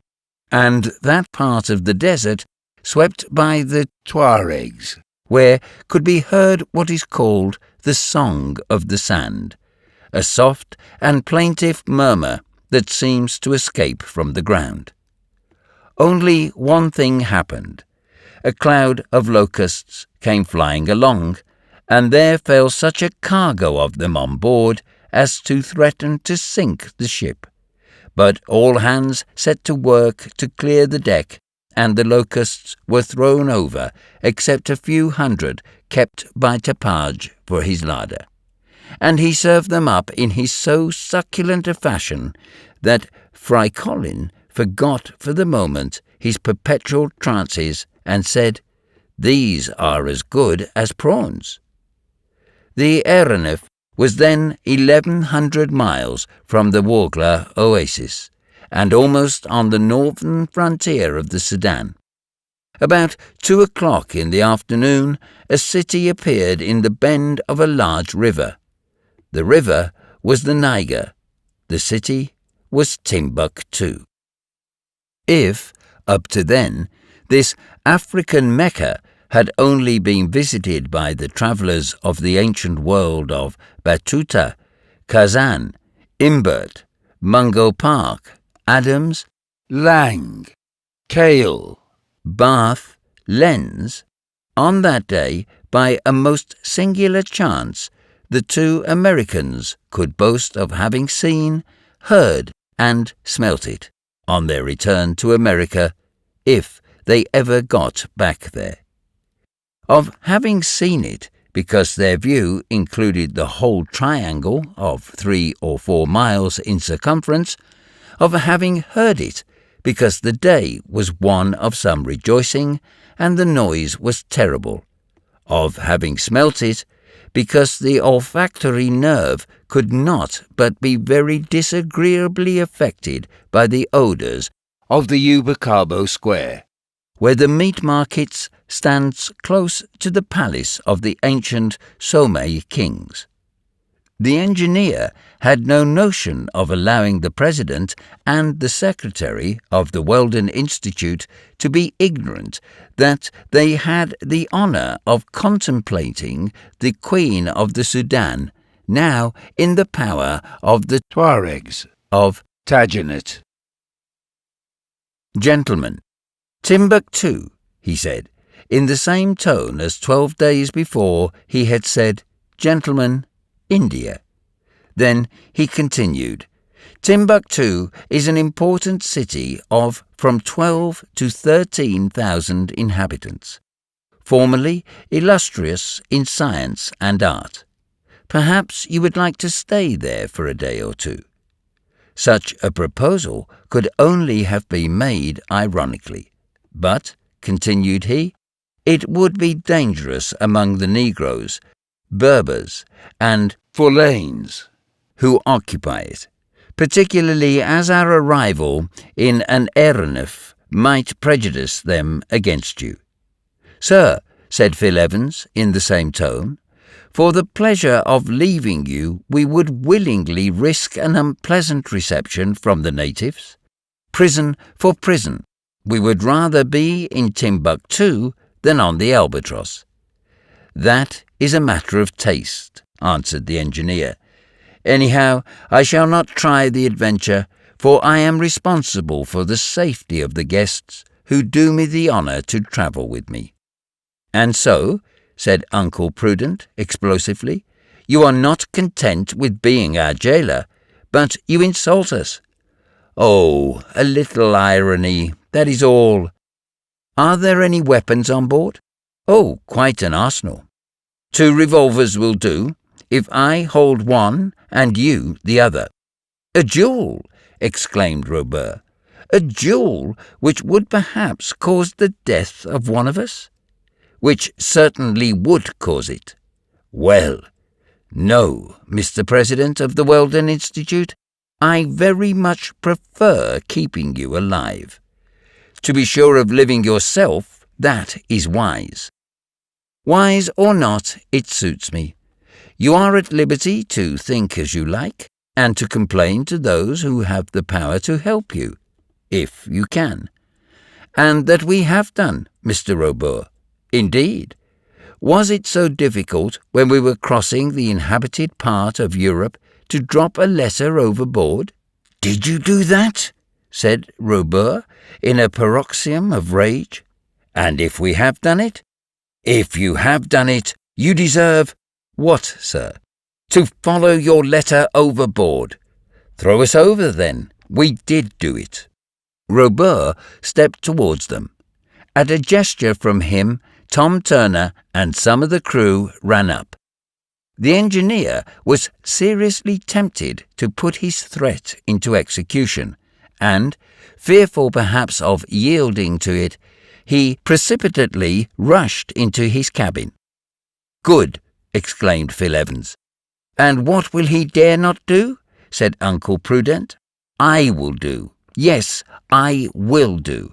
and that part of the desert swept by the Tuaregs, where could be heard what is called the Song of the Sand, a soft and plaintive murmur that seems to escape from the ground. Only one thing happened. A cloud of locusts came flying along, and there fell such a cargo of them on board as to threaten to sink the ship. But all hands set to work to clear the deck and the locusts were thrown over, except a few hundred kept by Tapage for his larder. And he served them up in his so succulent a fashion that Fry Colin forgot for the moment his perpetual trances and said, "These are as good as prawns." The Erenif was then 1,100 miles from the Wagla oasis, and almost on the northern frontier of the Sudan. About 2 o'clock in the afternoon, a city appeared in the bend of a large river. The river was the Niger. The city was Timbuktu. If, up to then, this African Mecca had only been visited by the travellers of the ancient world of Batuta, Kazan, Imbert, Mungo Park, Adams, Lang, Kale, Bath, Lens, on that day, by a most singular chance, the two Americans could boast of having seen, heard, and smelt it on their return to America, if they ever got back there. Of having seen it, because their view included the whole triangle of 3 or 4 miles in circumference, of having heard it, because the day was one of some rejoicing, and the noise was terrible, of having smelt it, because the olfactory nerve could not but be very disagreeably affected by the odours of the Ubacabo Square, where the meat markets stands close to the palace of the ancient Somé kings. The engineer had no notion of allowing the president and the secretary of the Weldon Institute to be ignorant that they had the honour of contemplating the Queen of the Sudan, now in the power of the Tuaregs of Tajanet. "Gentlemen, Timbuktu," he said, in the same tone as 12 days before he had said, "Gentlemen, India." Then he continued, "Timbuktu is an important city of from 12 to 13,000 inhabitants, formerly illustrious in science and art. Perhaps you would like to stay there for a day or two." Such a proposal could only have been made ironically, but, continued he, it would be dangerous among the Negroes, Berbers, and Fulanes who occupy it, particularly as our arrival in an Erenif might prejudice them against you. "Sir," said Phil Evans in the same tone, "for the pleasure of leaving you we would willingly risk an unpleasant reception from the natives. Prison for prison, we would rather be in Timbuktu than on the Albatross." "That is a matter of taste," answered the engineer. "Anyhow, I shall not try the adventure, for I am responsible for the safety of the guests who do me the honour to travel with me." "And so," said Uncle Prudent explosively, "you are not content with being our jailer, but you insult us." "Oh, a little irony, that is all." "Are there any weapons on board?" "Oh, quite an arsenal." "2 revolvers will do, if I hold one and you the other." "A duel!" exclaimed Robur. "A duel which would perhaps cause the death of one of us?" "Which certainly would cause it." "Well, no, Mr. President of the Weldon Institute, I very much prefer keeping you alive. To be sure of living yourself, that is wise." "Wise or not, it suits me. You are at liberty to think as you like, and to complain to those who have the power to help you, if you can. And that we have done, Mr. Robur. Indeed. Was it so difficult when we were crossing the inhabited part of Europe to drop a letter overboard?" "Did you do that?" said Robur in a paroxysm of rage. "And if we have done it?" "If you have done it, you deserve—" "What, sir?" "To follow your letter overboard." "Throw us over, then. We did do it." Robur stepped towards them, At a gesture from him, Tom Turner and some of the crew ran up. The engineer was seriously tempted to put his threat into execution, and, fearful perhaps of yielding to it, he precipitately rushed into his cabin. "Good!" exclaimed Phil Evans. "And what will he dare not do?" said Uncle Prudent. "I will do. Yes, I will do."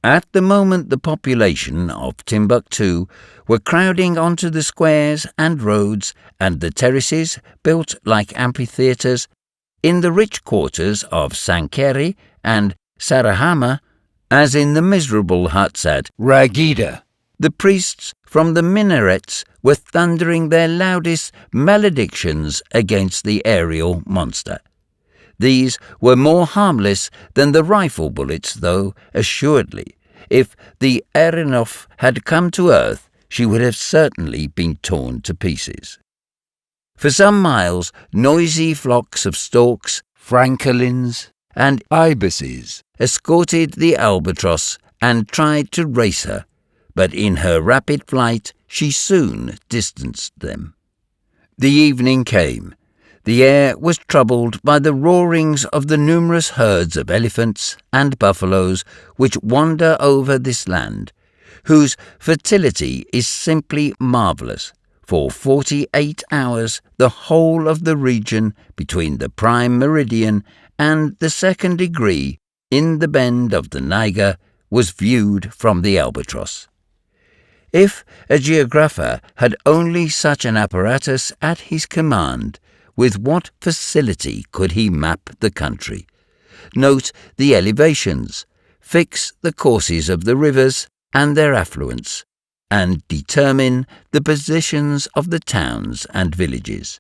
At the moment the population of Timbuktu were crowding onto the squares and roads and the terraces built like amphitheatres in the rich quarters of Sankeri and Sarahama, as in the miserable huts at Ragida. The priests from the minarets were thundering their loudest maledictions against the aerial monster. These were more harmless than the rifle bullets, though, assuredly, if the Aeronef had come to earth, she would have certainly been torn to pieces. For some miles, noisy flocks of storks, francolins, and ibises escorted the albatross and tried to race her, but in her rapid flight she soon distanced them. The evening came. The air was troubled by the roarings of the numerous herds of elephants and buffaloes which wander over this land, whose fertility is simply marvellous. For 48 hours the whole of the region between the prime meridian and the second degree in the bend of the Niger was viewed from the albatross. If a geographer had only such an apparatus at his command, with what facility could he map the country, note the elevations, fix the courses of the rivers and their affluents, and determine the positions of the towns and villages?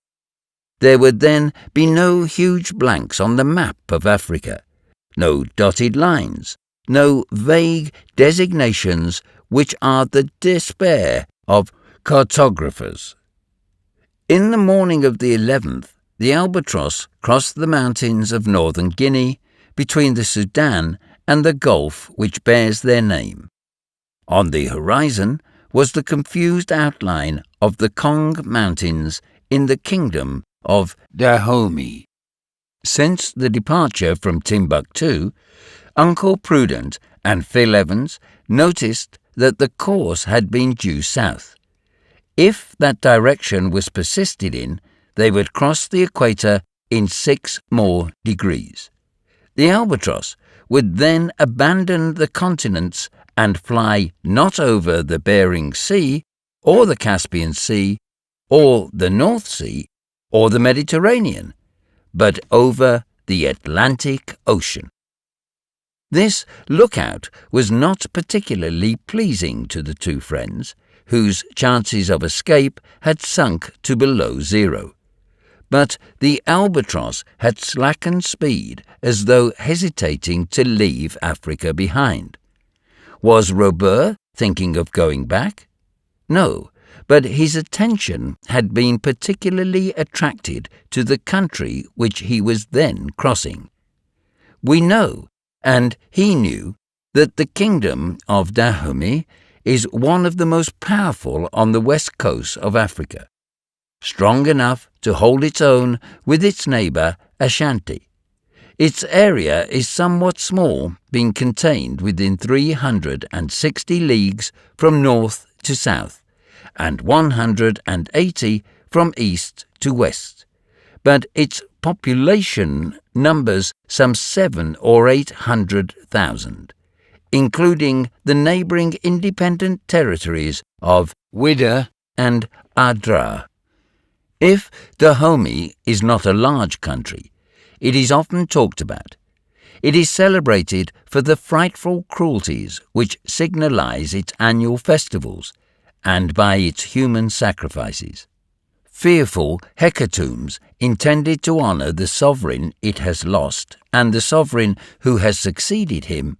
There would then be no huge blanks on the map of Africa, no dotted lines, no vague designations which are the despair of cartographers. In the morning of the 11th, the albatross crossed the mountains of northern Guinea between the Sudan and the Gulf which bears their name. On the horizon was the confused outline of the Kong Mountains in the kingdom of Dahomey. Since the departure from Timbuktu, Uncle Prudent and Phil Evans noticed that the course had been due south. If that direction was persisted in, they would cross the equator in 6 more degrees. The albatross would then abandon the continents and fly not over the Bering Sea, or the Caspian Sea, or the North Sea, or the Mediterranean, but over the Atlantic Ocean. This lookout was not particularly pleasing to the two friends, whose chances of escape had sunk to below zero. But the albatross had slackened speed as though hesitating to leave Africa behind. Was Robur thinking of going back? No, but his attention had been particularly attracted to the country which he was then crossing. We know, and he knew, that the kingdom of Dahomey is one of the most powerful on the west coast of Africa, strong enough to hold its own with its neighbour Ashanti. Its area is somewhat small, being contained within 360 leagues from north to south, and 180 from east to west, but its population numbers some 700,000 or 800,000, including the neighbouring independent territories of Wida and Adra. If Dahomey is not a large country, it is often talked about. It is celebrated for the frightful cruelties which signalise its annual festivals, and by its human sacrifices. Fearful hecatombs intended to honour the sovereign it has lost and the sovereign who has succeeded him.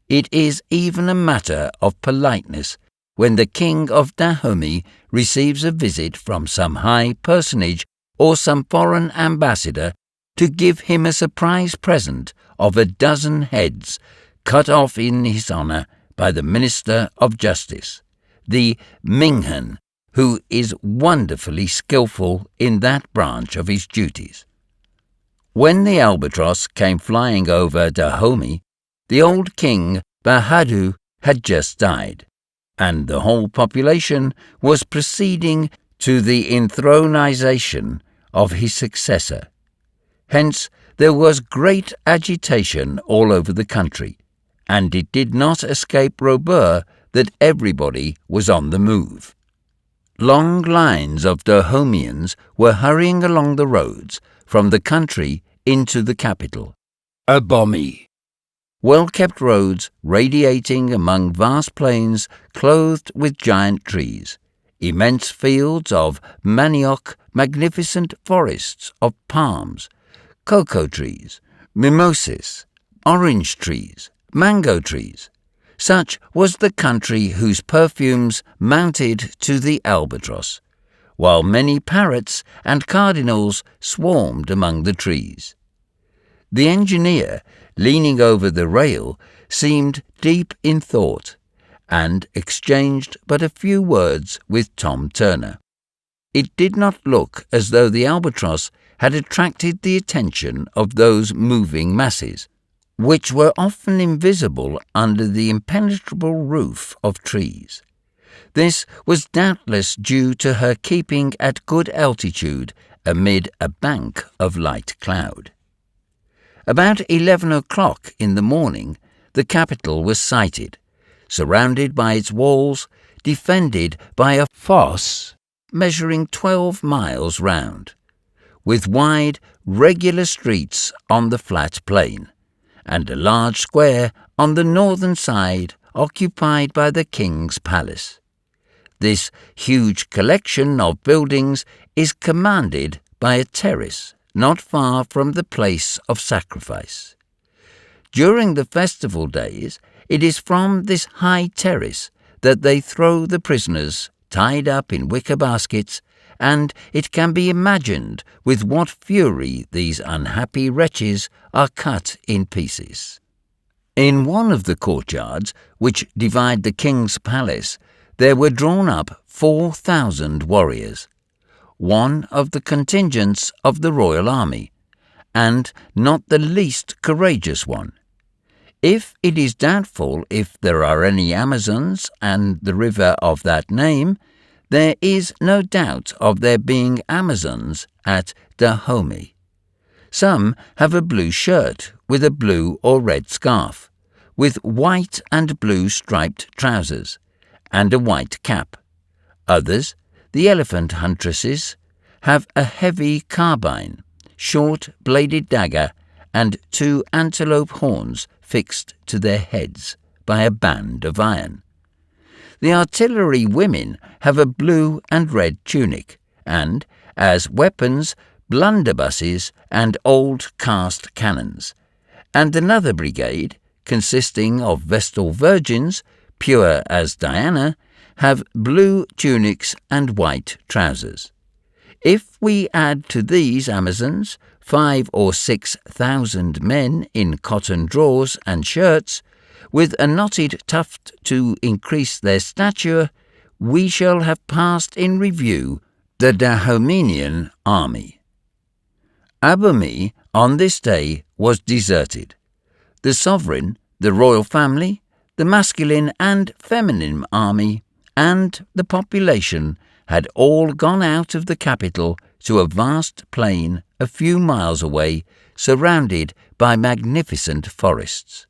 It is even a matter of politeness when the king of Dahomey receives a visit from some high personage or some foreign ambassador to give him a surprise present of a dozen heads cut off in his honour by the Minister of Justice, the Minghan, who is wonderfully skillful in that branch of his duties. When the albatross came flying over Dahomey, the old king Bahadur had just died, and the whole population was proceeding to the enthronization of his successor. Hence there was great agitation all over the country, and it did not escape Robur that everybody was on the move. Long lines of Dahomeans were hurrying along the roads from the country into the capital, Abomi. Well-kept roads radiating among vast plains clothed with giant trees, immense fields of manioc, magnificent forests of palms, cocoa trees, mimosas, orange trees, mango trees. Such was the country whose perfumes mounted to the albatross, while many parrots and cardinals swarmed among the trees. The engineer, leaning over the rail, seemed deep in thought, and exchanged but a few words with Tom Turner. It did not look as though the albatross had attracted the attention of those moving masses, which were often invisible under the impenetrable roof of trees. This was doubtless due to her keeping at good altitude amid a bank of light cloud. About 11 o'clock in the morning, the capital was sighted, surrounded by its walls, defended by a fosse measuring 12 miles round, with wide, regular streets on the flat plain, and a large square on the northern side occupied by the king's palace. This huge collection of buildings is commanded by a terrace not far from the place of sacrifice. During the festival days, it is from this high terrace that they throw the prisoners tied up in wicker baskets, and it can be imagined with what fury these unhappy wretches are cut in pieces. In one of the courtyards which divide the king's palace, there were drawn up 4,000 warriors, one of the contingents of the royal army, and not the least courageous one. If it is doubtful if there are any Amazons and the river of that name, there is no doubt of there being Amazons at Dahomey. Some have a blue shirt with a blue or red scarf, with white and blue striped trousers, and a white cap. Others, the elephant huntresses, have a heavy carbine, short-bladed dagger, and 2 antelope horns fixed to their heads by a band of iron. The artillery women have a blue and red tunic, and, as weapons, blunderbusses and old cast cannons, and another brigade, consisting of Vestal virgins, pure as Diana, have blue tunics and white trousers. If we add to these Amazons 5,000 or 6,000 men in cotton drawers and shirts, with a knotted tuft to increase their stature, we shall have passed in review the Dahomenian army. Abomi on this day was deserted. The sovereign, the royal family, the masculine and feminine army, and the population had all gone out of the capital to a vast plain a few miles away, surrounded by magnificent forests.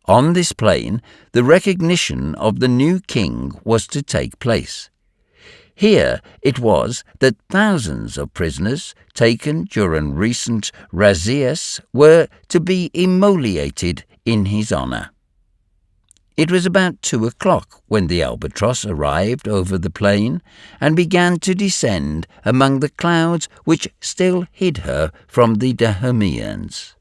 On this plain, the recognition of the new king was to take place. Here it was that thousands of prisoners taken during recent razzias were to be immolated in his honour. It was about 2 o'clock when the albatross arrived over the plain and began to descend among the clouds which still hid her from the Dahomeans.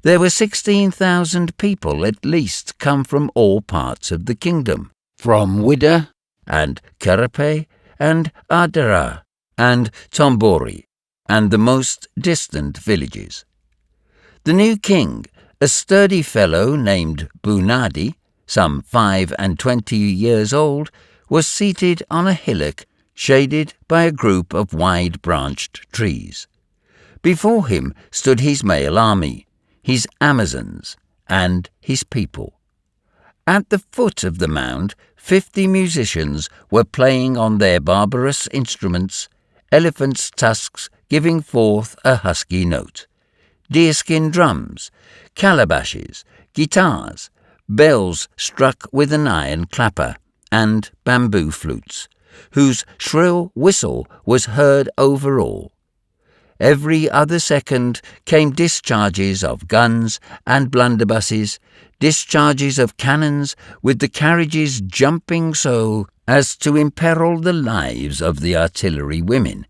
There were 16,000 people at least come from all parts of the kingdom, from Wida and Karape and Adara and Tombori, and the most distant villages. The new king, a sturdy fellow named Bunadi, some 25 years old, was seated on a hillock shaded by a group of wide-branched trees. Before him stood his male army, his Amazons, and his people. At the foot of the mound, 50 musicians were playing on their barbarous instruments, elephants' tusks giving forth a husky note, deerskin drums, calabashes, guitars, bells struck with an iron clapper, and bamboo flutes, whose shrill whistle was heard over all. Every other second came discharges of guns and blunderbusses, discharges of cannons, with the carriages jumping so as to imperil the lives of the artillery women,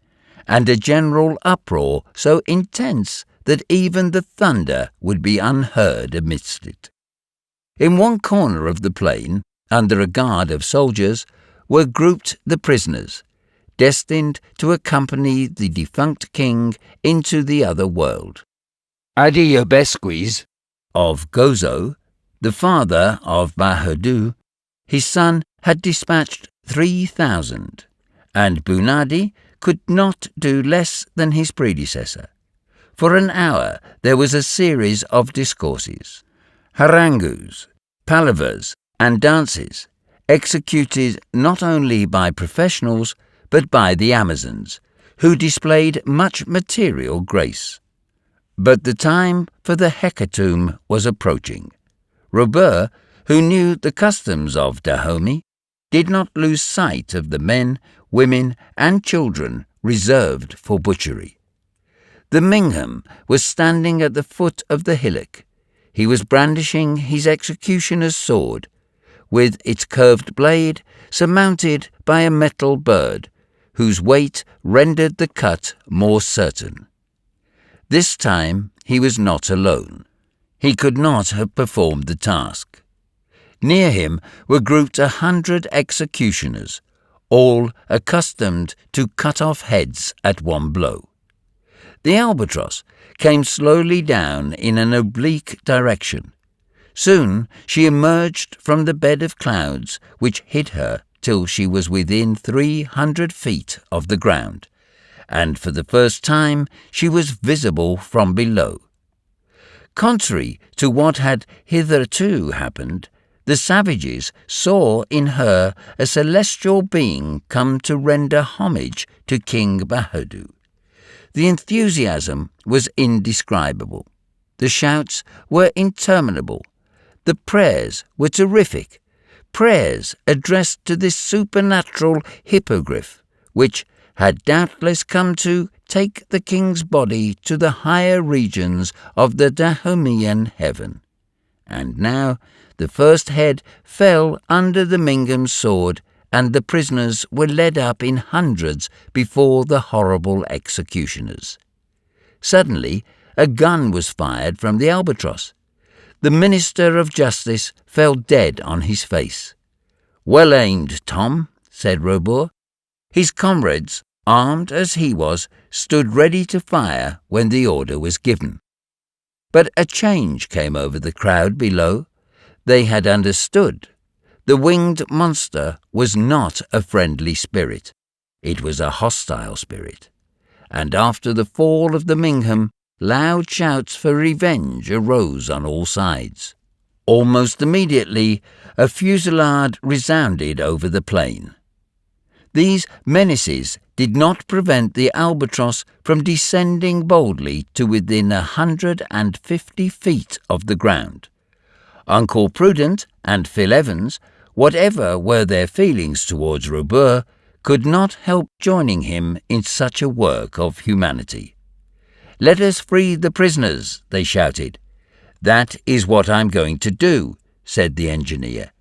and a general uproar so intense that even the thunder would be unheard amidst it. In one corner of the plain, under a guard of soldiers, were grouped the prisoners, destined to accompany the defunct king into the other world. Audiobooks of Gozo, the father of Bahudu, his son had dispatched 3,000, and Bunadi could not do less than his predecessor. For an hour there was a series of discourses, harangues, palavers, and dances, executed not only by professionals but by the Amazons, who displayed much material grace. But the time for the hecatomb was approaching. Robur, who knew the customs of Dahomey, did not lose sight of the men, women, and children reserved for butchery. The Mingham was standing at the foot of the hillock. He was brandishing his executioner's sword, with its curved blade surmounted by a metal bird, whose weight rendered the cut more certain. This time he was not alone. He could not have performed the task. Near him were grouped 100 executioners, all accustomed to cut off heads at one blow. The albatross came slowly down in an oblique direction. Soon she emerged from the bed of clouds which hid her till she was within 300 feet of the ground, and for the first time she was visible from below. Contrary to what had hitherto happened, the savages saw in her a celestial being come to render homage to King Bahudu. The enthusiasm was indescribable. The shouts were interminable. The prayers were terrific. Prayers addressed to this supernatural hippogriff, which had doubtless come to take the king's body to the higher regions of the Dahomean heaven. And now the first head fell under the Mingham's sword, and the prisoners were led up in hundreds before the horrible executioners. Suddenly a gun was fired from the albatross. The Minister of Justice fell dead on his face. "Well aimed, Tom," said Robur. His comrades, armed as he was, stood ready to fire when the order was given. But a change came over the crowd below. They had understood. The winged monster was not a friendly spirit. It was a hostile spirit. And after the fall of the Mingham, loud shouts for revenge arose on all sides. Almost immediately, a fusillade resounded over the plain. These menaces did not prevent the albatross from descending boldly to within 150 feet of the ground. Uncle Prudent and Phil Evans, whatever were their feelings towards Robur, could not help joining him in such a work of humanity. "Let us free the prisoners," they shouted. "That is what I'm going to do," said the engineer.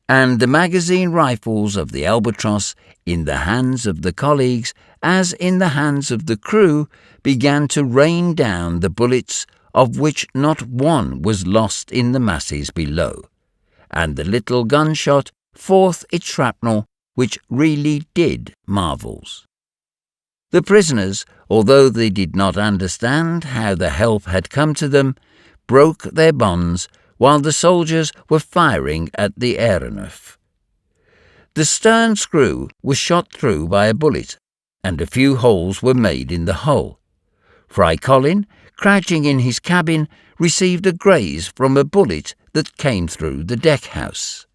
And the magazine rifles of the albatross, in the hands of the colleagues as in the hands of the crew, began to rain down the bullets, of which not one was lost in the masses below, and the little gun shot forth its shrapnel, which really did marvels. The prisoners, although they did not understand how the help had come to them, broke their bonds, while the soldiers were firing at the aeronef. The stern screw was shot through by a bullet, and a few holes were made in the hull. Fry Colin, crouching in his cabin, received a graze from a bullet that came through the deck-house.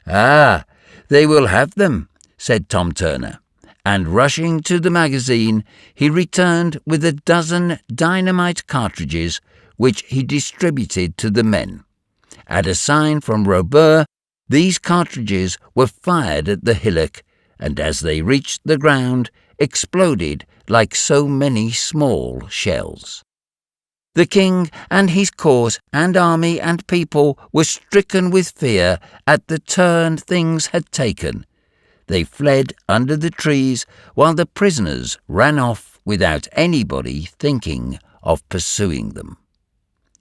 "Ah, they will have them," said Tom Turner, and rushing to the magazine, he returned with a dozen dynamite cartridges which he distributed to the men. At a sign from Robur, these cartridges were fired at the hillock, and as they reached the ground, exploded like so many small shells. The king and his court and army and people were stricken with fear at the turn things had taken. They fled under the trees while the prisoners ran off without anybody thinking of pursuing them.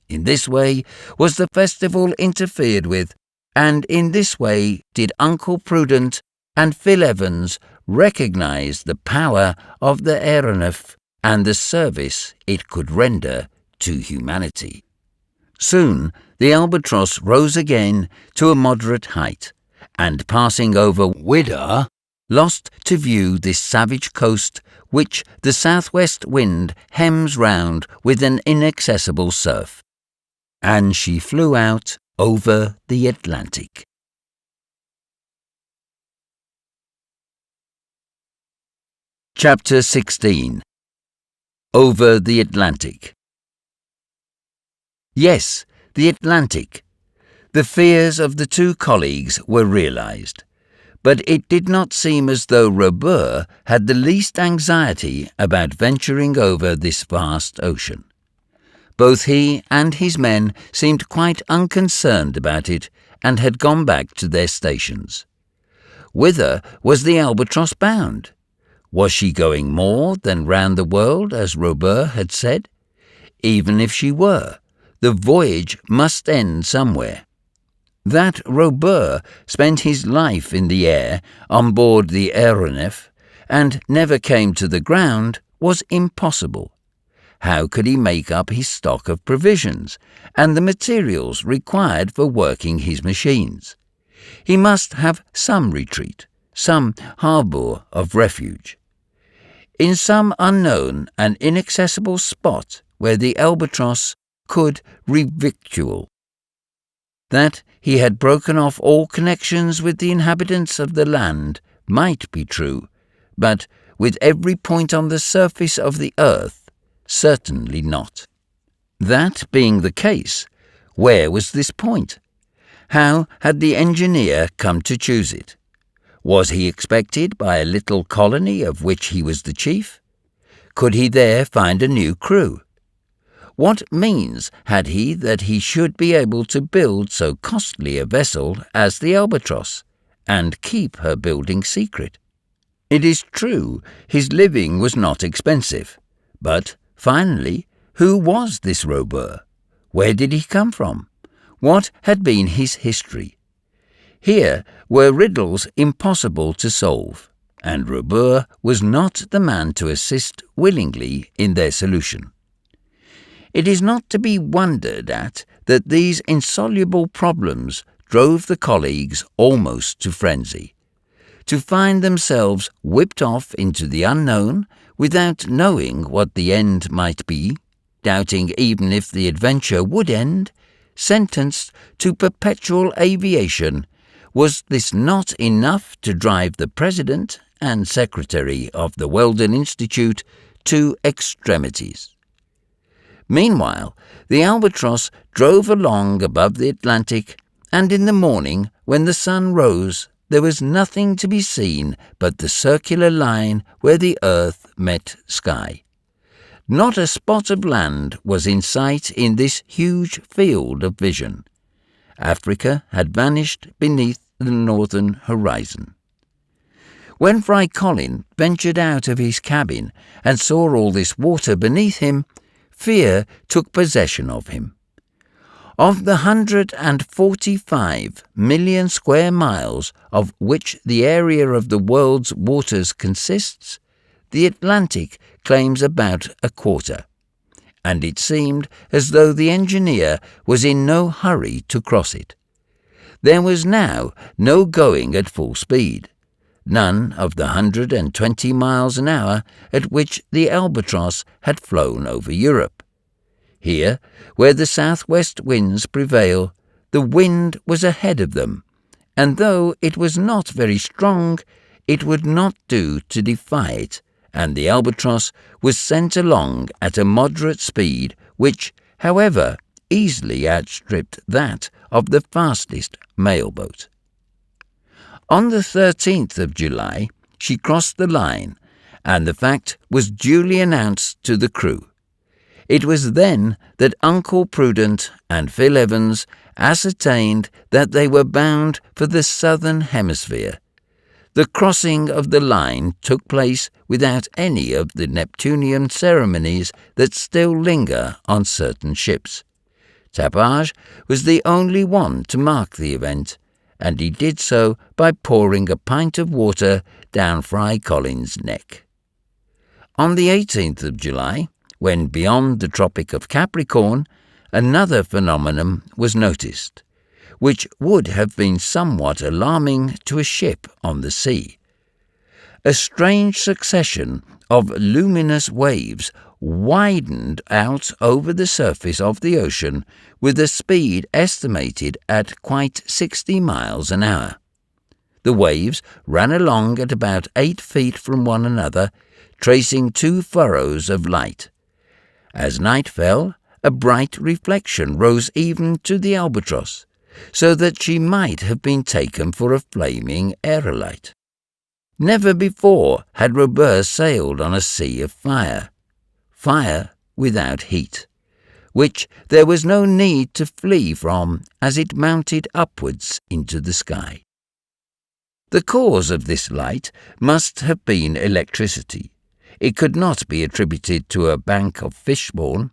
In this way was the festival interfered with, and in this way did Uncle Prudent and Phil Evans recognize the power of the aeronef and the service it could render to humanity. Soon the albatross rose again to a moderate height, and passing over Widder, lost to view this savage coast which the southwest wind hems round with an inaccessible surf. And she flew out over the Atlantic. Chapter 16. Over the Atlantic. Yes, the Atlantic. The fears of the two colleagues were realized, but it did not seem as though Robur had the least anxiety about venturing over this vast ocean. Both he and his men seemed quite unconcerned about it and had gone back to their stations. Whither was the albatross bound? Was she going more than round the world, as Robur had said? Even if she were, the voyage must end somewhere. That Robur spent his life in the air on board the aeronef and never came to the ground was impossible. How could he make up his stock of provisions and the materials required for working his machines? He must have some retreat, some harbour of refuge. In some unknown and inaccessible spot where the albatross could revictual. That he had broken off all connections with the inhabitants of the land might be true, but with every point on the surface of the earth, certainly not. That being the case, where was this point? How had the engineer come to choose it? Was he expected by a little colony of which he was the chief? Could he there find a new crew? What means had he that he should be able to build so costly a vessel as the Albatross, and keep her building secret? It is true his living was not expensive, but finally, who was this Robur? Where did he come from? What had been his history? Here were riddles impossible to solve, and Robur was not the man to assist willingly in their solution. It is not to be wondered at that these insoluble problems drove the colleagues almost to frenzy. To find themselves whipped off into the unknown without knowing what the end might be, doubting even if the adventure would end, sentenced to perpetual aviation, was this not enough to drive the president and secretary of the Weldon Institute to extremities? Meanwhile, the Albatross drove along above the Atlantic, and in the morning, when the sun rose, there was nothing to be seen but the circular line where the earth met sky. Not a spot of land was in sight in this huge field of vision. Africa had vanished beneath the northern horizon. When Fry Colin ventured out of his cabin and saw all this water beneath him, fear took possession of him. Of the 145 million square miles of which the area of the world's waters consists, the Atlantic claims about a quarter, and it seemed as though the engineer was in no hurry to cross it. There was now no going at full speed, none of the 120 miles an hour at which the Albatross had flown over Europe. Here, where the southwest winds prevail, the wind was ahead of them, and though it was not very strong, it would not do to defy it, and the Albatross was sent along at a moderate speed which, however, easily outstripped that of the fastest mailboat. On the 13th of July, she crossed the line, and the fact was duly announced to the crew. It was then that Uncle Prudent and Phil Evans ascertained that they were bound for the southern hemisphere. The crossing of the line took place without any of the Neptunian ceremonies that still linger on certain ships. Tapage was the only one to mark the event, and he did so by pouring a pint of water down Fry Collins' neck. On the 18th of July, when beyond the Tropic of Capricorn, another phenomenon was noticed, which would have been somewhat alarming to a ship on the sea. A strange succession of luminous waves widened out over the surface of the ocean with a speed estimated at quite 60 miles an hour. The waves ran along at about 8 feet from one another, tracing 2 furrows of light. As night fell, a bright reflection rose even to the Albatross, so that she might have been taken for a flaming aerolite. Never before had Robur sailed on a sea of fire without heat, which there was no need to flee from as it mounted upwards into the sky. The cause of this light must have been electricity. It could not be attributed to a bank of fish-spawn,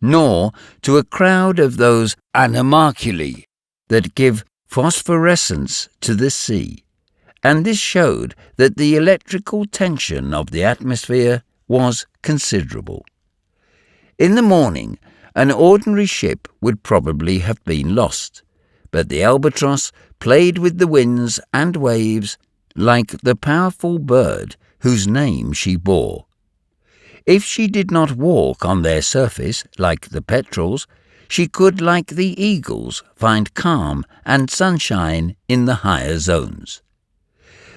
nor to a crowd of those animalculae that give phosphorescence to the sea, and this showed that the electrical tension of the atmosphere was considerable. In the morning, an ordinary ship would probably have been lost, but the Albatross played with the winds and waves like the powerful bird whose name she bore. If she did not walk on their surface like the petrels, she could, like the eagles, find calm and sunshine in the higher zones.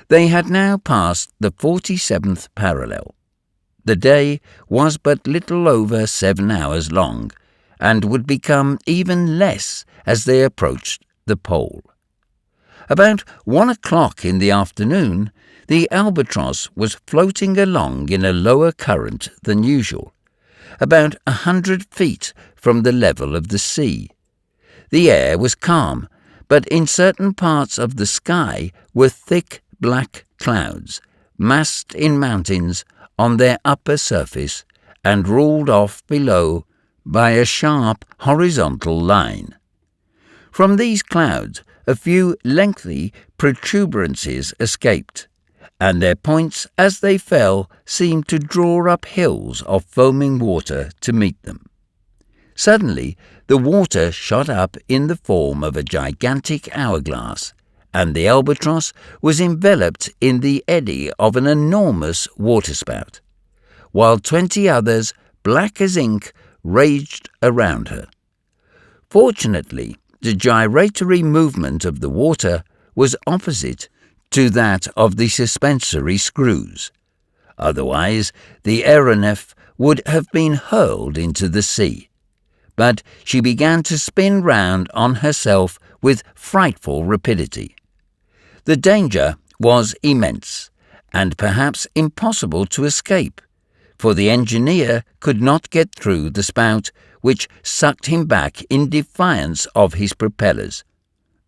They had now passed the 47th parallel. The day was but little over 7 hours long, and would become even less as they approached the pole. About 1 o'clock in the afternoon, the Albatross was floating along in a lower current than usual, about 100 feet from the level of the sea. The air was calm, but in certain parts of the sky were thick black clouds, massed in mountains on their upper surface and ruled off below by a sharp horizontal line. From these clouds a few lengthy protuberances escaped, and their points as they fell seemed to draw up hills of foaming water to meet them. Suddenly the water shot up in the form of a gigantic hourglass, and the Albatross was enveloped in the eddy of an enormous waterspout, while 20 others, black as ink, raged around her. Fortunately, the gyratory movement of the water was opposite to that of the suspensory screws. Otherwise, the aeronef would have been hurled into the sea. But she began to spin round on herself with frightful rapidity. The danger was immense, and perhaps impossible to escape, for the engineer could not get through the spout, which sucked him back in defiance of his propellers.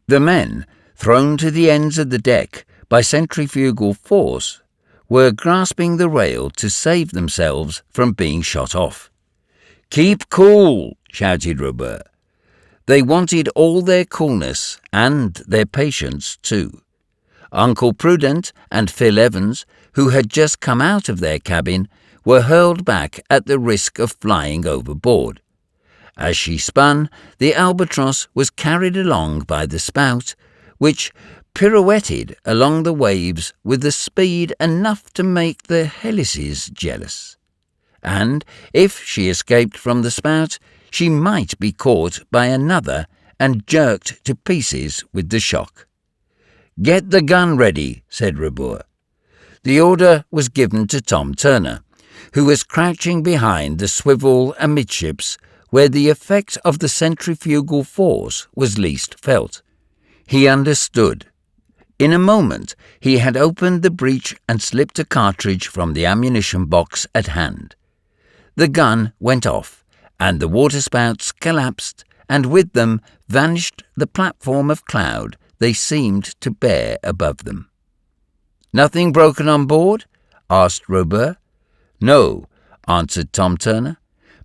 The men, thrown to the ends of the deck by centrifugal force, were grasping the rail to save themselves from being shot off. "Keep cool," shouted Robur. They wanted all their coolness and their patience too. Uncle Prudent and Phil Evans, who had just come out of their cabin, were hurled back at the risk of flying overboard. As she spun, the albatross was carried along by the spout, which pirouetted along the waves with a speed enough to make the helices jealous. And if she escaped from the spout, she might be caught by another and jerked to pieces with the shock. "Get the gun ready," said Robur. The order was given to Tom Turner, who was crouching behind the swivel amidships where the effect of the centrifugal force was least felt. He understood. In a moment he had opened the breech and slipped a cartridge from the ammunition box at hand. The gun went off, and the waterspouts collapsed, and with them vanished the platform of cloud they seemed to bear above them. "Nothing broken on board?" asked Robur. "No," answered Tom Turner,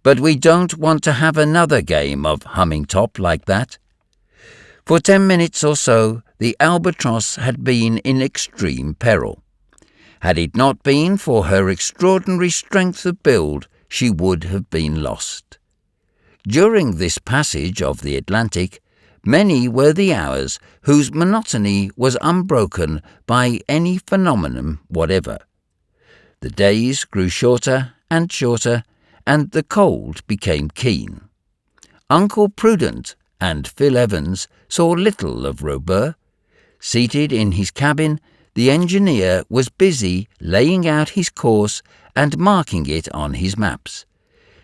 "but we don't want to have another game of humming top like that." For 10 minutes or so the albatross had been in extreme peril. Had it not been for her extraordinary strength of build, she would have been lost. During this passage of the Atlantic, many were the hours whose monotony was unbroken by any phenomenon whatever. The days grew shorter and shorter, and the cold became keen. Uncle Prudent and Phil Evans saw little of Robur. Seated in his cabin, the engineer was busy laying out his course and marking it on his maps,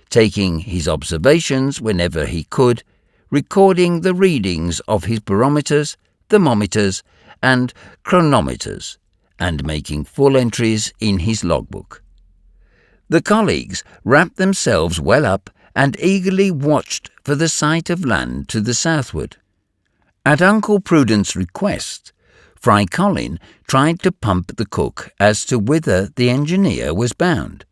taking his observations whenever he could, recording the readings of his barometers, thermometers, and chronometers, and making full entries in his logbook. The colleagues wrapped themselves well up and eagerly watched for the sight of land to the southward. At Uncle Prudent's request, Fry Colin tried to pump the cook as to whither the engineer was bound,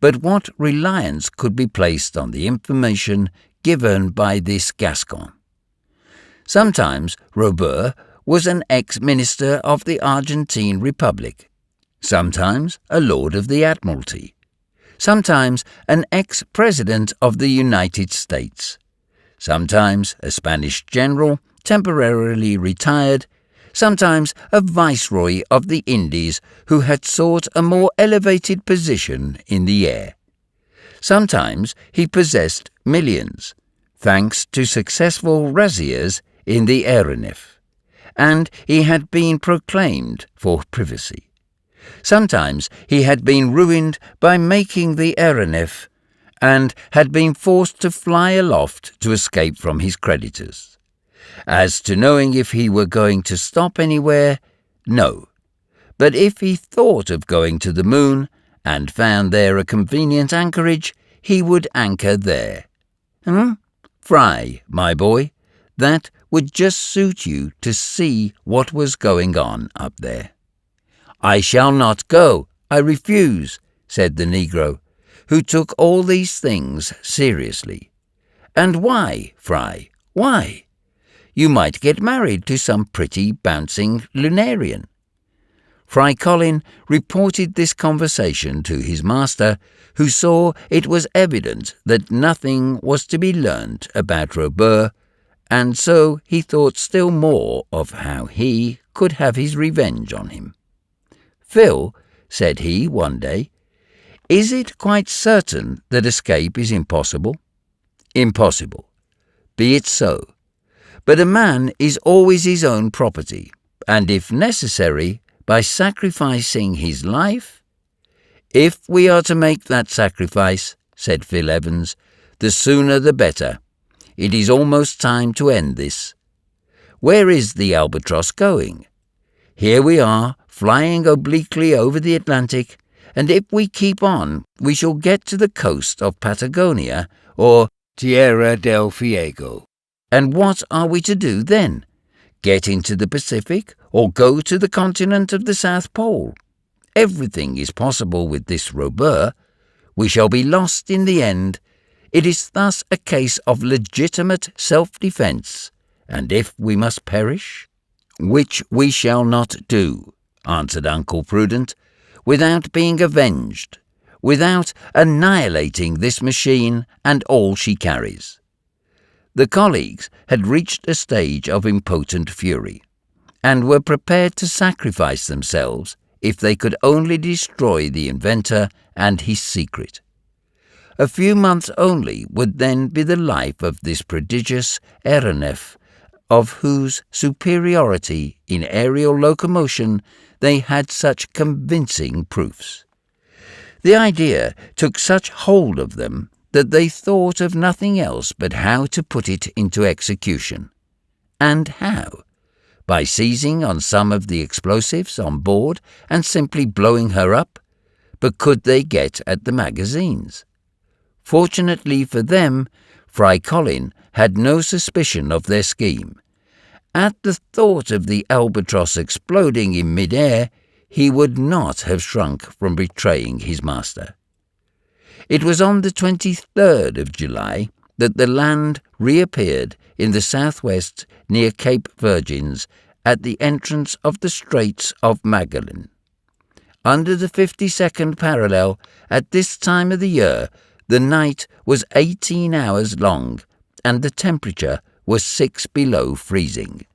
but what reliance could be placed on the information given by this Gascon? Sometimes Robur was an ex-minister of the Argentine Republic, sometimes a Lord of the Admiralty, sometimes an ex-president of the United States, sometimes a Spanish general temporarily retired, sometimes a viceroy of the Indies who had sought a more elevated position in the air. Sometimes he possessed millions, thanks to successful razzias in the aeronef, and he had been proclaimed for privacy. Sometimes he had been ruined by making the aeronef and had been forced to fly aloft to escape from his creditors. As to knowing if he were going to stop anywhere, no. But if he thought of going to the moon and found there a convenient anchorage, he would anchor there. Fry, my boy, that would just suit you to see what was going on up there. "I shall not go. I refuse," said the Negro, who took all these things seriously. "And why, Fry, why? You might get married to some pretty bouncing lunarian." Fry Colin reported this conversation to his master, who saw it was evident that nothing was to be learnt about Robur, and so he thought still more of how he could have his revenge on him. "Phil," said he one day, "is it quite certain that escape is impossible?" "Impossible. Be it so. But a man is always his own property, and if necessary, by sacrificing his life—" "If we are to make that sacrifice," said Phil Evans, "the sooner the better. It is almost time to end this. Where is the albatross going? Here we are, flying obliquely over the Atlantic, and if we keep on, we shall get to the coast of Patagonia or Tierra del Fuego. And what are we to do then? Get into the Pacific or go to the continent of the South Pole? Everything is possible with this Robur. We shall be lost in the end. It is thus a case of legitimate self-defence, and if we must perish—" "Which we shall not do," answered Uncle Prudent, "without being avenged. without annihilating this machine and all she carries. The colleagues had reached a stage of impotent fury, and were prepared to sacrifice themselves if they could only destroy the inventor and his secret. A few months only would then be the life of this prodigious aeronef, of whose superiority in aerial locomotion they had such convincing proofs. The idea took such hold of them that they thought of nothing else but how to put it into execution. And how? By seizing on some of the explosives on board and simply blowing her up? But could they get at the magazines? Fortunately for them, Fry Colin had no suspicion of their scheme. At the thought of the albatross exploding in mid-air, he would not have shrunk from betraying his master. It was on the 23rd of July that the land reappeared in the southwest near Cape Virgins at the entrance of the Straits of Magellan. Under the 52nd parallel, at this time of the year, the night was 18 hours long, and the temperature was 6 below freezing.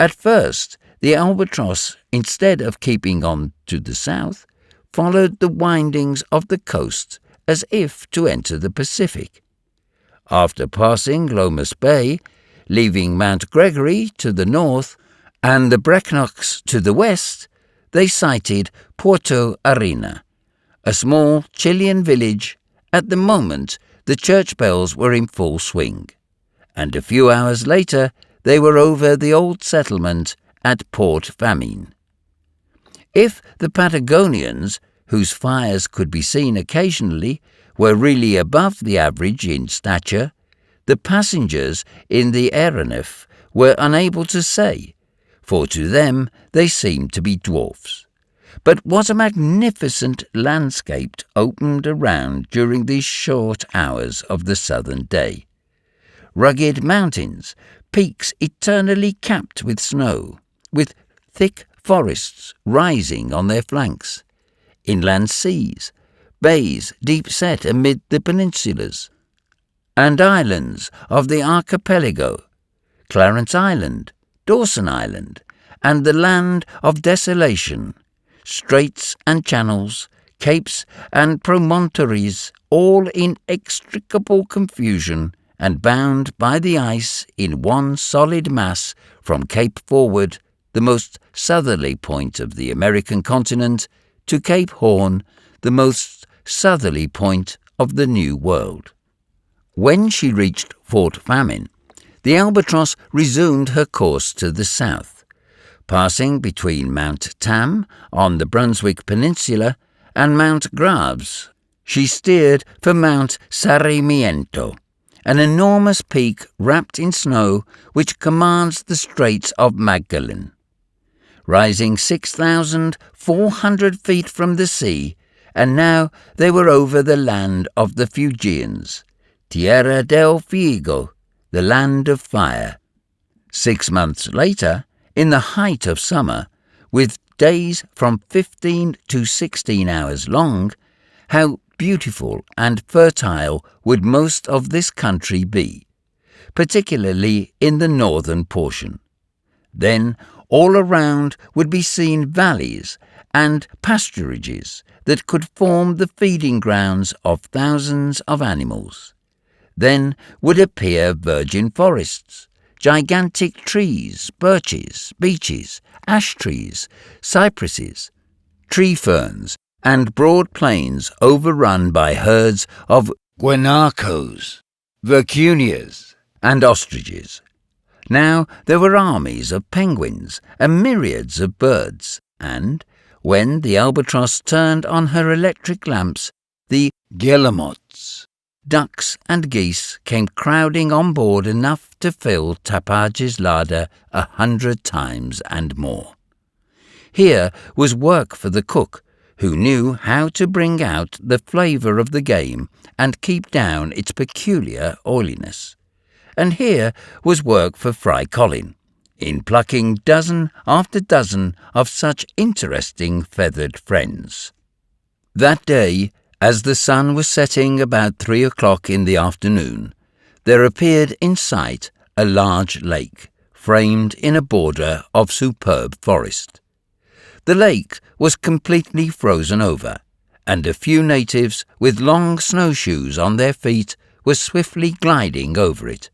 At first, the albatross, instead of keeping on to the south, followed the windings of the coast as if to enter the Pacific. After passing Lomas Bay, leaving Mount Gregory to the north and the Brecknocks to the west, they sighted Puerto Arena, a small Chilean village. At the moment, the church bells were in full swing, and a few hours later they were over the old settlement at Port Famine. If the Patagonians, whose fires could be seen occasionally, were really above the average in stature, the passengers in the aeronef were unable to say, for to them they seemed to be dwarfs. But what a magnificent landscape opened around during these short hours of the southern day. Rugged mountains, peaks eternally capped with snow, with thick forests rising on their flanks, inland seas, bays deep set amid the peninsulas, and islands of the archipelago, Clarence Island, Dawson Island, and the land of desolation, straits and channels, capes and promontories, all in inextricable confusion and bound by the ice in one solid mass from Cape Forward, the most southerly point of the American continent, to Cape Horn, the most southerly point of the New World. When she reached Fort Famine, the albatross resumed her course to the south, passing between Mount Tam on the Brunswick Peninsula and Mount Graves. She steered for Mount Sarmiento, an enormous peak wrapped in snow which commands the Straits of Magellan. Rising 6,400 feet from the sea, and now they were over the land of the Fuegians, Tierra del Fuego, the land of fire. 6 months later, in the height of summer, with days from 15 to 16 hours long, how beautiful and fertile would most of this country be, particularly in the northern portion. Then all around would be seen valleys and pasturages that could form the feeding grounds of thousands of animals. Then would appear virgin forests, gigantic trees, birches, beeches, ash trees, cypresses, tree ferns, and broad plains overrun by herds of guanacos, vicunias, and ostriches. Now there were armies of penguins and myriads of birds, and, when the albatross turned on her electric lamps, the guillemots, ducks and geese came crowding on board enough to fill Tapage's larder 100 times and more. Here was work for the cook, who knew how to bring out the flavour of the game and keep down its peculiar oiliness. And here was work for Fry Colin, in plucking dozen after dozen of such interesting feathered friends. That day, as the sun was setting about 3 o'clock in the afternoon, there appeared in sight a large lake, framed in a border of superb forest. The lake was completely frozen over, and a few natives with long snowshoes on their feet were swiftly gliding over it.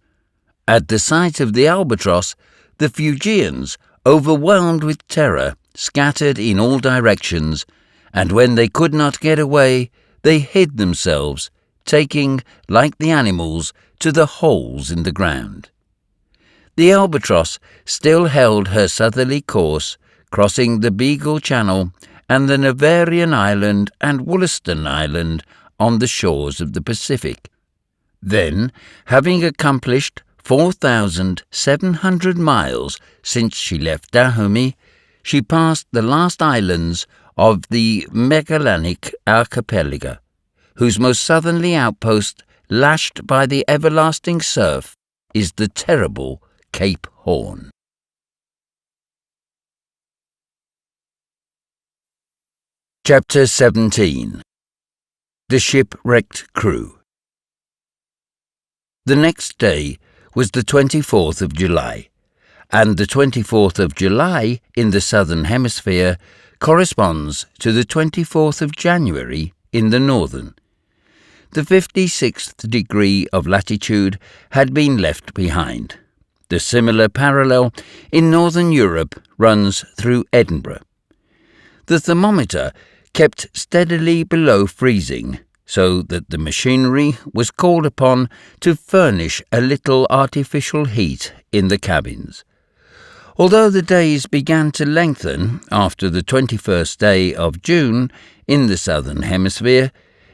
At the sight of the albatross, the Fuegians, overwhelmed with terror, scattered in all directions, and when they could not get away, they hid themselves, taking, like the animals, to the holes in the ground. The albatross still held her southerly course, crossing the Beagle Channel and the Nevarian Island and Wollaston Island on the shores of the Pacific. Then, having accomplished 4,700 miles since she left Dahomey, she passed the last islands of the Magellanic Archipelago, whose most southerly outpost, lashed by the everlasting surf, is the terrible Cape Horn. Chapter 17. The Shipwrecked Crew. The next day was the 24th of July, and the 24th of July in the southern hemisphere corresponds to the 24th of January in the northern. The 56th degree of latitude had been left behind. The similar parallel in northern Europe runs through Edinburgh. The thermometer kept steadily below freezing, so that the machinery was called upon to furnish a little artificial heat in the cabins. Although the days began to lengthen after the 21st day of June in the southern hemisphere,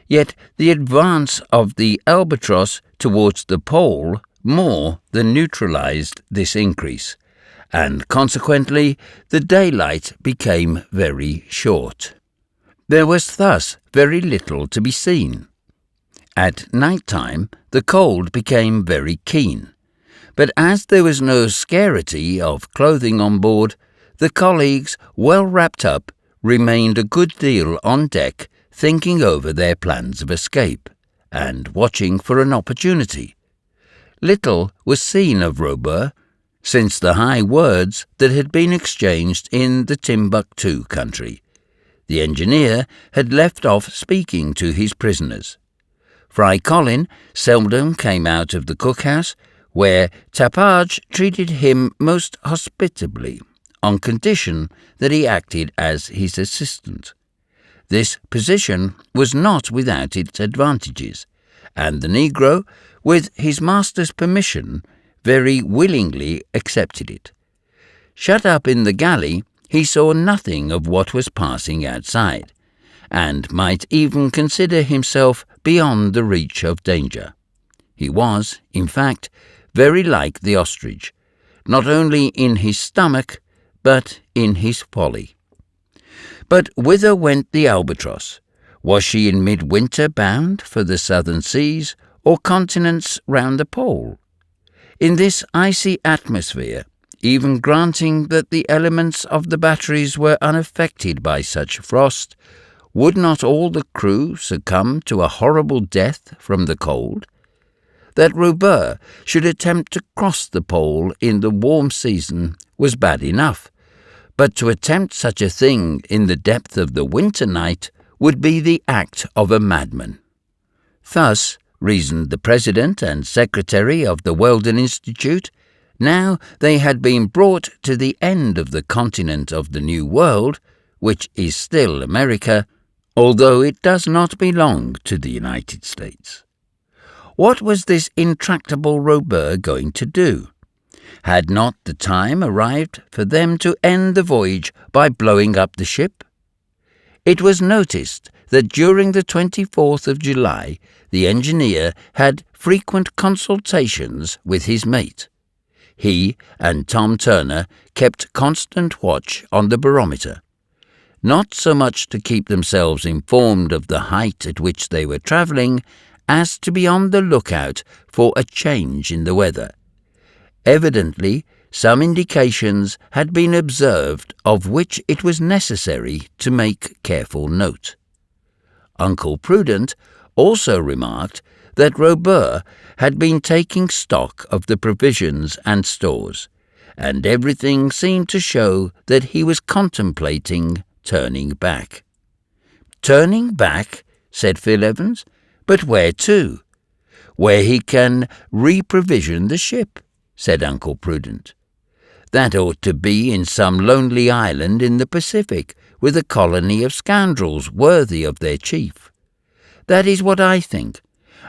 yet the advance of the albatross towards the pole more than neutralized this increase, and consequently the daylight became very short. There was thus very little to be seen. At night time the cold became very keen, but as there was no scarcity of clothing on board, the colleagues, well wrapped up, remained a good deal on deck, thinking over their plans of escape, and watching for an opportunity. Little was seen of Robur, since the high words that had been exchanged in the Timbuktu country. The engineer had left off speaking to his prisoners. Fry Colin seldom came out of the cookhouse, where Tapage treated him most hospitably, on condition that he acted as his assistant. This position was not without its advantages, and the negro, with his master's permission, very willingly accepted it. Shut up in the galley, he saw nothing of what was passing outside, and might even consider himself beyond the reach of danger. He was, in fact, very like the ostrich, not only in his stomach, but in his folly. But whither went the albatross? Was she in midwinter bound for the southern seas, or continents round the pole? In this icy atmosphere, even granting that the elements of the batteries were unaffected by such frost, would not all the crew succumb to a horrible death from the cold? That Robur should attempt to cross the pole in the warm season was bad enough, but to attempt such a thing in the depth of the winter night would be the act of a madman. Thus reasoned the president and secretary of the Weldon Institute. Now they had been brought to the end of the continent of the New World, which is still America, although it does not belong to the United States. What was this intractable Robur going to do? Had not the time arrived for them to end the voyage by blowing up the ship? It was noticed that during the 24th of July the engineer had frequent consultations with his mate. He and Tom Turner kept constant watch on the barometer, not so much to keep themselves informed of the height at which they were travelling, as to be on the lookout for a change in the weather. Evidently, some indications had been observed of which it was necessary to make careful note. Uncle Prudent also remarked that Robur had been taking stock of the provisions and stores, and everything seemed to show that he was contemplating turning back. "Turning back?" said Phil Evans. "But where to?" "Where he can reprovision the ship," said Uncle Prudent. "That ought to be in some lonely island in the Pacific, with a colony of scoundrels worthy of their chief. That is what I think.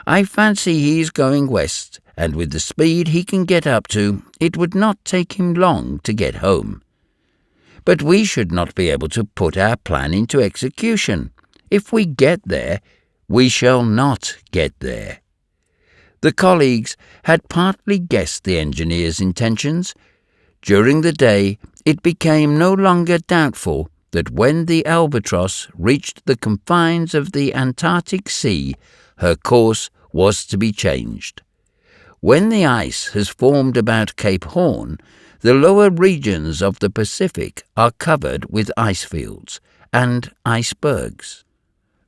I fancy he is going west, and with the speed he can get up to, it would not take him long to get home. But we should not be able to put our plan into execution. If we get there, we shall not get there." The colleagues had partly guessed the engineer's intentions. During the day, it became no longer doubtful that when the Albatross reached the confines of the Antarctic Sea, her course was to be changed. When the ice has formed about Cape Horn, the lower regions of the Pacific are covered with ice fields and icebergs.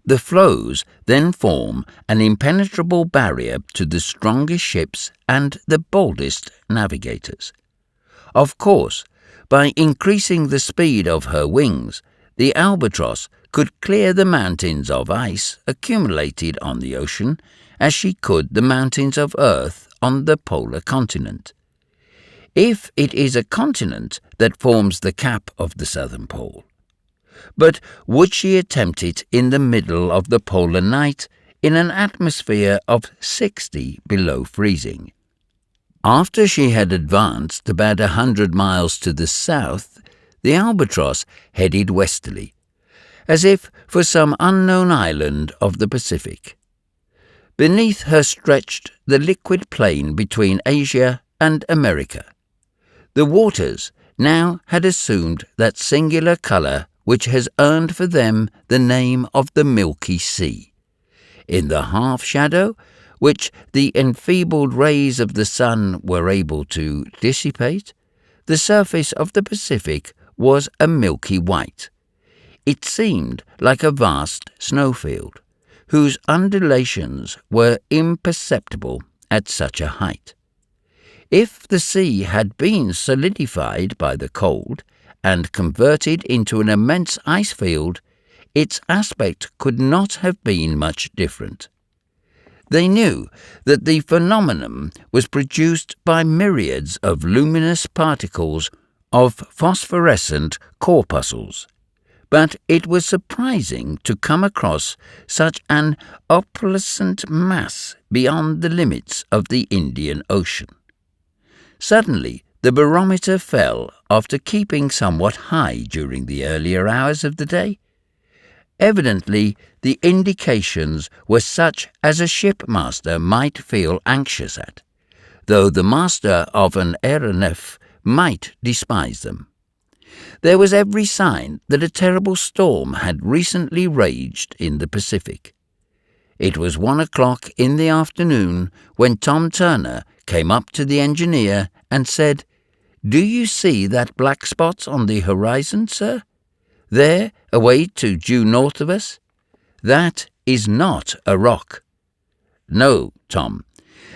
The floes then form an impenetrable barrier to the strongest ships and the boldest navigators. Of course, by increasing the speed of her wings, the Albatross could clear the mountains of ice accumulated on the ocean as she could the mountains of earth on the polar continent. If it is a continent that forms the cap of the southern pole. But would she attempt it in the middle of the polar night in an atmosphere of 60 below freezing? After she had advanced about 100 miles to the south, the Albatross headed westerly, as if for some unknown island of the Pacific. Beneath her stretched the liquid plain between Asia and America. The waters now had assumed that singular colour which has earned for them the name of the Milky Sea. In the half-shadow, which the enfeebled rays of the sun were able to dissipate, the surface of the Pacific was a milky white. It seemed like a vast snowfield, whose undulations were imperceptible at such a height. If the sea had been solidified by the cold and converted into an immense ice field, its aspect could not have been much different. They knew that the phenomenon was produced by myriads of luminous particles of phosphorescent corpuscles, but it was surprising to come across such an opalescent mass beyond the limits of the Indian Ocean. Suddenly, the barometer fell after keeping somewhat high during the earlier hours of the day. Evidently, the indications were such as a shipmaster might feel anxious at, though the master of an aeronef might despise them. There was every sign that a terrible storm had recently raged in the Pacific. It was 1 o'clock in the afternoon when Tom Turner came up to the engineer and said, "Do you see that black spot on the horizon, sir? There, away to due north of us? That is not a rock." "No, Tom,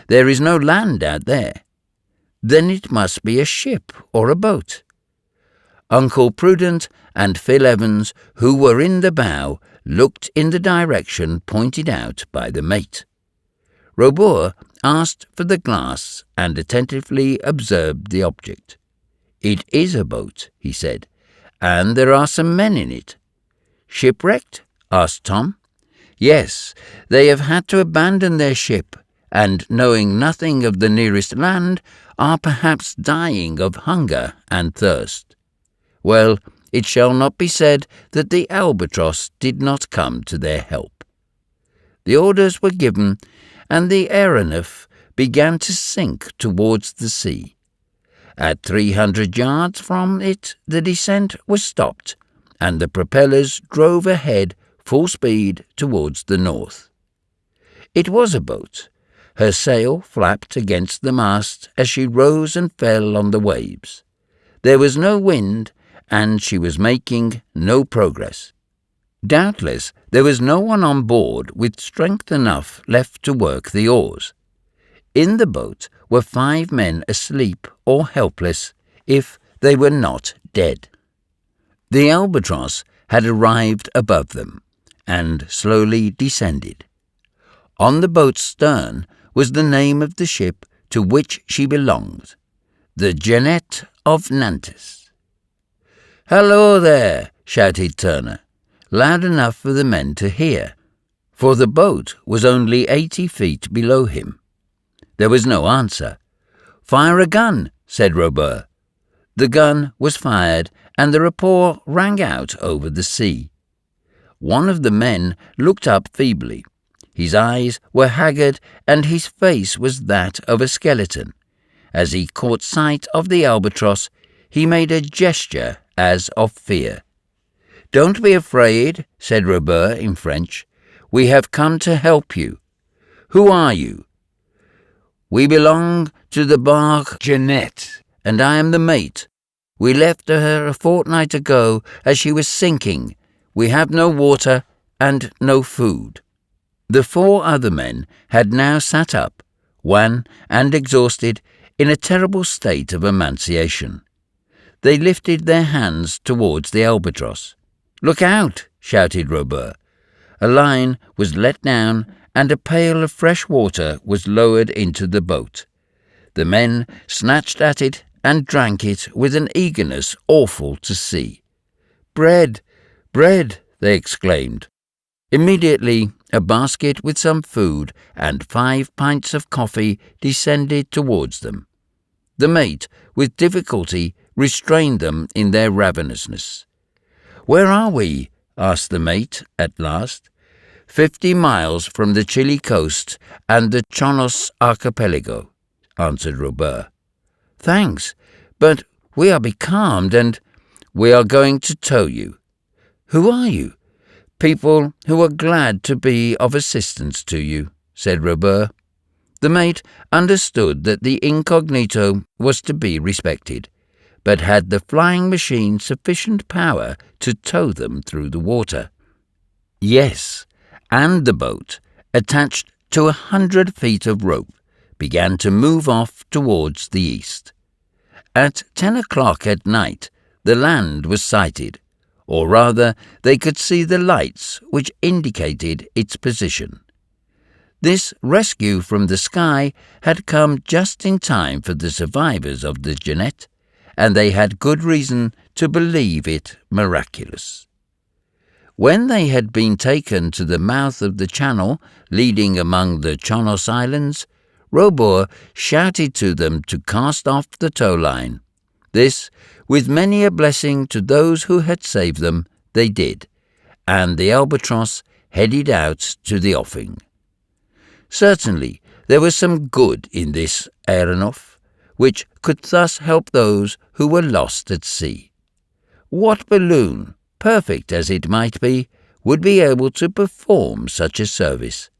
there is no land out there." "Then it must be a ship or a boat." Uncle Prudent and Phil Evans, who were in the bow, looked in the direction pointed out by the mate. Robur asked for the glass and attentively observed the object. "It is a boat," he said, "and there are some men in it." "Shipwrecked?" asked Tom. "Yes, they have had to abandon their ship, and knowing nothing of the nearest land, are perhaps dying of hunger and thirst. Well, it shall not be said that the Albatross did not come to their help." The orders were given, and the aeronef began to sink towards the sea. At 300 yards from it the descent was stopped, and the propellers drove ahead full speed towards the north. It was a boat. Her sail flapped against the mast as she rose and fell on the waves. There was no wind, and she was making no progress. Doubtless there was no one on board with strength enough left to work the oars. In the boat were 5 men asleep or helpless, if they were not dead. The albatross had arrived above them, and slowly descended. On the boat's stern was the name of the ship to which she belonged, the Jeannette of Nantes. "Hello there!" shouted Turner, loud enough for the men to hear, for the boat was only 80 feet below him. There was no answer. "Fire a gun," said Robur. The gun was fired, and the report rang out over the sea. One of the men looked up feebly. His eyes were haggard, and his face was that of a skeleton. As he caught sight of the albatross, he made a gesture as of fear. "Don't be afraid," said Robur in French. "We have come to help you. Who are you?" "We belong to the barque Jeannette, and I am the mate. We left her a fortnight ago as she was sinking. We have no water and no food." The 4 other men had now sat up, wan and exhausted, in a terrible state of emaciation. They lifted their hands towards the albatross. "Look out!" shouted Robur. A line was let down, and a pail of fresh water was lowered into the boat. The men snatched at it and drank it with an eagerness awful to see. "Bread! Bread!" they exclaimed. Immediately a basket with some food and 5 pints of coffee descended towards them. The mate, with difficulty, restrained them in their ravenousness. "Where are we?" asked the mate at last. 50 miles from the Chile coast and the Chonos archipelago," answered Robur. "Thanks, but we are becalmed and—" "We are going to tow you." "Who are you?" "People who are glad to be of assistance to you," said Robur. The mate understood that the incognito was to be respected, but had the flying machine sufficient power to tow them through the water? Yes, and the boat, attached to 100 feet of rope, began to move off towards the east. At 10 o'clock at night, the land was sighted, or rather they could see the lights which indicated its position. This rescue from the sky had come just in time for the survivors of the Jeannette, and they had good reason to believe it miraculous. When they had been taken to the mouth of the channel leading among the Chonos Islands, Robur shouted to them to cast off the tow line. This, with many a blessing to those who had saved them, they did, and the albatross headed out to the offing. Certainly there was some good in this aeronef, which could thus help those who were lost at sea. What balloon, perfect as it might be, would be able to perform such a service?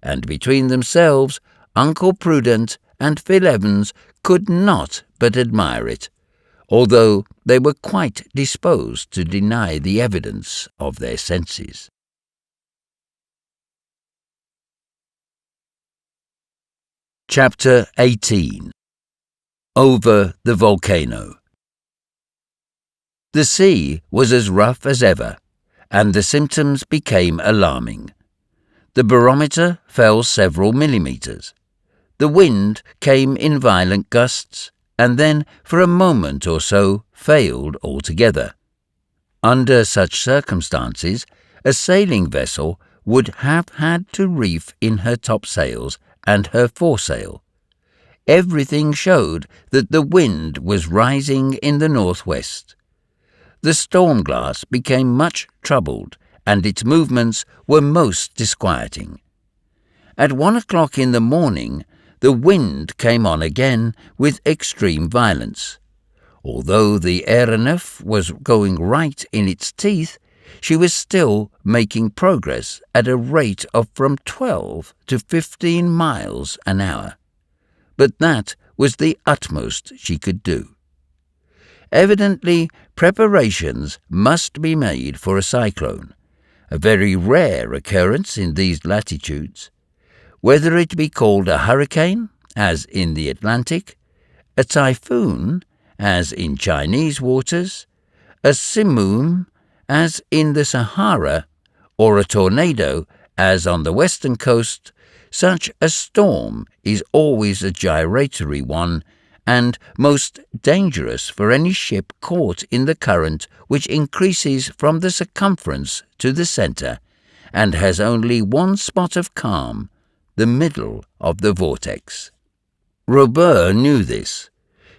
And between themselves, Uncle Prudent and Phil Evans could not but admire it, although they were quite disposed to deny the evidence of their senses. Chapter 18. Over the Volcano. The sea was as rough as ever, and the symptoms became alarming. The barometer fell several millimeters. The wind came in violent gusts, and then for a moment or so failed altogether. Under such circumstances, a sailing vessel would have had to reef in her topsails and her foresail. Everything showed that the wind was rising in the northwest. The storm glass became much troubled, and its movements were most disquieting. At 1 o'clock in the morning, the wind came on again with extreme violence. Although the aeronef was going right in its teeth, she was still making progress at a rate of from 12 to 15 miles an hour. But that was the utmost she could do. Evidently, preparations must be made for a cyclone, a very rare occurrence in these latitudes, whether it be called a hurricane, as in the Atlantic, a typhoon, as in Chinese waters, a simoom, as in the Sahara, or a tornado, as on the western coast, such a storm is always a gyratory one, and most dangerous for any ship caught in the current which increases from the circumference to the centre, and has only one spot of calm, the middle of the vortex. Robur knew this.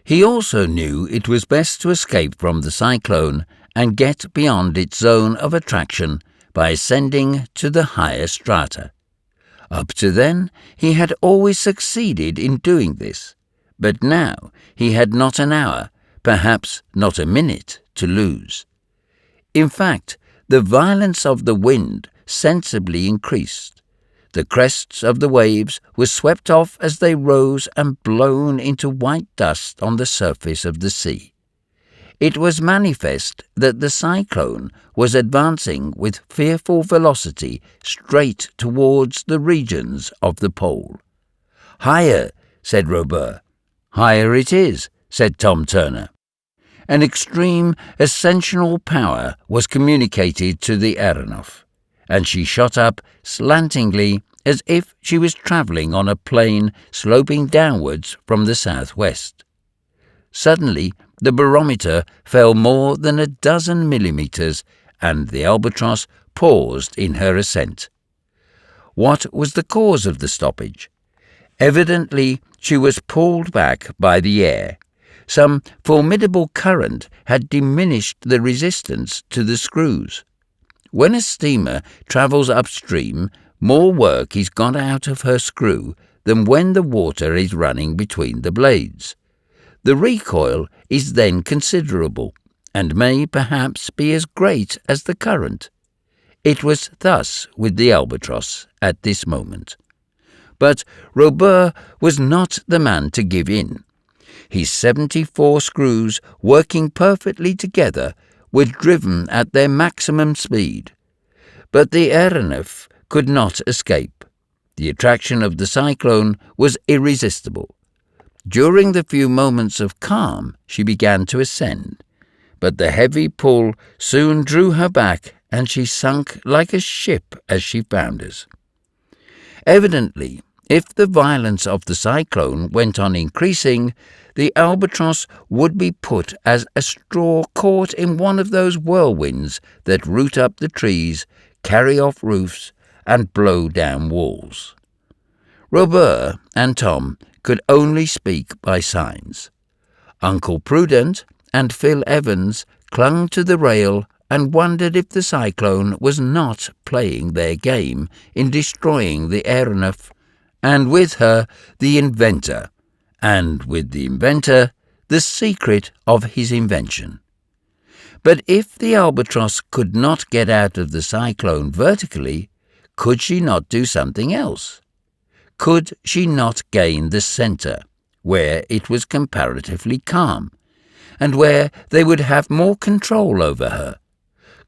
He also knew it was best to escape from the cyclone and get beyond its zone of attraction by ascending to the higher strata. Up to then, he had always succeeded in doing this, but now he had not an hour, perhaps not a minute, to lose. In fact, the violence of the wind sensibly increased. The crests of the waves were swept off as they rose and blown into white dust on the surface of the sea. It was manifest that the cyclone was advancing with fearful velocity straight towards the regions of the pole. "Higher," said Robur. "Higher it is," said Tom Turner. An extreme ascensional power was communicated to the aeronef, and she shot up slantingly as if she was travelling on a plane sloping downwards from the southwest. Suddenly, the barometer fell more than a dozen millimetres, and the albatross paused in her ascent. What was the cause of the stoppage? Evidently, she was pulled back by the air. Some formidable current had diminished the resistance to the screws. When a steamer travels upstream, more work is got out of her screw than when the water is running between the blades. The recoil is then considerable, and may perhaps be as great as the current. It was thus with the albatross at this moment. But Robur was not the man to give in. His 74 screws, working perfectly together, were driven at their maximum speed. But the aeronef could not escape. The attraction of the cyclone was irresistible. During the few moments of calm, she began to ascend, but the heavy pull soon drew her back, and she sunk like a ship as she founders. Evidently, if the violence of the cyclone went on increasing, the albatross would be put as a straw caught in one of those whirlwinds that root up the trees, carry off roofs, and blow down walls. Robur and Tom could only speak by signs. Uncle Prudent and Phil Evans clung to the rail and wondered if the cyclone was not playing their game in destroying the aeronef, and with her the inventor, and with the inventor the secret of his invention. But if the albatross could not get out of the cyclone vertically, could she not do something else? Could she not gain the centre, where it was comparatively calm, and where they would have more control over her?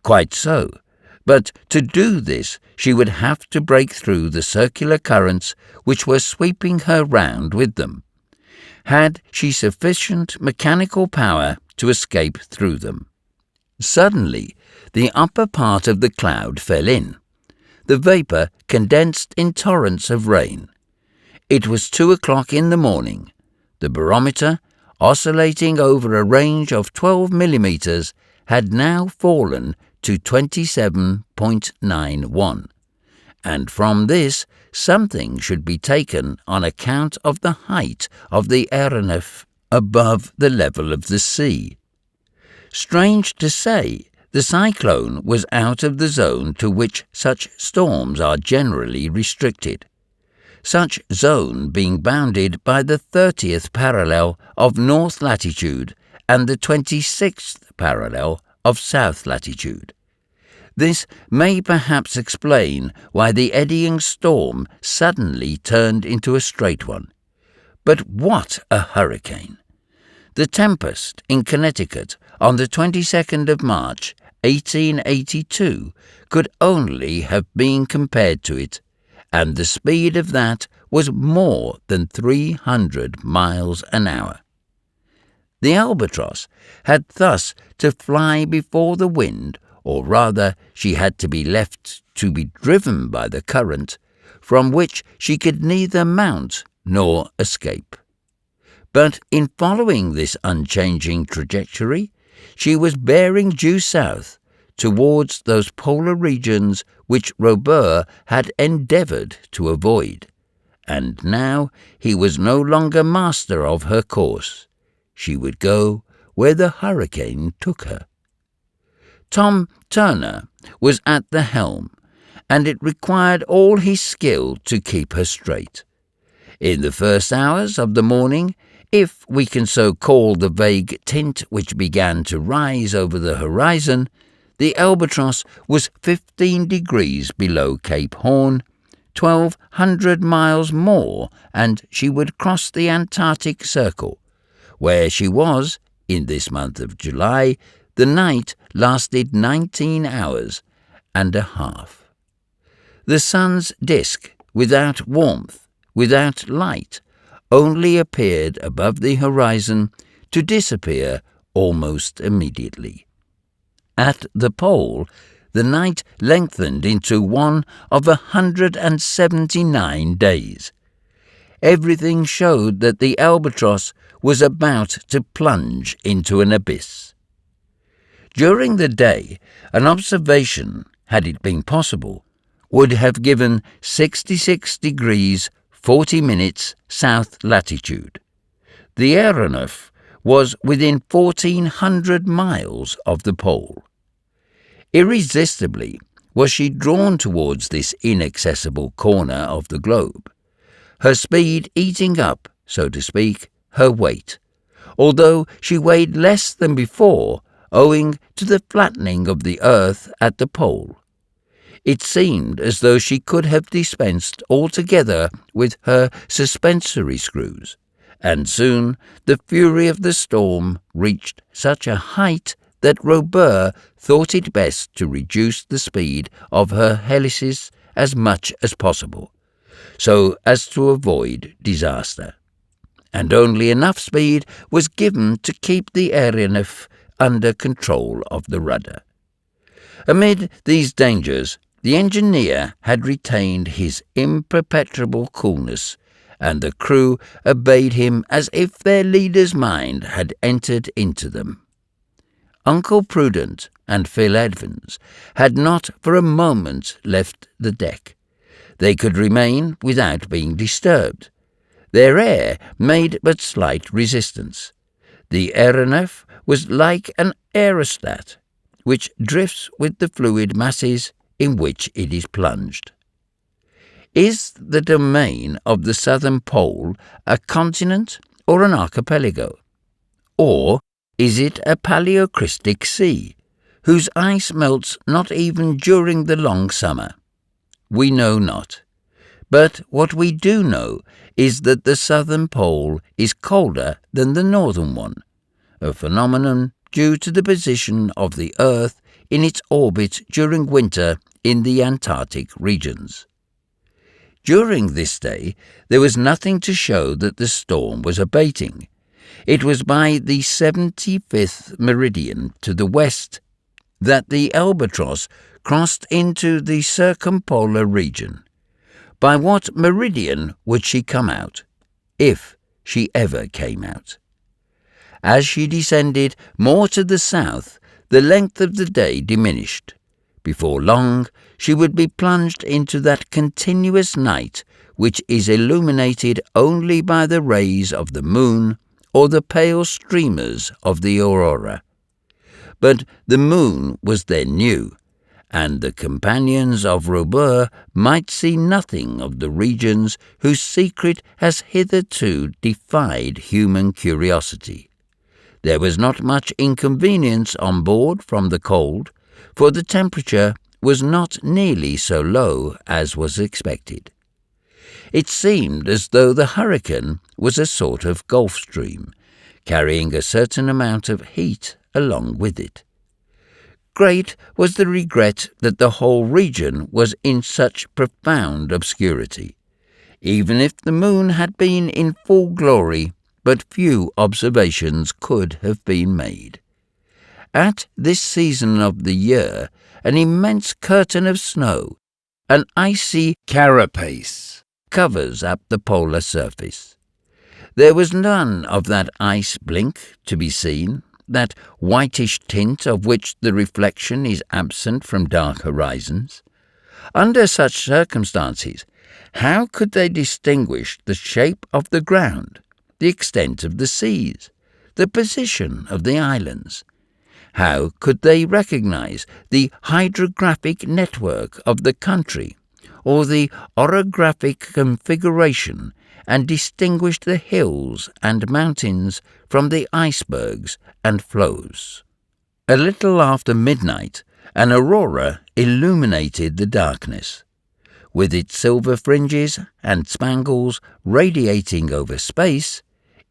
Quite so, but to do this she would have to break through the circular currents which were sweeping her round with them. Had she sufficient mechanical power to escape through them? Suddenly, the upper part of the cloud fell in. The vapour condensed in torrents of rain. It was 2 o'clock in the morning. The barometer, oscillating over a range of 12 millimetres, had now fallen to 27.91, and from this something should be taken on account of the height of the aeronef above the level of the sea. Strange to say, the cyclone was out of the zone to which such storms are generally restricted, such zone being bounded by the 30th parallel of north latitude and the 26th parallel of south latitude. This may perhaps explain why the eddying storm suddenly turned into a straight one. But what a hurricane! The tempest in Connecticut on the 22nd of March 1882 could only have been compared to it, and the speed of that was more than 300 miles an hour. The albatross had thus to fly before the wind, or rather she had to be left to be driven by the current, from which she could neither mount nor escape. But in following this unchanging trajectory, she was bearing due south towards those polar regions which Robur had endeavoured to avoid, and now he was no longer master of her course. She would go where the hurricane took her. Tom Turner was at the helm, and it required all his skill to keep her straight. In the first hours of the morning, if we can so call the vague tint which began to rise over the horizon, the albatross was 15 degrees below Cape Horn, 1,200 miles more, and she would cross the Antarctic Circle, where she was, in this month of July. The night lasted 19 hours and a half. The sun's disk, without warmth, without light, only appeared above the horizon to disappear almost immediately. At the pole, the night lengthened into one of 179 days. Everything showed that the albatross was about to plunge into an abyss. During the day, an observation, had it been possible, would have given 66 degrees 40 minutes south latitude. The aeronef was within 1,400 miles of the pole. Irresistibly was she drawn towards this inaccessible corner of the globe, her speed eating up, so to speak, her weight, although she weighed less than before, owing to the flattening of the earth at the pole. It seemed as though she could have dispensed altogether with her suspensory screws, and soon the fury of the storm reached such a height that Robur thought it best to reduce the speed of her helices as much as possible, so as to avoid disaster, and only enough speed was given to keep the aeronef under control of the rudder. Amid these dangers, the engineer had retained his imperturbable coolness, and the crew obeyed him as if their leader's mind had entered into them. Uncle Prudent and Phil Evans had not for a moment left the deck. They could remain without being disturbed. Their air made but slight resistance. The aeronef was like an aerostat, which drifts with the fluid masses in which it is plunged. Is the domain of the southern pole a continent or an archipelago? Or is it a paleocrystic sea, whose ice melts not even during the long summer? We know not. But what we do know is that the southern pole is colder than the northern one, a phenomenon due to the position of the Earth in its orbit during winter in the Antarctic regions. During this day, there was nothing to show that the storm was abating. It was by the 75th meridian to the west that the albatross crossed into the circumpolar region. By what meridian would she come out, if she ever came out? As she descended more to the south, the length of the day diminished. Before long, she would be plunged into that continuous night which is illuminated only by the rays of the moon or the pale streamers of the aurora. But the moon was then new, and the companions of Robur might see nothing of the regions whose secret has hitherto defied human curiosity. There was not much inconvenience on board from the cold, for the temperature was not nearly so low as was expected. It seemed as though the hurricane was a sort of Gulf Stream, carrying a certain amount of heat along with it. Great was the regret that the whole region was in such profound obscurity. Even if the moon had been in full glory, but few observations could have been made. At this season of the year, an immense curtain of snow, an icy carapace, covers up the polar surface. There was none of that ice blink to be seen, that whitish tint of which the reflection is absent from dark horizons. Under such circumstances, how could they distinguish the shape of the ground, the extent of the seas, the position of the islands? How could they recognize the hydrographic network of the country, or the orographic configuration, and distinguish the hills and mountains from the icebergs and floes? A little after midnight, an aurora illuminated the darkness. With its silver fringes and spangles radiating over space,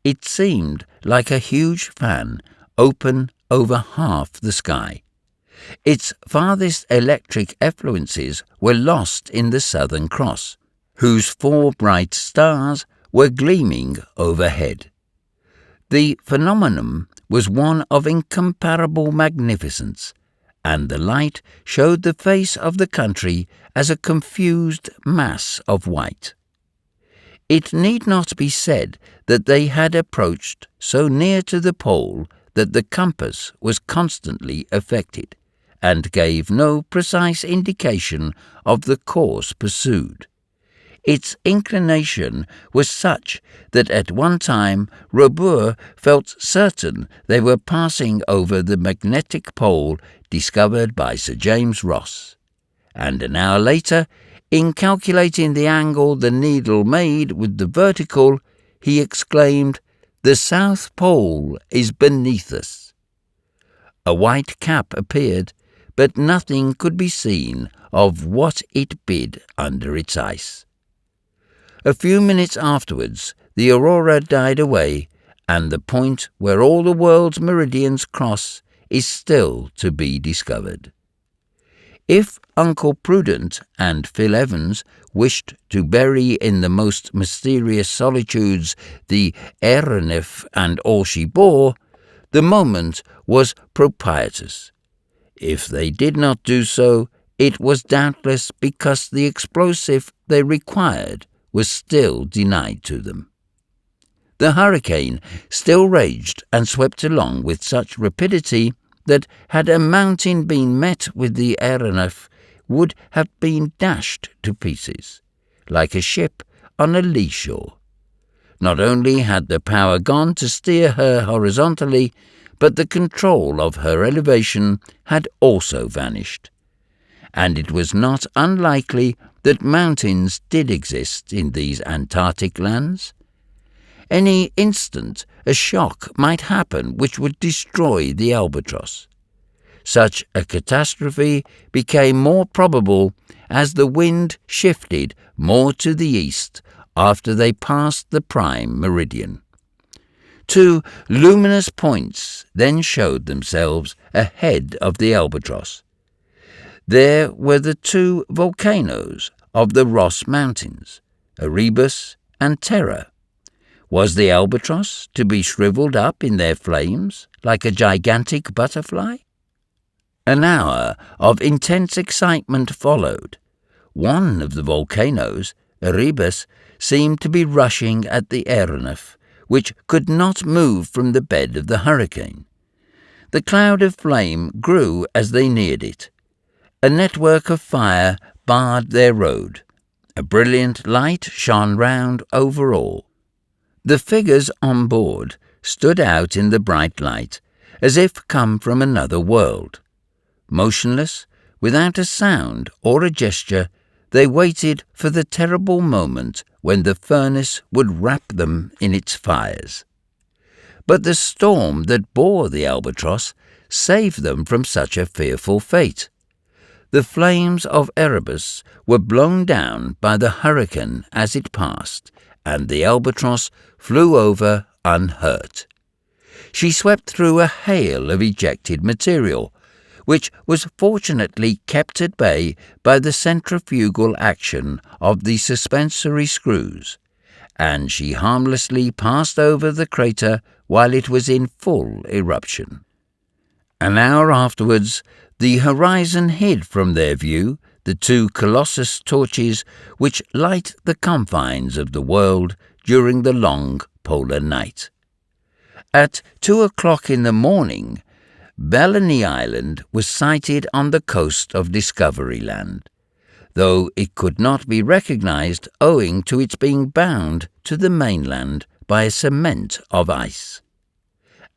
it seemed like a huge fan open over half the sky. Its farthest electric effluences were lost in the Southern Cross, whose 4 bright stars were gleaming overhead. The phenomenon was one of incomparable magnificence, and the light showed the face of the country as a confused mass of white. It need not be said that they had approached so near to the pole that the compass was constantly affected, and gave no precise indication of the course pursued. Its inclination was such that at one time Robur felt certain they were passing over the magnetic pole discovered by Sir James Ross, and an hour later, in calculating the angle the needle made with the vertical, he exclaimed, "The South Pole is beneath us." A white cap appeared, but nothing could be seen of what it bid under its ice. A few minutes afterwards, the aurora died away, and the point where all the world's meridians cross is still to be discovered. If Uncle Prudent and Phil Evans wished to bury in the most mysterious solitudes the aeronef and all she bore, the moment was propitious. If they did not do so, it was doubtless because the explosive they required was still denied to them. The hurricane still raged and swept along with such rapidity that, had a mountain been met with the aeronef, would have been dashed to pieces, like a ship on a lee shore. Not only had the power gone to steer her horizontally, but the control of her elevation had also vanished. And it was not unlikely that mountains did exist in these Antarctic lands. Any instant a shock might happen which would destroy the albatross. Such a catastrophe became more probable as the wind shifted more to the east after they passed the prime meridian. 2 luminous points then showed themselves ahead of the albatross. There were the 2 volcanoes of the Ross Mountains, Erebus and Terror. Was the albatross to be shriveled up in their flames like a gigantic butterfly? An hour of intense excitement followed. One of the volcanoes, Erebus, seemed to be rushing at the aeronef, which could not move from the bed of the hurricane. The cloud of flame grew as they neared it. A network of fire barred their road. A brilliant light shone round over all. The figures on board stood out in the bright light, as if come from another world. Motionless, without a sound or a gesture, they waited for the terrible moment when the furnace would wrap them in its fires. But the storm that bore the albatross saved them from such a fearful fate. The flames of Erebus were blown down by the hurricane as it passed, and the albatross flew over unhurt. She swept through a hail of ejected material, which was fortunately kept at bay by the centrifugal action of the suspensory screws, and she harmlessly passed over the crater while it was in full eruption. An hour afterwards, the horizon hid from their view the two colossus torches which light the confines of the world during the long polar night. At 2 o'clock in the morning, Bellany Island was sighted on the coast of Discovery Land, though it could not be recognized owing to its being bound to the mainland by a cement of ice.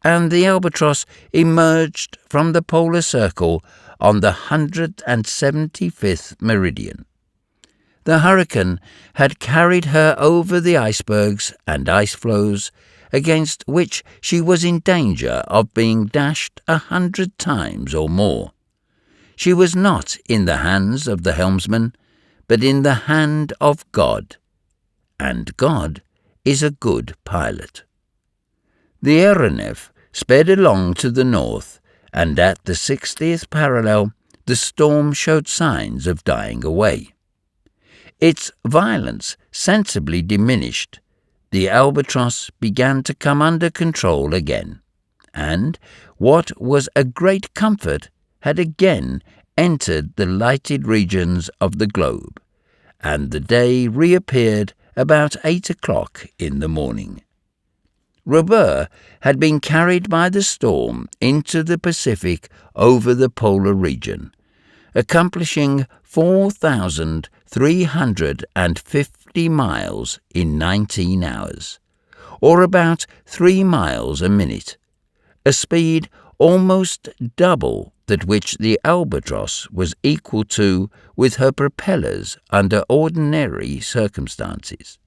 And the albatross emerged from the polar circle on the 175th meridian. The hurricane had carried her over the icebergs and ice floes against which she was in danger of being dashed 100 times or more. She was not in the hands of the helmsman, but in the hand of God, and God is a good pilot. The aeronef sped along to the north, and at the 60th parallel the storm showed signs of dying away. Its violence sensibly diminished. The albatross began to come under control again, and, what was a great comfort, had again entered the lighted regions of the globe, and the day reappeared about 8 o'clock in the morning. Robur had been carried by the storm into the Pacific over the polar region, accomplishing 4,350 miles in 19 hours, or about 3 miles a minute, a speed almost double that which the albatross was equal to with her propellers under ordinary circumstances.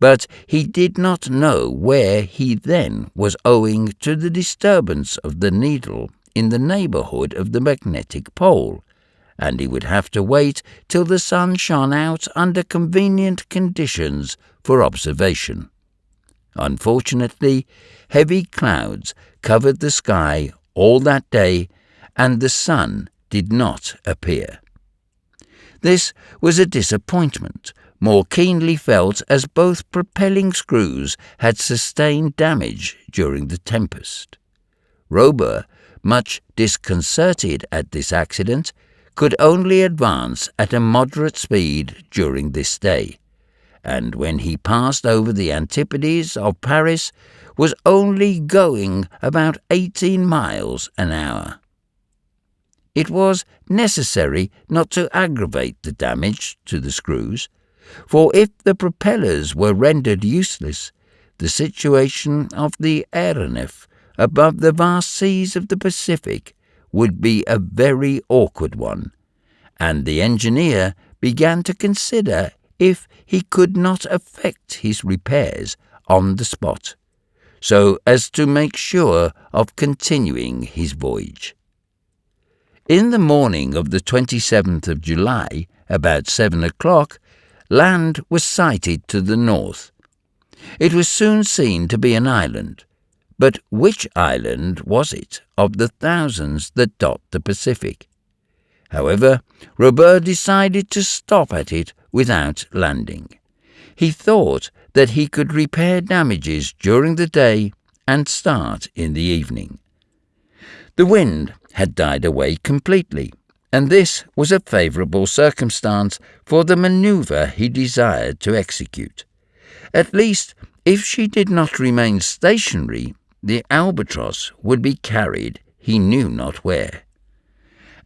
But he did not know where he then was owing to the disturbance of the needle in the neighbourhood of the magnetic pole, and he would have to wait till the sun shone out under convenient conditions for observation. Unfortunately, heavy clouds covered the sky all that day, and the sun did not appear. This was a disappointment, more keenly felt as both propelling screws had sustained damage during the tempest. Robur, much disconcerted at this accident, could only advance at a moderate speed during this day, and when he passed over the antipodes of Paris was only going about 18 miles an hour. It was necessary not to aggravate the damage to the screws, for if the propellers were rendered useless, the situation of the aeronef above the vast seas of the Pacific would be a very awkward one, and the engineer began to consider if he could not effect his repairs on the spot, so as to make sure of continuing his voyage. In the morning of the 27th of July, about 7 o'clock, land was sighted to the north. It was soon seen to be an island, but which island was it of the thousands that dot the Pacific? However, Robur decided to stop at it without landing. He thought that he could repair damages during the day and start in the evening. The wind had died away completely, and this was a favourable circumstance for the manoeuvre he desired to execute. At least, if she did not remain stationary, the albatross would be carried he knew not where.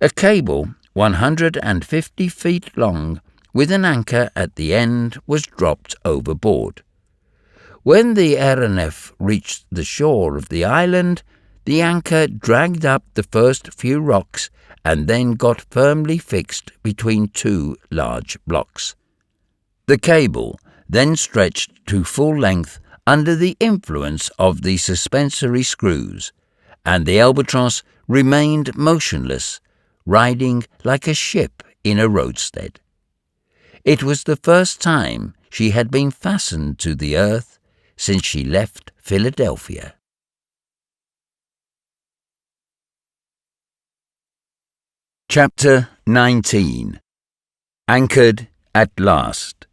A cable 150 feet long, with an anchor at the end, was dropped overboard. When the aeronef reached the shore of the island, the anchor dragged up the first few rocks and then got firmly fixed between two large blocks. The cable then stretched to full length under the influence of the suspensory screws, and the albatross remained motionless, riding like a ship in a roadstead. It was the first time she had been fastened to the earth since she left Philadelphia. Chapter 19. Anchored at last.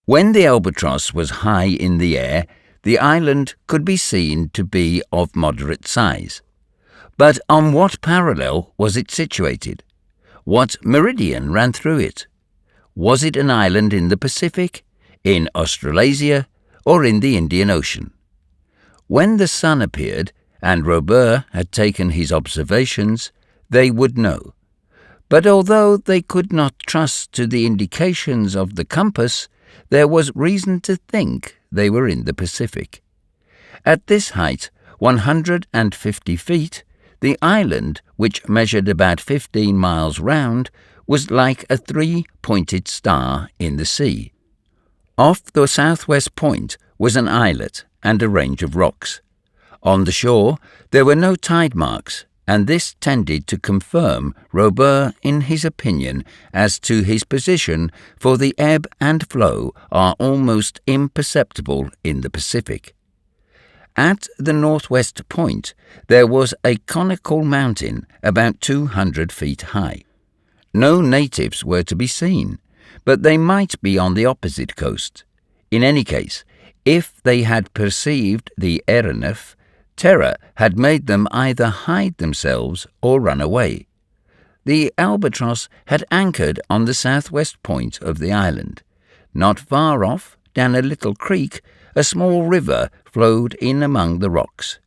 When the albatross was high in the air, the island could be seen to be of moderate size. But on what parallel was it situated? What meridian ran through it? Was it an island in the Pacific, in Australasia, or in the Indian Ocean? When the sun appeared, and Robur had taken his observations, they would know. But although they could not trust to the indications of the compass, there was reason to think they were in the Pacific. At this height, 150 feet, the island, which measured about 15 miles round, was like a three-pointed star in the sea. Off the southwest point was an islet and a range of rocks. On the shore there were no tide marks, and this tended to confirm Robur in his opinion as to his position, for the ebb and flow are almost imperceptible in the Pacific. At the northwest point there was a conical mountain about 200 feet high. No natives were to be seen, but they might be on the opposite coast. In any case, if they had perceived the aeronef, terror had made them either hide themselves or run away. The albatross had anchored on the southwest point of the island. Not far off, down a little creek, a small river flowed in among the rocks.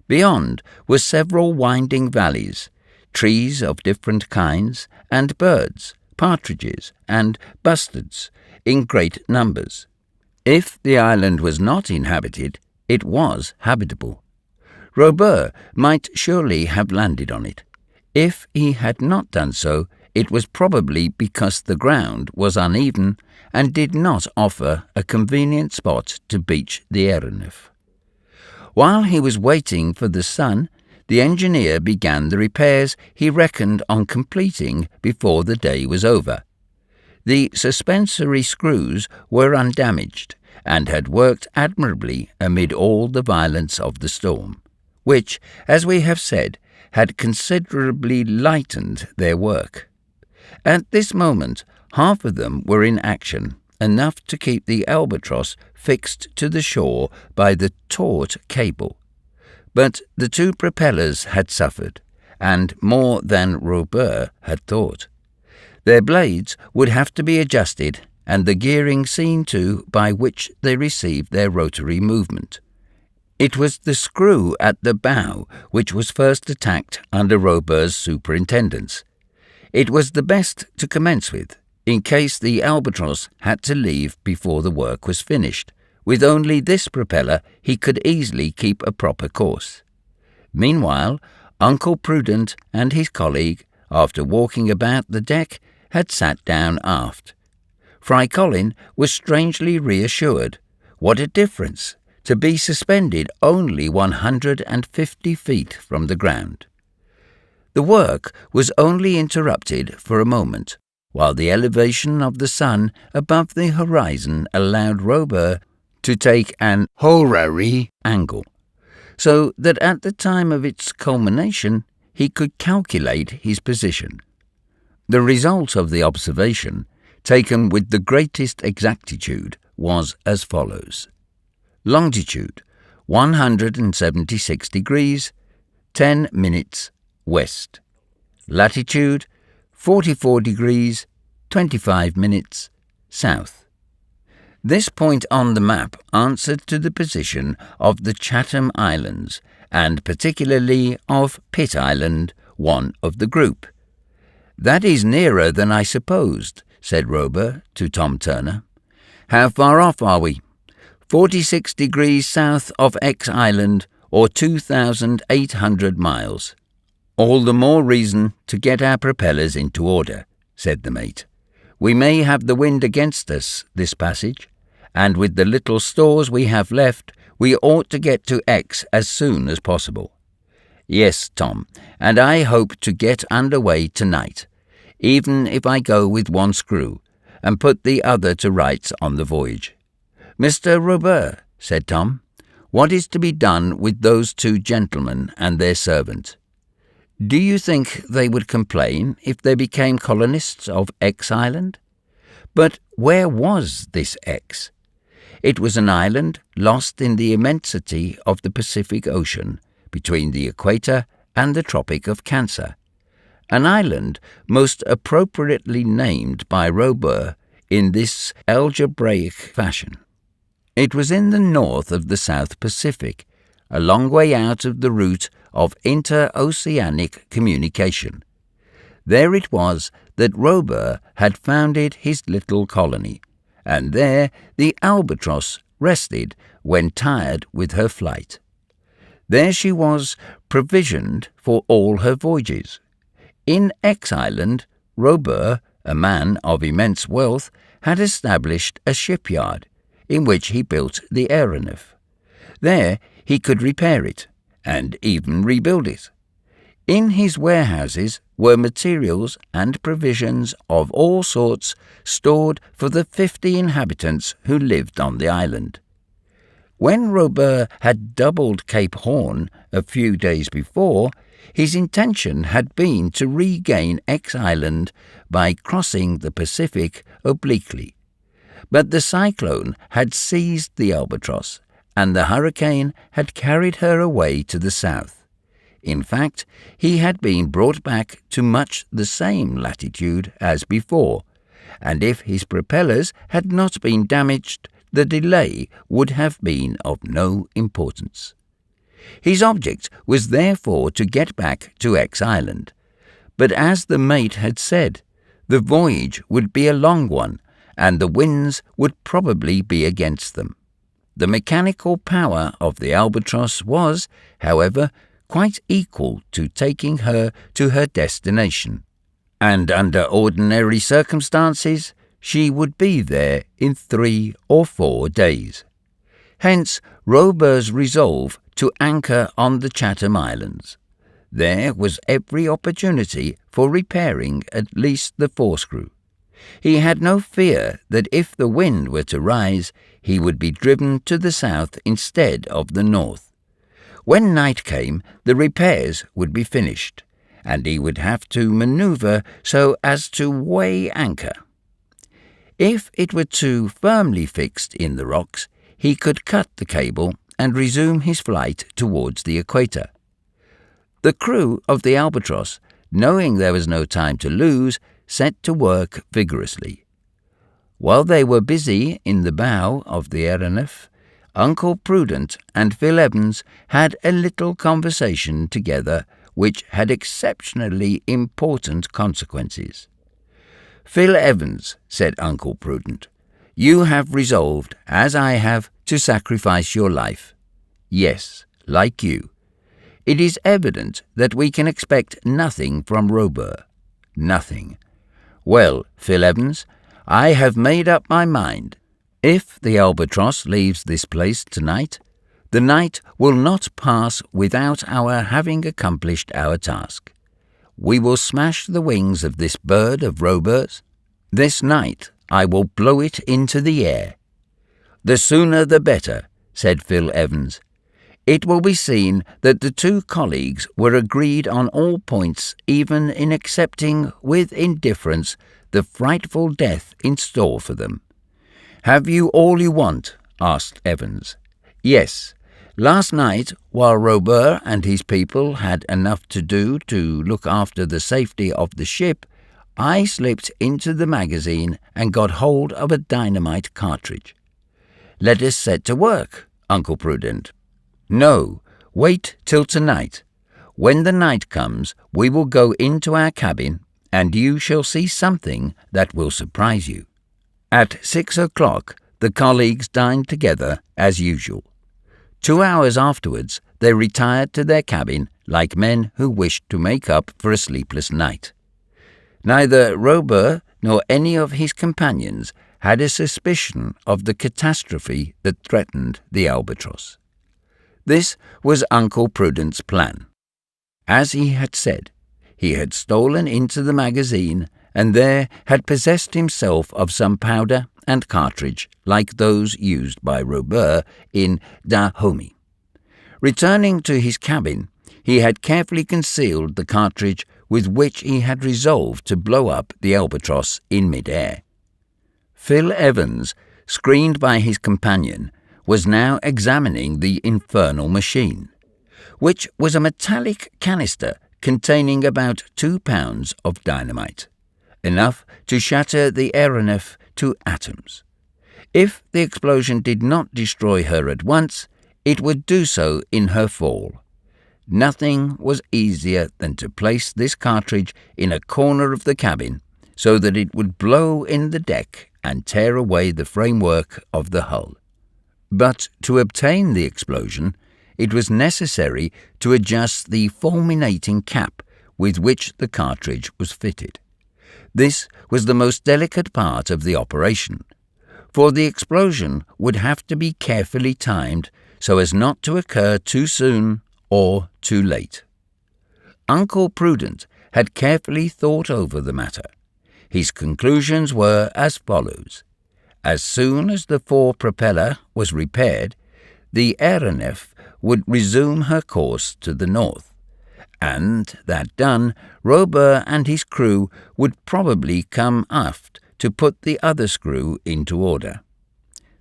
Beyond were several winding valleys, trees of different kinds, and birds, partridges, and bustards, in great numbers. If the island was not inhabited, it was habitable. Robur might surely have landed on it. If he had not done so, it was probably because the ground was uneven and did not offer a convenient spot to beach the aeronef. While he was waiting for the sun, the engineer began the repairs he reckoned on completing before the day was over. The suspensory screws were undamaged and had worked admirably amid all the violence of the storm, which, as we have said, had considerably lightened their work. At this moment, half of them were in action, enough to keep the albatross fixed to the shore by the taut cable. But the two propellers had suffered, and more than Robur had thought. Their blades would have to be adjusted, and the gearing seen to by which they received their rotary movement. It was the screw at the bow which was first attacked under Robur's superintendence. It was the best to commence with, in case the albatross had to leave before the work was finished. With only this propeller he could easily keep a proper course. Meanwhile, Uncle Prudent and his colleague, after walking about the deck, had sat down aft. Fry Colin was strangely reassured. What a difference! To be suspended only 150 feet from the ground. The work was only interrupted for a moment, while the elevation of the sun above the horizon allowed Robur to take an horary angle, so that at the time of its culmination he could calculate his position. The result of the observation, taken with the greatest exactitude, was as follows. Longitude 176 degrees 10 minutes west. Latitude 44 degrees 25 minutes south. This point on the map answered to the position of the Chatham Islands, and particularly of Pitt Island, one of the group. "That is nearer than I supposed," said Robur to Tom Turner. "How far off are we?" 46 degrees south of X Island, or 2,800 miles. "All the more reason to get our propellers into order," said the mate. "We may have the wind against us this passage, and with the little stores we have left, we ought to get to X as soon as possible." "Yes, Tom, and I hope to get under way tonight, even if I go with one screw, and put the other to rights on the voyage." "Mr. Robur," said Tom, "what is to be done with those two gentlemen and their servant?" Do you think they would complain if they became colonists of X Island? But where was this X? It was an island lost in the immensity of the Pacific Ocean between the equator and the Tropic of Cancer, an island most appropriately named by Robur in this algebraic fashion. It was in the north of the South Pacific, a long way out of the route of interoceanic communication. There it was that Robur had founded his little colony, and there the albatross rested when tired with her flight. There she was provisioned for all her voyages. In X Island, Robur, a man of immense wealth, had established a shipyard, in which he built the aeronef. There he could repair it, and even rebuild it. In his warehouses were materials and provisions of all sorts stored for the 50 inhabitants who lived on the island. When Robur had doubled Cape Horn a few days before, his intention had been to regain X Island by crossing the Pacific obliquely. But the cyclone had seized the albatross, and the hurricane had carried her away to the south. In fact, he had been brought back to much the same latitude as before, and if his propellers had not been damaged, the delay would have been of no importance. His object was therefore to get back to X Island, but as the mate had said, the voyage would be a long one, and the winds would probably be against them. The mechanical power of the albatross was, however, quite equal to taking her to her destination, and under ordinary circumstances she would be there in 3 or 4 days. Hence Robur's resolve to anchor on the Chatham Islands. There was every opportunity for repairing at least the forescrew. He had no fear that if the wind were to rise, he would be driven to the south instead of the north. When night came, the repairs would be finished, and he would have to manoeuvre so as to weigh anchor. If it were too firmly fixed in the rocks, he could cut the cable and resume his flight towards the equator. The crew of the Albatross, knowing there was no time to lose, set to work vigorously. While they were busy in the bow of the aeronef, Uncle Prudent and Phil Evans had a little conversation together which had exceptionally important consequences. "Phil Evans," said Uncle Prudent, "you have resolved, as I have, to sacrifice your life. Yes, like you. It is evident that we can expect nothing from Robur. Nothing. Well, Phil Evans, I have made up my mind. If the Albatross leaves this place tonight, the night will not pass without our having accomplished our task. We will smash the wings of this bird of Robur's. This night I will blow it into the air." "The sooner the better," said Phil Evans. It will be seen that the two colleagues were agreed on all points, even in accepting with indifference the frightful death in store for them. "Have you all you want?" asked Evans. "Yes. Last night, while Robur and his people had enough to do to look after the safety of the ship, I slipped into the magazine and got hold of a dynamite cartridge." "Let us set to work, Uncle Prudent." "No, wait till tonight. When the night comes, we will go into our cabin, and you shall see something that will surprise you." At 6 o'clock, the colleagues dined together as usual. 2 hours afterwards, they retired to their cabin like men who wished to make up for a sleepless night. Neither Robur nor any of his companions had a suspicion of the catastrophe that threatened the Albatross. This was Uncle Prudent's plan. As he had said, he had stolen into the magazine and there had possessed himself of some powder and cartridge like those used by Robur in Dahomey. Returning to his cabin, he had carefully concealed the cartridge with which he had resolved to blow up the albatross in mid-air. Phil Evans, screened by his companion, was now examining the infernal machine, which was a metallic canister containing about 2 pounds of dynamite, enough to shatter the aeronef to atoms. If the explosion did not destroy her at once, it would do so in her fall. Nothing was easier than to place this cartridge in a corner of the cabin so that it would blow in the deck and tear away the framework of the hull. But to obtain the explosion, it was necessary to adjust the fulminating cap with which the cartridge was fitted. This was the most delicate part of the operation, for the explosion would have to be carefully timed so as not to occur too soon or too late. Uncle Prudent had carefully thought over the matter. His conclusions were as follows. As soon as the fore-propeller was repaired, the aeronef would resume her course to the north, and, that done, Robur and his crew would probably come aft to put the other screw into order.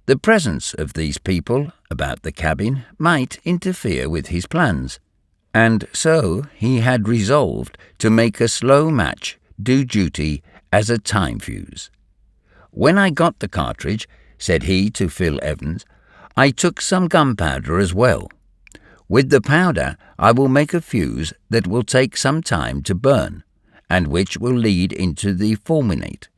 The presence of these people about the cabin might interfere with his plans, and so he had resolved to make a slow match do duty as a time fuse. "When I got the cartridge," said he to Phil Evans, "I took some gunpowder as well. With the powder I will make a fuse that will take some time to burn, and which will lead into the fulminate.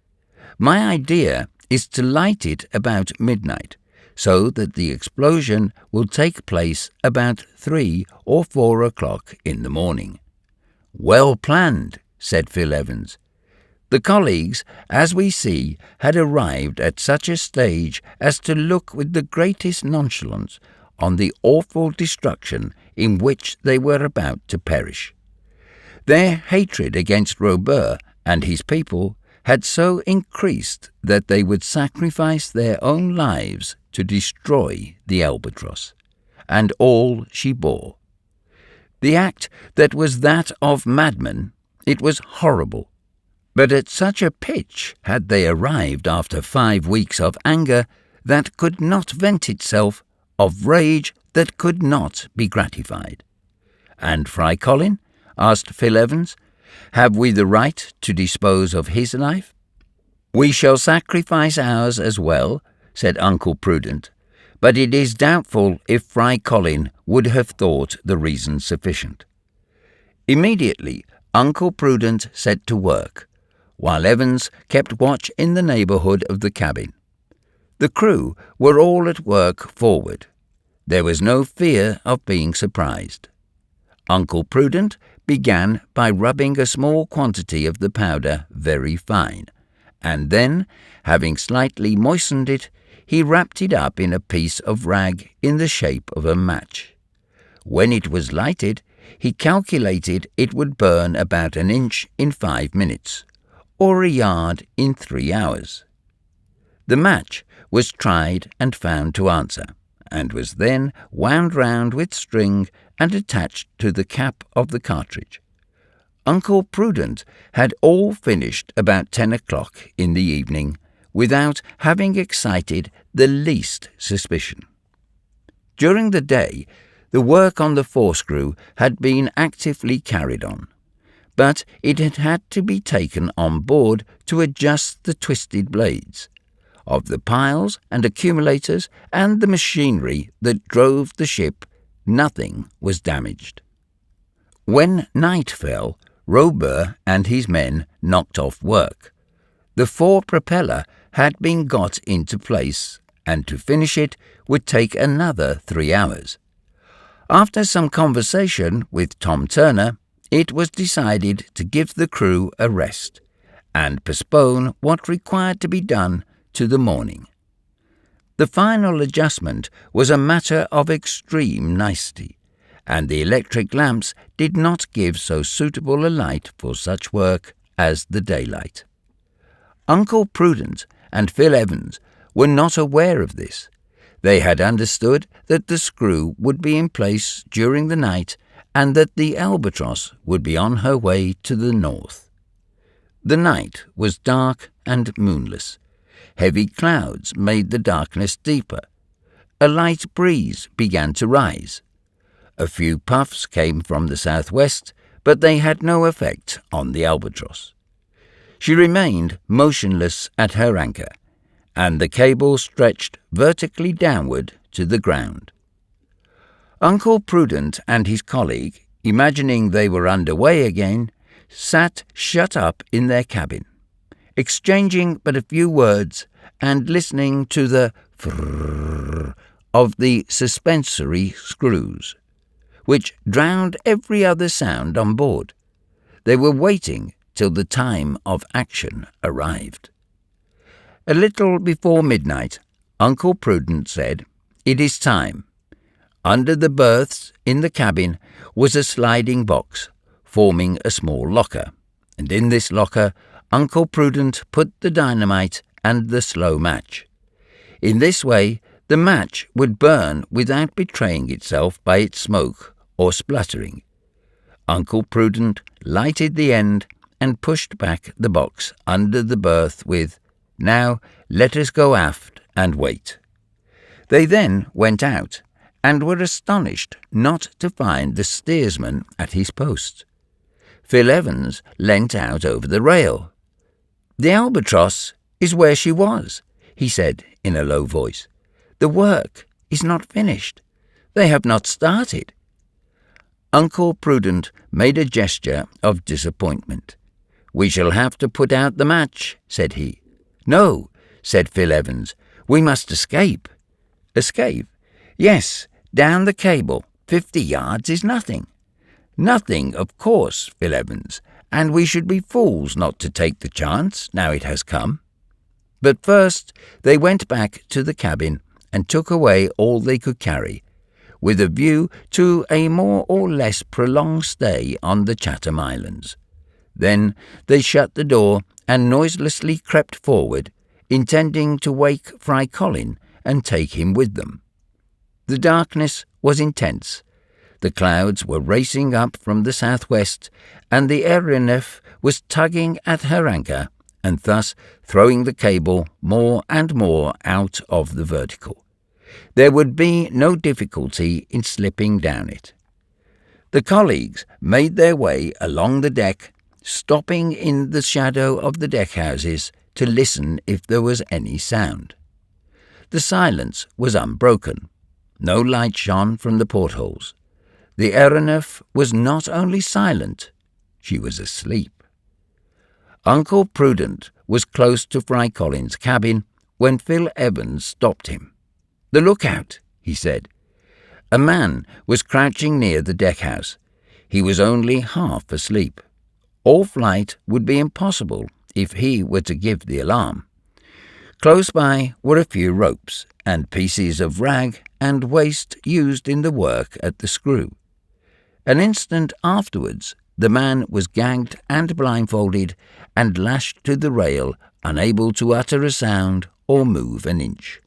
My idea is to light it about midnight, so that the explosion will take place about 3 or 4 o'clock in the morning." "Well planned," said Phil Evans. The colleagues, as we see, had arrived at such a stage as to look with the greatest nonchalance on the awful destruction in which they were about to perish. Their hatred against Robur and his people had so increased that they would sacrifice their own lives to destroy the albatross, and all she bore. The act that was that of madmen, it was horrible. But at such a pitch had they arrived after 5 weeks of anger that could not vent itself, of rage that could not be gratified. "And Fry Colin?" asked Phil Evans. "Have we the right to dispose of his life?" "We shall sacrifice ours as well," said Uncle Prudent, "but it is doubtful if Fry Colin would have thought the reason sufficient." Immediately Uncle Prudent set to work, while Evans kept watch in the neighbourhood of the cabin. The crew were all at work forward. There was no fear of being surprised. Uncle Prudent began by rubbing a small quantity of the powder very fine, and then, having slightly moistened it, he wrapped it up in a piece of rag in the shape of a match. When it was lighted, he calculated it would burn about an inch in 5 minutes, or a yard in 3 hours. The match was tried and found to answer, and was then wound round with string and attached to the cap of the cartridge. Uncle Prudent had all finished about 10 o'clock in the evening, without having excited the least suspicion. During the day, the work on the forescrew had been actively carried on, but it had had to be taken on board to adjust the twisted blades. Of the piles and accumulators and the machinery that drove the ship, nothing was damaged. When night fell, Robur and his men knocked off work. The fore-propeller had been got into place, and to finish it would take another 3 hours. After some conversation with Tom Turner, it was decided to give the crew a rest, and postpone what required to be done to the morning. The final adjustment was a matter of extreme nicety, and the electric lamps did not give so suitable a light for such work as the daylight. Uncle Prudent and Phil Evans were not aware of this. They had understood that the screw would be in place during the night and that the albatross would be on her way to the north. The night was dark and moonless. Heavy clouds made the darkness deeper. A light breeze began to rise. A few puffs came from the southwest, but they had no effect on the albatross. She remained motionless at her anchor, and the cable stretched vertically downward to the ground. Uncle Prudent and his colleague, imagining they were under way again, sat shut up in their cabin, exchanging but a few words and listening to the frrrr of the suspensory screws, which drowned every other sound on board. They were waiting till the time of action arrived. A little before midnight, Uncle Prudent said, "It is time." Under the berths in the cabin was a sliding box, forming a small locker, and in this locker Uncle Prudent put the dynamite and the slow match. In this way the match would burn without betraying itself by its smoke or spluttering. Uncle Prudent lighted the end and pushed back the box under the berth with, "Now let us go aft and wait." They then went out, and were astonished not to find the steersman at his post. Phil Evans leant out over the rail. "The albatross is where she was," he said in a low voice. "The work is not finished. They have not started." Uncle Prudent made a gesture of disappointment. "We shall have to put out the match," said he. "No," said Phil Evans, "we must escape." "Escape?" "Yes, down the cable. 50 yards is nothing." "Nothing, of course, Phil Evans, and we should be fools not to take the chance now it has come." But first they went back to the cabin and took away all they could carry, with a view to a more or less prolonged stay on the Chatham Islands. Then they shut the door and noiselessly crept forward, intending to wake Fry Colin and take him with them. The darkness was intense. The clouds were racing up from the southwest, and the aeronef was tugging at her anchor and thus throwing the cable more and more out of the vertical. There would be no difficulty in slipping down it. The colleagues made their way along the deck, stopping in the shadow of the deckhouses to listen if there was any sound. The silence was unbroken. No light shone from the portholes. The aeronef was not only silent, she was asleep. Uncle Prudent was close to Fry Colin's cabin when Phil Evans stopped him. "The lookout," he said. A man was crouching near the deckhouse. He was only half asleep. All flight would be impossible if he were to give the alarm. Close by were a few ropes and pieces of rag and waste used in the work at the screw. An instant afterwards, the man was gagged and blindfolded and lashed to the rail, unable to utter a sound or move an inch.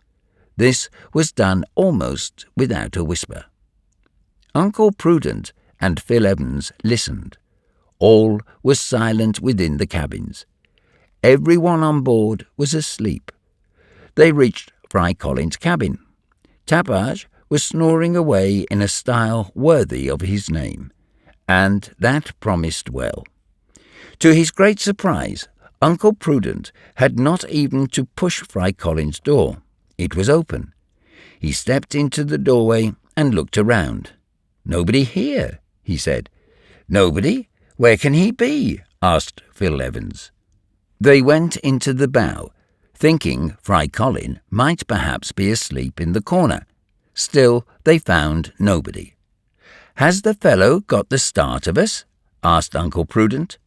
This was done almost without a whisper. Uncle Prudent and Phil Evans listened. All was silent within the cabins. Everyone on board was asleep. They reached Fry Colin's cabin. Tapage was snoring away in a style worthy of his name, and that promised well. To his great surprise, Uncle Prudent had not even to push Fry Colin's door. It was open. He stepped into the doorway and looked around. "Nobody here," he said. "Nobody? Where can he be?" asked Phil Evans. They went into the bow, thinking Fry Colin might perhaps be asleep in the corner. Still, they found nobody. "Has the fellow got the start of us?" asked Uncle Prudent.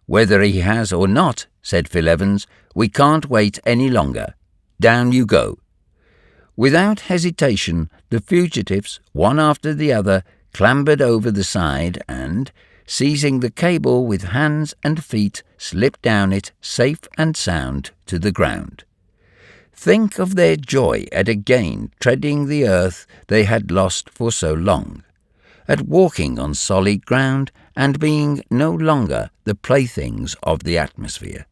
"Whether he has or not," said Phil Evans, "we can't wait any longer. Down you go." Without hesitation, the fugitives, one after the other, clambered over the side and, seizing the cable with hands and feet, slipped down it safe and sound to the ground. Think of their joy at again treading the earth they had lost for so long. at walking on solid ground and being no longer the playthings of the atmosphere.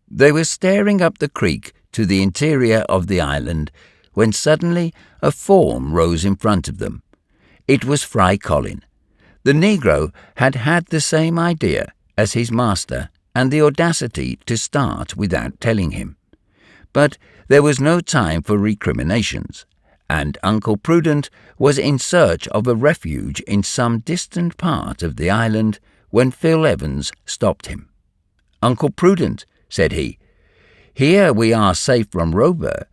They were staring up the creek to the interior of the island when suddenly a form rose in front of them. It was Fry Colin. The Negro had had the same idea as his master and the audacity to start without telling him. But there was no time for recriminations, and Uncle Prudent was in search of a refuge in some distant part of the island when Phil Evans stopped him. "Uncle Prudent," said he, "here we are safe from Robur.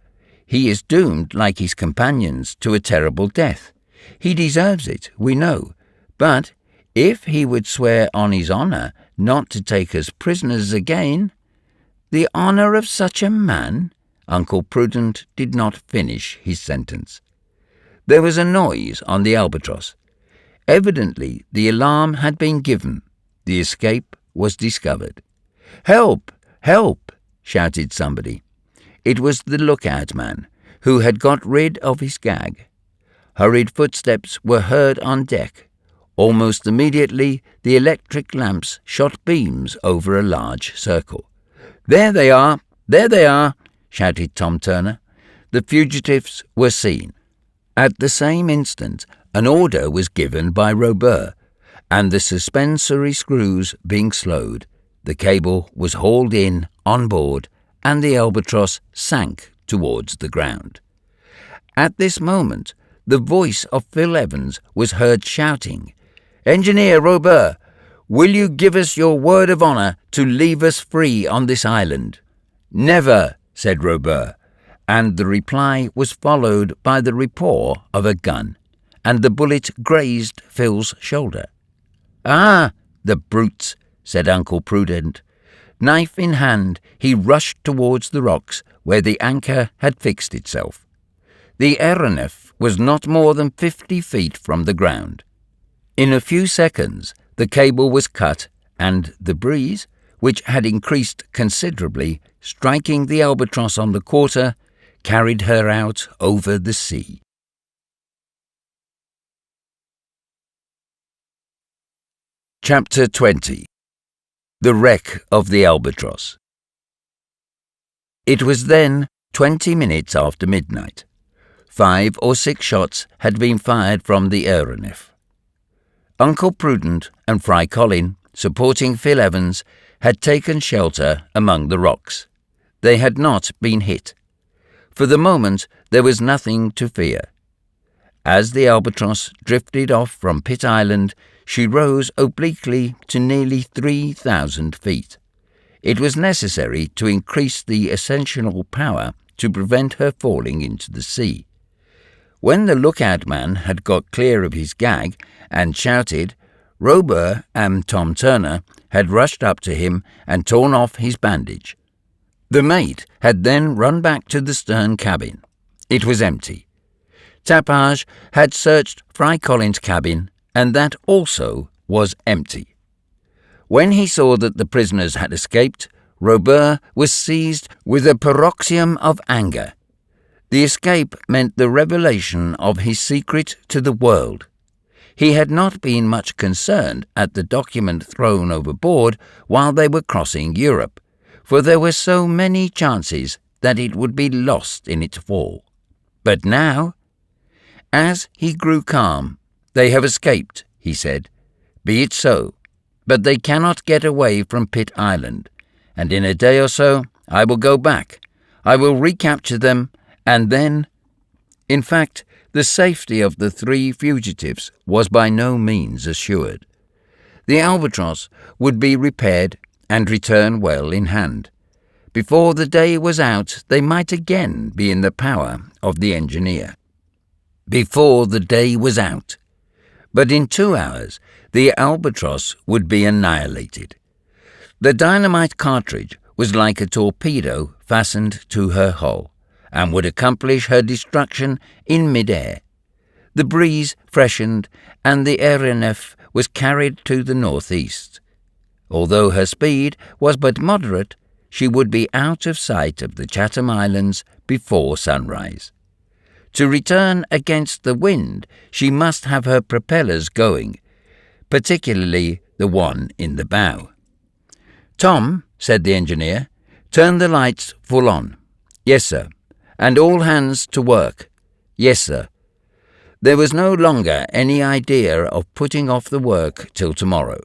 He is doomed, like his companions, to a terrible death. He deserves it, we know, but if he would swear on his honour not to take us prisoners again—" "The honour of such a man?" Uncle Prudent did not finish his sentence. There was a noise on the Albatross. Evidently the alarm had been given. The escape was discovered. "Help! Help!" shouted somebody. It was the lookout man, who had got rid of his gag. Hurried footsteps were heard on deck. Almost immediately the electric lamps shot beams over a large circle. "There they are! There they are!" shouted Tom Turner. The fugitives were seen. At the same instant an order was given by Robur, and the suspensory screws being slowed, the cable was hauled in on board, and the Albatross sank towards the ground. At this moment the voice of Phil Evans was heard shouting, "Engineer Robur, will you give us your word of honour to leave us free on this island?" "Never," said Robur, and the reply was followed by the report of a gun, and the bullet grazed Phil's shoulder. "Ah, the brutes," said Uncle Prudent. Knife in hand, he rushed towards the rocks where the anchor had fixed itself. The aeronef was not more than 50 feet from the ground. In a few seconds the cable was cut, and the breeze, which had increased considerably, striking the Albatross on the quarter, carried her out over the sea. Chapter 20. The Wreck of the Albatross. It was then 20 minutes after midnight. 5 or 6 shots had been fired from the aeronef. Uncle Prudent and Fry Colin, supporting Phil Evans, had taken shelter among the rocks. They had not been hit. For the moment there was nothing to fear. As the Albatross drifted off from Pitt Island, she rose obliquely to nearly 3,000 feet. It was necessary to increase the ascensional power to prevent her falling into the sea. When the lookout man had got clear of his gag and shouted, Robur and Tom Turner had rushed up to him and torn off his bandage. The mate had then run back to the stern cabin. It was empty. Tapage had searched Fry Colin's cabin, and that also was empty. When he saw that the prisoners had escaped, Robur was seized with a paroxysm of anger. The escape meant the revelation of his secret to the world. He had not been much concerned at the document thrown overboard while they were crossing Europe, for there were so many chances that it would be lost in its fall. But now, as he grew calm, "They have escaped," he said. "Be it so, but they cannot get away from Pitt Island, and in a day or so I will go back. I will recapture them, and then—" In fact, the safety of the 3 fugitives was by no means assured. The Albatross would be repaired and return well in hand. Before the day was out, they might again be in the power of the engineer. Before the day was out. But in 2 hours, the Albatross would be annihilated. The dynamite cartridge was like a torpedo fastened to her hull, and would accomplish her destruction in mid-air. The breeze freshened, and the aeronef was carried to the northeast. Although her speed was but moderate, she would be out of sight of the Chatham Islands before sunrise. To return against the wind, she must have her propellers going, particularly the one in the bow. "Tom," said the engineer, "turn the lights full on." "Yes, sir." "And all hands to work." "Yes, sir." There was no longer any idea of putting off the work till tomorrow.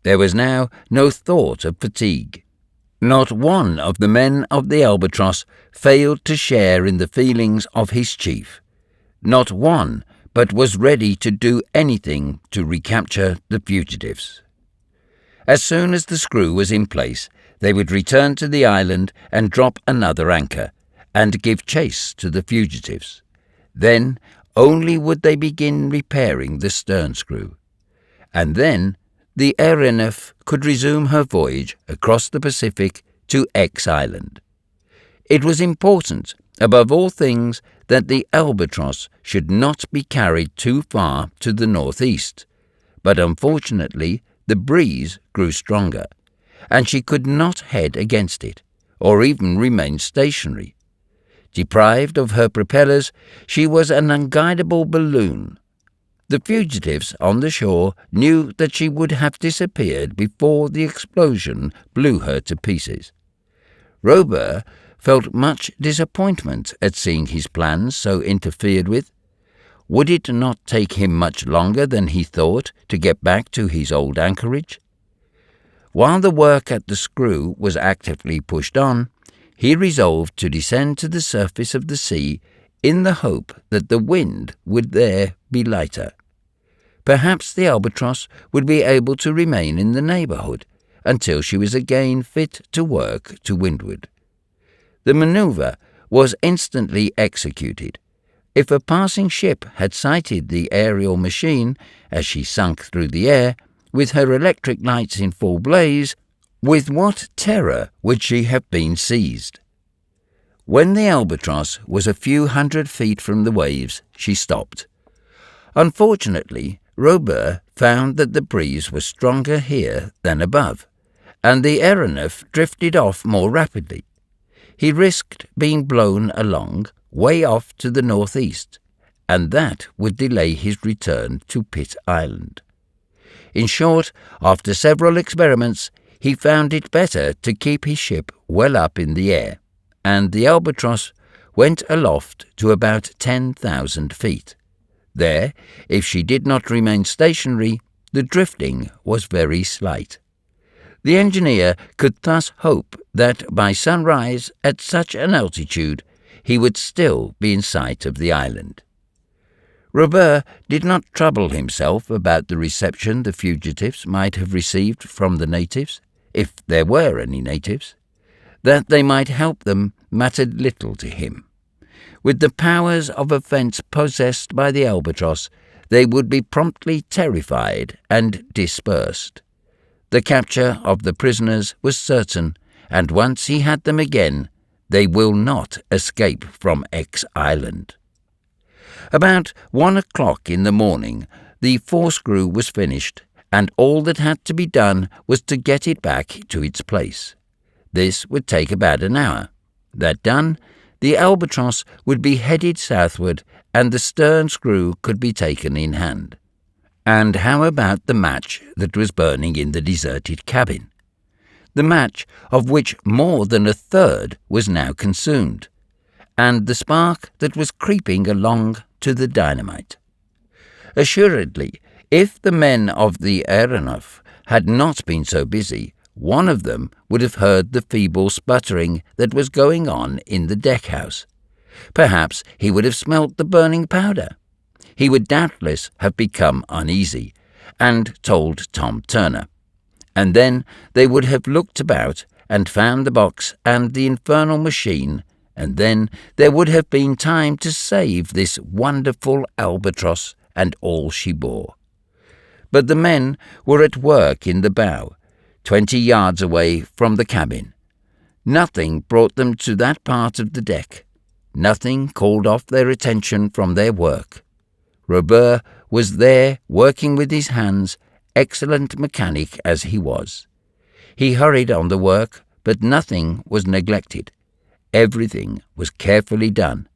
There was now no thought of fatigue. Not one of the men of the Albatross failed to share in the feelings of his chief. Not one but was ready to do anything to recapture the fugitives. As soon as the screw was in place, they would return to the island and drop another anchor, and give chase to the fugitives. Then only would they begin repairing the stern screw. And then the Aeronef could resume her voyage across the Pacific to X Island. It was important, above all things, that the Albatross should not be carried too far to the northeast, but unfortunately the breeze grew stronger, and she could not head against it, or even remain stationary. Deprived of her propellers, she was an unguidable balloon. The fugitives on the shore knew that she would have disappeared before the explosion blew her to pieces. Robur felt much disappointment at seeing his plans so interfered with. Would it not take him much longer than he thought to get back to his old anchorage? While the work at the screw was actively pushed on, he resolved to descend to the surface of the sea in the hope that the wind would there be lighter. Perhaps the Albatross would be able to remain in the neighbourhood until she was again fit to work to windward. The manoeuvre was instantly executed. If a passing ship had sighted the aerial machine as she sunk through the air, with her electric lights in full blaze, with what terror would she have been seized? When the Albatross was a few hundred feet from the waves, she stopped. Unfortunately, Robur found that the breeze was stronger here than above, and the Aeronef drifted off more rapidly. He risked being blown along, way off to the northeast, and that would delay his return to Pitt Island. In short, after several experiments, he found it better to keep his ship well up in the air, and the Albatross went aloft to about 10,000 feet. There, if she did not remain stationary, the drifting was very slight. The engineer could thus hope that by sunrise at such an altitude he would still be in sight of the island. Robur did not trouble himself about the reception the fugitives might have received from the natives, if there were any natives. That they might help them mattered little to him. With the powers of offence possessed by the Albatross, they would be promptly terrified and dispersed. The capture of the prisoners was certain, and once he had them again, they will not escape from X Island. About 1 o'clock in the morning, the forescrew was finished, and all that had to be done was to get it back to its place. This would take about an hour. That done, the Albatross would be headed southward, and the stern screw could be taken in hand. And how about the match that was burning in the deserted cabin? The match of which more than a third was now consumed, and the spark that was creeping along to the dynamite. Assuredly, if the men of the Aeronef had not been so busy, one of them would have heard the feeble sputtering that was going on in the deck-house. Perhaps he would have smelt the burning powder. He would doubtless have become uneasy, and told Tom Turner. And then they would have looked about and found the box and the infernal machine, and then there would have been time to save this wonderful Albatross and all she bore. But the men were at work in the bow, 20 yards away from the cabin. Nothing brought them to that part of the deck. Nothing called off their attention from their work. Robur was there working with his hands, excellent mechanic as he was. He hurried on the work, but nothing was neglected. Everything was carefully done.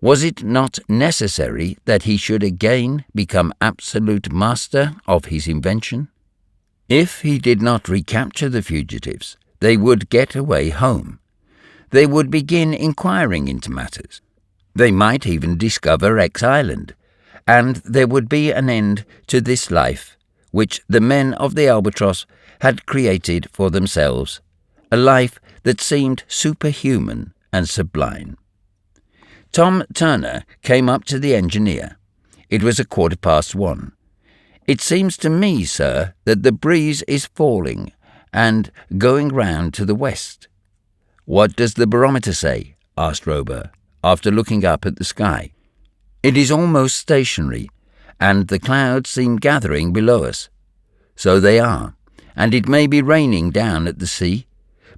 Was it not necessary that he should again become absolute master of his invention? If he did not recapture the fugitives, they would get away home. They would begin inquiring into matters. They might even discover X Island, and there would be an end to this life, which the men of the Albatross had created for themselves, a life that seemed superhuman and sublime. Tom Turner came up to the engineer. It was 1:15. "It seems to me, sir, that the breeze is falling and going round to the west." "What does the barometer say?" asked Robur, after looking up at the sky. "It is almost stationary, and the clouds seem gathering below us." "So they are, and it may be raining down at the sea,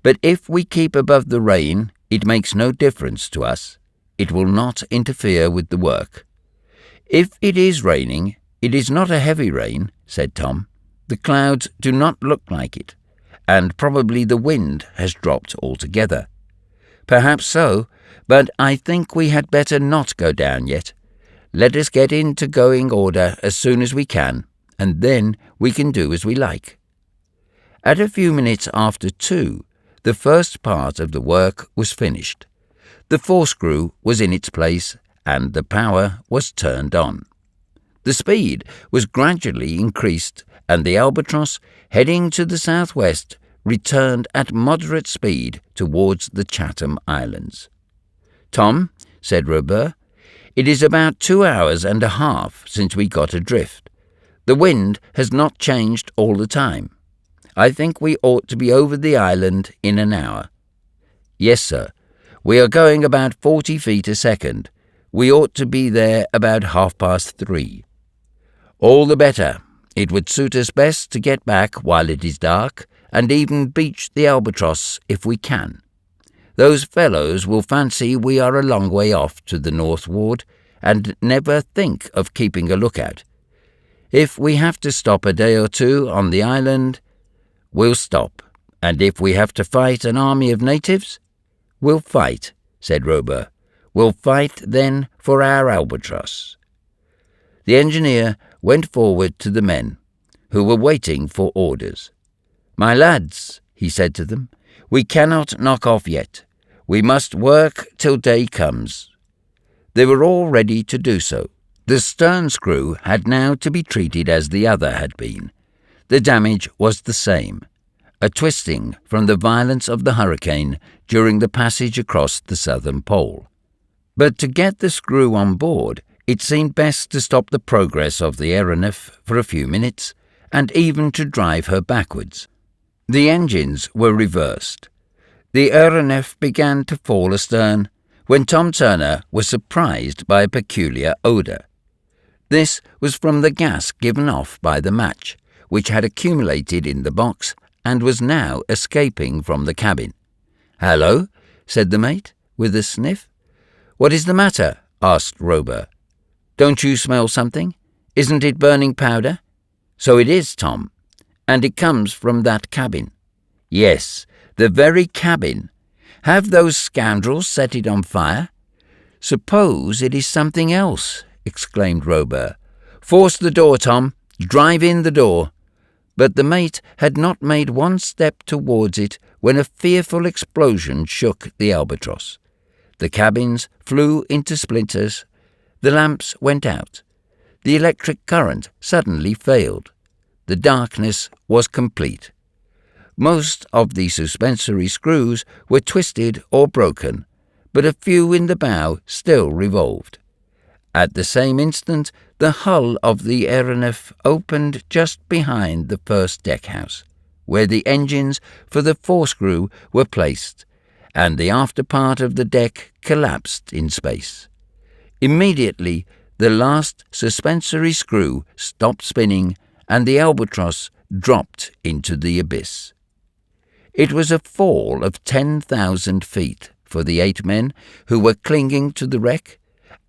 but if we keep above the rain, it makes no difference to us. It will not interfere with the work." "If it is raining, it is not a heavy rain," said Tom. "The clouds do not look like it, and probably the wind has dropped altogether." "Perhaps so, but I think we had better not go down yet. Let us get into going order as soon as we can, and then we can do as we like." At a few minutes after 2, the first part of the work was finished. The forescrew was in its place, and the power was turned on. The speed was gradually increased, and the Albatross, heading to the southwest, returned at moderate speed towards the Chatham Islands. "Tom," said Robur, "it is about 2 hours and a half since we got adrift. The wind has not changed all the time. I think we ought to be over the island in an hour." "Yes, sir. We are going about 40 feet a second. We ought to be there about 3:30. "All the better. It would suit us best to get back while it is dark, and even beach the Albatross if we can. Those fellows will fancy we are a long way off to the northward, and never think of keeping a lookout. If we have to stop a day or 2 on the island, we'll stop, and if we have to fight an army of natives, we'll fight," said Robur. "We'll fight, then, for our Albatross." The engineer went forward to the men, who were waiting for orders. "My lads," he said to them, "we cannot knock off yet. We must work till day comes." They were all ready to do so. The stern screw had now to be treated as the other had been. The damage was the same, a twisting from the violence of the hurricane during the passage across the southern pole. But to get the screw on board, it seemed best to stop the progress of the aeronef for a few minutes, and even to drive her backwards. The engines were reversed. The aeronef began to fall astern, when Tom Turner was surprised by a peculiar odour. This was from the gas given off by the match, which had accumulated in the box and was now escaping from the cabin. "Hallo," said the mate, with a sniff. "What is the matter?" asked Robur. "Don't you smell something? Isn't it burning powder?" "So it is, Tom, and it comes from that cabin." "Yes, the very cabin. Have those scoundrels set it on fire?" "Suppose it is something else," exclaimed Robur. "Force the door, Tom. Drive in the door." But the mate had not made one step towards it when a fearful explosion shook the Albatross. The cabins flew into splinters. The lamps went out. The electric current suddenly failed. The darkness was complete. Most of the suspensory screws were twisted or broken, but a few in the bow still revolved. At the same instant, the hull of the aeronef opened just behind the first deckhouse, where the engines for the forescrew were placed, and the after part of the deck collapsed in space. Immediately, the last suspensory screw stopped spinning, and the Albatross dropped into the abyss. It was a fall of 10,000 feet for the 8 men who were clinging to the wreck,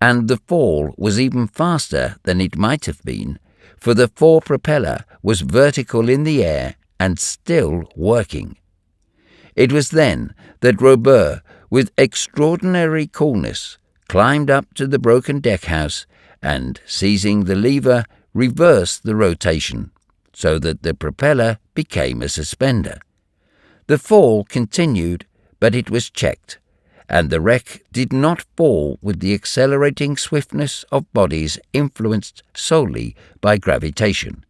and the fall was even faster than it might have been, for the fore-propeller was vertical in the air and still working. It was then that Robur, with extraordinary coolness, climbed up to the broken deckhouse and, seizing the lever, reversed the rotation so that the propeller became a suspender. The fall continued, but it was checked, and the wreck did not fall with the accelerating swiftness of bodies influenced solely by gravitation.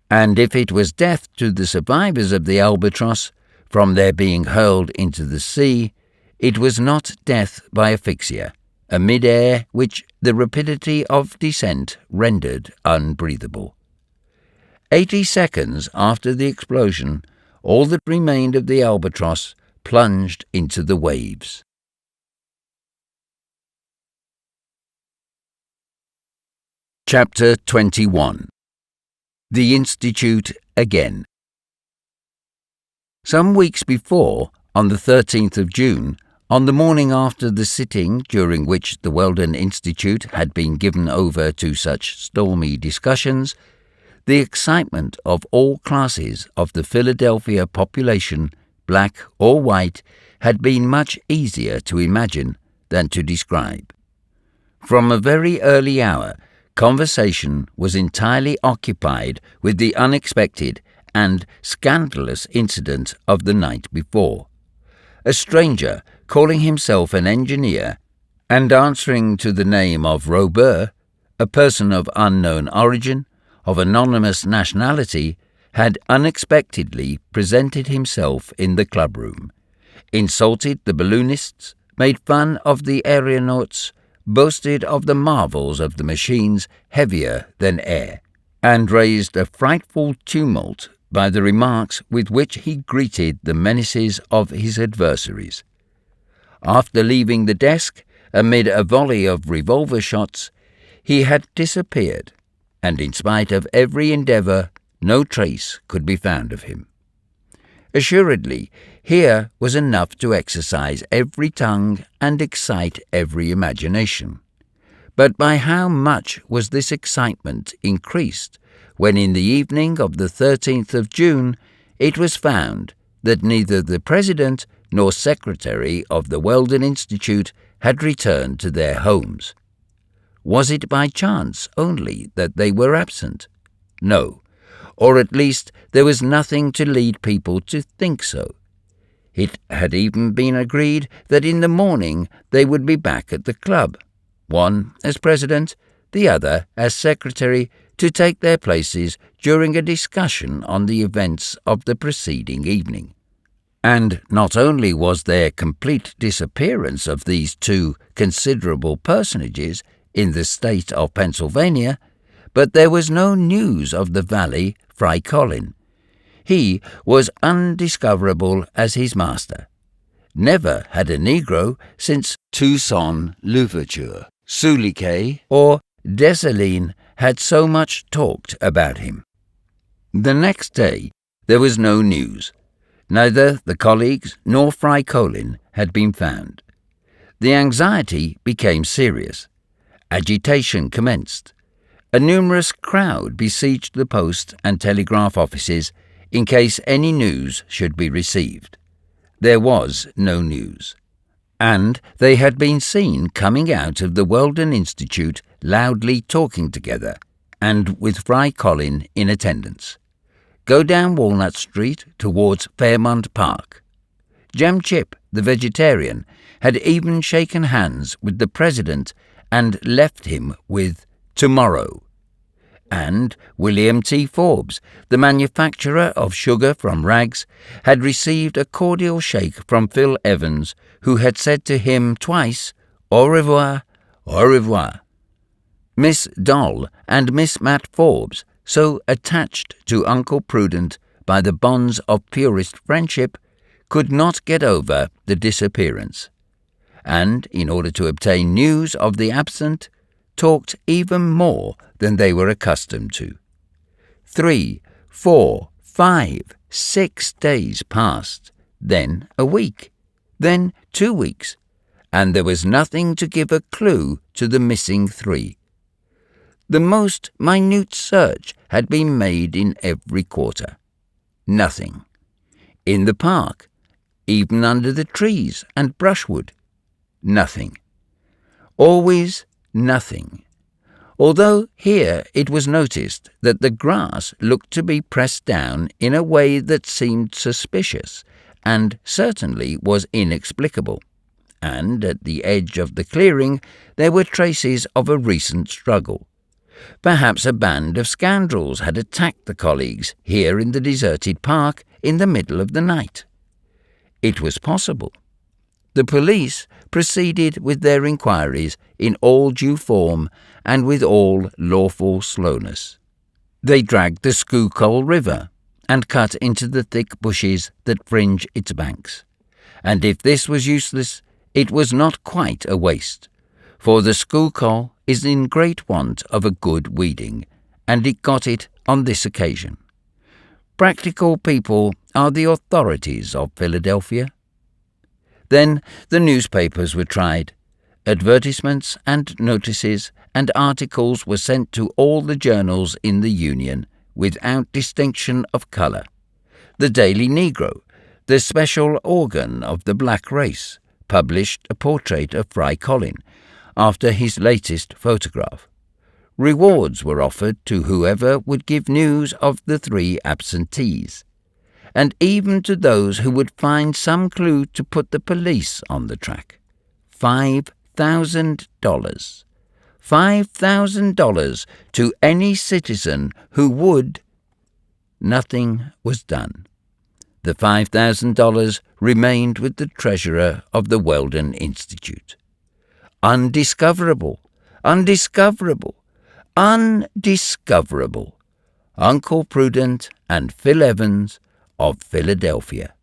And if it was death to the survivors of the Albatross from their being hurled into the sea, it was not death by asphyxia, a mid-air which the rapidity of descent rendered unbreathable. 80 seconds after the explosion, all that remained of the Albatross plunged into the waves. Chapter 21. The Institute Again. Some weeks before, on the 13th of June, on the morning after the sitting during which the Weldon Institute had been given over to such stormy discussions, the excitement of all classes of the Philadelphia population, black or white, had been much easier to imagine than to describe. From a very early hour, conversation was entirely occupied with the unexpected and scandalous incident of the night before. A stranger, calling himself an engineer, and answering to the name of Robur, a person of unknown origin, of anonymous nationality, had unexpectedly presented himself in the clubroom, insulted the balloonists, made fun of the aeronauts, boasted of the marvels of the machines heavier than air, and raised a frightful tumult by the remarks with which he greeted the menaces of his adversaries. After leaving the desk, amid a volley of revolver shots, he had disappeared, and in spite of every endeavour, no trace could be found of him. Assuredly, here was enough to exercise every tongue and excite every imagination. But by how much was this excitement increased when in the evening of the 13th of June it was found that neither the President nor Secretary of the Weldon Institute had returned to their homes? Was it by chance only that they were absent? No, or at least there was nothing to lead people to think so. It had even been agreed that in the morning they would be back at the club, one as president, the other as secretary, to take their places during a discussion on the events of the preceding evening. And not only was there complete disappearance of these two considerable personages in the state of Pennsylvania, but there was no news of the valley Fry Colin. He was undiscoverable as his master. Never had a Negro since Toussaint Louverture, Souliquet, or Dessalines had so much talked about him. The next day there was no news. Neither the colleagues nor Fry Colin had been found. The anxiety became serious. Agitation commenced. A numerous crowd besieged the post and telegraph offices in case any news should be received. There was no news, and they had been seen coming out of the Weldon Institute loudly talking together, and with Fry Colin in attendance, go down Walnut Street towards Fairmount Park. Jem Chip, the vegetarian, had even shaken hands with the President and left him with "tomorrow." And William T. Forbes, the manufacturer of sugar from rags, had received a cordial shake from Phil Evans, who had said to him twice, "Au revoir, au revoir." Miss Doll and Miss Matt Forbes, so attached to Uncle Prudent by the bonds of purest friendship, could not get over the disappearance, and, in order to obtain news of the absent, talked even more than they were accustomed to. 3, 4, 5, 6 days passed, then a week, then 2 weeks, and there was nothing to give a clue to the missing 3. The most minute search had been made in every quarter. Nothing. In the park, even under the trees and brushwood, nothing. Always nothing. Although here it was noticed that the grass looked to be pressed down in a way that seemed suspicious and certainly was inexplicable, and at the edge of the clearing there were traces of a recent struggle. Perhaps a band of scoundrels had attacked the colleagues here in the deserted park in the middle of the night. It was possible. The police proceeded with their inquiries in all due form and with all lawful slowness. They dragged the Schuylkill River and cut into the thick bushes that fringe its banks. And if this was useless, it was not quite a waste, for the Schuylkill is in great want of a good weeding, and it got it on this occasion. Practical people are the authorities of Philadelphia. Then the newspapers were tried. Advertisements and notices and articles were sent to all the journals in the Union without distinction of colour. The Daily Negro, the special organ of the black race, published a portrait of Fry Collin after his latest photograph. Rewards were offered to whoever would give news of the 3 absentees, and even to those who would find some clue to put the police on the track. $5,000. $5,000 to any citizen who would. Nothing was done. The $5,000 remained with the treasurer of the Weldon Institute. Undiscoverable, undiscoverable, undiscoverable. Uncle Prudent and Phil Evans of Philadelphia.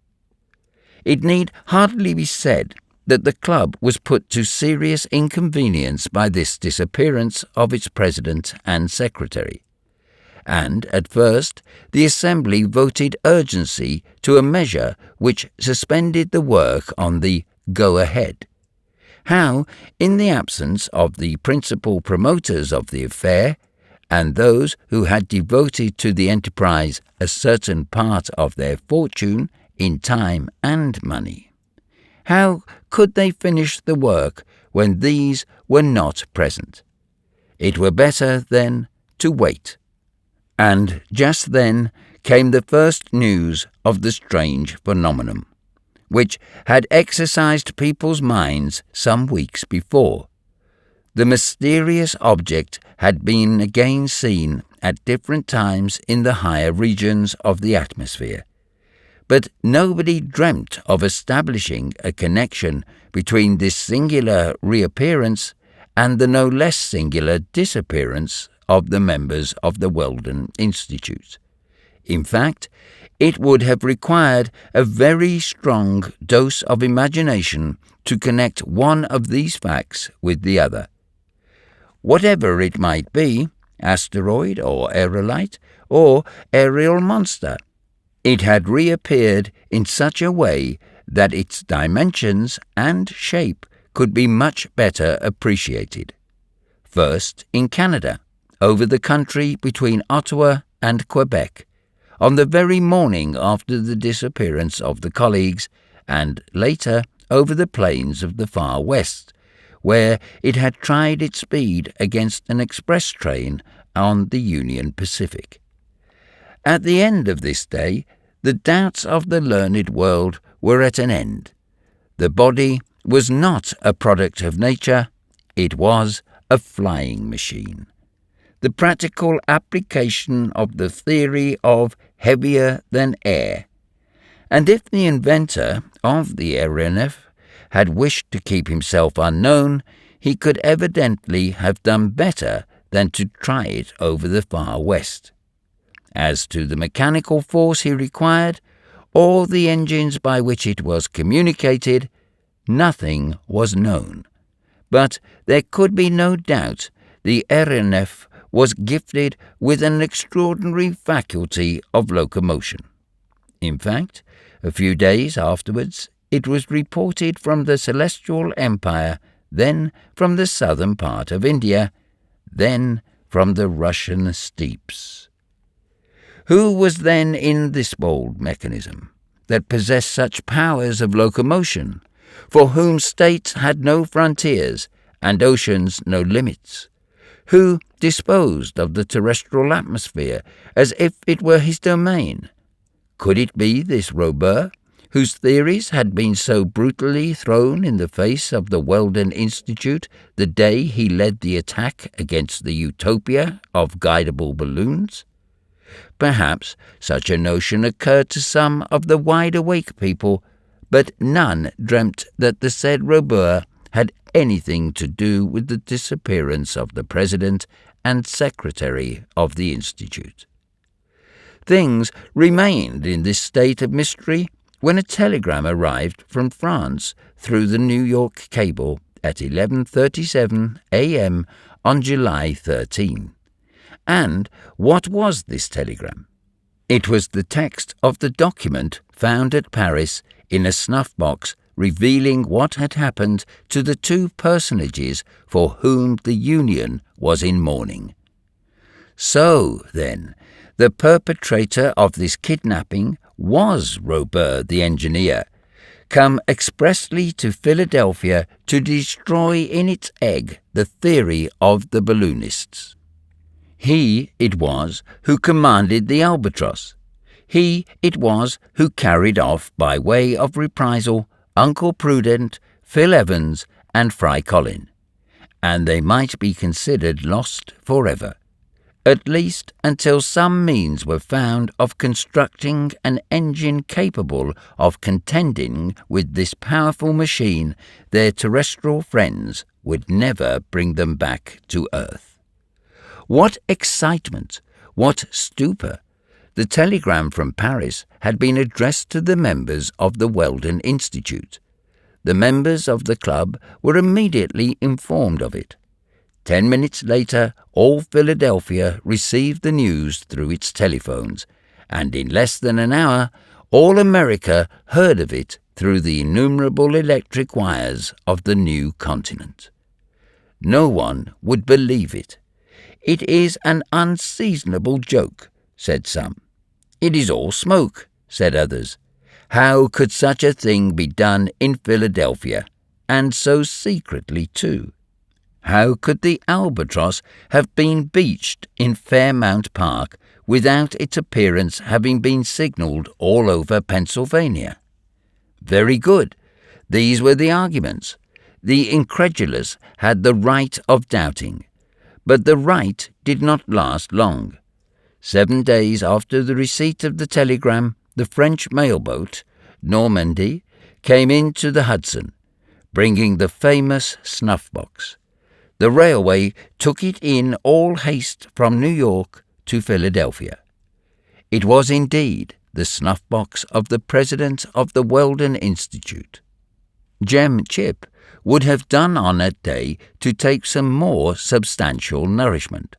It need hardly be said that the club was put to serious inconvenience by this disappearance of its president and secretary, and at first the assembly voted urgency to a measure which suspended the work on the go-ahead. How, in the absence of the principal promoters of the affair, and those who had devoted to the enterprise a certain part of their fortune in time and money, how could they finish the work when these were not present? It were better, then, to wait. And just then came the first news of the strange phenomenon, which had exercised people's minds some weeks before. The mysterious object had been again seen at different times in the higher regions of the atmosphere, but nobody dreamt of establishing a connection between this singular reappearance and the no less singular disappearance of the members of the Weldon Institute. In fact, it would have required a very strong dose of imagination to connect one of these facts with the other. Whatever it might be, asteroid or aerolite or aerial monster, it had reappeared in such a way that its dimensions and shape could be much better appreciated. First in Canada, over the country between Ottawa and Quebec, on the very morning after the disappearance of the colleagues, and later over the plains of the far west, where it had tried its speed against an express train on the Union Pacific. At the end of this day, the doubts of the learned world were at an end. The body was not a product of nature, it was a flying machine. The practical application of the theory of heavier than air. And if the inventor of the aeronef had wished to keep himself unknown, he could evidently have done better than to try it over the far west. As to the mechanical force he required, or the engines by which it was communicated, nothing was known. But there could be no doubt the aeronef was gifted with an extraordinary faculty of locomotion. In fact, a few days afterwards, it was reported from the Celestial Empire, then from the southern part of India, then from the Russian steppes. Who was then in this bold mechanism that possessed such powers of locomotion, for whom states had no frontiers, and oceans no limits, who disposed of the terrestrial atmosphere as if it were his domain. Could it be this Robur, whose theories had been so brutally thrown in the face of the Weldon Institute the day he led the attack against the utopia of guidable balloons? Perhaps such a notion occurred to some of the wide-awake people, but none dreamt that the said Robur had anything to do with the disappearance of the president and secretary of the Institute. Things remained in this state of mystery when a telegram arrived from France through the New York cable at 11:37 a.m. on July 13. And what was this telegram? It was the text of the document found at Paris in a snuff box revealing what had happened to the two personages for whom the Union was in mourning. So, then, the perpetrator of this kidnapping was Robur the engineer, come expressly to Philadelphia to destroy in its egg the theory of the balloonists. He it was who commanded the Albatross. He it was who carried off, by way of reprisal, Uncle Prudent, Phil Evans, and Fry Colin, and they might be considered lost forever, at least until some means were found of constructing an engine capable of contending with this powerful machine. Their terrestrial friends would never bring them back to earth. What excitement! What stupor! The telegram from Paris had been addressed to the members of the Weldon Institute. The members of the club were immediately informed of it. 10 minutes later, all Philadelphia received the news through its telephones, and in less than an hour, all America heard of it through the innumerable electric wires of the new continent. No one would believe it. "It is an unseasonable joke," said some. "It is all smoke," said others. How could such a thing be done in Philadelphia, and so secretly too? How could the Albatross have been beached in Fairmount Park without its appearance having been signalled all over Pennsylvania? Very good. These were the arguments. The incredulous had the right of doubting. But the right did not last long. 7 days after the receipt of the telegram, the French mailboat, Normandy, came into the Hudson, bringing the famous snuff-box. The railway took it in all haste from New York to Philadelphia. It was indeed the snuff-box of the president of the Weldon Institute. Jem Chip would have done on that day to take some more substantial nourishment,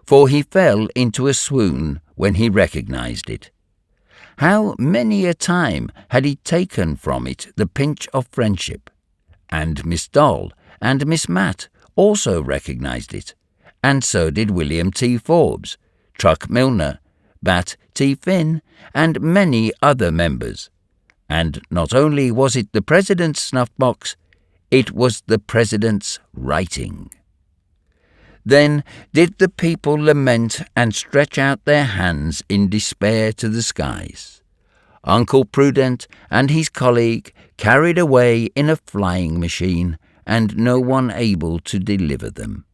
for he fell into a swoon when he recognized it. How many a time had he taken from it the pinch of friendship? And Miss Doll and Miss Matt also recognized it, and so did William T. Forbes, Truck Milner, Bat T. Finn, and many other members. And not only was it the president's snuff-box, it was the president's writing. Then did the people lament and stretch out their hands in despair to the skies. Uncle Prudent and his colleague carried away in a flying machine, and no one able to deliver them.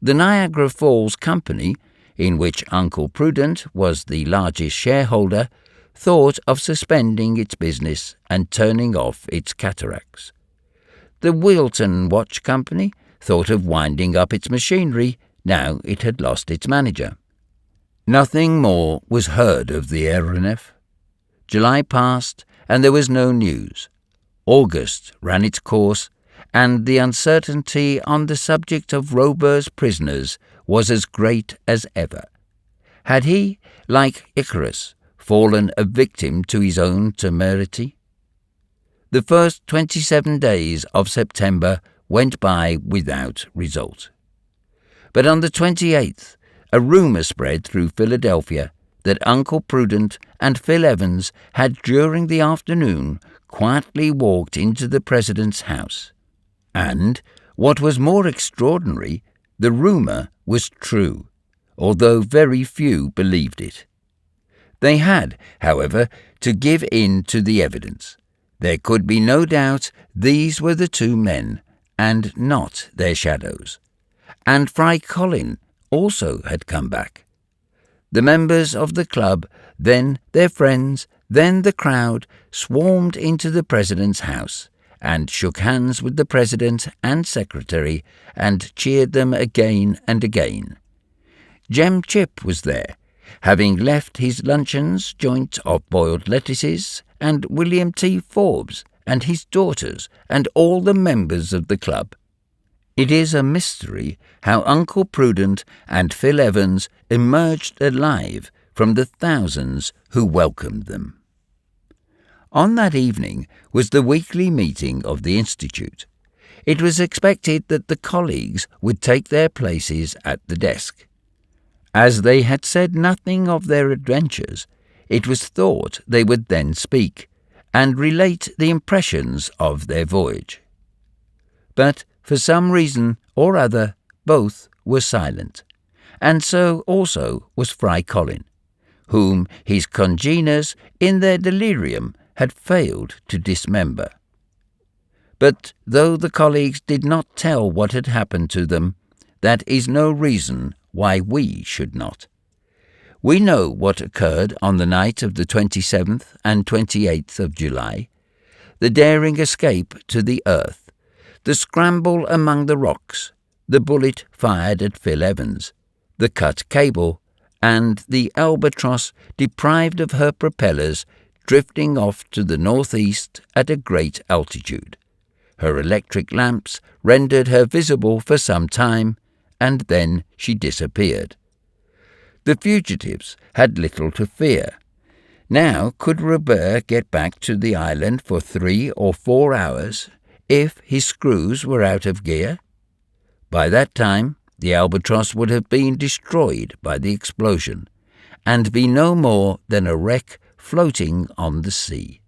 The Niagara Falls Company, in which Uncle Prudent was the largest shareholder, thought of suspending its business and turning off its cataracts. The Wilton Watch Company thought of winding up its machinery now it had lost its manager. Nothing more was heard of the aeronef. July passed, and there was no news. August ran its course, and the uncertainty on the subject of Robur's prisoners was as great as ever. Had he, like Icarus, fallen a victim to his own temerity? The first 27 days of September went by without result. But on the 28th, a rumour spread through Philadelphia that Uncle Prudent and Phil Evans had during the afternoon quietly walked into the president's house, and, What was more extraordinary, the rumour was true, although very few believed it. They had, however, to give in to the evidence. There could be no doubt these were the two men, and not their shadows. And Fry Colin also had come back. The members of the club, then their friends, then the crowd, swarmed into the president's house, and shook hands with the president and secretary, and cheered them again and again. Jem Chip was there, having left his luncheon's joint of boiled lettuces, and William T. Forbes and his daughters, and all the members of the club. It is a mystery how Uncle Prudent and Phil Evans emerged alive from the thousands who welcomed them. On that evening was the weekly meeting of the Institute. It was expected that the colleagues would take their places at the desk. As they had said nothing of their adventures, it was thought they would then speak, and relate the impressions of their voyage. But for some reason or other, both were silent, and so also was Fry Colin, whom his congeners in their delirium had failed to dismember. But though the colleagues did not tell what had happened to them, that is no reason why we should not. We know what occurred on the night of the 27th and 28th of July, the daring escape to the earth, the scramble among the rocks, the bullet fired at Phil Evans, the cut cable, and the Albatross, deprived of her propellers, drifting off to the northeast at a great altitude. Her electric lamps rendered her visible for some time, and then she disappeared. The fugitives had little to fear. Now could Robur get back to the island for 3 or 4 hours if his screws were out of gear? By that time, the Albatross would have been destroyed by the explosion, and be no more than a wreck floating on the sea.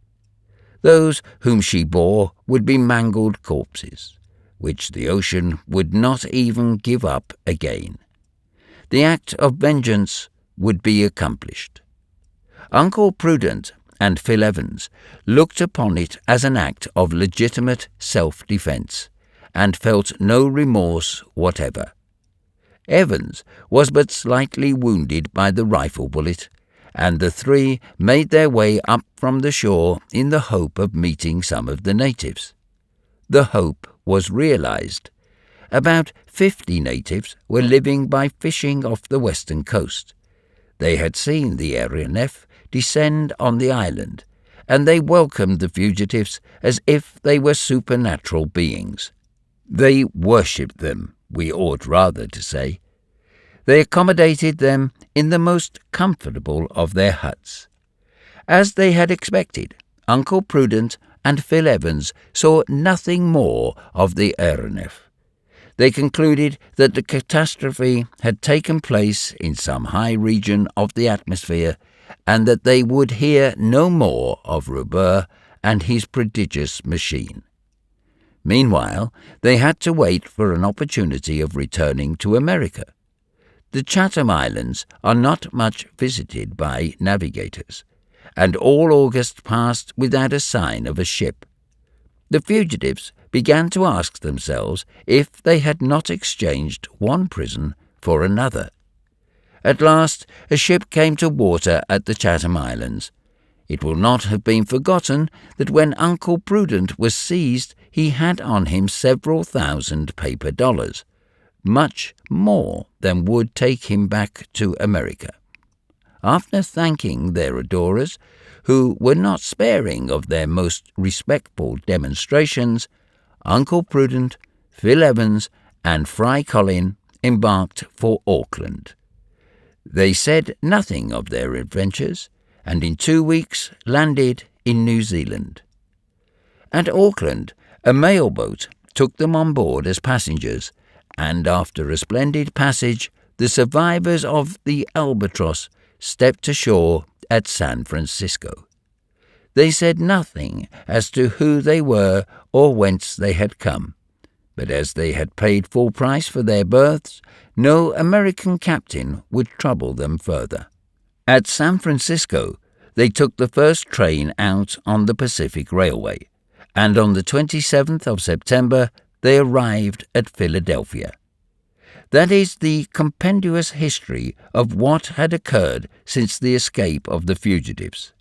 Those whom she bore would be mangled corpses, which the ocean would not even give up again. The act of vengeance would be accomplished. Uncle Prudent and Phil Evans looked upon it as an act of legitimate self-defence, and felt no remorse whatever. Evans was but slightly wounded by the rifle bullet, and the three made their way up from the shore in the hope of meeting some of the natives. The hope was realized. About 50 natives were living by fishing off the western coast. They had seen the aeronef descend on the island, and they welcomed the fugitives as if they were supernatural beings. They worshipped them, we ought rather to say. They accommodated them in the most comfortable of their huts. As they had expected, Uncle Prudent and Phil Evans saw nothing more of the aeronef. They concluded that the catastrophe had taken place in some high region of the atmosphere, and that they would hear no more of Robur and his prodigious machine. Meanwhile, they had to wait for an opportunity of returning to America. The Chatham Islands are not much visited by navigators, and all August passed without a sign of a ship. The fugitives began to ask themselves if they had not exchanged one prison for another. At last, a ship came to water at the Chatham Islands. It will not have been forgotten that when Uncle Prudent was seized, he had on him several thousand paper dollars, much more than would take him back to America. After thanking their adorers, who were not sparing of their most respectful demonstrations, Uncle Prudent, Phil Evans, and Fry Colin embarked for Auckland. They said nothing of their adventures, and in 2 weeks landed in New Zealand. At Auckland, a mail boat took them on board as passengers, and after a splendid passage, the survivors of the Albatross stepped ashore at San Francisco. They said nothing as to who they were or whence they had come, but as they had paid full price for their berths, no American captain would trouble them further. At San Francisco, they took the first train out on the Pacific Railway, and on the 27th of September they arrived at Philadelphia. That is the compendious history of what had occurred since the escape of the fugitives,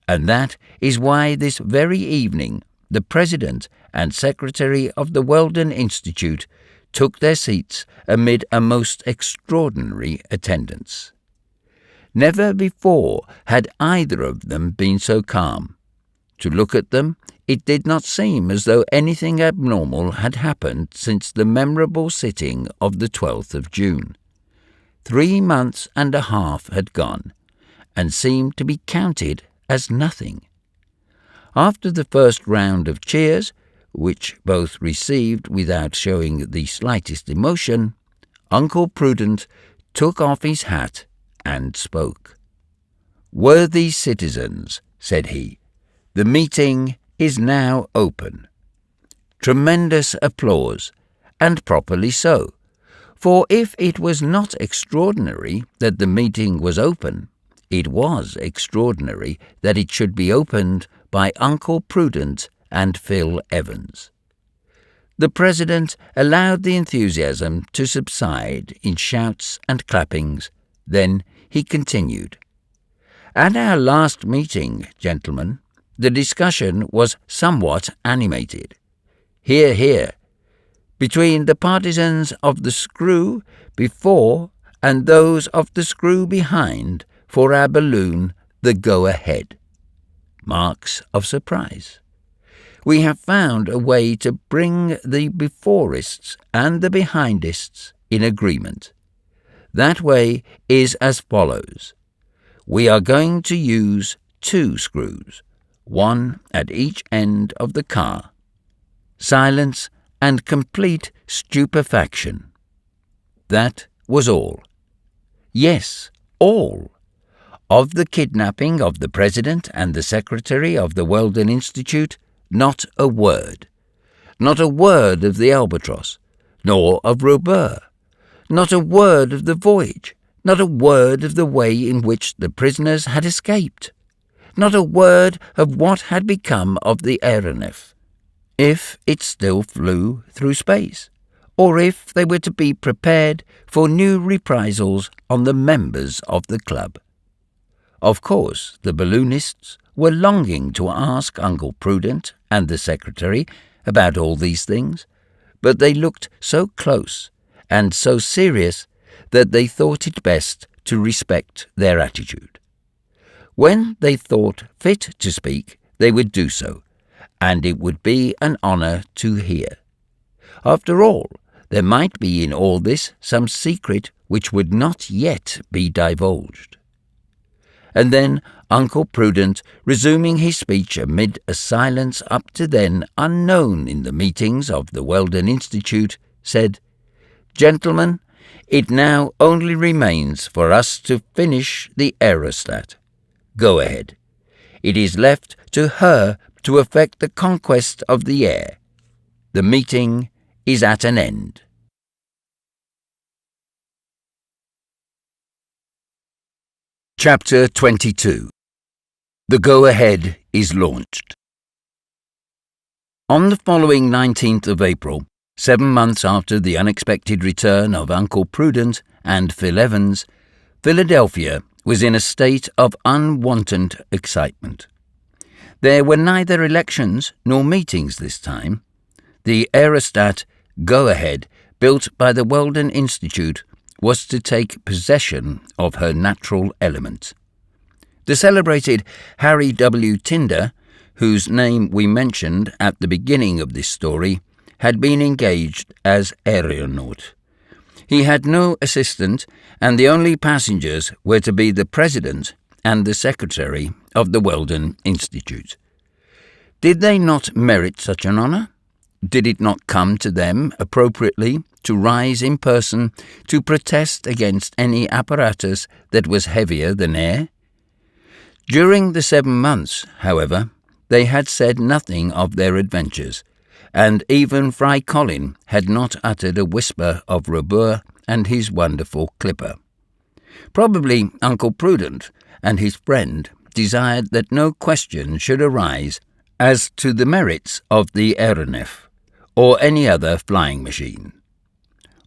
and that is why this very evening the President and Secretary of the Weldon Institute took their seats amid a most extraordinary attendance. Never before had either of them been so calm. To look at them, it did not seem as though anything abnormal had happened since the memorable sitting of the 12th of June. 3 months and a half had gone, and seemed to be counted as nothing. After the first round of cheers, which both received without showing the slightest emotion, Uncle Prudent took off his hat and spoke. "Worthy citizens," said he, "the meeting is now open." Tremendous applause, and properly so, for if it was not extraordinary that the meeting was open, it was extraordinary that it should be opened by Uncle Prudent and Phil Evans. The President allowed the enthusiasm to subside in shouts and clappings. Then he continued, "At our last meeting, gentlemen, the discussion was somewhat animated. Hear, hear, between the partisans of the screw before and those of the screw behind for our balloon, the go-ahead." Marks of surprise. We have found a way to bring the beforists and the behindists in agreement. That way is as follows. We are going to use 2 screws, 1 at each end of the car. Silence and complete stupefaction. That was all. Yes, all. Of the kidnapping of the President and the Secretary of the Weldon Institute, not a word. Not a word of the Albatross, nor of Robur. Not a word of the voyage. Not a word of the way in which the prisoners had escaped. Not a word of what had become of the aeronef, if it still flew through space, or if they were to be prepared for new reprisals on the members of the club. Of course, the balloonists were longing to ask Uncle Prudent and the Secretary about all these things, but they looked so close and so serious that they thought it best to respect their attitude. When they thought fit to speak, they would do so, and it would be an honour to hear. After all, there might be in all this some secret which would not yet be divulged. And then Uncle Prudent, resuming his speech amid a silence up to then unknown in the meetings of the Weldon Institute, said, "Gentlemen, it now only remains for us to finish the aerostat. Go ahead. It is left to her to effect the conquest of the air. The meeting is at an end." Chapter 22. The go-ahead is launched. On the following 19th of April, 7 months after the unexpected return of Uncle Prudent and Phil Evans, Philadelphia was in a state of unwonted excitement. There were neither elections nor meetings this time. The aerostat go-ahead, built by the Weldon Institute, was to take possession of her natural element. The celebrated Harry W. Tinder, whose name we mentioned at the beginning of this story, had been engaged as aeronaut. He had no assistant, and the only passengers were to be the President and the Secretary of the Weldon Institute. Did they not merit such an honour? Did it not come to them appropriately to rise in person to protest against any apparatus that was heavier than air? During the 7 months, however, they had said nothing of their adventures, and even Fry Colin had not uttered a whisper of Robur and his wonderful clipper. Probably Uncle Prudent and his friend desired that no question should arise as to the merits of the aeronef or any other flying machine.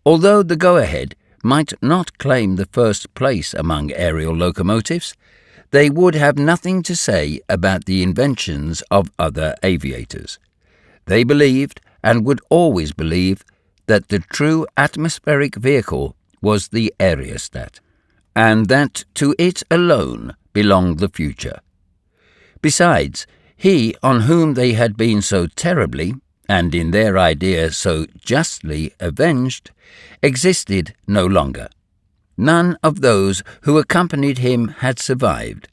Although the Go-Ahead might not claim the first place among aerial locomotives, they would have nothing to say about the inventions of other aviators. They believed, and would always believe, that the true atmospheric vehicle was the aerostat, and that to it alone belonged the future. Besides, he on whom they had been so terribly, and in their idea so justly, avenged, existed no longer. None of those who accompanied him had survived.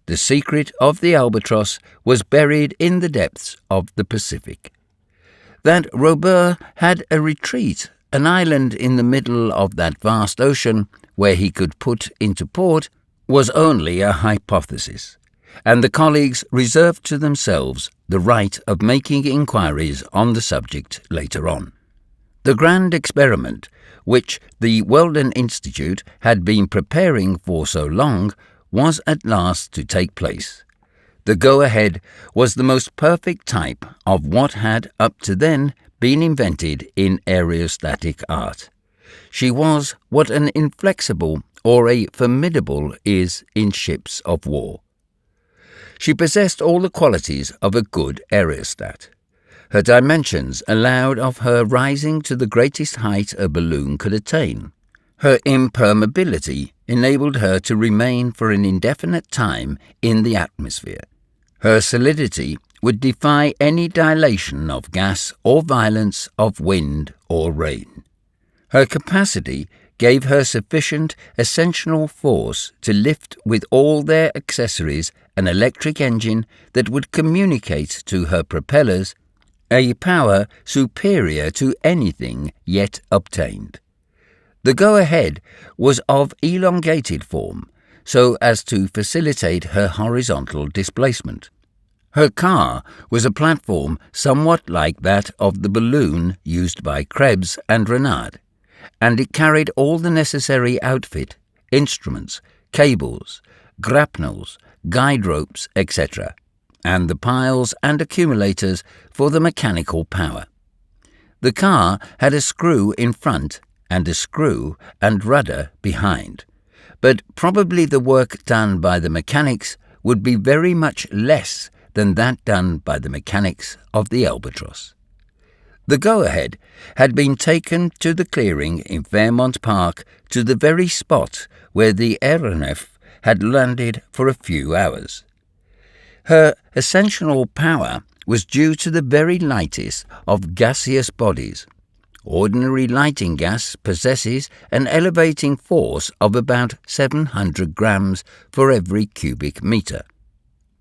The secret of the albatross was buried in the depths of the Pacific. That Robur had a retreat, an island in the middle of that vast ocean where he could put into port, was only a hypothesis, and the colleagues reserved to themselves the right of making inquiries on the subject later on. The grand experiment, which the Weldon Institute had been preparing for so long, was at last to take place. The Go-Ahead was the most perfect type of what had up to then been invented in aerostatic art. She was what an inflexible or a formidable is in ships of war. She possessed all the qualities of a good aerostat. Her dimensions allowed of her rising to the greatest height a balloon could attain. Her impermeability enabled her to remain for an indefinite time in the atmosphere. Her solidity would defy any dilation of gas or violence of wind or rain. Her capacity gave her sufficient ascensional force to lift with all their accessories an electric engine that would communicate to her propellers a power superior to anything yet obtained. The Go-Ahead was of elongated form, so as to facilitate her horizontal displacement. Her car was a platform somewhat like that of the balloon used by Krebs and Renard, and it carried all the necessary outfit, instruments, cables, grapnels, guide ropes, etc., and the piles and accumulators for the mechanical power. The car had a screw in front and a screw and rudder behind, but probably the work done by the mechanics would be very much less than that done by the mechanics of the albatross. The Go-Ahead had been taken to the clearing in Fairmount Park, to the very spot where the aeronef had landed for a few hours. Her ascensional power was due to the very lightest of gaseous bodies. Ordinary lighting gas possesses an elevating force of about 700 grams for every cubic meter.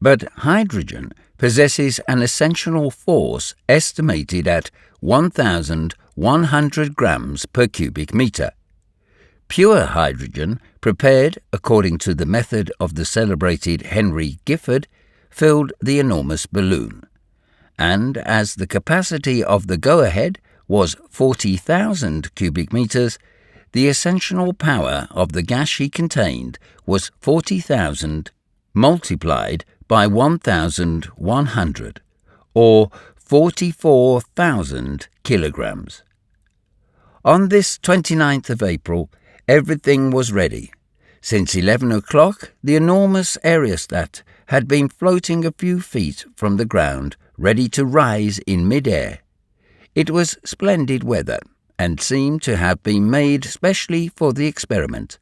But hydrogen possesses an ascensional force estimated at 1,100 grams per cubic meter. Pure hydrogen, prepared according to the method of the celebrated Henry Gifford, filled the enormous balloon, and as the capacity of the Go-Ahead was 40,000 cubic meters, the ascensional power of the gas she contained was 40,000 multiplied by 1,100, or 44,000 kilograms. On this 29th of April, everything was ready. Since 11 o'clock, the enormous aerostat had been floating a few feet from the ground, ready to rise in mid-air. It was splendid weather, and seemed to have been made specially for the experiment,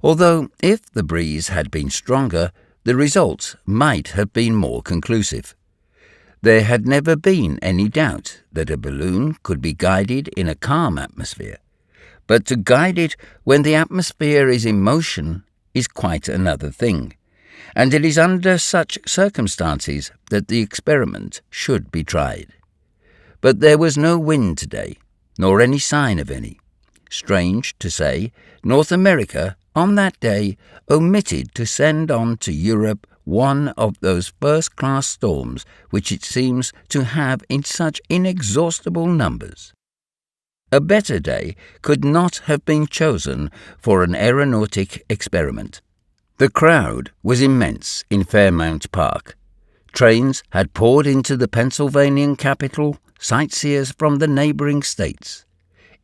although if the breeze had been stronger, the results might have been more conclusive. There had never been any doubt that a balloon could be guided in a calm atmosphere, but to guide it when the atmosphere is in motion is quite another thing, and it is under such circumstances that the experiment should be tried. But there was no wind today, nor any sign of any. Strange to say, North America on that day omitted to send on to Europe one of those first-class storms which it seems to have in such inexhaustible numbers. A better day could not have been chosen for an aeronautic experiment. The crowd was immense in Fairmount Park. Trains had poured into the Pennsylvanian capital, sightseers from the neighboring states.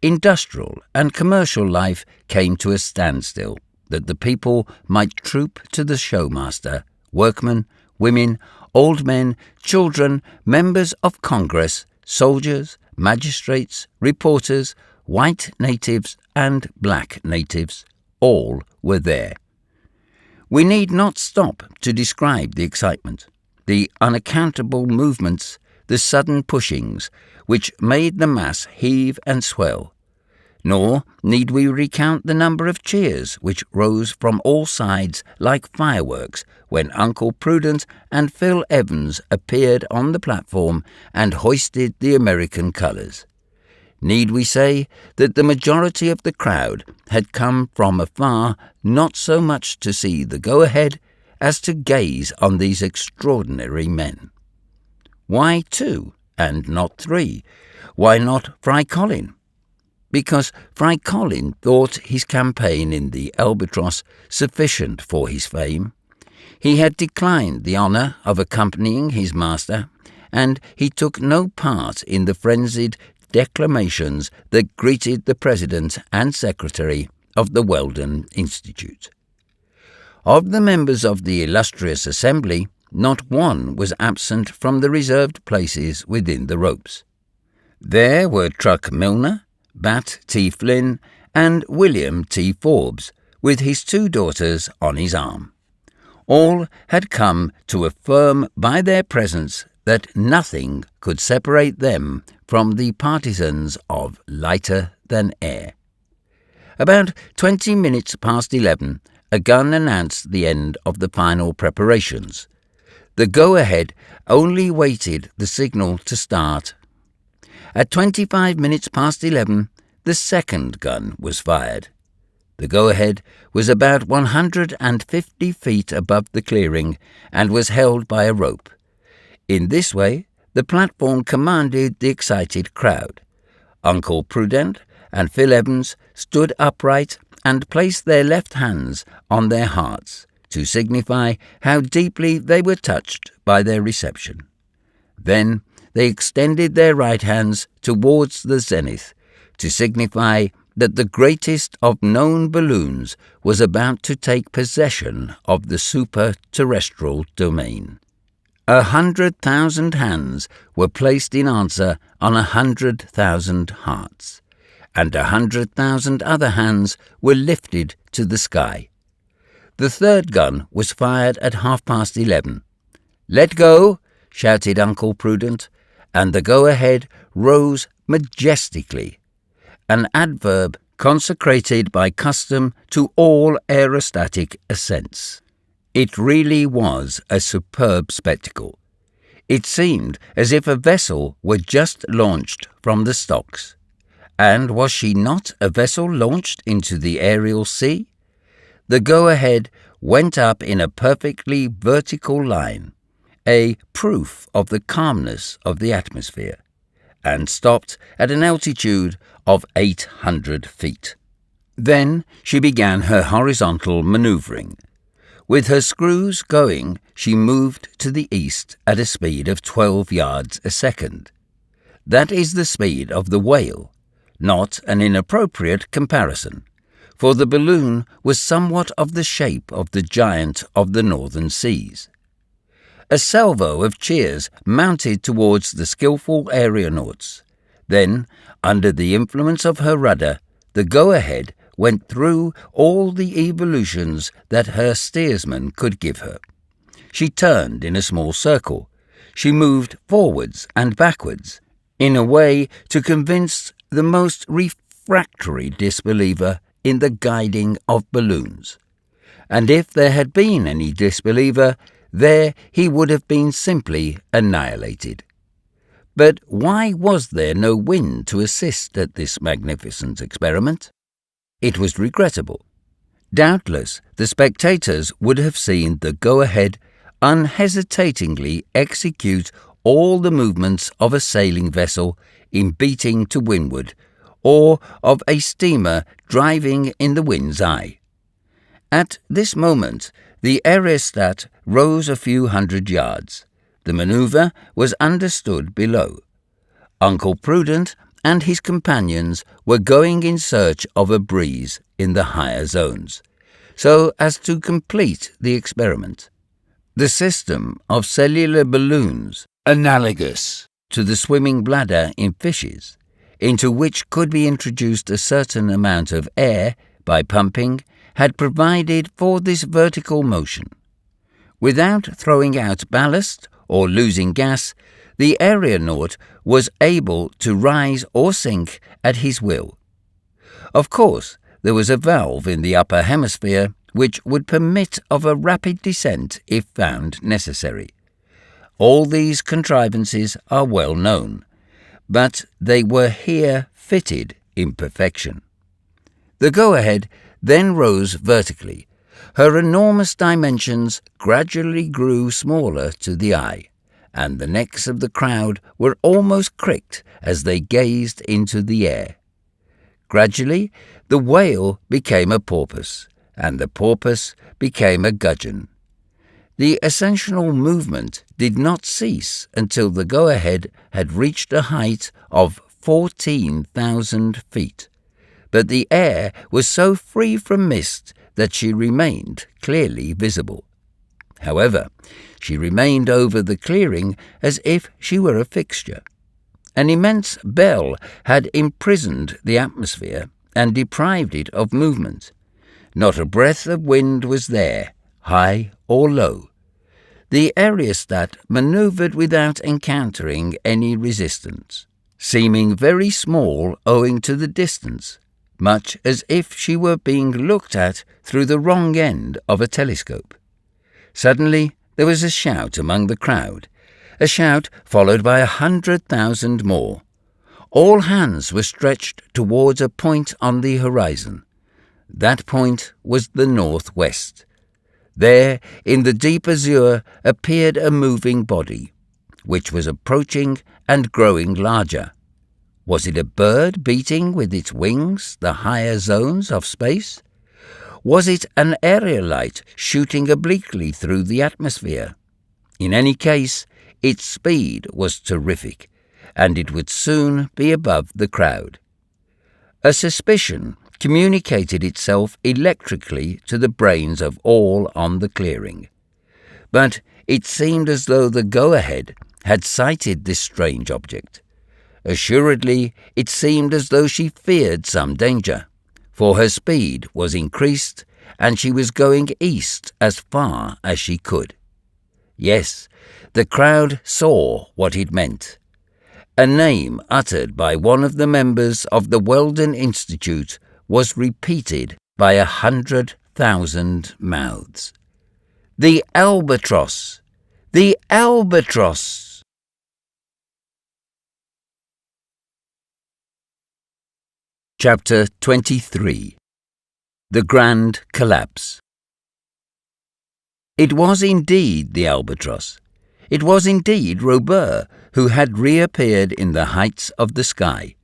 Industrial and commercial life came to a standstill, that the people might troop to the showmaster, workmen, women, old men, children, members of Congress, soldiers, magistrates, reporters, white natives and black natives, all were there. We need not stop to describe the excitement, the unaccountable movements, the sudden pushings, which made the mass heave and swell. Nor need we recount the number of cheers which rose from all sides like fireworks when Uncle Prudent and Phil Evans appeared on the platform and hoisted the American colours. Need we say that the majority of the crowd had come from afar not so much to see the go-ahead as to gaze on these extraordinary men? Why 2 and not 3? Why not Fry Colin? Because Fry Colin thought his campaign in the Albatross sufficient for his fame. He had declined the honour of accompanying his master, and he took no part in the frenzied declamations that greeted the President and Secretary of the Weldon Institute. Of the members of the illustrious assembly, not one was absent from the reserved places within the ropes. There were Truck Milner, Bat T. Flynn, and William T. Forbes, with his 2 daughters on his arm. All had come to affirm by their presence that nothing could separate them from the partisans of lighter than air. About 20 minutes past 11, a gun announced the end of the final preparations. The go-ahead only waited the signal to start. At 25 minutes past 11, the second gun was fired. The go-ahead was about 150 feet above the clearing and was held by a rope. In this way, the platform commanded the excited crowd. Uncle Prudent and Phil Evans stood upright and placed their left hands on their hearts to signify how deeply they were touched by their reception. Then they extended their right hands towards the zenith to signify that the greatest of known balloons was about to take possession of the super-terrestrial domain. 100,000 hands were placed in answer on 100,000 hearts, and 100,000 other hands were lifted to the sky. The third gun was fired at 11:30. "Let go!" shouted Uncle Prudent, and the go-ahead rose majestically, an adverb consecrated by custom to all aerostatic ascents. It really was a superb spectacle. It seemed as if a vessel were just launched from the stocks. And was she not a vessel launched into the aerial sea? The go-ahead went up in a perfectly vertical line, a proof of the calmness of the atmosphere, and stopped at an altitude of 800 feet. Then she began her horizontal manoeuvring. With her screws going, she moved to the east at a speed of 12 yards a second. That is the speed of the whale, not an inappropriate comparison, for the balloon was somewhat of the shape of the giant of the northern seas. A salvo of cheers mounted towards the skillful aeronauts. Then, under the influence of her rudder, the go-ahead went through all the evolutions that her steersman could give her. She turned in a small circle. She moved forwards and backwards, in a way to convince the most refractory disbeliever in the guiding of balloons. And if there had been any disbeliever, there he would have been simply annihilated. But why was there no wind to assist at this magnificent experiment? It was regrettable. Doubtless the spectators would have seen the go-ahead unhesitatingly execute all the movements of a sailing vessel in beating to windward, or of a steamer driving in the wind's eye. At this moment, the aerostat rose a few hundred yards. The manoeuvre was understood below. Uncle Prudent and his companions were going in search of a breeze in the higher zones, so as to complete the experiment. The system of cellular balloons, analogous to the swimming bladder in fishes, into which could be introduced a certain amount of air by pumping, had provided for this vertical motion. Without throwing out ballast or losing gas, the aeronaut was able to rise or sink at his will. Of course, there was a valve in the upper hemisphere which would permit of a rapid descent if found necessary. All these contrivances are well known, but they were here fitted in perfection. The Go-Ahead then rose vertically. Her enormous dimensions gradually grew smaller to the eye, and the necks of the crowd were almost cricked as they gazed into the air. Gradually, the whale became a porpoise, and the porpoise became a gudgeon. The ascensional movement did not cease until the Go-Ahead had reached a height of 14,000 feet, but the air was so free from mist that she remained clearly visible. However, she remained over the clearing as if she were a fixture. An immense bell had imprisoned the atmosphere and deprived it of movement. Not a breath of wind was there, high or low. The aerostat manoeuvred without encountering any resistance, seeming very small owing to the distance, much as if she were being looked at through the wrong end of a telescope. Suddenly there was a shout among the crowd, a shout followed by 100,000 more. All hands were stretched towards a point on the horizon. That point was the northwest. There, in the deep azure, appeared a moving body, which was approaching and growing larger. Was it a bird beating with its wings the higher zones of space? Was it an aerolite shooting obliquely through the atmosphere? In any case, its speed was terrific, and it would soon be above the crowd. A suspicion communicated itself electrically to the brains of all on the clearing. But it seemed as though the Go-Ahead had sighted this strange object. Assuredly, it seemed as though she feared some danger, for her speed was increased, and she was going east as far as she could. Yes, the crowd saw what it meant. A name uttered by one of the members of the Weldon Institute was repeated by 100,000 mouths. The albatross! The albatross! Chapter 23. The Grand Collapse. It was indeed the albatross. It was indeed Robur who had reappeared in the heights of the sky.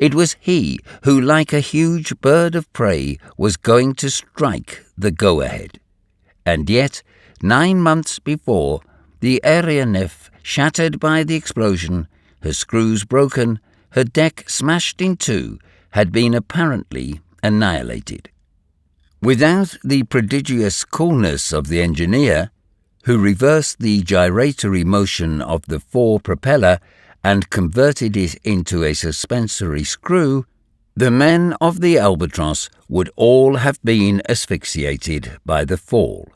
It was he who, like a huge bird of prey, was going to strike the Go-Ahead. And yet, 9 months before, the aeronef, shattered by the explosion, her screws broken, her deck smashed in two, had been apparently annihilated. Without the prodigious coolness of the engineer, who reversed the gyratory motion of the fore-propeller and converted it into a suspensory screw, the men of the albatross would all have been asphyxiated by the fall.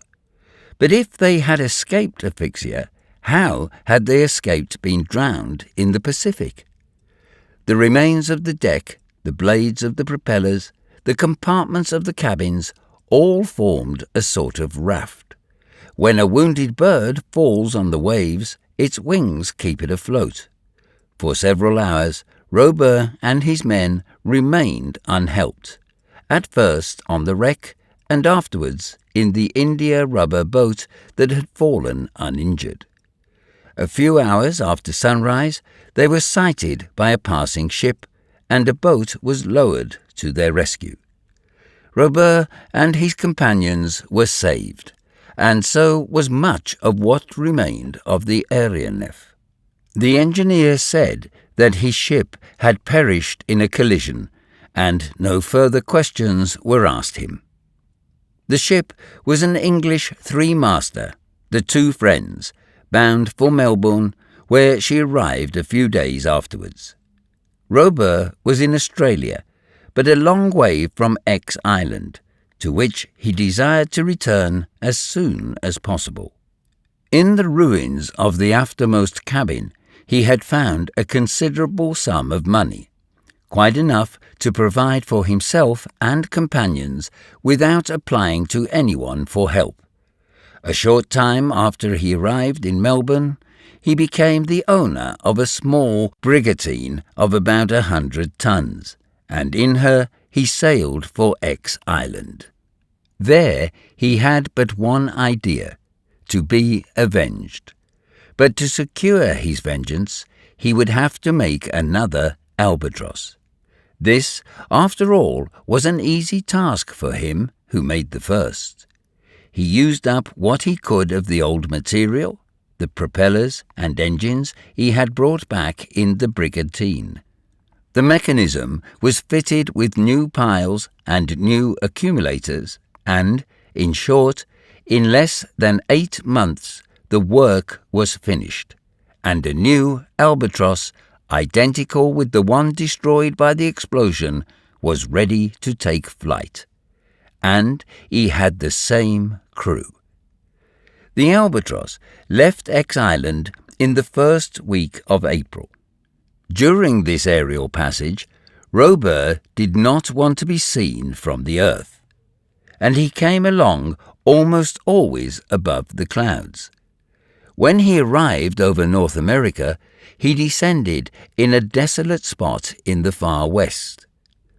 But if they had escaped asphyxia, how had they escaped being drowned in the Pacific? The remains of the deck, the blades of the propellers, the compartments of the cabins, all formed a sort of raft. When a wounded bird falls on the waves, its wings keep it afloat. For several hours, Robur and his men remained unhelped, at first on the wreck and afterwards in the India-rubber boat that had fallen uninjured. A few hours after sunrise, they were sighted by a passing ship, and a boat was lowered to their rescue. Robur and his companions were saved, and so was much of what remained of the aeronef. The engineer said that his ship had perished in a collision, and no further questions were asked him. The ship was an English three-master, the Two Friends, bound for Melbourne, where she arrived a few days afterwards. Robur was in Australia, but a long way from X Island, to which he desired to return as soon as possible. In the ruins of the aftermost cabin, he had found a considerable sum of money, quite enough to provide for himself and companions without applying to anyone for help. A short time after he arrived in Melbourne, he became the owner of a small brigantine of about 100 tons, and in her he sailed for X Island. There he had but one idea: to be avenged. But to secure his vengeance, he would have to make another albatross. This, after all, was an easy task for him who made the first. He used up what he could of the old material, the propellers and engines he had brought back in the brigantine. The mechanism was fitted with new piles and new accumulators, and, in short, in less than 8 months the work was finished, and a new albatross, identical with the one destroyed by the explosion, was ready to take flight. And he had the same crew. The albatross left X Island in the first week of April. During this aerial passage, Robur did not want to be seen from the earth, and he came along almost always above the clouds. When he arrived over North America, he descended in a desolate spot in the far west.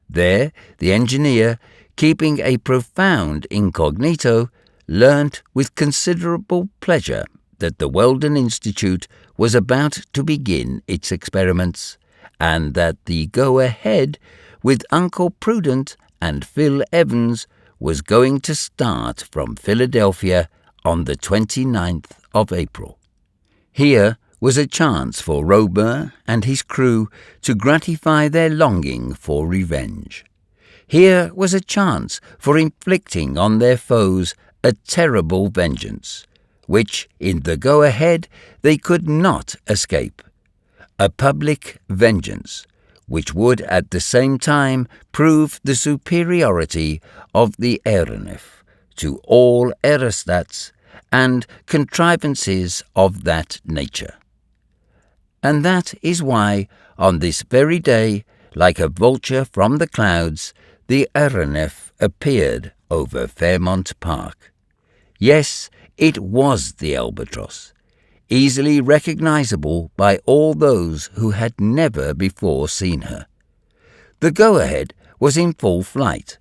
There, the engineer, keeping a profound incognito, learnt with considerable pleasure that the Weldon Institute was about to begin its experiments, and that the go-ahead with Uncle Prudent and Phil Evans was going to start from Philadelphia on the 29th of April. Here was a chance for Robur and his crew to gratify their longing for revenge. Here was a chance for inflicting on their foes a terrible vengeance, which, in the go-ahead, they could not escape. A public vengeance, which would at the same time prove the superiority of the aeronef to all aerostats and contrivances of that nature. And that is why, on this very day, like a vulture from the clouds, the aeronef appeared over Fairmount Park. Yes, it was the albatross, easily recognizable by all those who had never before seen her. The go-ahead was in full flight,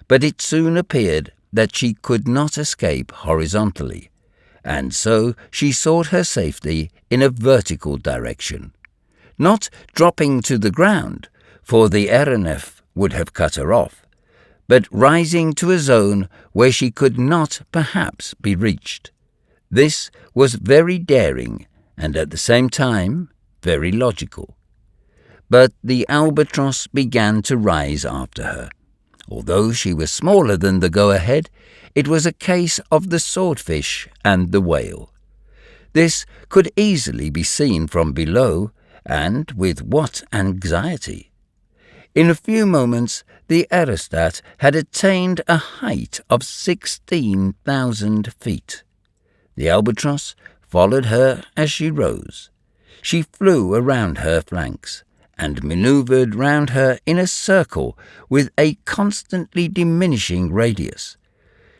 but it soon appeared that she could not escape horizontally, and so she sought her safety in a vertical direction, not dropping to the ground, for the aeronef would have cut her off, but rising to a zone where she could not perhaps be reached. This was very daring, and at the same time very logical. But the albatross began to rise after her. Although she was smaller than the go-ahead, it was a case of the swordfish and the whale. This could easily be seen from below, and with what anxiety! In a few moments, the aerostat had attained a height of 16,000 feet. The albatross followed her as she rose. She flew around her flanks, and manoeuvred round her in a circle with a constantly diminishing radius.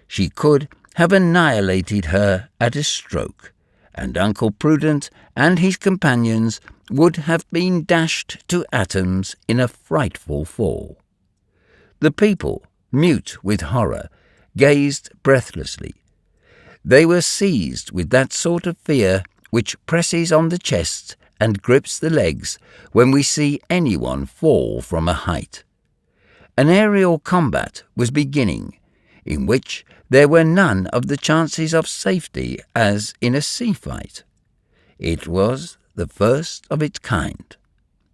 She could have annihilated her at a stroke, and Uncle Prudent and his companions would have been dashed to atoms in a frightful fall. The people, mute with horror, gazed breathlessly. They were seized with that sort of fear which presses on the chest and grips the legs when we see anyone fall from a height. An aerial combat was beginning, in which there were none of the chances of safety as in a sea fight. It was the first of its kind,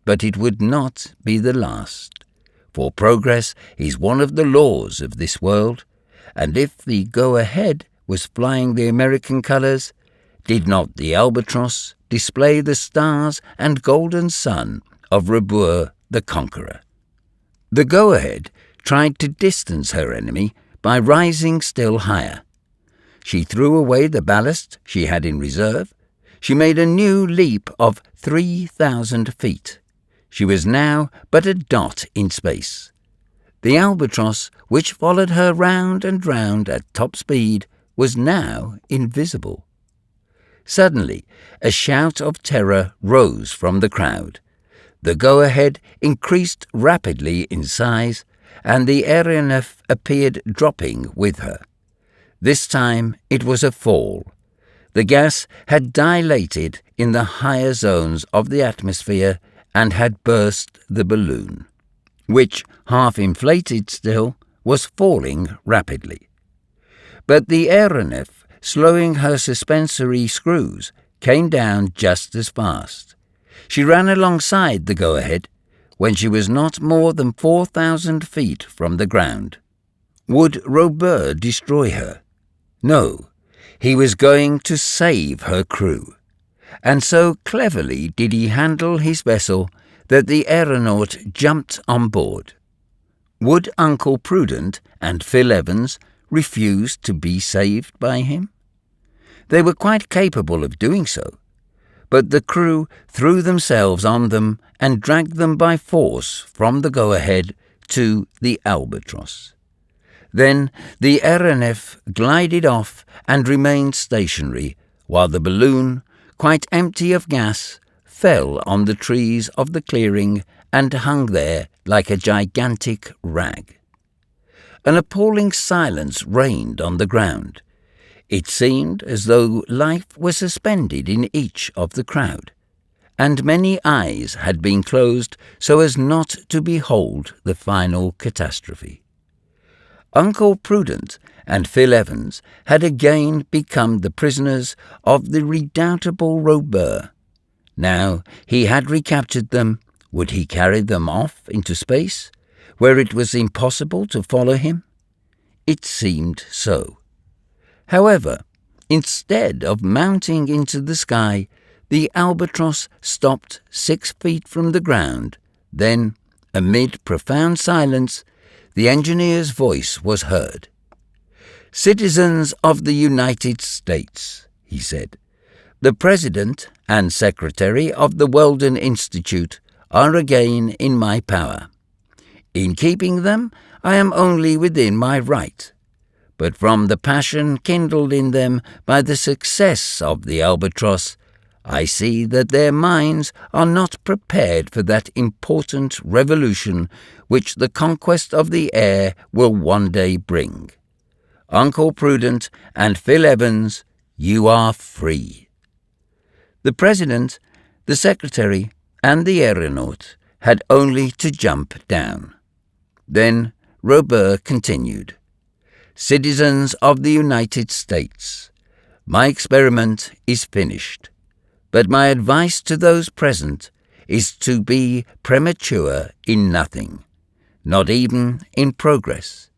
but it would not be the last, for progress is one of the laws of this world, and if the go-ahead was flying the American colours, did not the Albatross display the stars and golden sun of Robur the Conqueror? The go-ahead tried to distance her enemy by rising still higher. She threw away the ballast she had in reserve. She made a new leap of 3,000 feet. She was now but a dot in space. The Albatross, which followed her round and round at top speed, was now invisible. Suddenly, a shout of terror rose from the crowd. The go-ahead increased rapidly in size, and the aeronef appeared dropping with her. This time it was a fall. The gas had dilated in the higher zones of the atmosphere and had burst the balloon, which, half inflated still, was falling rapidly. But the aeronef, slowing her suspensory screws, came down just as fast. She ran alongside the go-ahead when she was not more than 4,000 feet from the ground. Would Robur destroy her? No, he was going to save her crew, and so cleverly did he handle his vessel that the aeronaut jumped on board. Would Uncle Prudent and Phil Evans refuse to be saved by him? They were quite capable of doing so, but the crew threw themselves on them and dragged them by force from the go-ahead to the Albatross. Then the aeronef glided off and remained stationary, while the balloon, quite empty of gas, fell on the trees of the clearing and hung there like a gigantic rag. An appalling silence reigned on the ground. It seemed as though life was suspended in each of the crowd, and many eyes had been closed so as not to behold the final catastrophe. Uncle Prudent and Phil Evans had again become the prisoners of the redoubtable Robur. Now he had recaptured them. Would he carry them off into space, where it was impossible to follow him? It seemed so. However, instead of mounting into the sky, the Albatross stopped 6 feet from the ground. Then, amid profound silence, the engineer's voice was heard. "Citizens of the United States," he said, "the President and Secretary of the Weldon Institute are again in my power. In keeping them, I am only within my right. But from the passion kindled in them by the success of the Albatross, I see that their minds are not prepared for that important revolution which the conquest of the air will one day bring. Uncle Prudent and Phil Evans, you are free." The President, the Secretary, and the aeronaut had only to jump down. Then Robur continued, "Citizens of the United States, my experiment is finished, but my advice to those present is to be premature in nothing, not even in progress.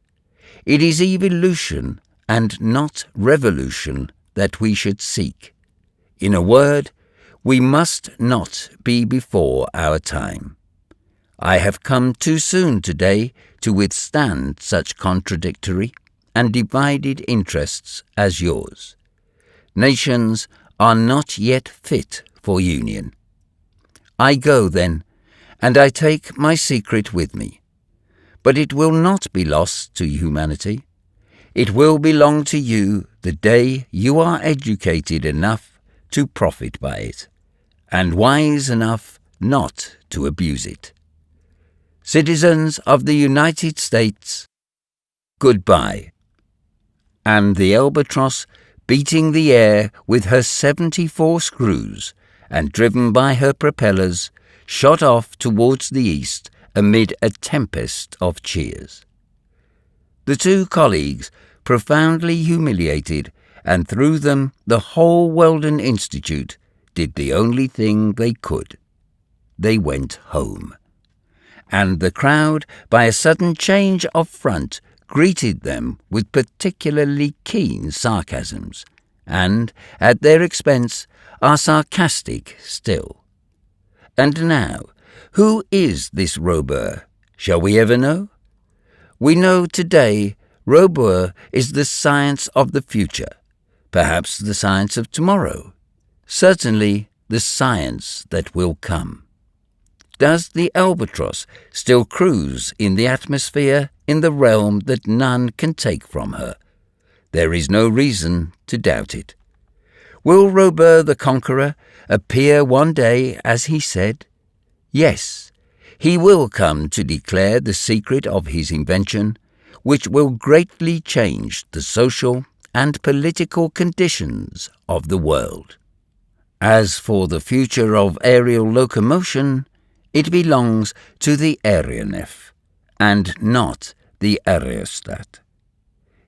It is evolution and not revolution that we should seek. In a word, we must not be before our time. I have come too soon today to withstand such contradictory and divided interests as yours. Nations are not yet fit for union. I go, then, and I take my secret with me. But it will not be lost to humanity. It will belong to you the day you are educated enough to profit by it, and wise enough not to abuse it. Citizens of the United States, goodbye." and the albatross, beating the air with her 74 screws and driven by her propellers, shot off towards the east amid a tempest of cheers. The two colleagues, profoundly humiliated, and through them the whole Weldon Institute, did the only thing they could. They went home. And the crowd, by a sudden change of front, greeted them with particularly keen sarcasms, and, at their expense, are sarcastic still. And now, who is this Robur? Shall we ever know? We know today Robur is the science of the future, perhaps the science of tomorrow, certainly the science that will come. Does the albatross still cruise in the atmosphere in the realm that none can take from her? There is no reason to doubt it. Will Robur the Conqueror appear one day as he said? Yes, he will come to declare the secret of his invention, which will greatly change the social and political conditions of the world. As for the future of aerial locomotion, it belongs to the aeronef, and not the aerostat.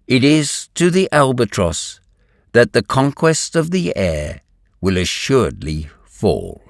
It is to the albatross that the conquest of the air will assuredly fall.